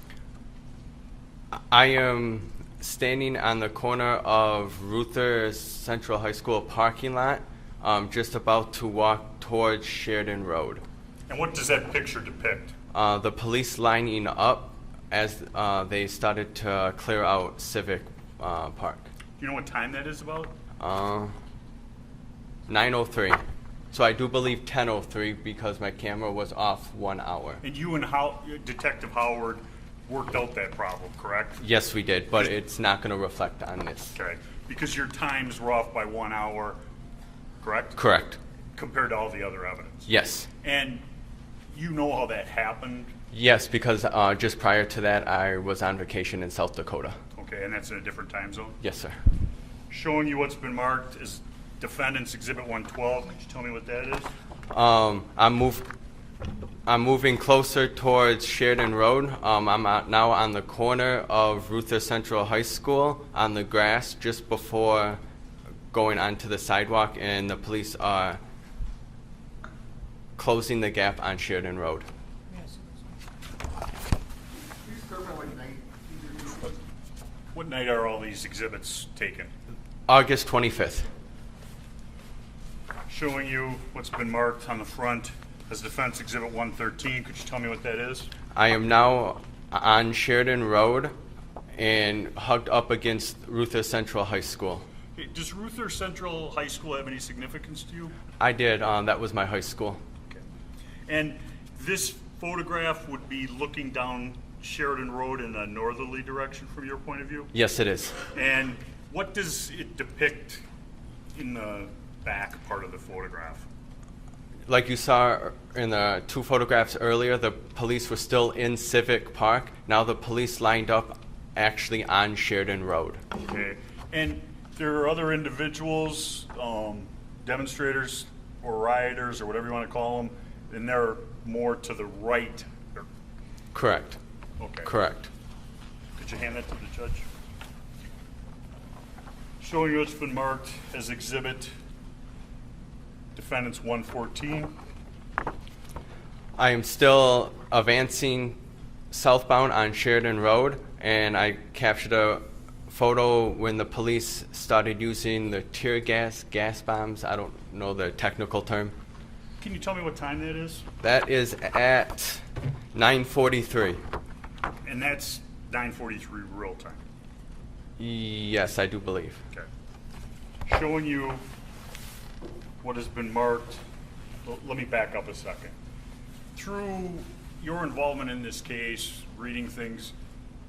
I am standing on the corner of Ruther Central High School parking lot, just about to walk towards Sheridan Road. And what does that picture depict? The police lining up as they started to clear out Civic Park. Do you know what time that is about? 9:03. So I do believe 10:03 because my camera was off 1 hour. And you and Detective Howard worked out that problem, correct? Yes, we did, but it's not going to reflect on this. Okay, because your times were off by 1 hour, correct? Correct. Compared to all the other evidence? Yes. And you know how that happened? Yes, because just prior to that, I was on vacation in South Dakota. Okay, and that's in a different time zone? Yes, sir. Showing you what's been marked as Defendant's Exhibit 112. Could you tell me what that is? I'm moving closer towards Sheridan Road. I'm now on the corner of Ruther Central High School on the grass just before going onto the sidewalk, and the police are closing the gap on Sheridan Road. What night are all these exhibits taken? August 25th. Showing you what's been marked on the front as Defense Exhibit 113. Could you tell me what that is? I am now on Sheridan Road and hugged up against Ruther Central High School. Hey, does Ruther Central High School have any significance to you? I did. That was my high school. Okay. And this photograph would be looking down Sheridan Road in a northerly direction from your point of view? Yes, it is. And what does it depict in the back part of the photograph? Like you saw in the two photographs earlier, the police were still in Civic Park. Now the police lined up actually on Sheridan Road. Okay. And there are other individuals, demonstrators or rioters or whatever you want to call them, and they're more to the right. Correct. Okay. Correct. Could you hand that to the judge? Showing you what's been marked as Exhibit Defendants 114. I am still advancing southbound on Sheridan Road, and I captured a photo when the police started using the tear gas bombs. I don't know the technical term. Can you tell me what time that is? That is at 9:43. And that's 9:43 real time. Yes, I do believe. Okay. Showing you what has been marked. Well, let me back up a second. Through your involvement in this case, reading things,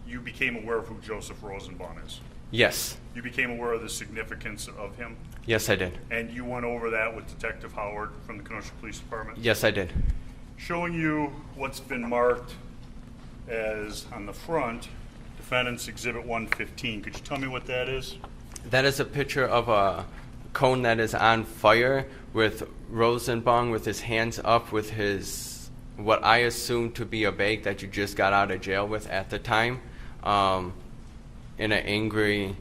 you became aware of who Joseph Rosenbaum is. Yes. You became aware of the significance of him. Yes, I did. And you went over that with Detective Howard from the Kenosha Police Department. Yes, I did. Showing you what's been marked as on the front, Defendant's Exhibit 115. Could you tell me what that is? That is a picture of a cone that is on fire with Rosenbaum with his hands up with his, what I assume to be a bag that you just got out of jail with at the time, in an angry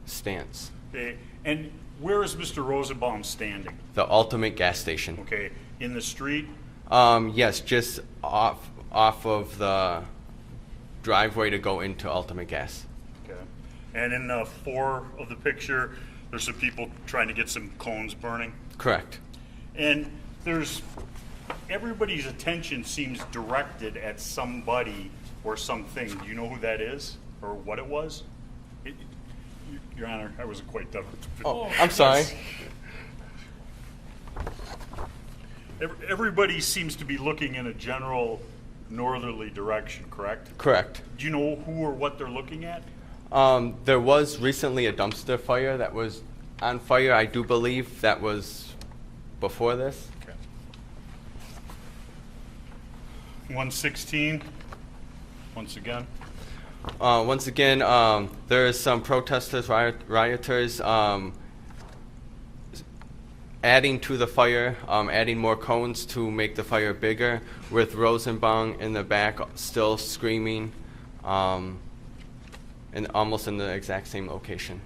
stance. Okay. And where is Mr. Rosenbaum standing? The Ultimate gas station. Okay. In the street? Yes, just off of the driveway to go into Ultimate Gas. Okay. And in 4 of the picture, there's some people trying to get some cones burning? Correct. And everybody's attention seems directed at somebody or something. Do you know who that is or what it was? Your Honor, I wasn't quite done. Oh, I'm sorry. Everybody seems to be looking in a general northerly direction, correct? Correct. Do you know who or what they're looking at? There was recently a dumpster fire that was on fire. I do believe that was before this. Okay. 116, once again. Once again, there is some protesters, rioters, adding to the fire, adding more cones to make the fire bigger, with Rosenbaum in the back still screaming, and almost in the exact same location.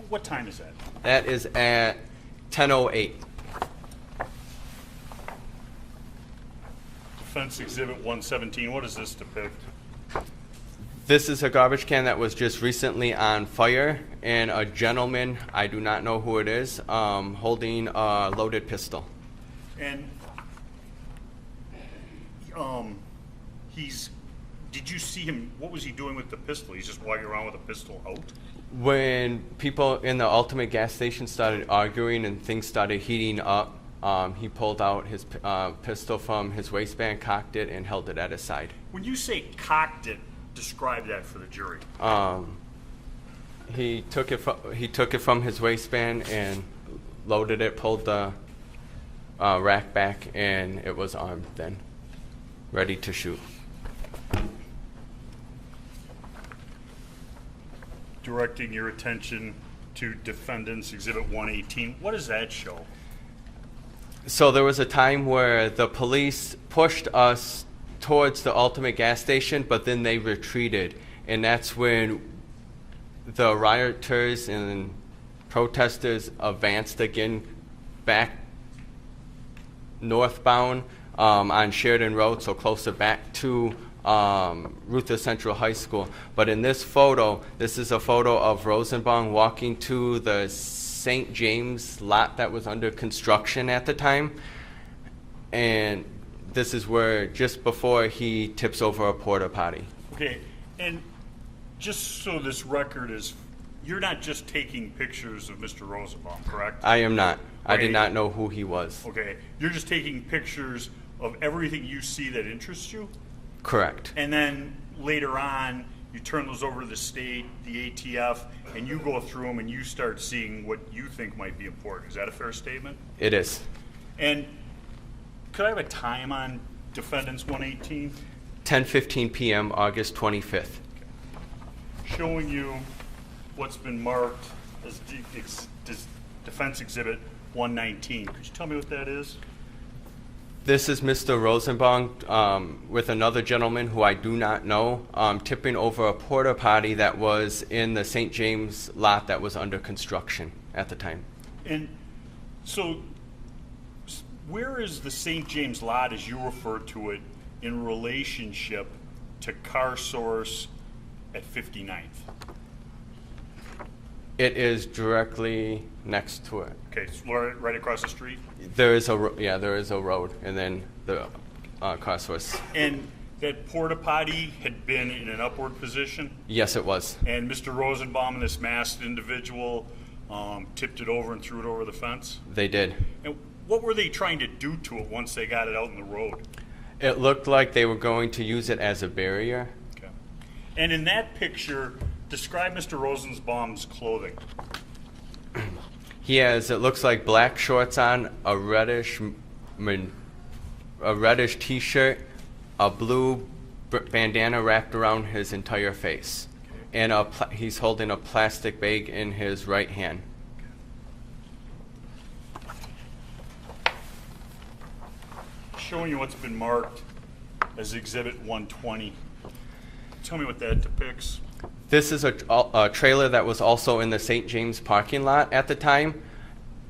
What time is that? That is at 10:08. Defense Exhibit 117, what does this depict? This is a garbage can that was just recently on fire, and a gentleman, I do not know who it is, holding a loaded pistol. And did you see him, what was he doing with the pistol? He's just walking around with a pistol out? When people in the Ultimate gas station started arguing and things started heating up, he pulled out his pistol from his waistband, cocked it, and held it at his side. When you say cocked it, describe that for the jury. He took it from his waistband and loaded it, pulled the rack back, and it was armed then, ready to shoot. Directing your attention to Defendant's Exhibit 118, what does that show? So there was a time where the police pushed us towards the Ultimate gas station, but then they retreated, and that's when the rioters and protesters advanced again back northbound on Sheridan Road, so closer back to Ruther Central High School. But in this photo, this is a photo of Rosenbaum walking to the St. James lot that was under construction at the time, and this is where, just before he tips over a porta potty. Okay, and just so this record is, you're not just taking pictures of Mr. Rosenbaum, correct? I am not. I Okay. did not know who he was. Okay, you're just taking pictures of everything you see that interests you? Correct. And then later on, you turn those over to the state, the ATF, and you go through them and you start seeing what you think might be important. Is that a fair statement? It is. And could I have a time on Defendant's 118? 10:15 p.m., August 25th. Showing you what's been marked as Defense Exhibit 119. Could you tell me what that is? This is Mr. Rosenbaum with another gentleman who I do not know, tipping over a porta potty that was in the St. James lot that was under construction at the time. And so, where is the St. James lot, as you refer to it, in relationship to Car Source at 59th? It is directly next to it. Okay, so right across the street? There is a road, and then the car source. And that porta potty had been in an upward position? Yes, it was. And Mr. Rosenbaum and this masked individual tipped it over and threw it over the fence? They did. And what were they trying to do to it once they got it out in the road? It looked like they were going to use it as a barrier. Okay. And in that picture, describe Mr. Rosenbaum's clothing. He has, it looks like, black shorts on, a reddish T-shirt, a blue bandana wrapped around his entire face, and he's holding a plastic bag in his right hand. Showing you what's been marked as Exhibit 120. Tell me what that depicts. This is a trailer that was also in the St. James parking lot at the time.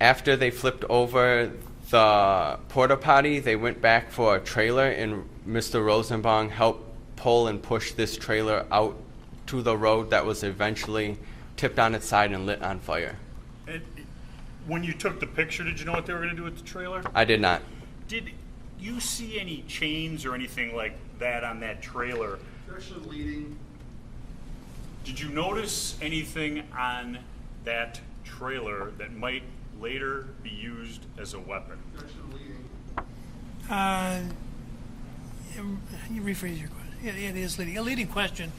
After they flipped over the porta potty, they went back for a trailer, and Mr. Rosenbaum helped pull and push this trailer out to the road that was eventually tipped on its side and lit on fire. And when you took the picture, did you know what they were going to do with the trailer? I did not. Did you see any chains or anything like that on that trailer? It's actually leading. Did you notice anything on that trailer that might later be used as a weapon? It's actually leading. You rephrase your question. It is leading. A leading question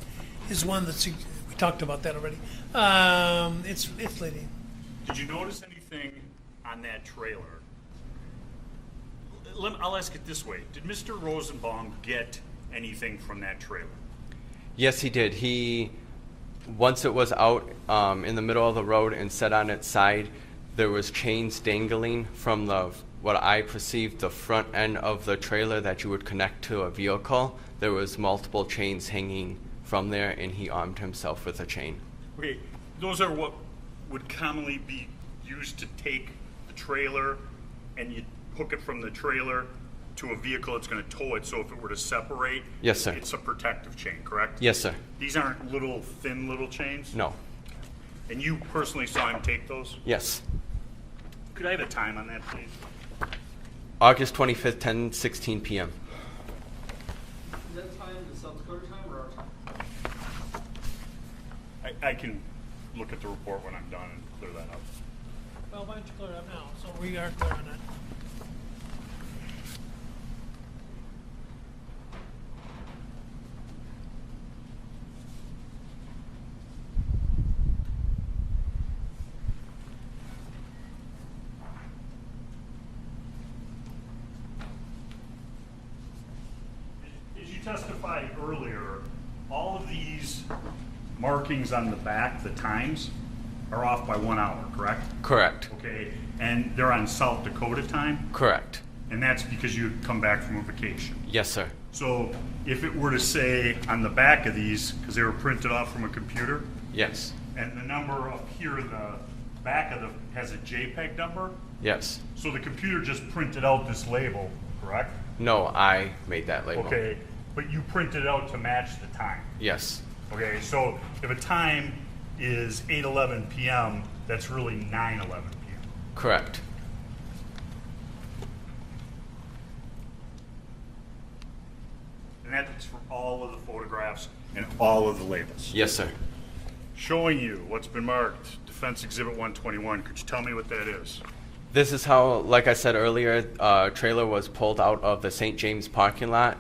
is one that's, we talked about that already. It's leading. Did you notice anything on that trailer? I'll ask it this way. Did Mr. Rosenbaum get anything from that trailer? Yes, he did. Once it was out in the middle of the road and set on its side, there was chains dangling from what I perceived the front end of the trailer that you would connect to a vehicle. There was multiple chains hanging from there, and he armed himself with a chain. Okay, those are what would commonly be used to take the trailer and you hook it from the trailer to a vehicle that's going to tow it, so if it were to separate, Yes, sir. it's a protective chain, correct? Yes, sir. These aren't little, thin little chains? No. And you personally saw him take those? Yes. Could I have a time on that, please? August 25th, 10:16 p.m. Is that time the South Dakota time or our time? I can look at the report when I'm done and clear that up. Well, why don't you clear it up now, so we are clear on that. As you testified earlier, all of these markings on the back, the times, are off by 1 hour, correct? Correct. Okay, and they're on South Dakota time? Correct. And that's because you come back from a vacation? Yes, sir. So if it were to say on the back of these, because they were printed off from a computer, Yes. and the number up here, the back of the, has a JPEG number? Yes. So the computer just printed out this label, correct? No, I made that label. Okay, but you printed it out to match the time? Yes. Okay, so if a time is 8:11 p.m., that's really 9:11 p.m. Correct. And that's for all of the photographs and all of the labels? Yes, sir. Showing you what's been marked, Defense Exhibit 121. Could you tell me what that is? This is how, like I said earlier, a trailer was pulled out of the St. James parking lot.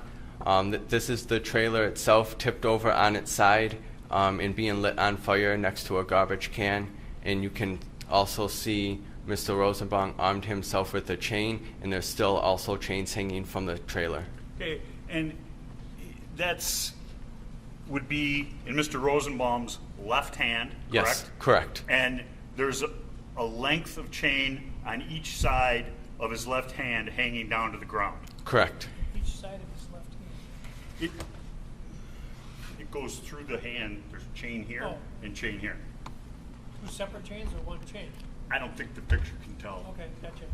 This is the trailer itself tipped over on its side and being lit on fire next to a garbage can. And you can also see Mr. Rosenbaum armed himself with a chain, and there's still also chains hanging from the trailer. Okay, and that's would be in Mr. Rosenbaum's left hand, correct? Yes, correct. And there's a length of chain on each side of his left hand hanging down to the ground. Correct. Each side of his left hand. It goes through the hand. There's chain here and chain here. Two separate chains or one chain? I don't think the picture can tell. Okay, gotcha.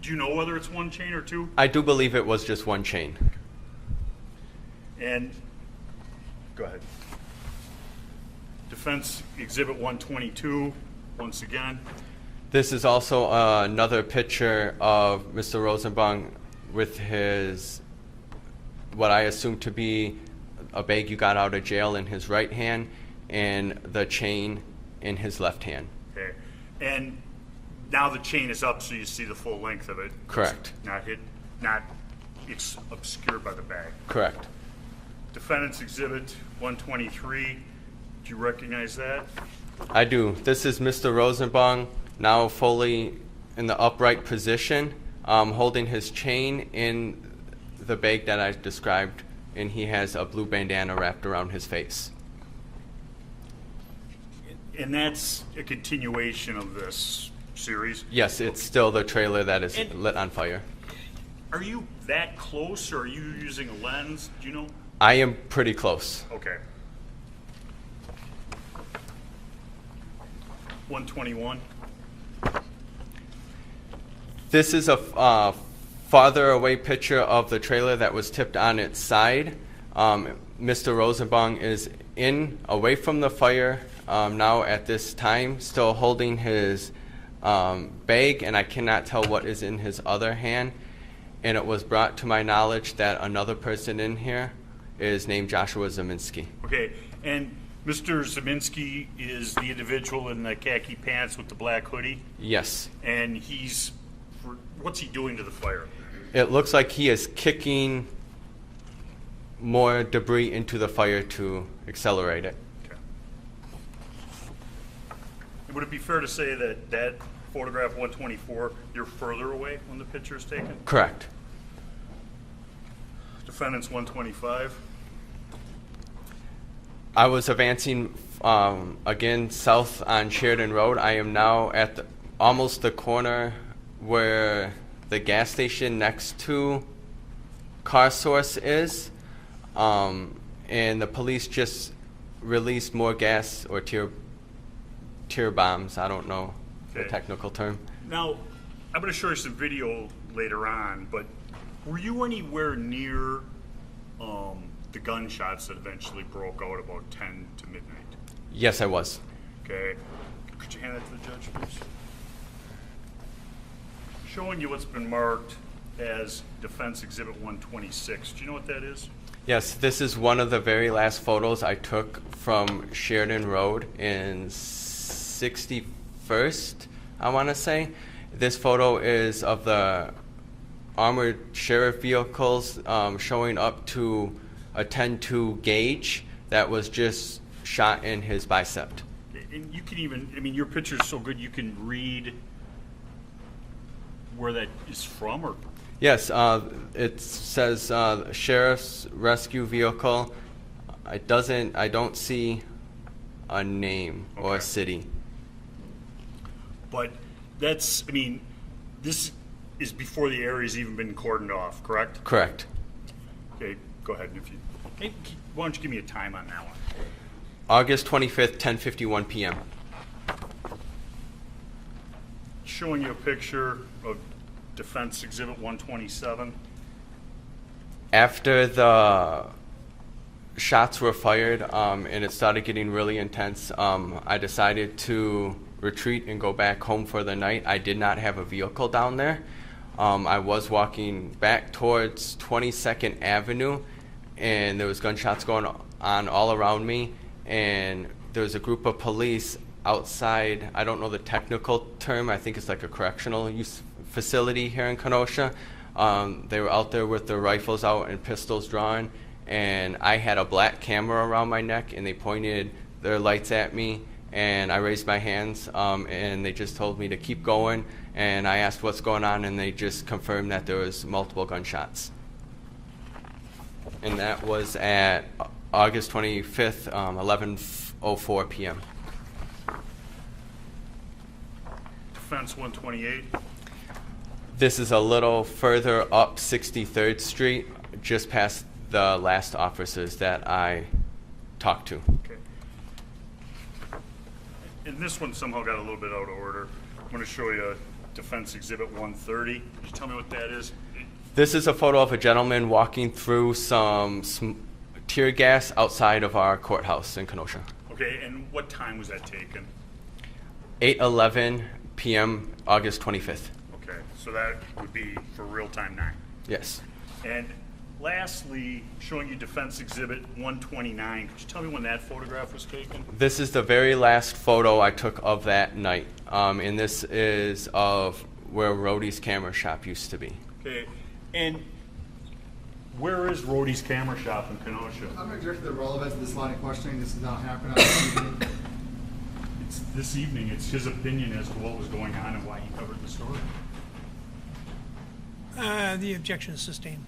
Do you know whether it's one chain or two? I do believe it was just one chain. And go ahead. Defense Exhibit 122, once again. This is also another picture of Mr. Rosenbaum with his, what I assume to be a bag you got out of jail in his right hand and the chain in his left hand. Okay. And now the chain is up so you see the full length of it. Correct. It's obscured by the bag. Correct. Defendant's Exhibit 123, do you recognize that? I do. This is Mr. Rosenbaum now fully in the upright position, holding his chain in the bag that I described, and he has a blue bandana wrapped around his face. And that's a continuation of this series? Yes, it's still the trailer that is lit on fire. Are you that close, or are you using a lens? Do you know? I am pretty close. Okay. 121. This is a farther away picture of the trailer that was tipped on its side. Mr. Rosenbaum is away from the fire now at this time, still holding his bag, and I cannot tell what is in his other hand. And it was brought to my knowledge that another person in here is named Joshua Zeminski. Okay, and Mr. Zeminski is the individual in the khaki pants with the black hoodie? Yes. And what's he doing to the fire? It looks like he is kicking more debris into the fire to accelerate it. Okay. Would it be fair to say that photograph 124, you're further away when the picture is taken? Correct. Defendant's 125. I was advancing again south on Sheridan Road. I am now at almost the corner where the gas station next to Car Source is, and the police just released more gas or tear bombs. I don't know the technical term. Now, I'm going to show you some video later on, but Were you anywhere near the gunshots that eventually broke out about 10 to midnight? Yes, I was. Okay. Could you hand that to the judge, please? Showing you what's been marked as Defense Exhibit 126. Do you know what that is? Yes, this is one of the very last photos I took from Sheridan Road in 61st, I want to say. This photo is of the armored sheriff vehicles showing up to a 10-2 Gage that was just shot in his bicep. And you can even, I mean, your picture is so good you can read where that is from, or? Yes, it says sheriff's rescue vehicle. I don't see a name or a city. But that's, I mean, this is before the area's even been cordoned off, correct? Correct. Okay, go ahead. Why don't you give me a time on that one? August 25th, 10:51 p.m. Showing you a picture of Defense Exhibit 127. After the shots were fired and it started getting really intense, I decided to retreat and go back home for the night. I did not have a vehicle down there. I was walking back towards 22nd Avenue, and there was gunshots going on all around me, and there was a group of police outside. I don't know the technical term. I think it's like a correctional use facility here in Kenosha. They were out there with their rifles out and pistols drawn, and I had a black camera around my neck, and they pointed their lights at me, and I raised my hands, and they just told me to keep going, and I asked what's going on, and they just confirmed that there was multiple gunshots. And that was at August 25th, 11:04 p.m. Defense 128. This is a little further up 63rd Street, just past the last officers that I talked to. Okay. And this one somehow got a little bit out of order. I'm going to show you Defense Exhibit 130. Could you tell me what that is? This is a photo of a gentleman walking through some tear gas outside of our courthouse in Kenosha. Okay, and what time was that taken? 8:11 p.m., August 25th. Okay, so that would be for real-time 9. Yes. And lastly, showing you Defense Exhibit 129. Could you tell me when that photograph was taken? This is the very last photo I took of that night, and this is of where Rhodey's camera shop used to be. Okay, and where is Rhodey's camera shop in Kenosha? I'm going to direct the relevance of this line of questioning. This does not happen on this evening. It's this evening. It's his opinion as to what was going on and why he covered the story. The objection is sustained.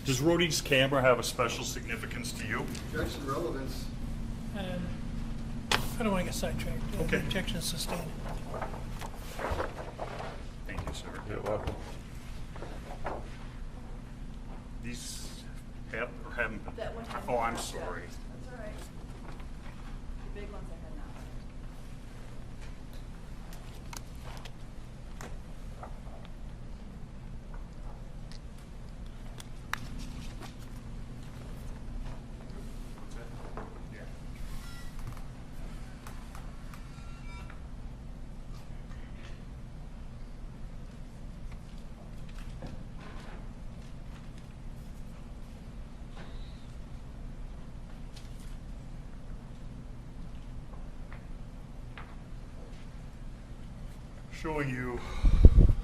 Does Rhodey's camera have a special significance to you? Objection relevance. I don't want to get sidetracked. Okay. The objection is sustained. Thank you, sir. You're welcome. These have or haven't been? That one hasn't Oh, I'm been. sorry. That's all right. The big ones I had not. Yeah. Showing you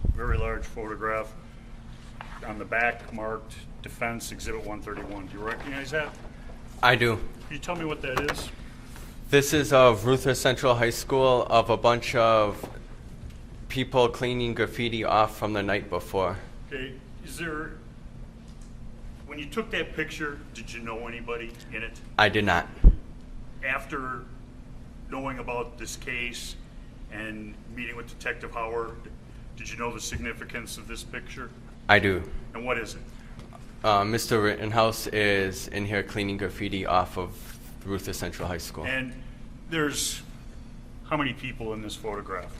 a very large photograph on the back marked Defense Exhibit 131. Do you recognize that? I do. Can you tell me what that is? This is of Ruther Central High School, of a bunch of people cleaning graffiti off from the night before. Okay, is there, when you took that picture, did you know anybody in it? I did not. After knowing about this case and meeting with Detective Howard, did you know the significance of this picture? I do. And what is it? Mr. Rittenhouse is in here cleaning graffiti off of Ruther Central High School. And there's how many people in this photograph?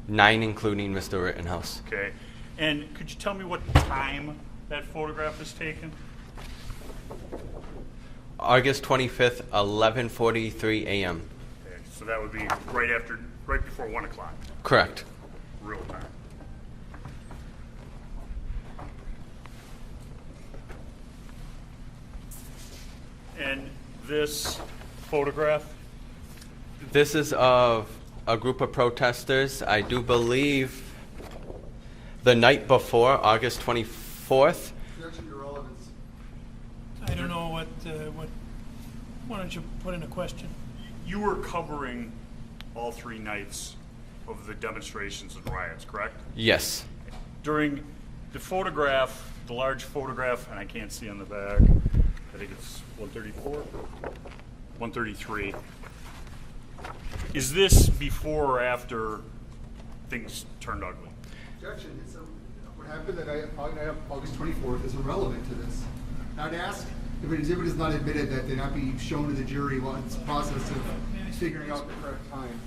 9, including Mr. Rittenhouse. Okay. And could you tell me what time that photograph is taken? August 25th, 11:43 a.m. Okay, so that would be right before 1 o'clock. Correct. Real time. And this photograph? This is of a group of protesters, I do believe, the night before, August 24th. I don't know what, why don't you put in a question? You were covering all 3 nights of the demonstrations and riots, correct? Yes. During the photograph, the large photograph, and I can't see on the back, I think it's 134, 133. Is this before or after things turned ugly? Objection. What happened that night of August 24th is irrelevant to this. I'd ask if an exhibit is not admitted that they not be shown to the jury while it's the process of figuring out the correct time.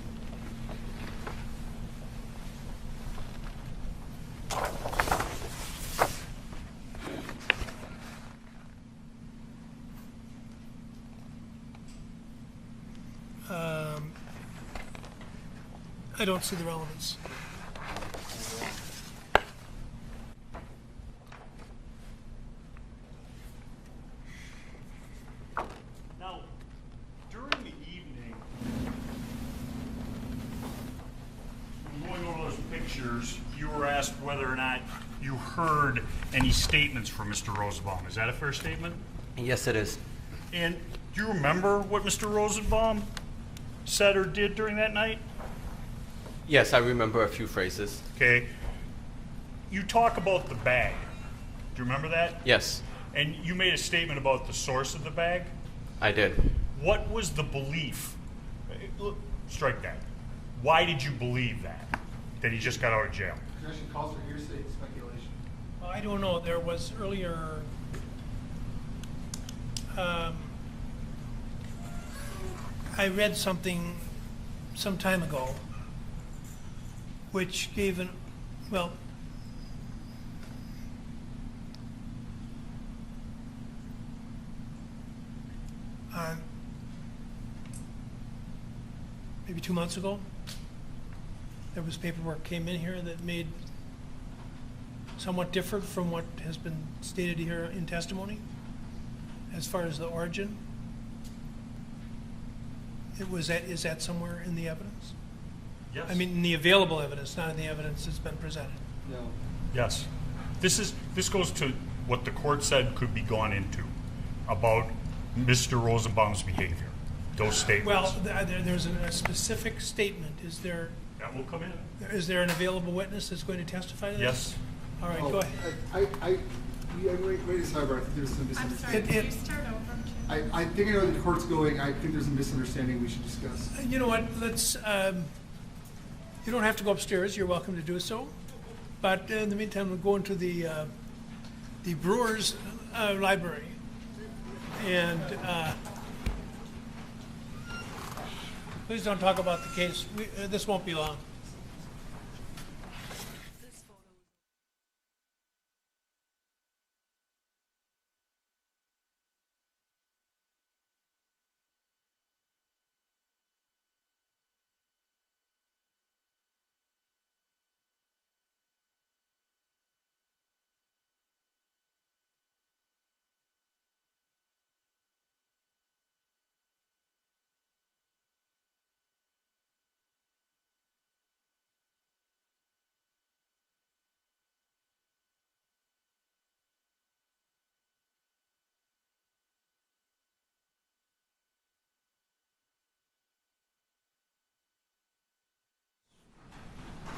I don't see the relevance. Now, during the evening, going over those pictures, you were asked whether or not you heard any statements from Mr. Rosenbaum. Is that a fair statement? Yes, it is. And do you remember what Mr. Rosenbaum said or did during that night? Yes, I remember a few phrases. Okay. You talk about the bag. Do you remember that? Yes, And you made a statement about the source of the bag. I did. What was the belief? Look, strike that. Why did you believe that he just got out of jail? Objection calls for hearsay speculation. Well, I don't know. There was earlier. I read something some time ago, which gave maybe 2 months ago, there was paperwork came in here that made somewhat different from what has been stated here in testimony as far as the origin. Is that somewhere in the evidence? Yes. I mean, in the available evidence, not in the evidence that's been presented. No. Yes. This goes to what the court said could be gone into about Mr. Rosenbaum's behavior. Those statements. Well, there's a specific statement. Is there? That will come in. Is there an available witness that's going to testify to this? Yes. All right, Oh, go ahead. Wait a second, I think there's some I'm misunderstanding. sorry, could you start over? I think I know where the court's going. I think there's a misunderstanding we should discuss. You know what? Let's. You don't have to go upstairs. You're welcome to do so. But in the meantime, we'll go into the Brewers library, and please don't talk about the case. This won't be long.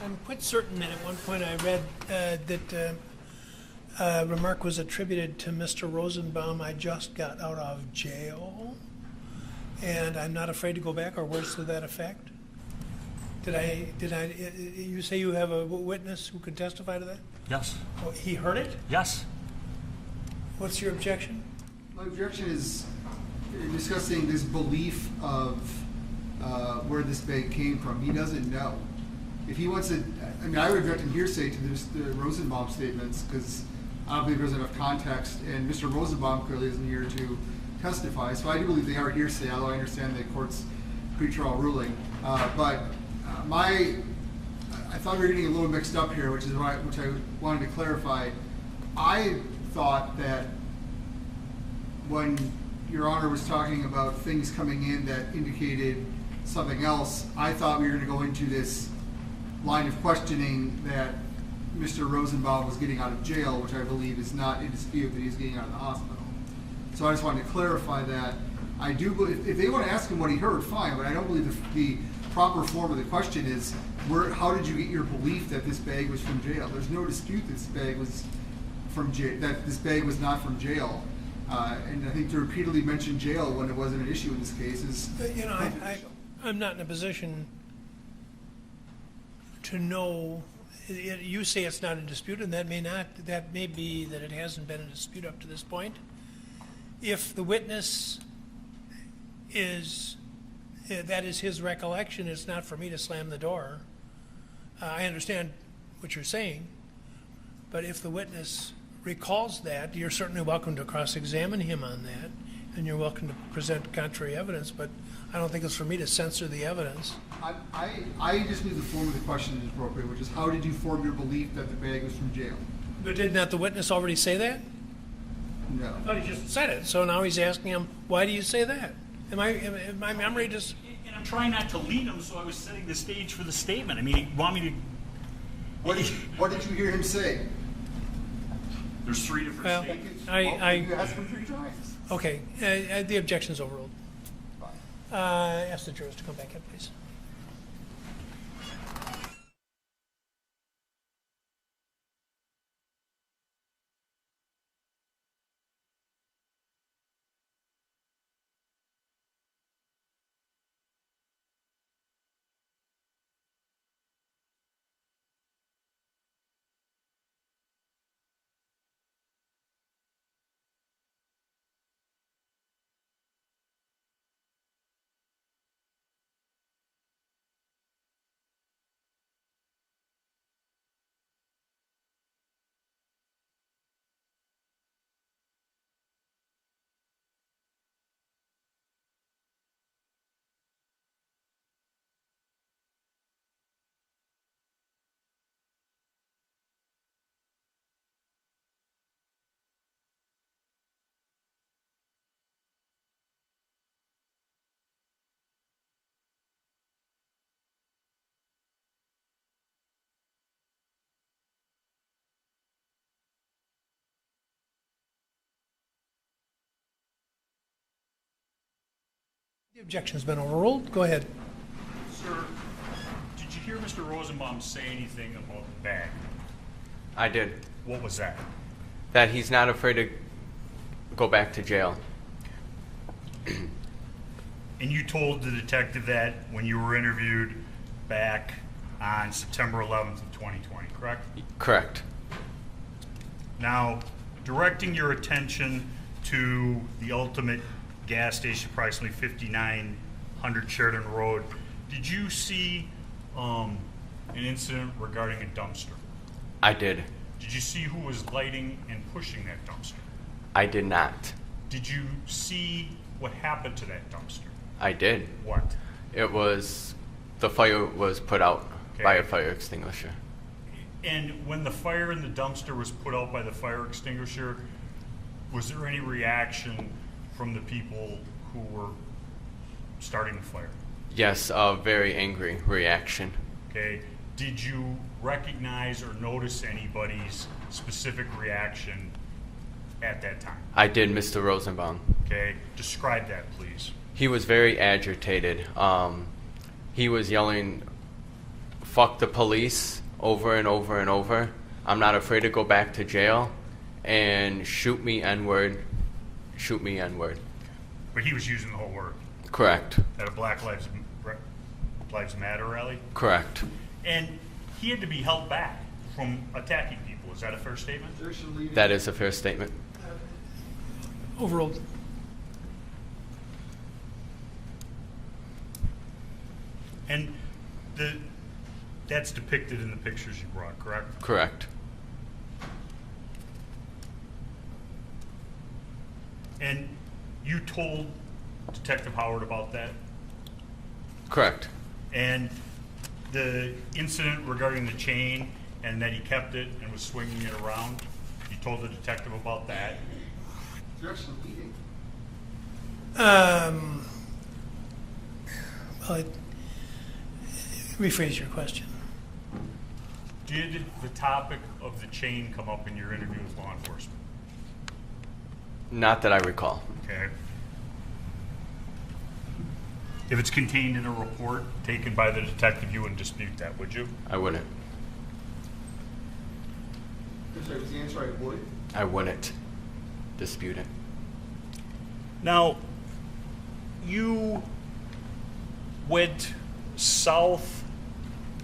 I'm quite certain that at one point I read that a remark was attributed to Mr. Rosenbaum, I just got out of jail, and I'm not afraid to go back, or words to that effect. Did I, you say you have a witness who could testify to that? Yes. Oh, he heard it? Yes. What's your objection? My objection is discussing this belief of where this bag came from. He doesn't know. If he wants to, I mean, I would object in hearsay to the Rosenbaum statements because I don't believe there's enough context, and Mr. Rosenbaum clearly isn't here to testify. So I do believe they are hearsay, although I understand the court's pretrial ruling. I thought we were getting a little mixed up here, which I wanted to clarify. I thought that when Your Honor was talking about things coming in that indicated something else, I thought we were going to go into this line of questioning that Mr. Rosenbaum was getting out of jail, which I believe is not in dispute, that he's getting out of the hospital. So I just wanted to clarify that. I do believe, if they want to ask him what he heard, fine, but I don't believe the proper form of the question is, how did you get your belief that this bag was from jail? There's no dispute that this bag was from jail, that this bag was not from jail. And I think to repeatedly mention jail when it wasn't an issue in this case is... You know, I'm not in a position to know. You say it's not in dispute, and that may be that it hasn't been in dispute up to this point. If the witness that is his recollection, it's not for me to slam the door. I understand what you're saying, but if the witness recalls that, you're certainly welcome to cross-examine him on that, and you're welcome to present contrary evidence, but I don't think it's for me to censor the evidence. I just believe the form of the question is appropriate, which is how did you form your belief that the bag was from jail? But did not the witness already say that? No. I thought he just said it, so now he's asking him, why do you say that? Am my memory just... And I'm trying not to lead him, so I was setting the stage for the statement. I mean, you want me to... What did you hear him say? There's three different statements. You asked him 3 times. Okay, the objection's overruled. Ask the jurors to come back in, please. The objection's been overruled. Go ahead. Sir, did you hear Mr. Rosenbaum say anything about the bag? I did. What was that? That he's not afraid to go back to jail. And you told the detective that when you were interviewed back on September 11th of 2020, correct? Correct. Now, directing your attention to the ultimate gas station, approximately 5900 Sheridan Road, did you see an incident regarding a dumpster? I did. Did you see who was lighting and pushing that dumpster? I did not. Did you see what happened to that dumpster? I did. What? It was, the fire was put out by a fire extinguisher. And when the fire in the dumpster was put out by the fire extinguisher, was there any reaction from the people who were starting the fire? Yes, a very angry reaction. Okay. Did you recognize or notice anybody's specific reaction at that time? I did, Mr. Rosenbaum. Okay. Describe that, please. He was very agitated. He was yelling, "Fuck the police," over and over and over. "I'm not afraid to go back to jail," and "shoot me N-word, shoot me N-word." But he was using the whole word. Correct. At a Black Lives Matter rally? Correct. And he had to be held back from attacking people individual. Is that a fair statement? That is a fair statement. Overall, And that's depicted in the pictures you brought, correct? Correct. And you told Detective Howard about that? Correct. And the incident regarding the chain and that he kept it and was swinging it around, you told the detective about that? You're actually leading. Well, rephrase your question. Did the topic of the chain come up in your interview with law enforcement? Not that I recall. Okay. If it's contained in a report taken by the detective, you wouldn't dispute that, would you? I wouldn't. I'm sorry, was the answer I would? I wouldn't dispute it. Now, you went south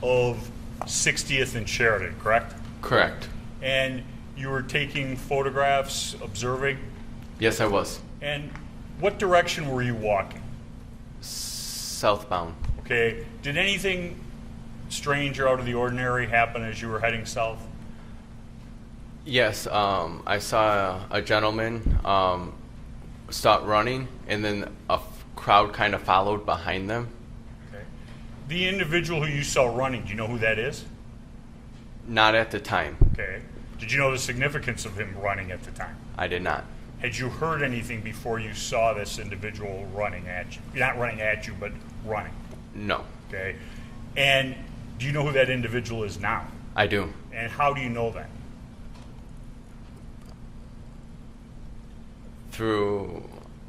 of 60th and Sheridan, correct? Correct. And you were taking photographs, observing? Yes, I was. And what direction were you walking? Southbound. Okay. Did anything strange or out of the ordinary happen as you were heading south? Yes, I saw a gentleman start running, and then a crowd kind of followed behind them. Okay. The individual who you saw running, do you know who that is? Not at the time. Okay. Did you know the significance of him running at the time? I did not. Had you heard anything before you saw this individual running at you? Not running at you, but running. No. Okay. And do you know who that individual is now? I do. And how do you know that? Through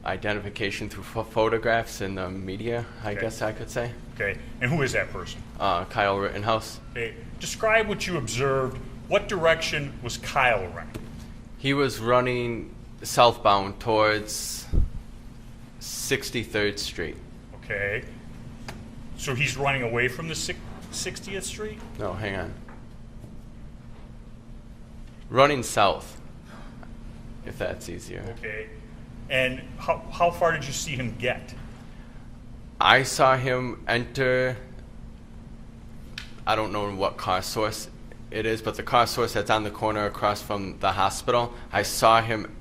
identification through photographs in the media, I guess I could say. Okay. And who is that person? Kyle Rittenhouse. Okay. Describe what you observed. What direction was Kyle running? He was running southbound towards 63rd Street. Okay. So he's running away from the 60th Street? No, hang on. Running south, if that's easier. Okay. And how far did you see him get? I saw him enter, I don't know what car source it is, but the car source that's on the corner across from the hospital, I saw him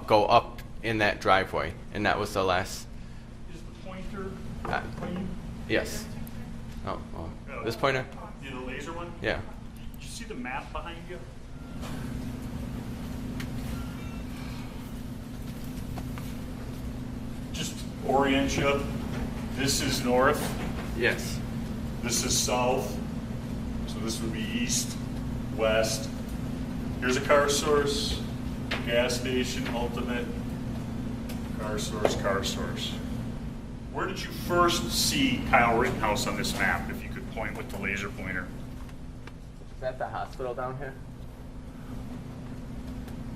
go up in that driveway, and that was the last. Is the pointer clean? Yes. Oh, this pointer? The laser one? Yeah. Did you see the map behind you? Just orient you. This is north. Yes. This is south. So this would be east, west. Here's a car source, gas station, ultimate, car source. Where did you first see Kyle Rittenhouse on this map, if you could point with the laser pointer? Is that the hospital down here?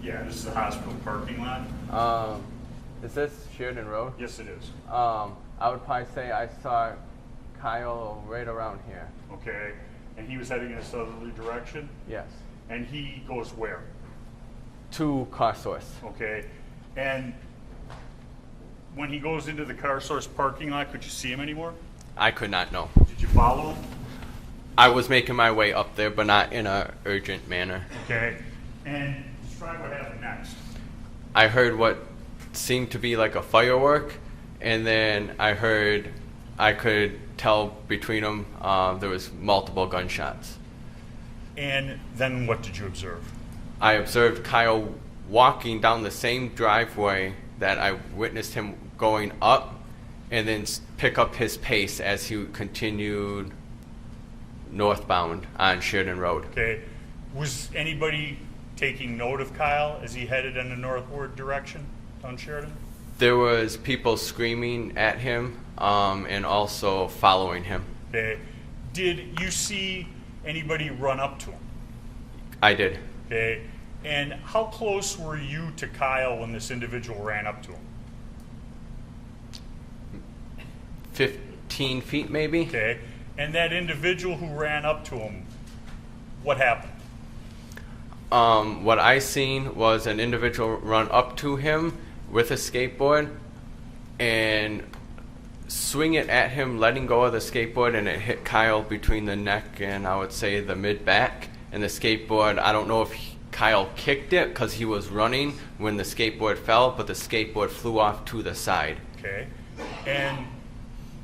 Yeah, this is the hospital parking lot. Is this Sheridan Road? Yes, it is. I would probably say I saw Kyle right around here. Okay. And he was heading in a southerly direction? Yes. And he goes where? To car source. Okay. And when he goes into the car source parking lot, could you see him anymore? I could not know. Did you follow him? I was making my way up there, but not in an urgent manner. Okay. And describe what happened next. I heard what seemed to be like a firework, and then I could tell between them there was multiple gunshots. And then what did you observe? I observed Kyle walking down the same driveway that I witnessed him going up, and then pick up his pace as he continued northbound on Sheridan Road. Okay. Was anybody taking note of Kyle as he headed in the northward direction on Sheridan? There was people screaming at him and also following him. Okay. Did you see anybody run up to him? I did. Okay. And how close were you to Kyle when this individual ran up to him? 15 feet maybe. Okay. And that individual who ran up to him, what happened? What I seen was an individual run up to him with a skateboard and swing it at him, letting go of the skateboard, and it hit Kyle between the neck and I would say the mid-back. And the skateboard, I don't know if Kyle kicked it because he was running when the skateboard fell, but the skateboard flew off to the side. Okay. And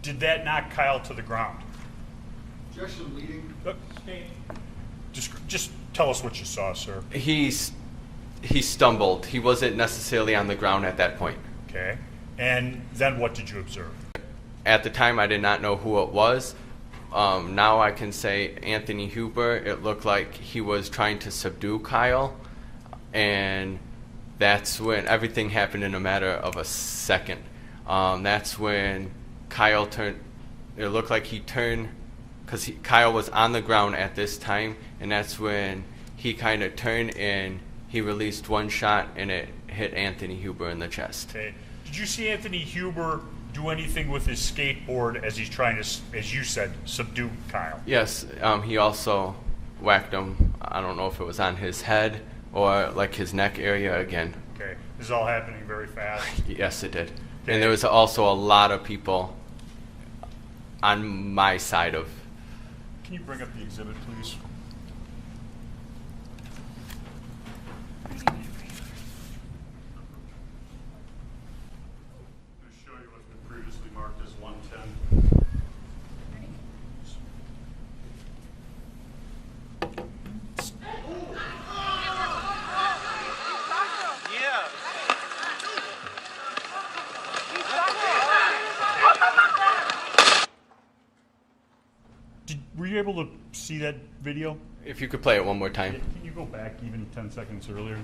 did that knock Kyle to the ground? Objection leading. Just tell us what you saw, sir. He stumbled. He wasn't necessarily on the ground at that point. Okay. And then what did you observe? At the time, I did not know who it was. Now I can say Anthony Huber. It looked like he was trying to subdue Kyle, and that's when everything happened in a matter of a second. That's when Kyle turned. It looked like he turned because Kyle was on the ground at this time, and that's when he kind of turned and he released one shot, and it hit Anthony Huber in the chest. Okay. Did you see Anthony Huber do anything with his skateboard as he's trying to, as you said, subdue Kyle? Yes, he also whacked him. I don't know if it was on his head or like his neck area again. Okay. This is all happening very fast? Yes, it did. Okay. And there was also a lot of people on my side of. Can you bring up the exhibit, please? Previously marked as 110. Were you able to see that video? If you could play it one more time. Can you go back even 10 seconds earlier?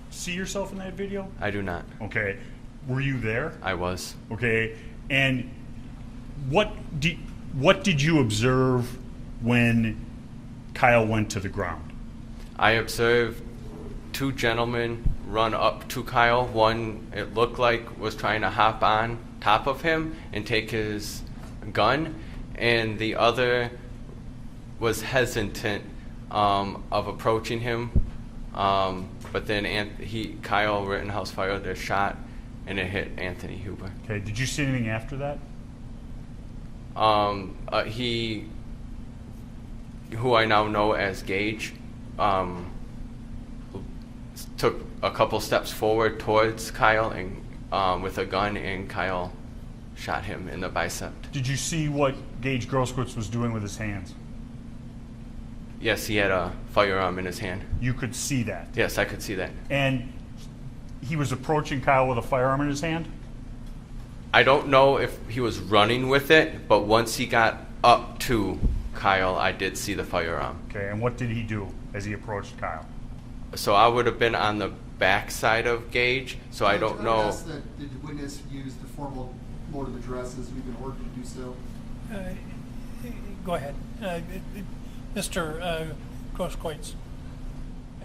See yourself in that video? I do not. Okay. Were you there? I was. Okay. And what did you observe when Kyle went to the ground? I observed two gentlemen run up to Kyle. One, it looked like, was trying to hop on top of him and take his gun, and the other was hesitant of approaching him. But then Kyle Rittenhouse fired a shot, and it hit Anthony Huber. Okay. Did you see anything after that? Who I now know as Gage, took a couple steps forward towards Kyle and with a gun, and Kyle shot him in the bicep. Did you see what Gage Grosskreutz was doing with his hands? Yes, he had a firearm in his hand. You could see that? Yes, I could see that. And he was approaching Kyle with a firearm in his hand? I don't know if he was running with it, but once he got up to Kyle, I did see the firearm. Okay, and what did he do as he approached Kyle? So I would have been on the back side of Gage, so I don't know. Did the witness use the formal mode of address as we've been ordered to do so? Go ahead. Mr. Grosskreutz,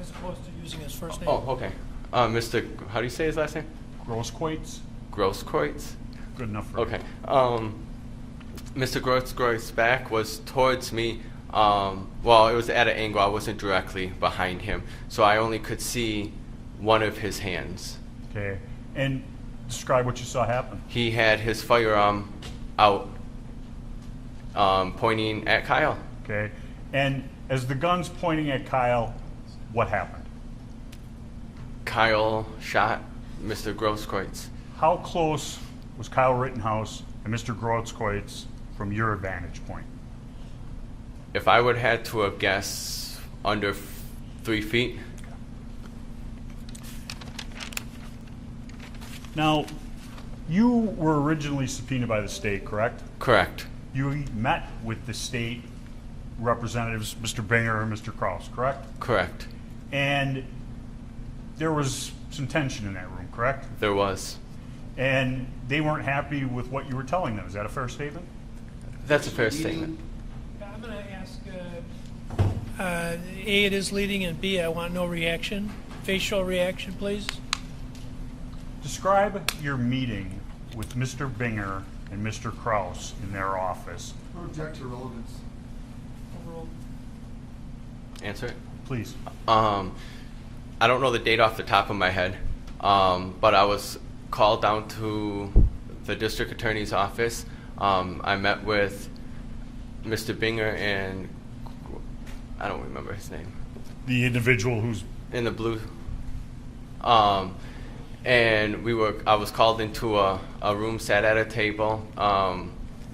as opposed to using his first name. Oh, okay. Mr. How do you say his last name? Grosskreutz. Grosskreutz? Good enough for okay. Mr. Grosskreuz's back was towards me. Well, it was at an angle. I wasn't directly behind him, so I only could see one of his hands. Okay. And describe what you saw happen. He had his firearm out, pointing at Kyle. Okay. And as the gun's pointing at Kyle, what happened? Kyle shot Mr. Grosskreutz. How close was Kyle Rittenhouse and Mr. Grosskreutz from your vantage point? If I would have had to have guessed, under 3 feet. Now, you were originally subpoenaed by the state, correct? Correct. You met with the state representatives, Mr. Binger and Mr. Kraus, correct? Correct. And there was some tension in that room, correct? There was. And they weren't happy with what you were telling them. Is that a fair statement? That's a fair statement. I'm going to ask, A, it is leading, and B, I want no reaction. Facial reaction, please. Describe your meeting with Mr. Binger and Mr. Kraus in their office. Object to relevance. Overall. Answer it. Please. I don't know the date off the top of my head, but I was called down to the district attorney's office. I met with Mr. Binger and I don't remember his name. The individual who's in the blue. And I was called into a room, sat at a table,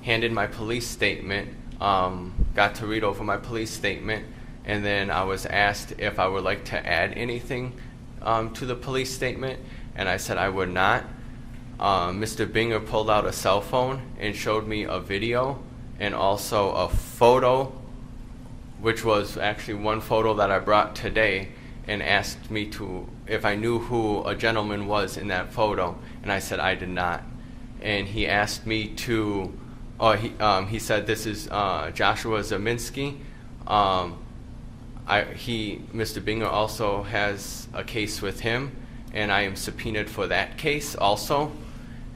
handed my police statement, got to read over my police statement, and then I was asked if I would like to add anything to the police statement, and I said I would not. Mr. Binger pulled out a cell phone and showed me a video and also a photo, which was actually one photo that I brought today, and asked me if I knew who a gentleman was in that photo, and I said I did not. And he asked me to, he said, this is Joshua Zeminski. Mr. Binger also has a case with him, and I am subpoenaed for that case also.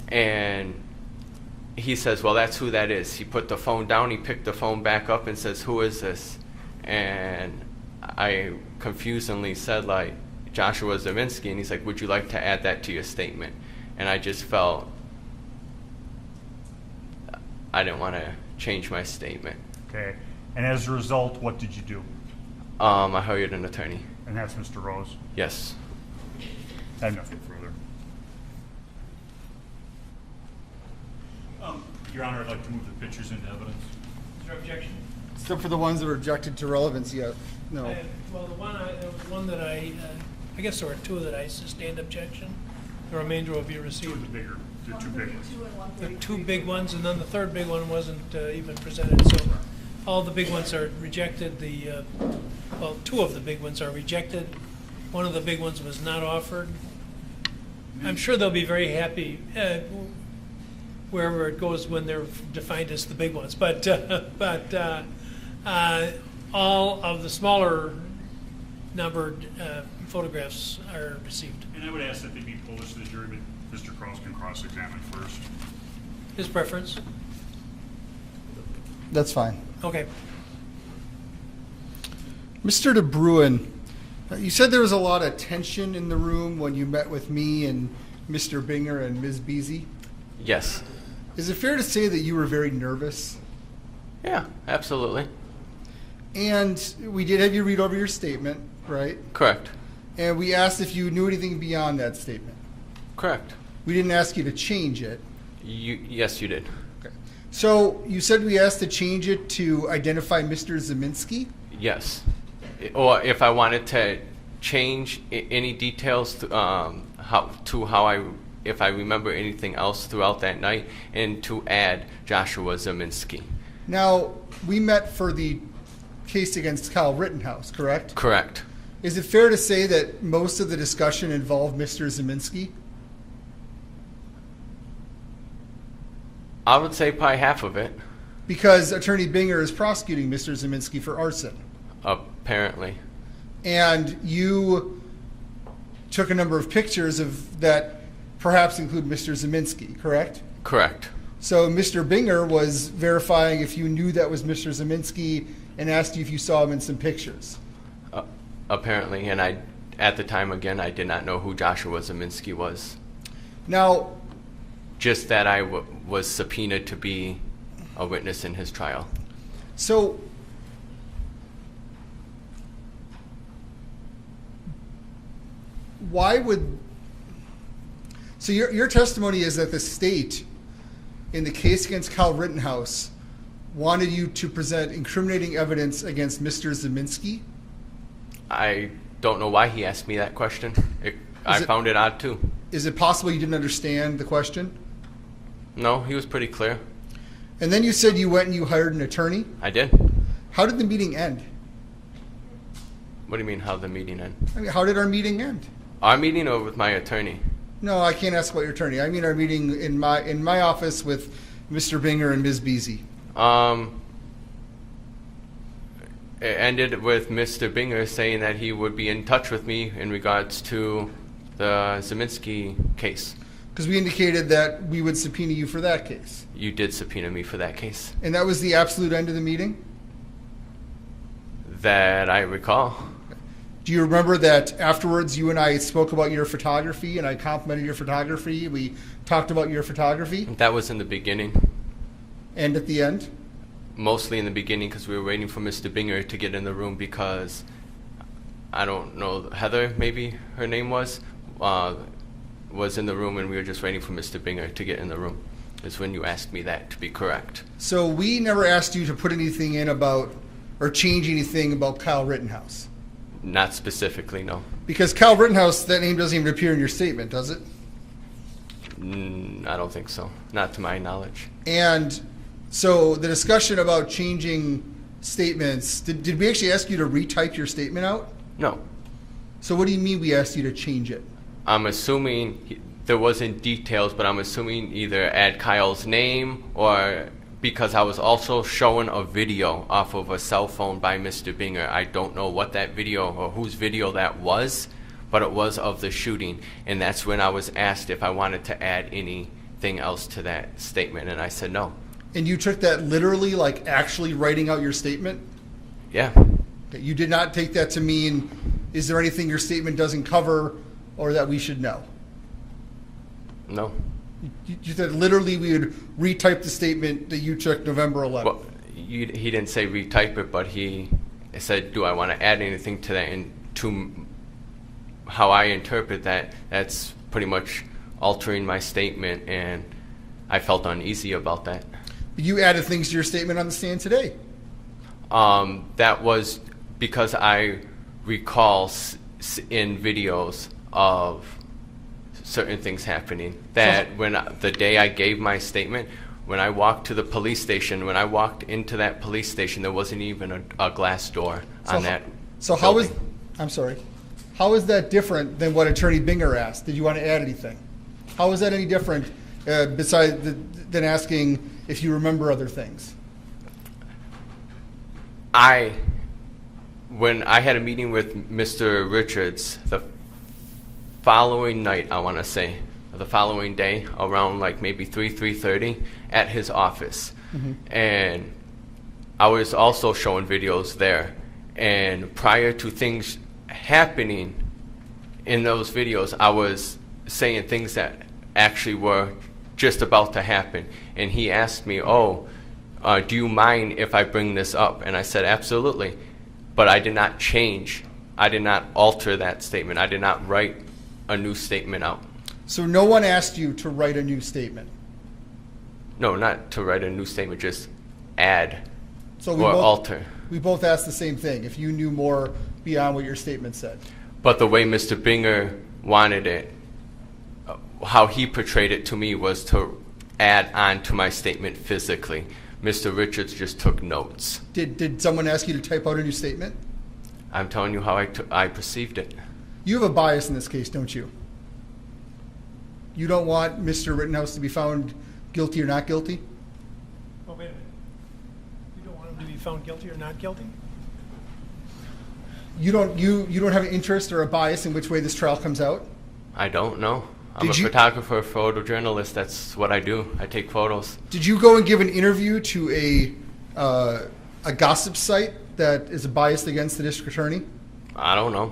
And he says, well, that's who that is. He put the phone down, he picked the phone back up and says, who is this? And I confusedly said, like, Joshua Zeminski, and he's like, would you like to add that to your statement? And I just felt I didn't want to change my statement. okay. And as a result, what did you do? I hired an attorney. And that's Mr. Rose. Yes. I have nothing further. Your Honor, I'd like to move the pictures into evidence. Is there objection? Except for the ones that are objected to relevance, yeah. No. Well, there was one that I guess there were two that I sustained objection. The remainder will be received. The two big ones. The two big ones, and then the third big one wasn't even presented. So all the big ones are rejected. Well, two of the big ones are rejected. One of the big ones was not offered. I'm sure they'll be very happy wherever it goes when they're defined as the big ones. But all of the smaller numbered photographs are received. And I would ask that they be pulled to the jury, but Mr. Cross can cross-examine first. His preference? That's fine. Okay. Mr. De Bruin, you said there was a lot of tension in the room when you met with me and Mr. Binger and Ms. Beasy. Yes. Is it fair to say that you were very nervous? Yeah, absolutely. And we did have you read over your statement, right? Correct. And we asked if you knew anything beyond that statement. Correct. We didn't ask you to change it. Yes, you did. Okay. So you said we asked to change it to identify Mr. Zeminski? Yes. Or if I wanted to change any details if I remember anything else throughout that night, and to add Joshua Zeminski. Now, we met for the case against Kyle Rittenhouse, correct? Correct. Is it fair to say that most of the discussion involved Mr. Zeminski? I would say probably half of it. Because Attorney Binger is prosecuting Mr. Zeminski for arson. Apparently. And you took a number of pictures of that perhaps include Mr. Zeminski, correct? Correct. So Mr. Binger was verifying if you knew that was Mr. Zeminski and asked you if you saw him in some pictures. Apparently, and at the time, again, I did not know who Joshua Zeminski was. Now, just that I was subpoenaed to be a witness in his trial. So, why would... So your testimony is that the state, in the case against Kyle Rittenhouse, wanted you to present incriminating evidence against Mr. Zeminski? I don't know why he asked me that question. I found it odd, too. Is it possible you didn't understand the question? No, he was pretty clear. And then you said you went and you hired an attorney? I did. How did the meeting end? What do you mean, how did the meeting end? I mean, how did our meeting end? Our meeting or with my attorney? No, I can't ask about your attorney. I mean our meeting in my office with Mr. Binger and Ms. Beasy. It ended with Mr. Binger saying that he would be in touch with me in regards to the Zeminski case. Because we indicated that we would subpoena you for that case. You did subpoena me for that case. And that was the absolute end of the meeting? That I recall. Do you remember that afterwards you and I spoke about your photography and I complimented your photography? We talked about your photography? That was in the beginning. And at the end? Mostly in the beginning because we were waiting for Mr. Binger to get in the room because, I don't know, Heather, maybe her name was in the room and we were just waiting for Mr. Binger to get in the room. Is when you asked me that, to be correct. So we never asked you to put anything in about or change anything about Kyle Rittenhouse? Not specifically, no. Because Kyle Rittenhouse, that name doesn't even appear in your statement, does it? I don't think so. Not to my knowledge. And so the discussion about changing statements, did we actually ask you to retype your statement out? No. So what do you mean we asked you to change it? I'm assuming there wasn't details, but I'm assuming either add Kyle's name or because I was also showing a video off of a cell phone by Mr. Binger. I don't know what that video or whose video that was, but it was of the shooting. And that's when I was asked if I wanted to add anything else to that statement, and I said no. And you took that literally, like actually writing out your statement? Yeah. You did not take that to mean, is there anything your statement doesn't cover or that we should know? No. You said literally we would retype the statement that you took November 11th. Well, he didn't say retype it, but he said, do I want to add anything to that? And to how I interpret that, that's pretty much altering my statement, and I felt uneasy about that. You added things to your statement on the stand today. That was because I recall in videos of certain things happening. That when the day I gave my statement, when I walked to the police station, when I walked into that police station, there wasn't even a glass door on that. So how is, I'm sorry, how is that different than what Attorney Binger asked? Did you want to add anything? How is that any different than asking if you remember other things? When I had a meeting with Mr. Richards the following night, I want to say, the following day, around like maybe 3:30 at his office. And I was also showing videos there. And prior to things happening in those videos, I was saying things that actually were just about to happen. And he asked me, do you mind if I bring this up? And I said, absolutely. But I did not change. I did not alter that statement. I did not write a new statement out. So no one asked you to write a new statement? No, not to write a new statement, just add or alter. We both asked the same thing, if you knew more beyond what your statement said. But the way Mr. Binger wanted it, how he portrayed it to me was to add on to my statement physically. Mr. Richards just took notes. Did someone ask you to type out a new statement? I'm telling you how I perceived it. You have a bias in this case, don't you? You don't want Mr. Rittenhouse to be found guilty or not guilty? Oh, wait a minute. You don't want him to be found guilty or not guilty? You don't have an interest or a bias in which way this trial comes out? I don't know. I'm a photographer, photojournalist. That's what I do. I take photos. Did you go and give an interview to a gossip site that is biased against the district attorney? I don't know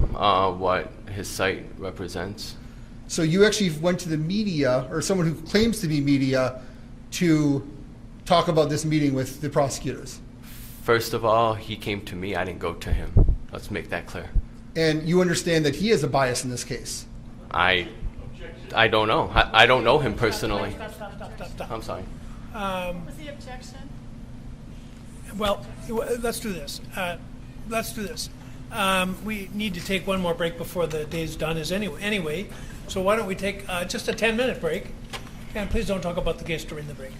what his site represents. So you actually went to the media, or someone who claims to be media, to talk about this meeting with the prosecutors? First of all, he came to me. I didn't go to him. Let's make that clear. And you understand that he has a bias in this case? I don't know. I don't know him personally. Stop. I'm sorry. Was the objection? Well, let's do this. We need to take one more break before the day's done anyway. So why don't we take just a 10-minute break? And please don't talk about the case during the break.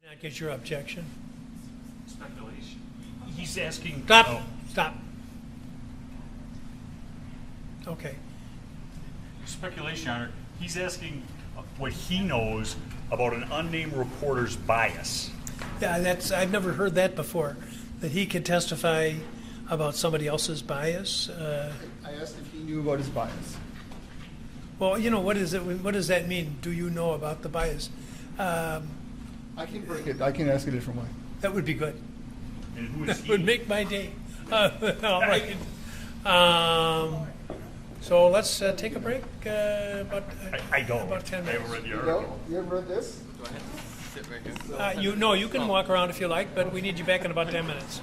That gets your objection. Speculation. He's asking. Stop, oh, stop. Okay. Speculation, Your Honor. He's asking what he knows about an unnamed reporter's bias. Yeah, I've never heard that before, that he could testify about somebody else's bias. I asked if he knew about his bias. Well, you know, what does that mean? Do you know about the bias? I can break it. I can ask a different way. That would be good. And who is That he? would make my day. All right. So let's take a break. I don't. About 10 I minutes. haven't read the article. You ever read this? Go ahead. Sit right here. You can walk around if you like, but we need you back in about 10 minutes.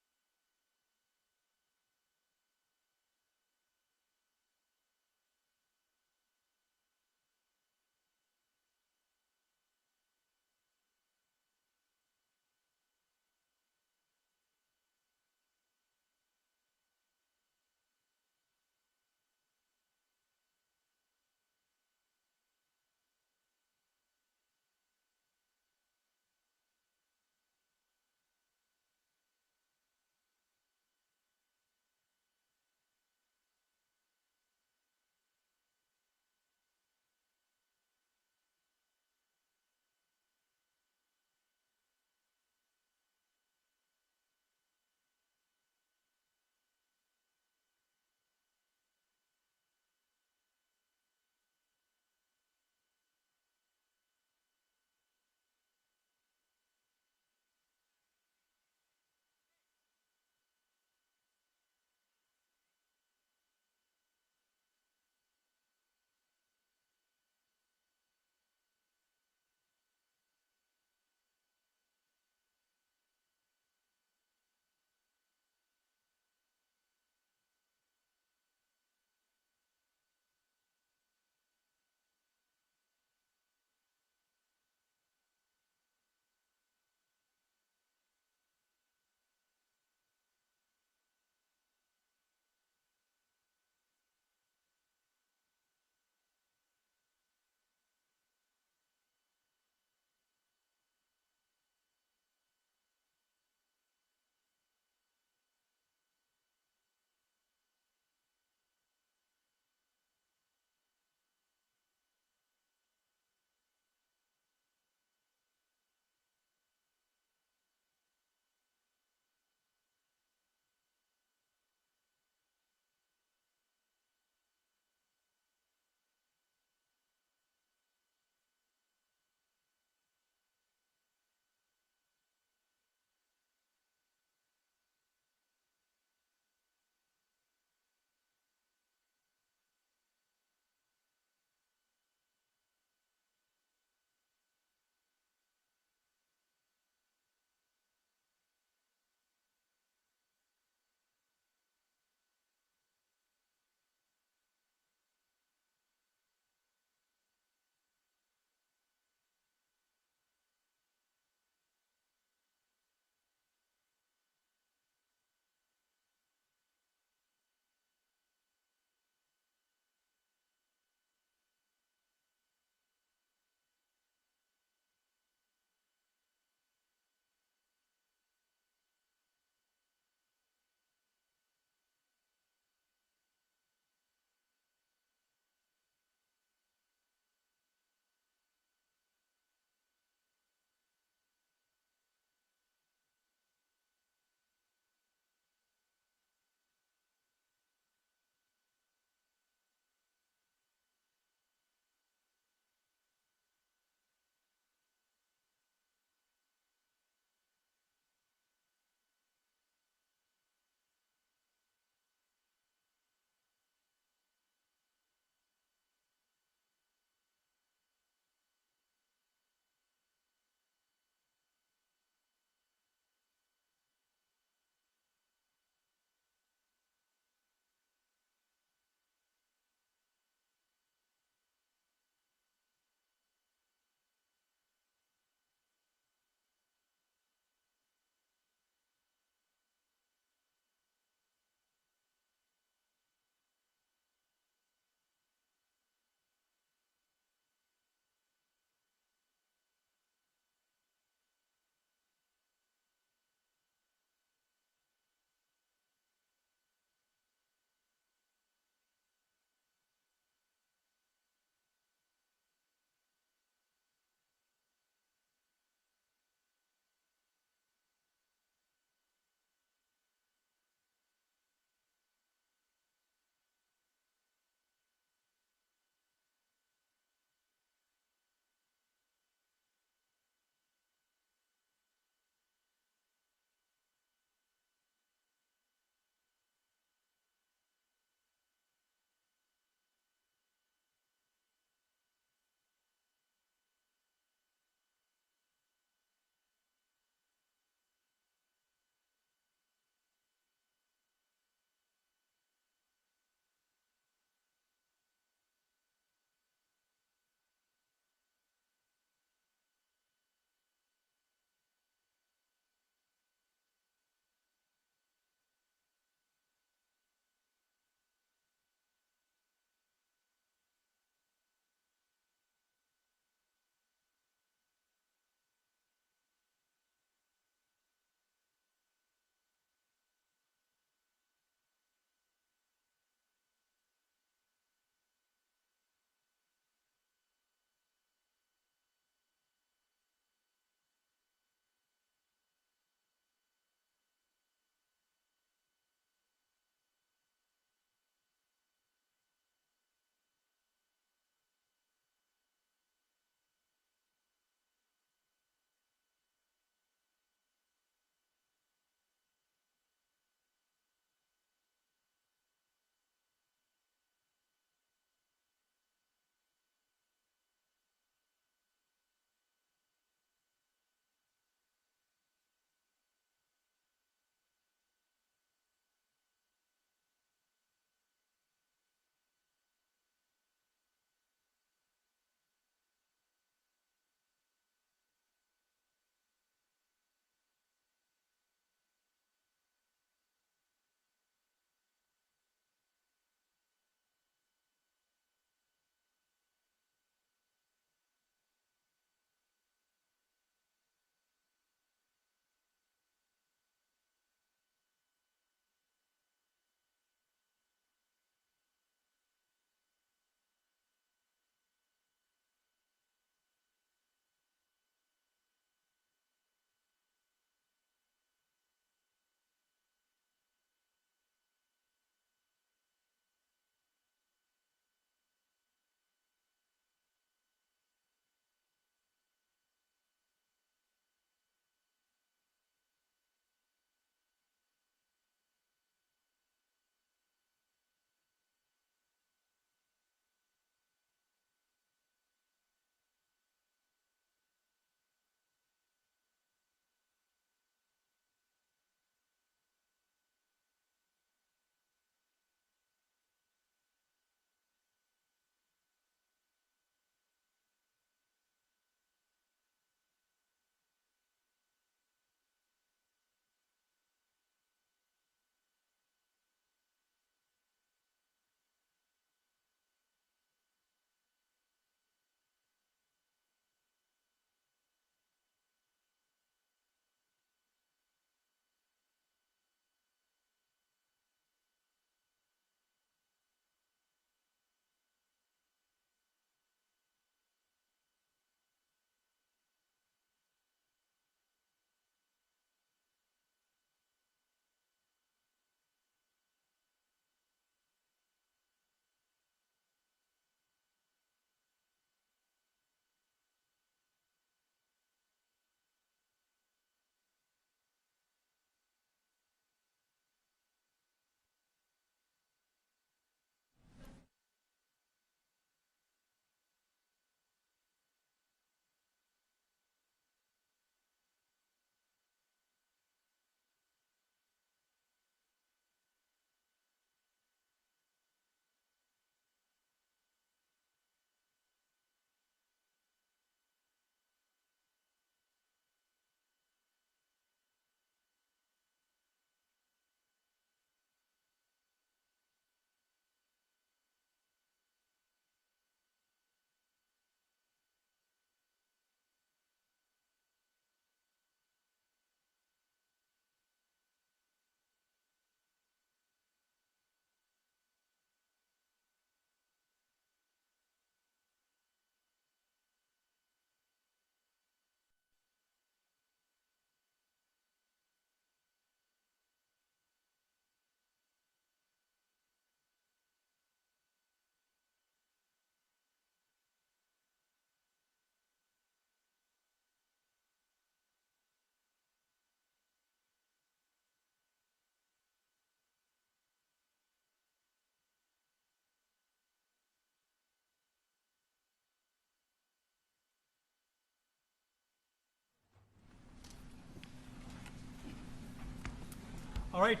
All right.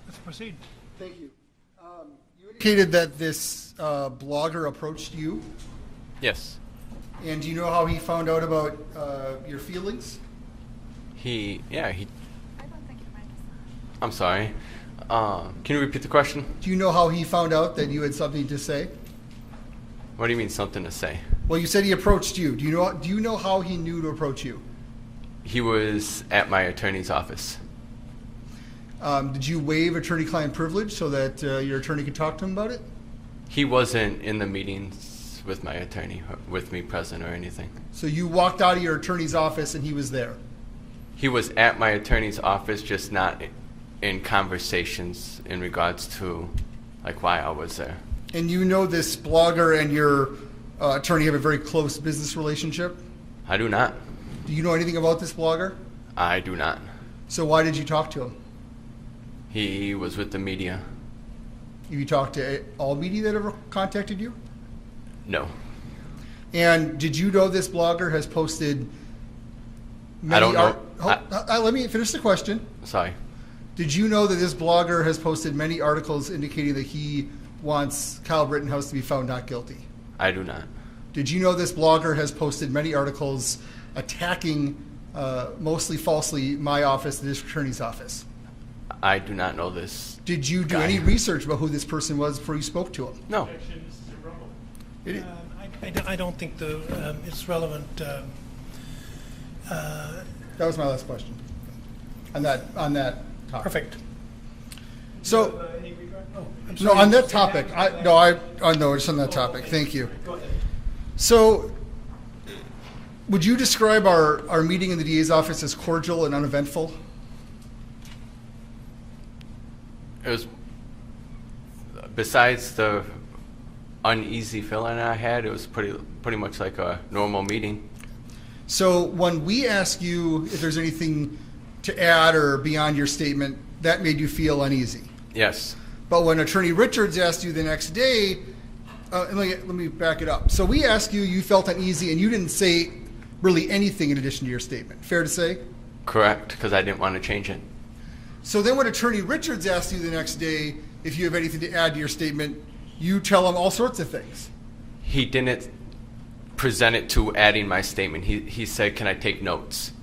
Let's proceed. Thank you. You indicated that this blogger approached you, Yes. and do you know how he found out about your feelings? He. I don't think it might be. I'm sorry. Can you repeat the question? Do you know how he found out that you had something to say? What do you mean something to say? Well, you said he approached you. Do you know how he knew to approach you? He was at my attorney's office. Did you waive attorney-client privilege so that your attorney could talk to him about it? He wasn't in the meetings with my attorney, with me present or anything. So you walked out of your attorney's office and he was there? He was at my attorney's office, just not in conversations in regards to like why I was there. And you know this blogger and your attorney have a very close business relationship? I do not. Do you know anything about this blogger? I do not. So why did you talk to him? He was with the media. Have you talked to all media that ever contacted you? No. And did you know this blogger has posted many I don't know. Let me finish the question. Sorry. Did you know that this blogger has posted many articles indicating that he wants Kyle Rittenhouse to be found not guilty? I do not. Did you know this blogger has posted many articles attacking, mostly falsely, my office, the district attorney's office? I do not know this. Did you do guy. any research about who this person was before you spoke to him? No. I don't think it's relevant. That was my last question on that topic. Perfect. So, I'm no, sorry. on that topic, just on that topic. Thank you. Go ahead. So, would you describe our meeting in the DA's office as cordial and uneventful? It was, besides the uneasy feeling I had, it was pretty much like a normal meeting. So when we ask you if there's anything to add or beyond your statement, that made you feel uneasy. Yes. But when Attorney Richards asked you the next day, let me back it up. So we asked you, you felt uneasy, and you didn't say really anything in addition to your statement. Fair to say? Correct, because I didn't want to change it. So then when Attorney Richards asked you the next day if you have anything to add to your statement, you tell him all sorts of things. He didn't present it to adding my statement. He said, can I take notes?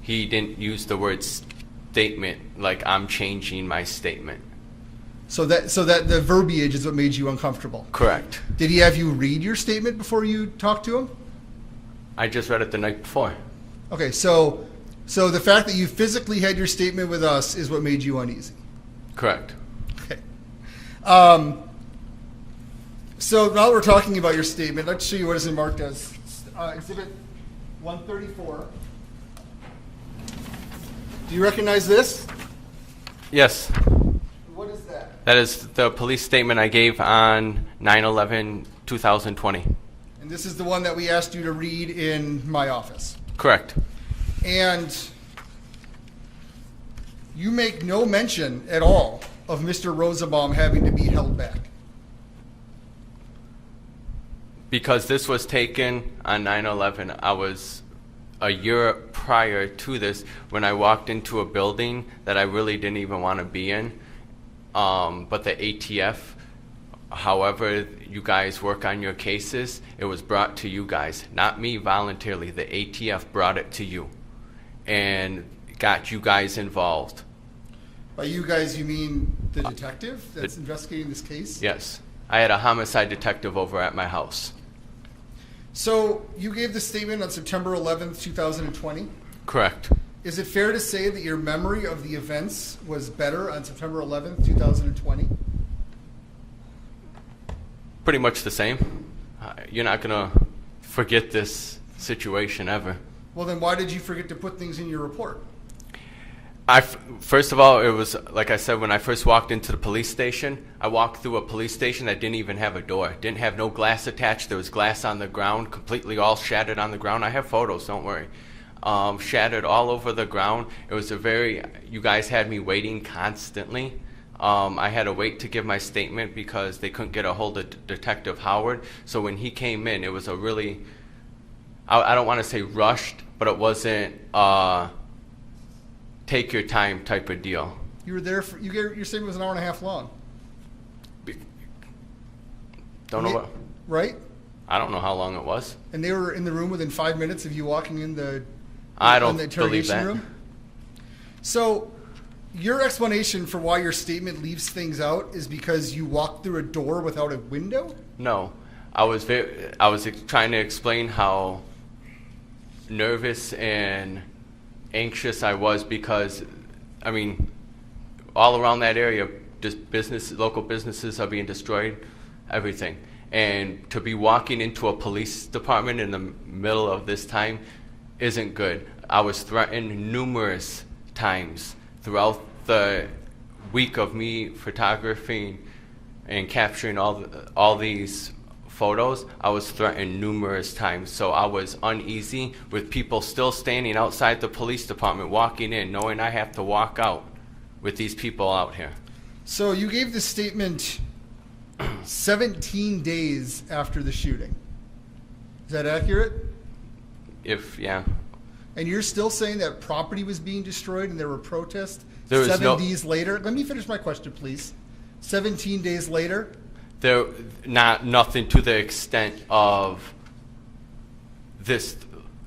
He didn't use the word statement like I'm changing my statement. So that the verbiage is what made you uncomfortable. Correct. Did he have you read your statement before you talked to him? I just read it the night before. Okay, so the fact that you physically had your statement with us is what made you uneasy. Correct. Okay. So now we're talking about your statement. Let's show you what is marked as Exhibit 134. Do you recognize this? Yes. What is that? That is the police statement I gave on 9/11/2020. And this is the one that we asked you to read in my office. Correct. And you make no mention at all of Mr. Rosenbaum having to be held back. Because this was taken on 9/11, I was a year prior to this when I walked into a building that I really didn't even want to be in. But the ATF, however you guys work on your cases, it was brought to you guys, not me voluntarily. The ATF brought it to you and got you guys involved. By you guys, you mean the detective that's investigating this case? Yes. I had a homicide detective over at my house. So you gave the statement on September 11th, 2020? Correct. Is it fair to say that your memory of the events was better on September 11th, 2020? Pretty much the same. You're not going to forget this situation ever. Well, then why did you forget to put things in your report? First of all, it was, like I said, when I first walked into the police station, I walked through a police station that didn't even have a door. Didn't have no glass attached. There was glass on the ground, completely all shattered on the ground. I have photos, don't worry. Shattered all over the ground. It was you guys had me waiting constantly. I had to wait to give my statement because they couldn't get a hold of Detective Howard. So when he came in, it was a really, I don't want to say rushed, but it wasn't, take your time type of deal. You were there for, your statement was an hour and a half long. Don't know what. Right? I don't know how long it was. And they were in the room within 5 minutes of you walking in the I don't in the believe interrogation that. room. So, your explanation for why your statement leaves things out is because you walked through a door without a window? No, I was trying to explain how nervous and anxious I was because, I mean, all around that area, just local businesses are being destroyed, everything. And to be walking into a police department in the middle of this time isn't good. I was threatened numerous times throughout the week of me photographing and capturing all these photos. I was threatened numerous times, so I was uneasy with people still standing outside the police department, walking in, knowing I have to walk out with these people out here. So you gave this statement 17 days after the shooting. Is that accurate? Yeah. And you're still saying that property was being destroyed and there were protests There was 7 no- days later? Let me finish my question, please. 17 days later? There, nothing to the extent of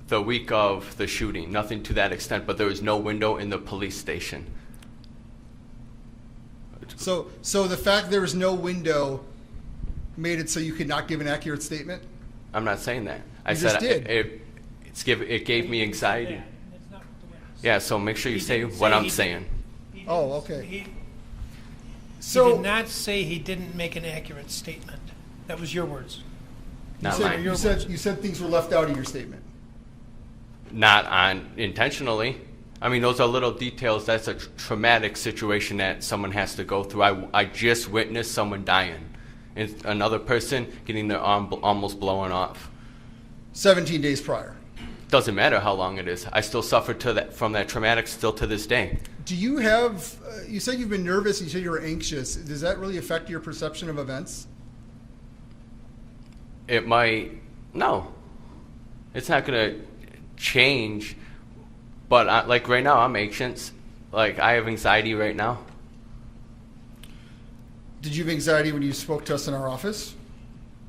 the week of the shooting, nothing to that extent, but there was no window in the police station. So the fact there was no window made it so you could not give an accurate statement? I'm not saying that. I You said just did. it gave me anxiety. Yeah, so make sure you say what I'm saying. Oh, okay. He So did not say he didn't make an accurate statement. That was your words. Not you mine. you said things were left out of your statement. Not intentionally. I mean, those are little details. That's a traumatic situation that someone has to go through. I just witnessed someone dying, and another person getting their arm almost blown off. 17 days prior. Doesn't matter how long it is. I still suffer from that traumatic still to this day. Do you have, you said you've been nervous, you said you were anxious. Does that really affect your perception of events? It might. No. It's not going to change. But like right now, I'm anxious. Like I have anxiety right now. Did you have anxiety when you spoke to us in our office?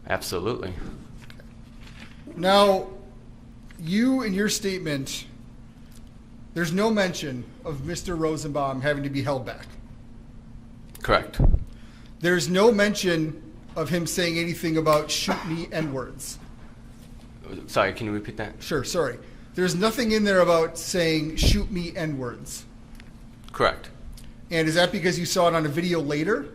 Absolutely. Now, you in your statement, there's no mention of Mr. Rosenbaum having to be held back. Correct. There's no mention of him saying anything about shoot me N-words. Sorry, can you repeat that? Sure, sorry. There's nothing in there about saying shoot me N-words. Correct. And is that because you saw it on a video later?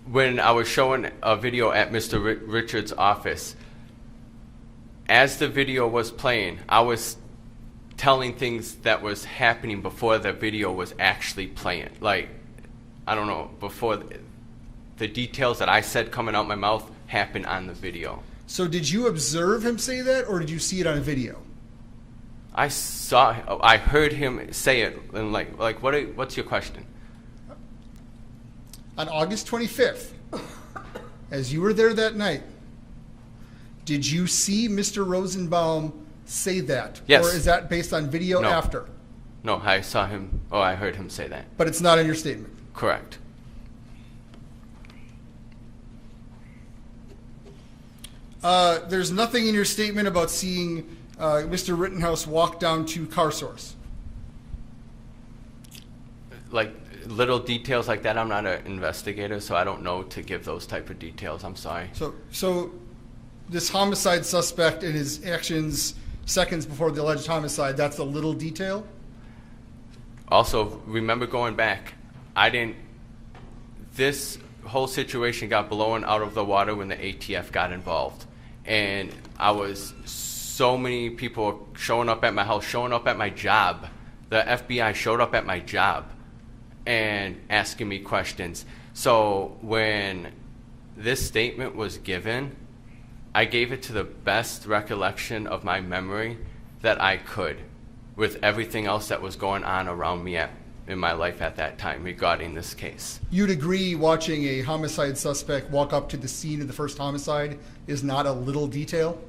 When I was showing a video at Mr. Richard's office, as the video was playing, I was telling things that was happening before the video was actually playing. Like, I don't know, before the details that I said coming out my mouth happened on the video. So did you observe him say that, or did you see it on video? I heard him say it, and what's your question? On August 25th, as you were there that night, did you see Mr. Rosenbaum say that? Yes. Or is that based on video No. after? No, I saw him, I heard him say that. But it's not in your statement? Correct. There's nothing in your statement about seeing Mr. Rittenhouse walk down to Car Source? Like little details like that, I'm not an investigator, so I don't know to give those type of details. I'm sorry. So this homicide suspect and his actions seconds before the alleged homicide, that's a little detail? Also, remember going back, this whole situation got blown out of the water when the ATF got involved. And so many people showing up at my house, showing up at my job. The FBI showed up at my job and asking me questions. So when this statement was given, I gave it to the best recollection of my memory that I could, with everything else that was going on around me in my life at that time regarding this case. You'd agree watching a homicide suspect walk up to the scene of the first homicide is not a little detail?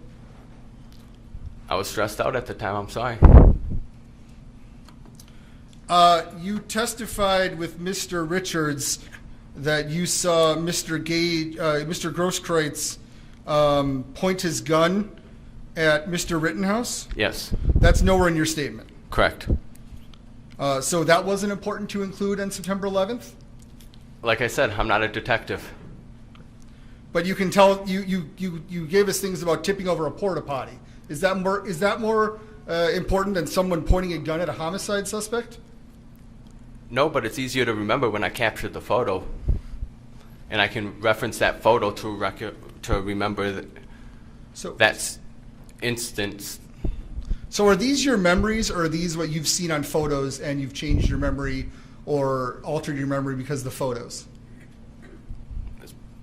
I was stressed out at the time, I'm sorry. You testified with Mr. Richards that you saw Mr. Grosskreutz point his gun at Mr. Rittenhouse? Yes. That's nowhere in your statement. Correct. So that wasn't important to include on September 11th? Like I said, I'm not a detective. But you can tell you gave us things about tipping over a porta potty. Is that more important than someone pointing a gun at a homicide suspect? No, but it's easier to remember when I captured the photo, and I can reference that photo to remember that instance. So are these your memories, or are these what you've seen on photos and you've changed your memory or altered your memory because of the photos?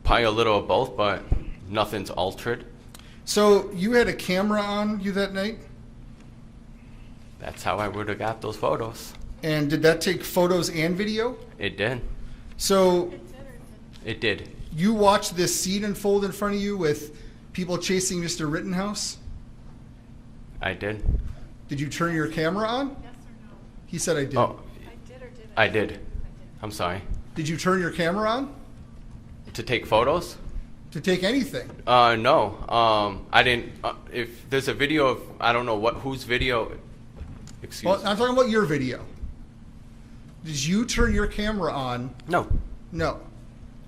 Probably a little of both, but nothing's altered. So you had a camera on you that night? That's how I would have got those photos. And did that take photos and video? It did. So it did. You watched this scene unfold in front of you with people chasing Mr. Rittenhouse? I did. Did you turn your camera on? Yes or no? He said I did. Oh, I did or didn't? I did. I'm sorry. Did you turn your camera on? To take photos? To take anything? No. I didn't. If there's a video of, I don't know whose video. Excuse me. Well, I'm talking about your video. Did you turn your camera on? No. No.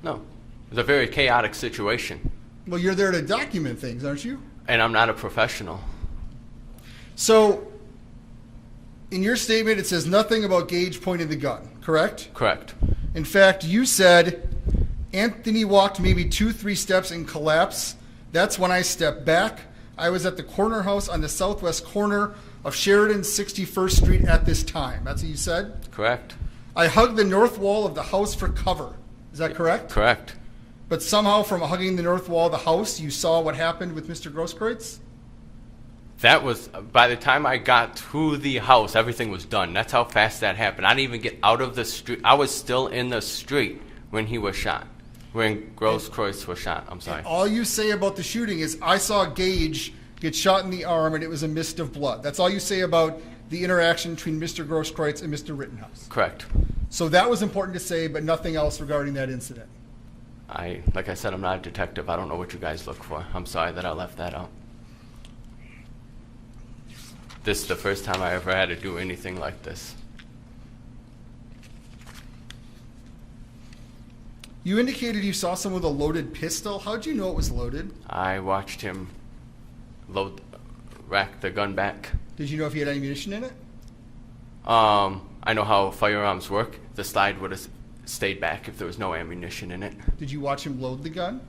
No. It was a very chaotic situation. Well, you're there to document things, aren't you? And I'm not a professional. So, in your statement, it says nothing about Gage pointing the gun, correct? Correct. In fact, you said Anthony walked maybe 2-3 steps and collapsed. That's when I stepped back. I was at the corner house on the southwest corner of Sheridan 61st Street at this time. That's what you said? Correct. I hugged the north wall of the house for cover. Is that correct? Correct. But somehow from hugging the north wall of the house, you saw what happened with Mr. Grosskreutz? That was, by the time I got to the house, everything was done. That's how fast that happened. I didn't even get out of the street. I was still in the street when he was shot. When Grosskreutz was shot. I'm sorry. And all you say about the shooting is, I saw Gage get shot in the arm and it was a mist of blood. That's all you say about the interaction between Mr. Grosskreutz and Mr. Rittenhouse. Correct. So that was important to say, but nothing else regarding that incident. Like I said, I'm not a detective. I don't know what you guys look for. I'm sorry that I left that out. This is the first time I ever had to do anything like this. You indicated you saw someone with a loaded pistol. How'd you know it was loaded? I watched him rack the gun back. Did you know if he had ammunition in it? I know how firearms work. The slide would have stayed back if there was no ammunition in it. Did you watch him load the gun?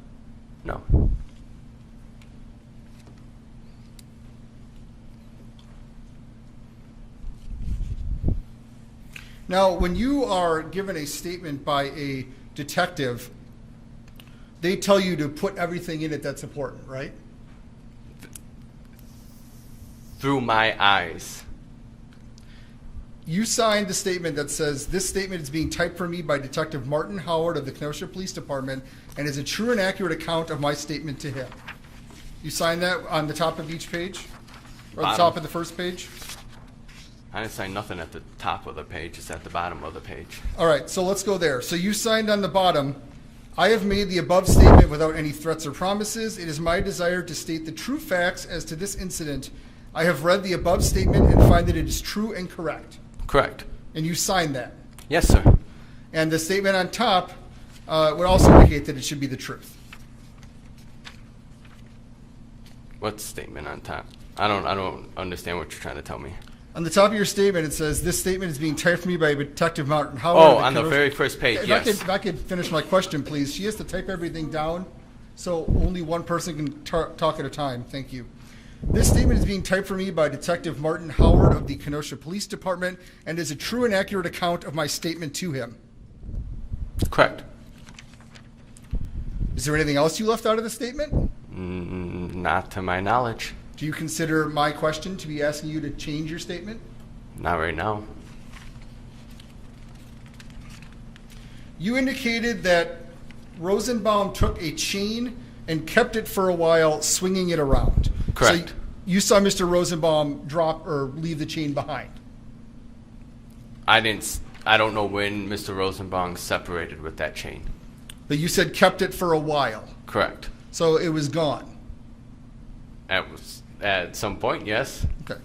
No. Now, when you are given a statement by a detective, they tell you to put everything in it that's important, right? Through my eyes. You signed the statement that says, this statement is being typed for me by Detective Martin Howard of the Kenosha Police Department and is a true and accurate account of my statement to him. You signed that on the top of each page? Or the top of the first page? I didn't sign nothing at the top of the page. It's at the bottom of the page. All right, so let's go there. So you signed on the bottom, I have made the above statement without any threats or promises. It is my desire to state the true facts as to this incident. I have read the above statement and find that it is true and correct. Correct. And you signed that. Yes, sir. And the statement on top would also indicate that it should be the truth. What statement on top? I don't understand what you're trying to tell me. On the top of your statement, it says, this statement is being typed for me by Detective Martin Howard. Oh, on the very first page, yes. If I could finish my question, please. She has to type everything down, so only one person can talk at a time. Thank you. This statement is being typed for me by Detective Martin Howard of the Kenosha Police Department and is a true and accurate account of my statement to him. Correct. Is there anything else you left out of the statement? Not to my knowledge. Do you consider my question to be asking you to change your statement? Not right now. You indicated that Rosenbaum took a chain and kept it for a while, swinging it around. Correct. So you saw Mr. Rosenbaum drop or leave the chain behind. I don't know when Mr. Rosenbaum separated with that chain. But you said kept it for a while. Correct. So it was gone. At some point, yes. Okay.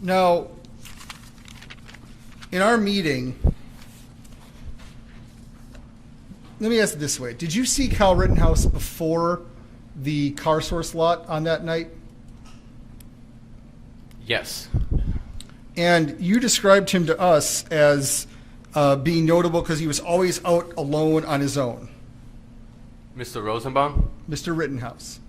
Now, in our meeting, let me ask it this way. Did you see Kyle Rittenhouse before the car source lot on that night? Yes. And you described him to us as being notable because he was always out alone on his own. Mr. Rosenbaum? Mr. Rittenhouse.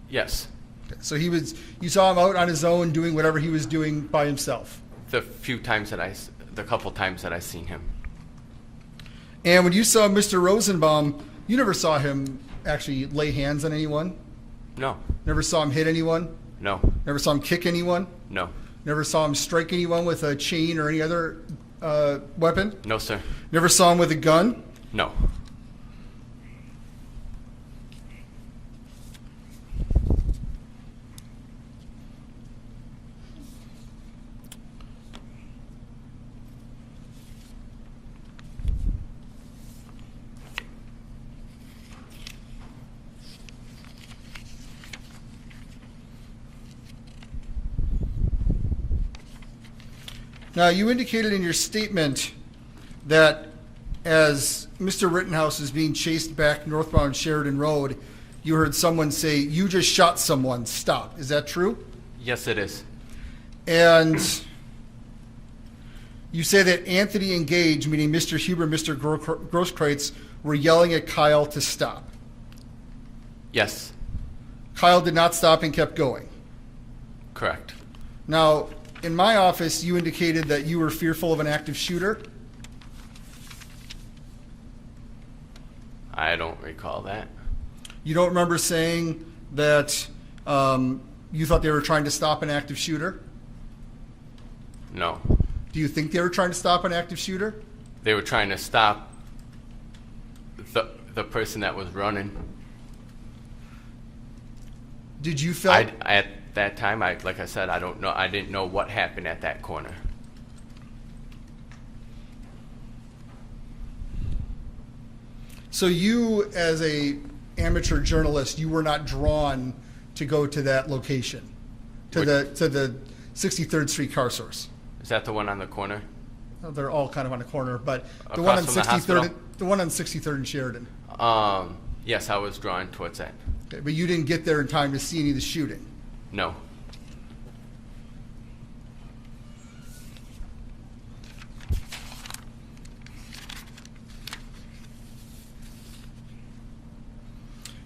Yes. Okay. So you saw him out on his own doing whatever he was doing by himself. The couple times that I seen him. And when you saw Mr. Rosenbaum, you never saw him actually lay hands on anyone? No. Never saw him hit anyone? No. Never saw him kick anyone? No. Never saw him strike anyone with a chain or any other weapon? No, sir. Never saw him with a gun? No. Now, you indicated in your statement that as Mr. Rittenhouse is being chased back northbound Sheridan Road, you heard someone say, "You just shot someone, stop." Is that true? Yes, it is. And you say that Anthony and Gage, meaning Mr. Huber and Mr. Grosskreutz, were yelling at Kyle to stop. Yes. Kyle did not stop and kept going. Correct. Now, in my office, you indicated that you were fearful of an active shooter. I don't recall that. You don't remember saying that you thought they were trying to stop an active shooter? No. Do you think they were trying to stop an active shooter? They were trying to stop the person that was running. Did you feel... At that time, like I said, I don't know. I didn't know what happened at that corner. So you, as a amateur journalist, you were not drawn to go to that location, to the 63rd Street car source. Is that the one on the corner? Well, they're all kind of on the corner, but the Across one on from the 63rd, hospital? the one on 63rd and Sheridan. Yes, I was drawn towards that. Okay, but you didn't get there in time to see any of the shooting. No.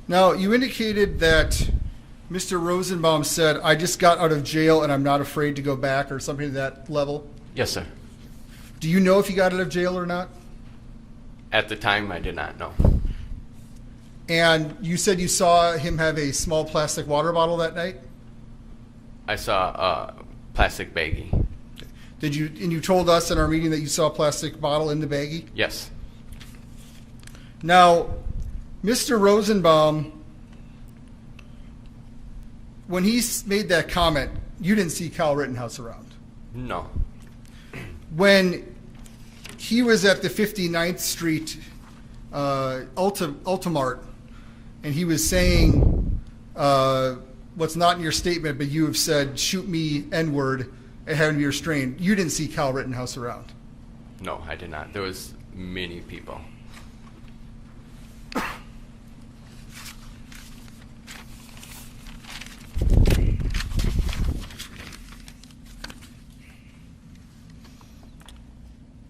Now, you indicated that Mr. Rosenbaum said, "I just got out of jail and I'm not afraid to go back," or something to that level. Yes, sir. Do you know if he got out of jail or not? At the time, I did not know. And you said you saw him have a small plastic water bottle that night? I saw a plastic baggie. Did you? And you told us in our meeting that you saw a plastic bottle in the baggie? Yes. Now, Mr. Rosenbaum, when he made that comment, you didn't see Kyle Rittenhouse around. No. When he was at the 59th Street Ultimart, and he was saying what's not in your statement, but you have said, "Shoot me, N-word," and having to be restrained, you didn't see Kyle Rittenhouse around. No, I did not. There was many people.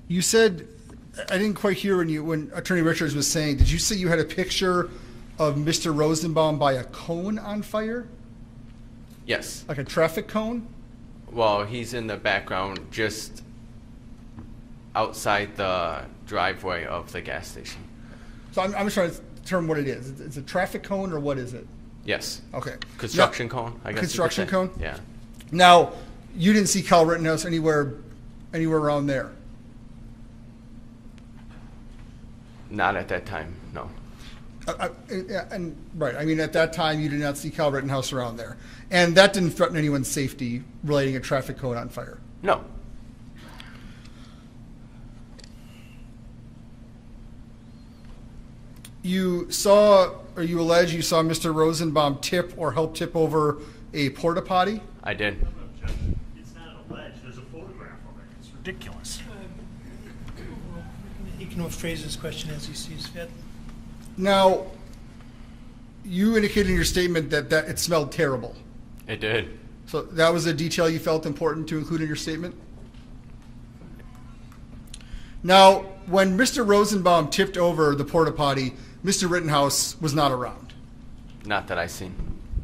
You said, I didn't quite hear when Attorney Richards was saying, did you say you had a picture of Mr. Rosenbaum by a cone on fire? Yes. Like a traffic cone? Well, he's in the background just outside the driveway of the gas station. So I'm just trying to determine what it is. It's a traffic cone, or what is it? Yes. Okay. Construction cone, I guess. Construction cone? Yeah. Now, you didn't see Kyle Rittenhouse anywhere anywhere around there? Not at that time, no. And right, I mean, at that time, you did not see Kyle Rittenhouse around there. And that didn't threaten anyone's safety relating a traffic cone on fire? No. You saw, or you allege you saw Mr. Rosenbaum tip or help tip over a porta potty? I did. It's not alleged. There's a photograph of it. It's ridiculous. He can phrase his question as he sees fit. Now, you indicated in your statement that it smelled terrible. It did. So that was a detail you felt important to include in your statement? Now, when Mr. Rosenbaum tipped over the porta potty, Mr. Rittenhouse was not around. Not that I seen.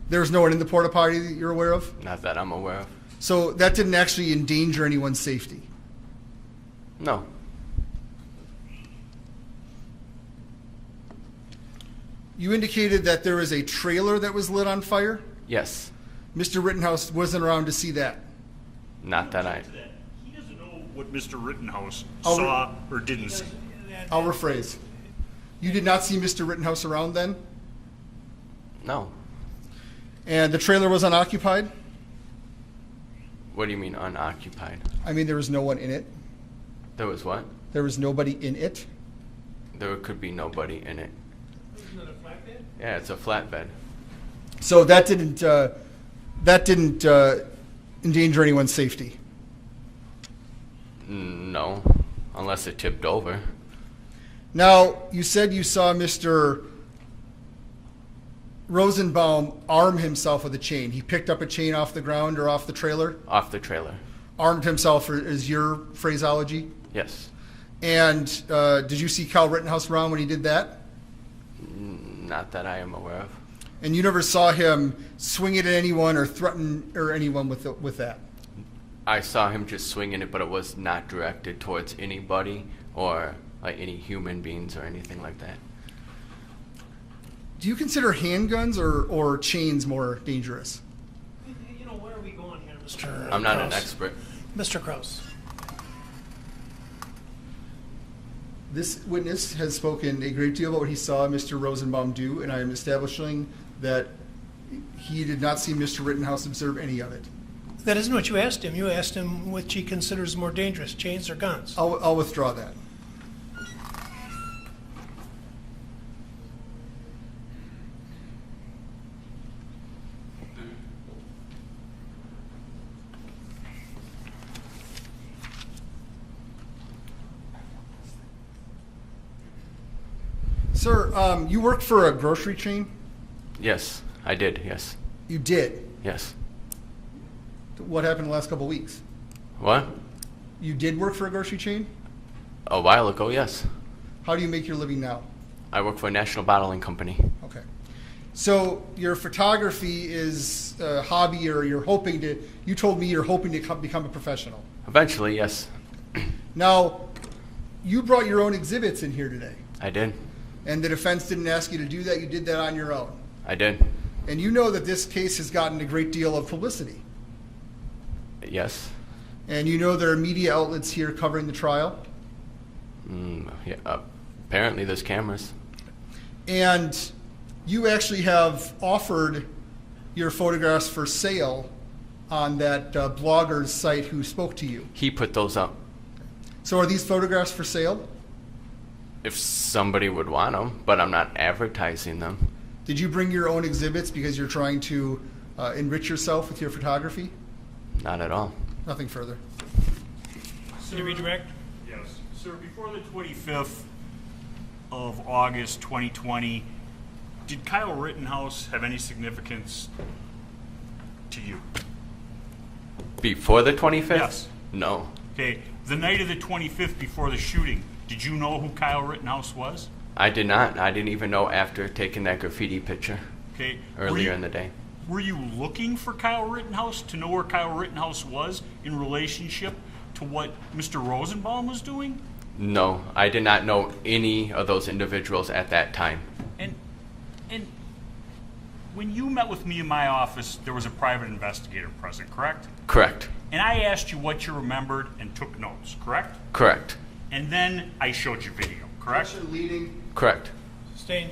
There was no one in the porta potty that you're aware of? Not that I'm aware of. So that didn't actually endanger anyone's safety? No. You indicated that there was a trailer that was lit on fire? Yes. Mr. Rittenhouse wasn't around to see that? Not that I... He doesn't know what Mr. Rittenhouse I'll saw or didn't see. I'll rephrase. You did not see Mr. Rittenhouse around then? No. And the trailer was unoccupied? What do you mean unoccupied? I mean, there was no one in it. There was what? There was nobody in it? There could be nobody in it. Isn't it a flatbed? Yeah, it's a flatbed. So that didn't endanger anyone's safety? No, unless it tipped over. Now, you said you saw Mr. Rosenbaum arm himself with a chain. He picked up a chain off the ground or off the trailer? Off the trailer. Armed himself is your phraseology? Yes. And did you see Kyle Rittenhouse around when he did that? Not that I am aware of. And you never saw him swing it at anyone or threaten anyone with that? I saw him just swinging it, but it was not directed towards anybody or like any human beings or anything like that. Do you consider handguns or chains more dangerous? You know, where are we going here, Mr. I'm not Kraus? an expert. Mr. Kraus. This witness has spoken a great deal about what he saw Mr. Rosenbaum do, and I am establishing that he did not see Mr. Rittenhouse observe any of it. That isn't what you asked him. You asked him which he considers more dangerous, chains or guns. I'll withdraw that. Sir, you worked for a grocery chain? Yes, I did, yes. You did? Yes. What happened the last couple of weeks? What? You did work for a grocery chain? A while ago, yes. How do you make your living now? I work for a national bottling company. Okay. So your photography is a hobby, or you're hoping to, you told me you're hoping to become a professional. Eventually, yes. Now, you brought your own exhibits in here today. I did. And the defense didn't ask you to do that, you did that on your own. I did. And you know that this case has gotten a great deal of publicity. Yes. And you know there are media outlets here covering the trial. Yeah, apparently there's cameras. And you actually have offered your photographs for sale on that blogger's site who spoke to you. He put those up. So are these photographs for sale? If somebody would want them, but I'm not advertising them. Did you bring your own exhibits because you're trying to enrich yourself with your photography? Not at all. Nothing further. Can you redirect? Yes. Sir, before the 25th of August 2020, did Kyle Rittenhouse have any significance to you? Before the 25th? Yes. No. Okay. The night of the 25th before the shooting, did you know who Kyle Rittenhouse was? I did not. I didn't even know after taking that graffiti picture. Okay. Earlier in the day. Were you looking for Kyle Rittenhouse to know where Kyle Rittenhouse was in relationship to what Mr. Rosenbaum was doing? No, I did not know any of those individuals at that time. And when you met with me in my office, there was a private investigator present, correct? Correct. And I asked you what you remembered and took notes, correct? Correct. And then I showed you video, correct? Leading. Correct. Sustained.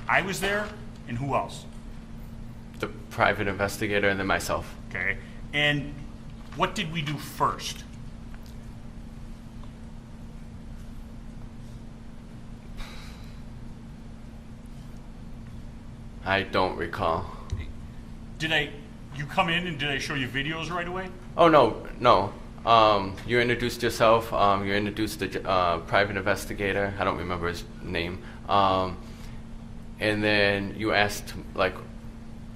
I was there, and who else? The private investigator and then myself. Okay. And what did we do first? I don't recall. You come in and did I show you videos right away? Oh, no. You introduced yourself. You introduced the private investigator. I don't remember his name. And then you asked, like,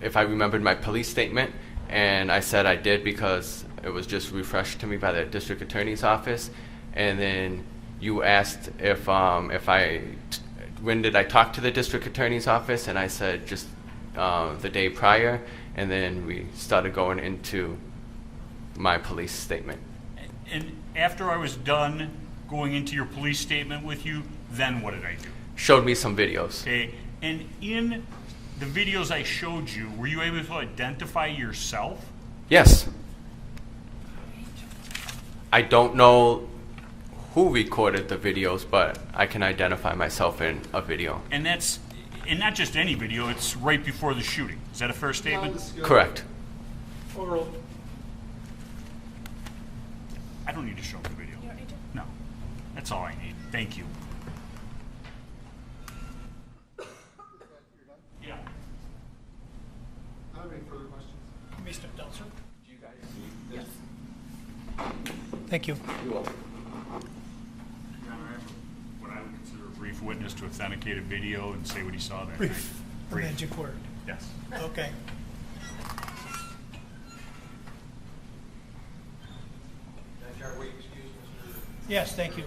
if I remembered my police statement, and I said I did because it was just refreshed to me by the district attorney's office. And then you asked when did I talk to the district attorney's office, and I said just the day prior, and then we started going into my police statement. And after I was done going into your police statement with you, then what did I do? Showed me some videos. Okay, and in the videos I showed you, were you able to identify yourself? Yes. I don't know who recorded the videos, but I can identify myself in a video. And not just any video, it's right before the shooting. Is that a fair statement? Correct. Oral. I don't need to show the video. You don't need to? No. That's all I need. Thank you. Yeah. I don't have any further questions. You may step down, sir. Do you guys need this? Thank you. You're welcome. Your Honor, I have what I would consider a brief witness to authenticate a video and say what he saw that Brief. night. The magic word. Yes. Okay. Yes, thank you.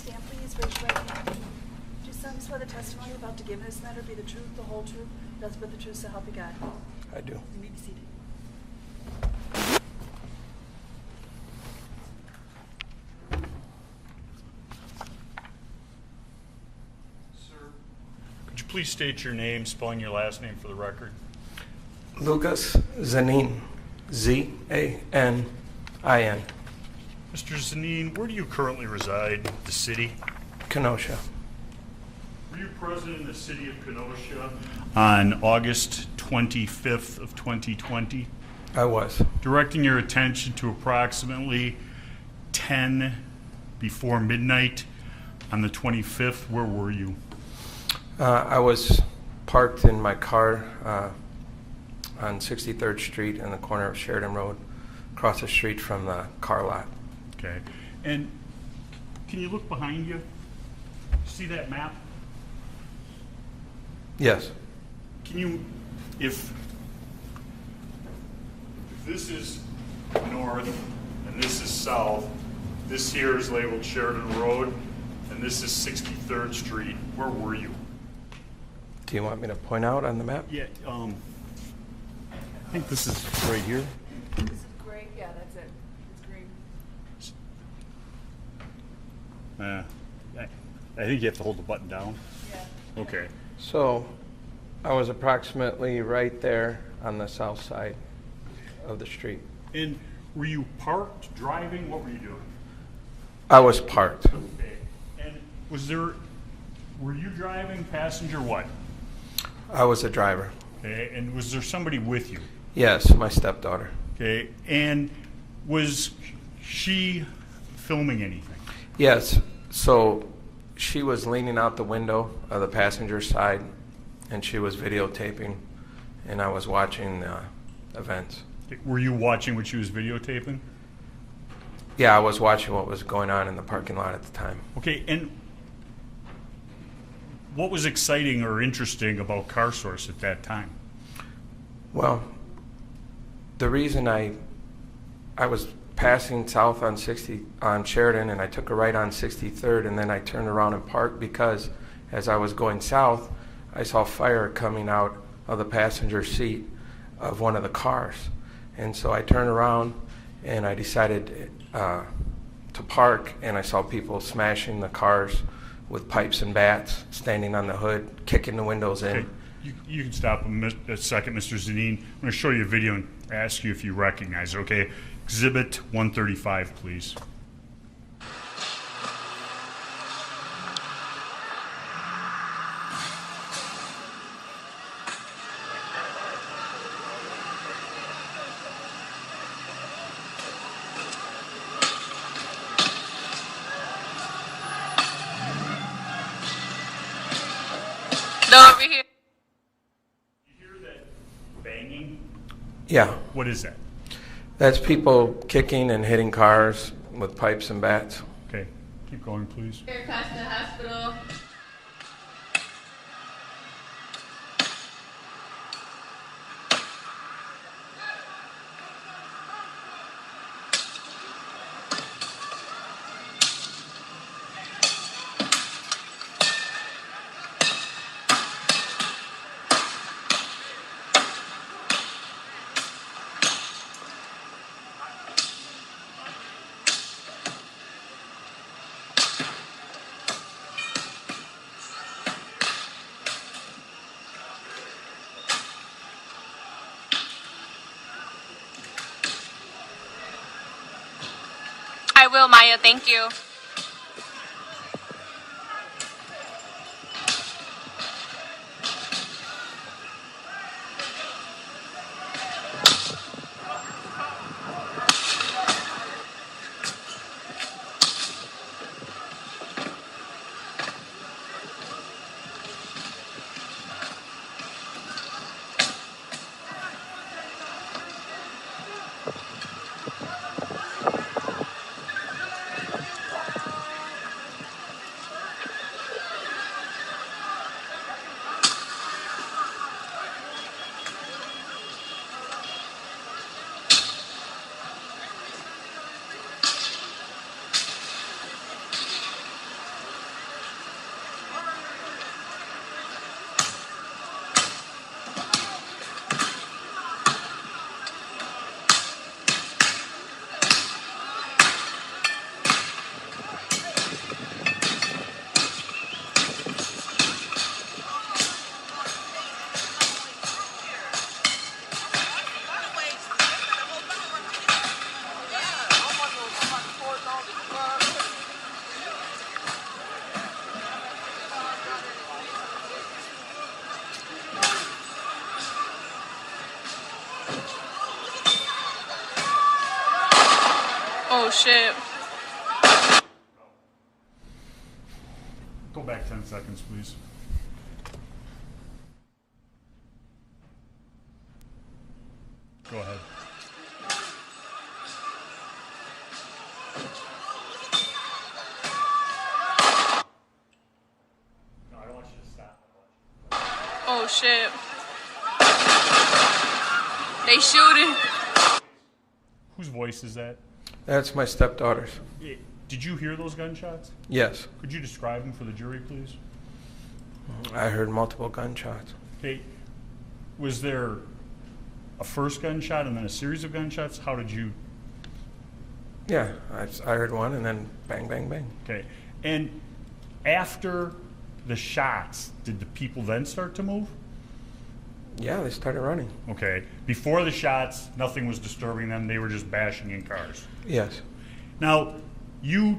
Stand, please. Raise your right hand. Do you solemnly swear the testimony about to give in this matter be the truth, the whole truth, nothing but the truth, so help you God? I do. You may be seated. Sir, could you please state your name, spelling your last name for the record? Lucas Zanin, Z-A-N-I-N. Mr. Zanin, where do you currently reside? The city? Kenosha. Were you present in the city of Kenosha on August 25th of 2020? I was. Directing your attention to approximately 10 before midnight on the 25th, where were you? I was parked in my car on 63rd Street in the corner of Sheridan Road, across the street from the car lot. Okay. And can you look behind you? See that map? Yes. Can you, if this is north and this is south, this here is labeled Sheridan Road, and this is 63rd Street, where were you? Do you want me to point out on the map? Yeah, I think this is right here. This is gray. Yeah, that's it. It's green. I think you have to hold the button down. Yeah. Okay. So I was approximately right there on the south side of the street. And were you parked, driving? What were you doing? I was parked. Okay. And were you driving, passenger, what? I was a driver. Okay. And was there somebody with you? Yes, my stepdaughter. Okay. And was she filming anything? Yes. So She was leaning out the window of the passenger side, and she was videotaping, and I was watching the events. Were you watching what she was videotaping? Yeah, I was watching what was going on in the parking lot at the time. Okay, and what was exciting or interesting about CarSource at that time? Well, the reason I was passing south on Sheridan, and I took a right on 63rd, and then I turned around and parked because as I was going south, I saw fire coming out of the passenger seat of one of the cars. And so I turned around and I decided to park, and I saw people smashing the cars with pipes and bats, standing on the hood, kicking the windows in. Okay. You can stop a second, Mr. Zadine. I'm going to show you a video and ask you if you recognize it, okay? Exhibit 135, please. Over here. You hear that banging? Yeah. What is that? That's people kicking and hitting cars with pipes and bats. Okay, keep going, please. Here, past the hospital. I will, Maya. Thank you. Oh shit. Go back 10 seconds, please. Go ahead. No, I don't want you to stop. Oh shit. They shooting. Whose voice is that? That's my stepdaughter's. Did you hear those gunshots? Yes. Could you describe them for the jury, please? I heard multiple gunshots. Okay. Was there a first gunshot and then a series of gunshots? How did you... Yeah, I heard one and then bang, bang, bang. Okay. And after the shots, did the people then start to move? Yeah, they started running. Okay. Before the shots, nothing was disturbing them. They were just bashing in cars. Yes. Now, you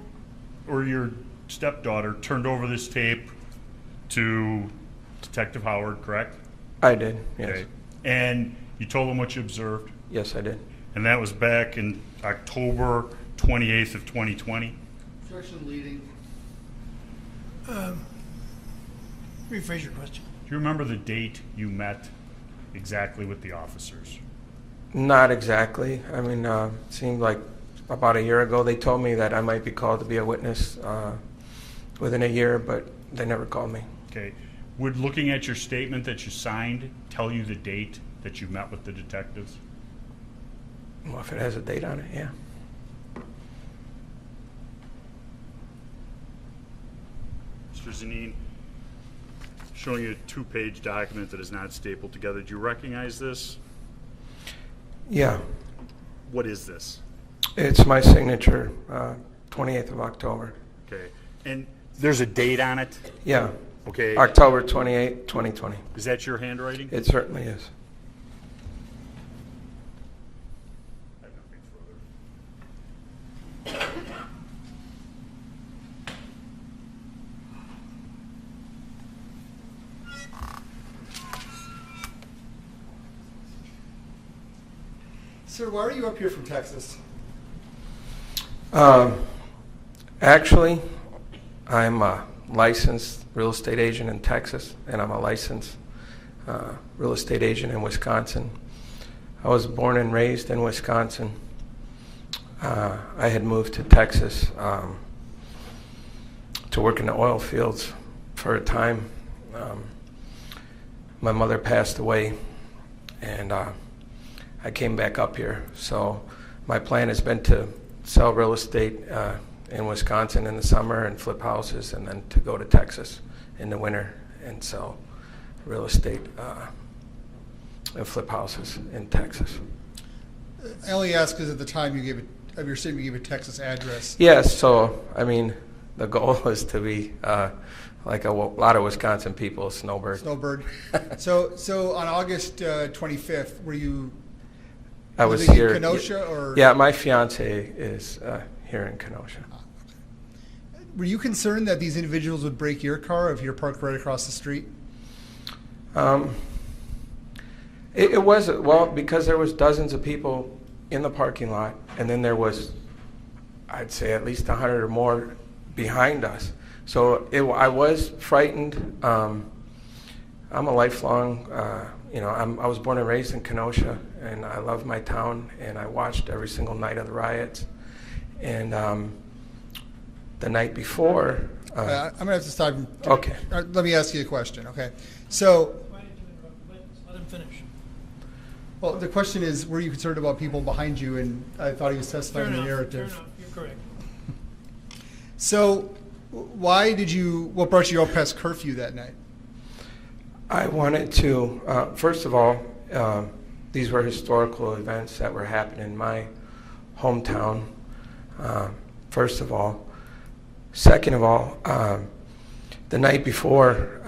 or your stepdaughter turned over this tape to Detective Howard, correct? I did, yes. Okay. And you told him what you observed? Yes, I did. And that was back in October 28th of 2020? Objection leading. Rephrase your question. Do you remember the date you met exactly with the officers? Not exactly. I mean, it seemed like about a year ago they told me that I might be called to be a witness within a year, but they never called me. Okay. Would looking at your statement that you signed tell you the date that you met with the detectives? Well, if it has a date on it, yeah. Mr. Zanine, showing you a 2-page document that is not stapled together. Do you recognize this? Yeah. What is this? It's my signature, 28th of October. Okay. And there's a date on it? Yeah. Okay. October 28, 2020. Is that your handwriting? It certainly is. I have nothing further. Sir, why are you up here from Texas? Actually, I'm a licensed real estate agent in Texas, and I'm a licensed real estate agent in Wisconsin. I was born and raised in Wisconsin. I had moved to Texas to work in the oil fields for a time. My mother passed away, and I came back up here. So my plan has been to sell real estate in Wisconsin in the summer and flip houses, and then to go to Texas in the winter and sell real estate and flip houses in Texas. I only ask because at the time you gave it, of your statement, you gave a Texas address. Yes, so I mean, the goal is to be like a lot of Wisconsin people, snowbird. Snowbird. So on August 25th, were you I was living here. in Kenosha, or? Yeah, my fiance is here in Kenosha. Were you concerned that these individuals would break your car if you're parked right across the street? It was, well, because there was dozens of people in the parking lot, and then there was, I'd say, at least 100 or more behind us. So I was frightened. I'm a lifelong, I was born and raised in Kenosha, and I love my town, and I watched every single night of the riots. And the night before... I'm going to have to stop. Okay. Let me ask you a question, okay? So... Why did you interrupt? Let him finish. Well, the question is, were you concerned about people behind you? And I thought he was testifying the narrative. Fair enough. You're correct. So what brought you out past curfew that night? I wanted to, first of all, these were historical events that were happening in my hometown, first of all. Second of all, the night before,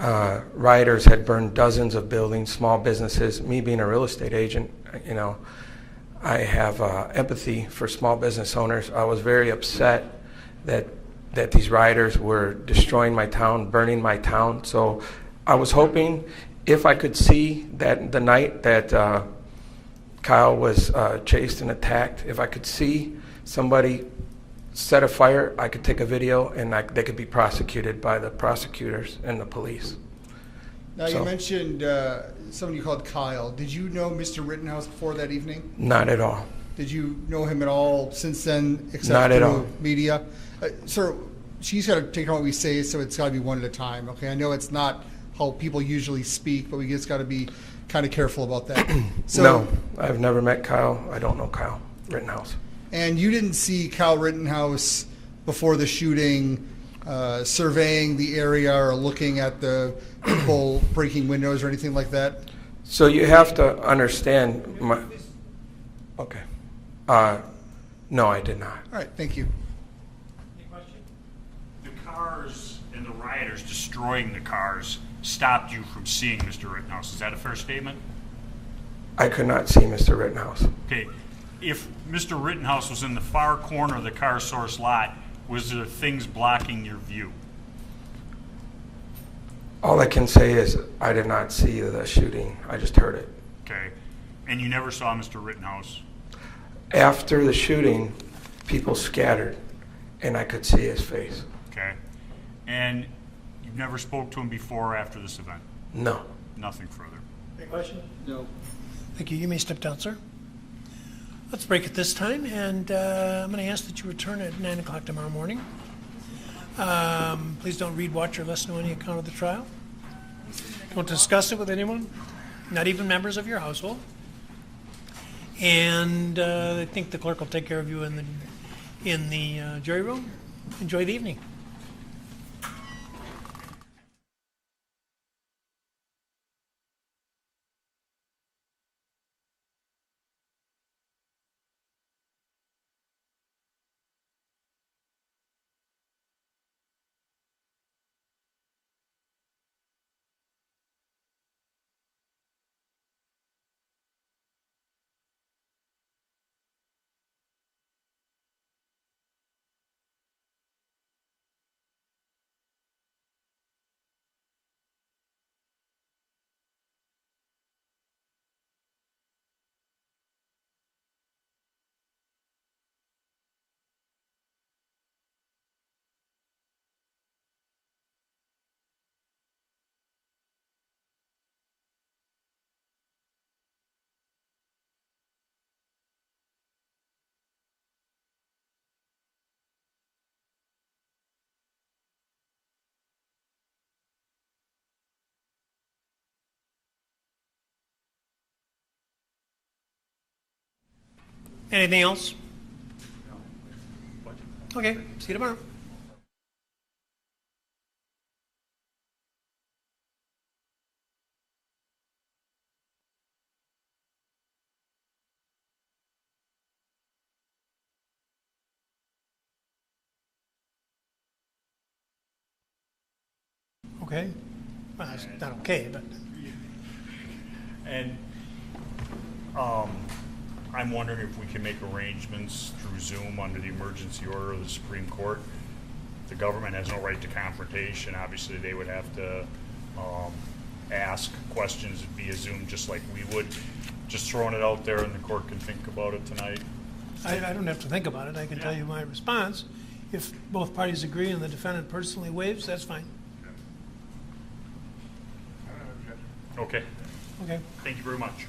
rioters had burned dozens of buildings, small businesses. Me being a real estate agent, I have empathy for small business owners. I was very upset that these rioters were destroying my town, burning my town. So I was hoping if I could see that the night that Kyle was chased and attacked, if I could see somebody set a fire, I could take a video and they could be prosecuted by the prosecutors and the police. Now, you mentioned someone you called Kyle. Did you know Mr. Rittenhouse before that evening? Not at all. Did you know him at all since then, except Not at through all. media? Sir, she's got to take on what we say, so it's got to be one at a time, okay? I know it's not how people usually speak, but we just got to be kind of careful about that. So, no, I've never met Kyle. I don't know Kyle Rittenhouse. And you didn't see Kyle Rittenhouse before the shooting surveying the area or looking at the people breaking windows or anything like that? So you have to understand okay. No, I did not. All right, thank you. The cars and the rioters destroying the cars stopped you from seeing Mr. Rittenhouse. Is that a fair statement? I could not see Mr. Rittenhouse. Okay. If Mr. Rittenhouse was in the far corner of the car source lot, was there things blocking your view? All I can say is I did not see the shooting. I just heard it. Okay. And you never saw Mr. Rittenhouse? After the shooting, people scattered, and I could see his face. Okay. And You've never spoke to him before or after this event? No. Nothing further. Any question? No. Thank you. You may step down, sir. Let's break at this time, and I'm going to ask that you return at 9 o'clock tomorrow morning. Please don't read, watch, or listen to any account of the trial. Don't discuss it with anyone, not even members of your household. And I think the clerk will take care of you in the jury room. Enjoy the evening. Anything else? Okay, see you tomorrow. Okay. Well, it's not okay, but. And I'm wondering if we can make arrangements through Zoom under the emergency order of the Supreme Court. The government has no right to confrontation. Obviously, they would have to ask questions via Zoom just like we would. Just throwing it out there, and the court can think about it tonight. I don't have to think about it. I can tell you my response. If both parties agree and the defendant personally waives, that's fine. Okay. Okay. Thank you very much.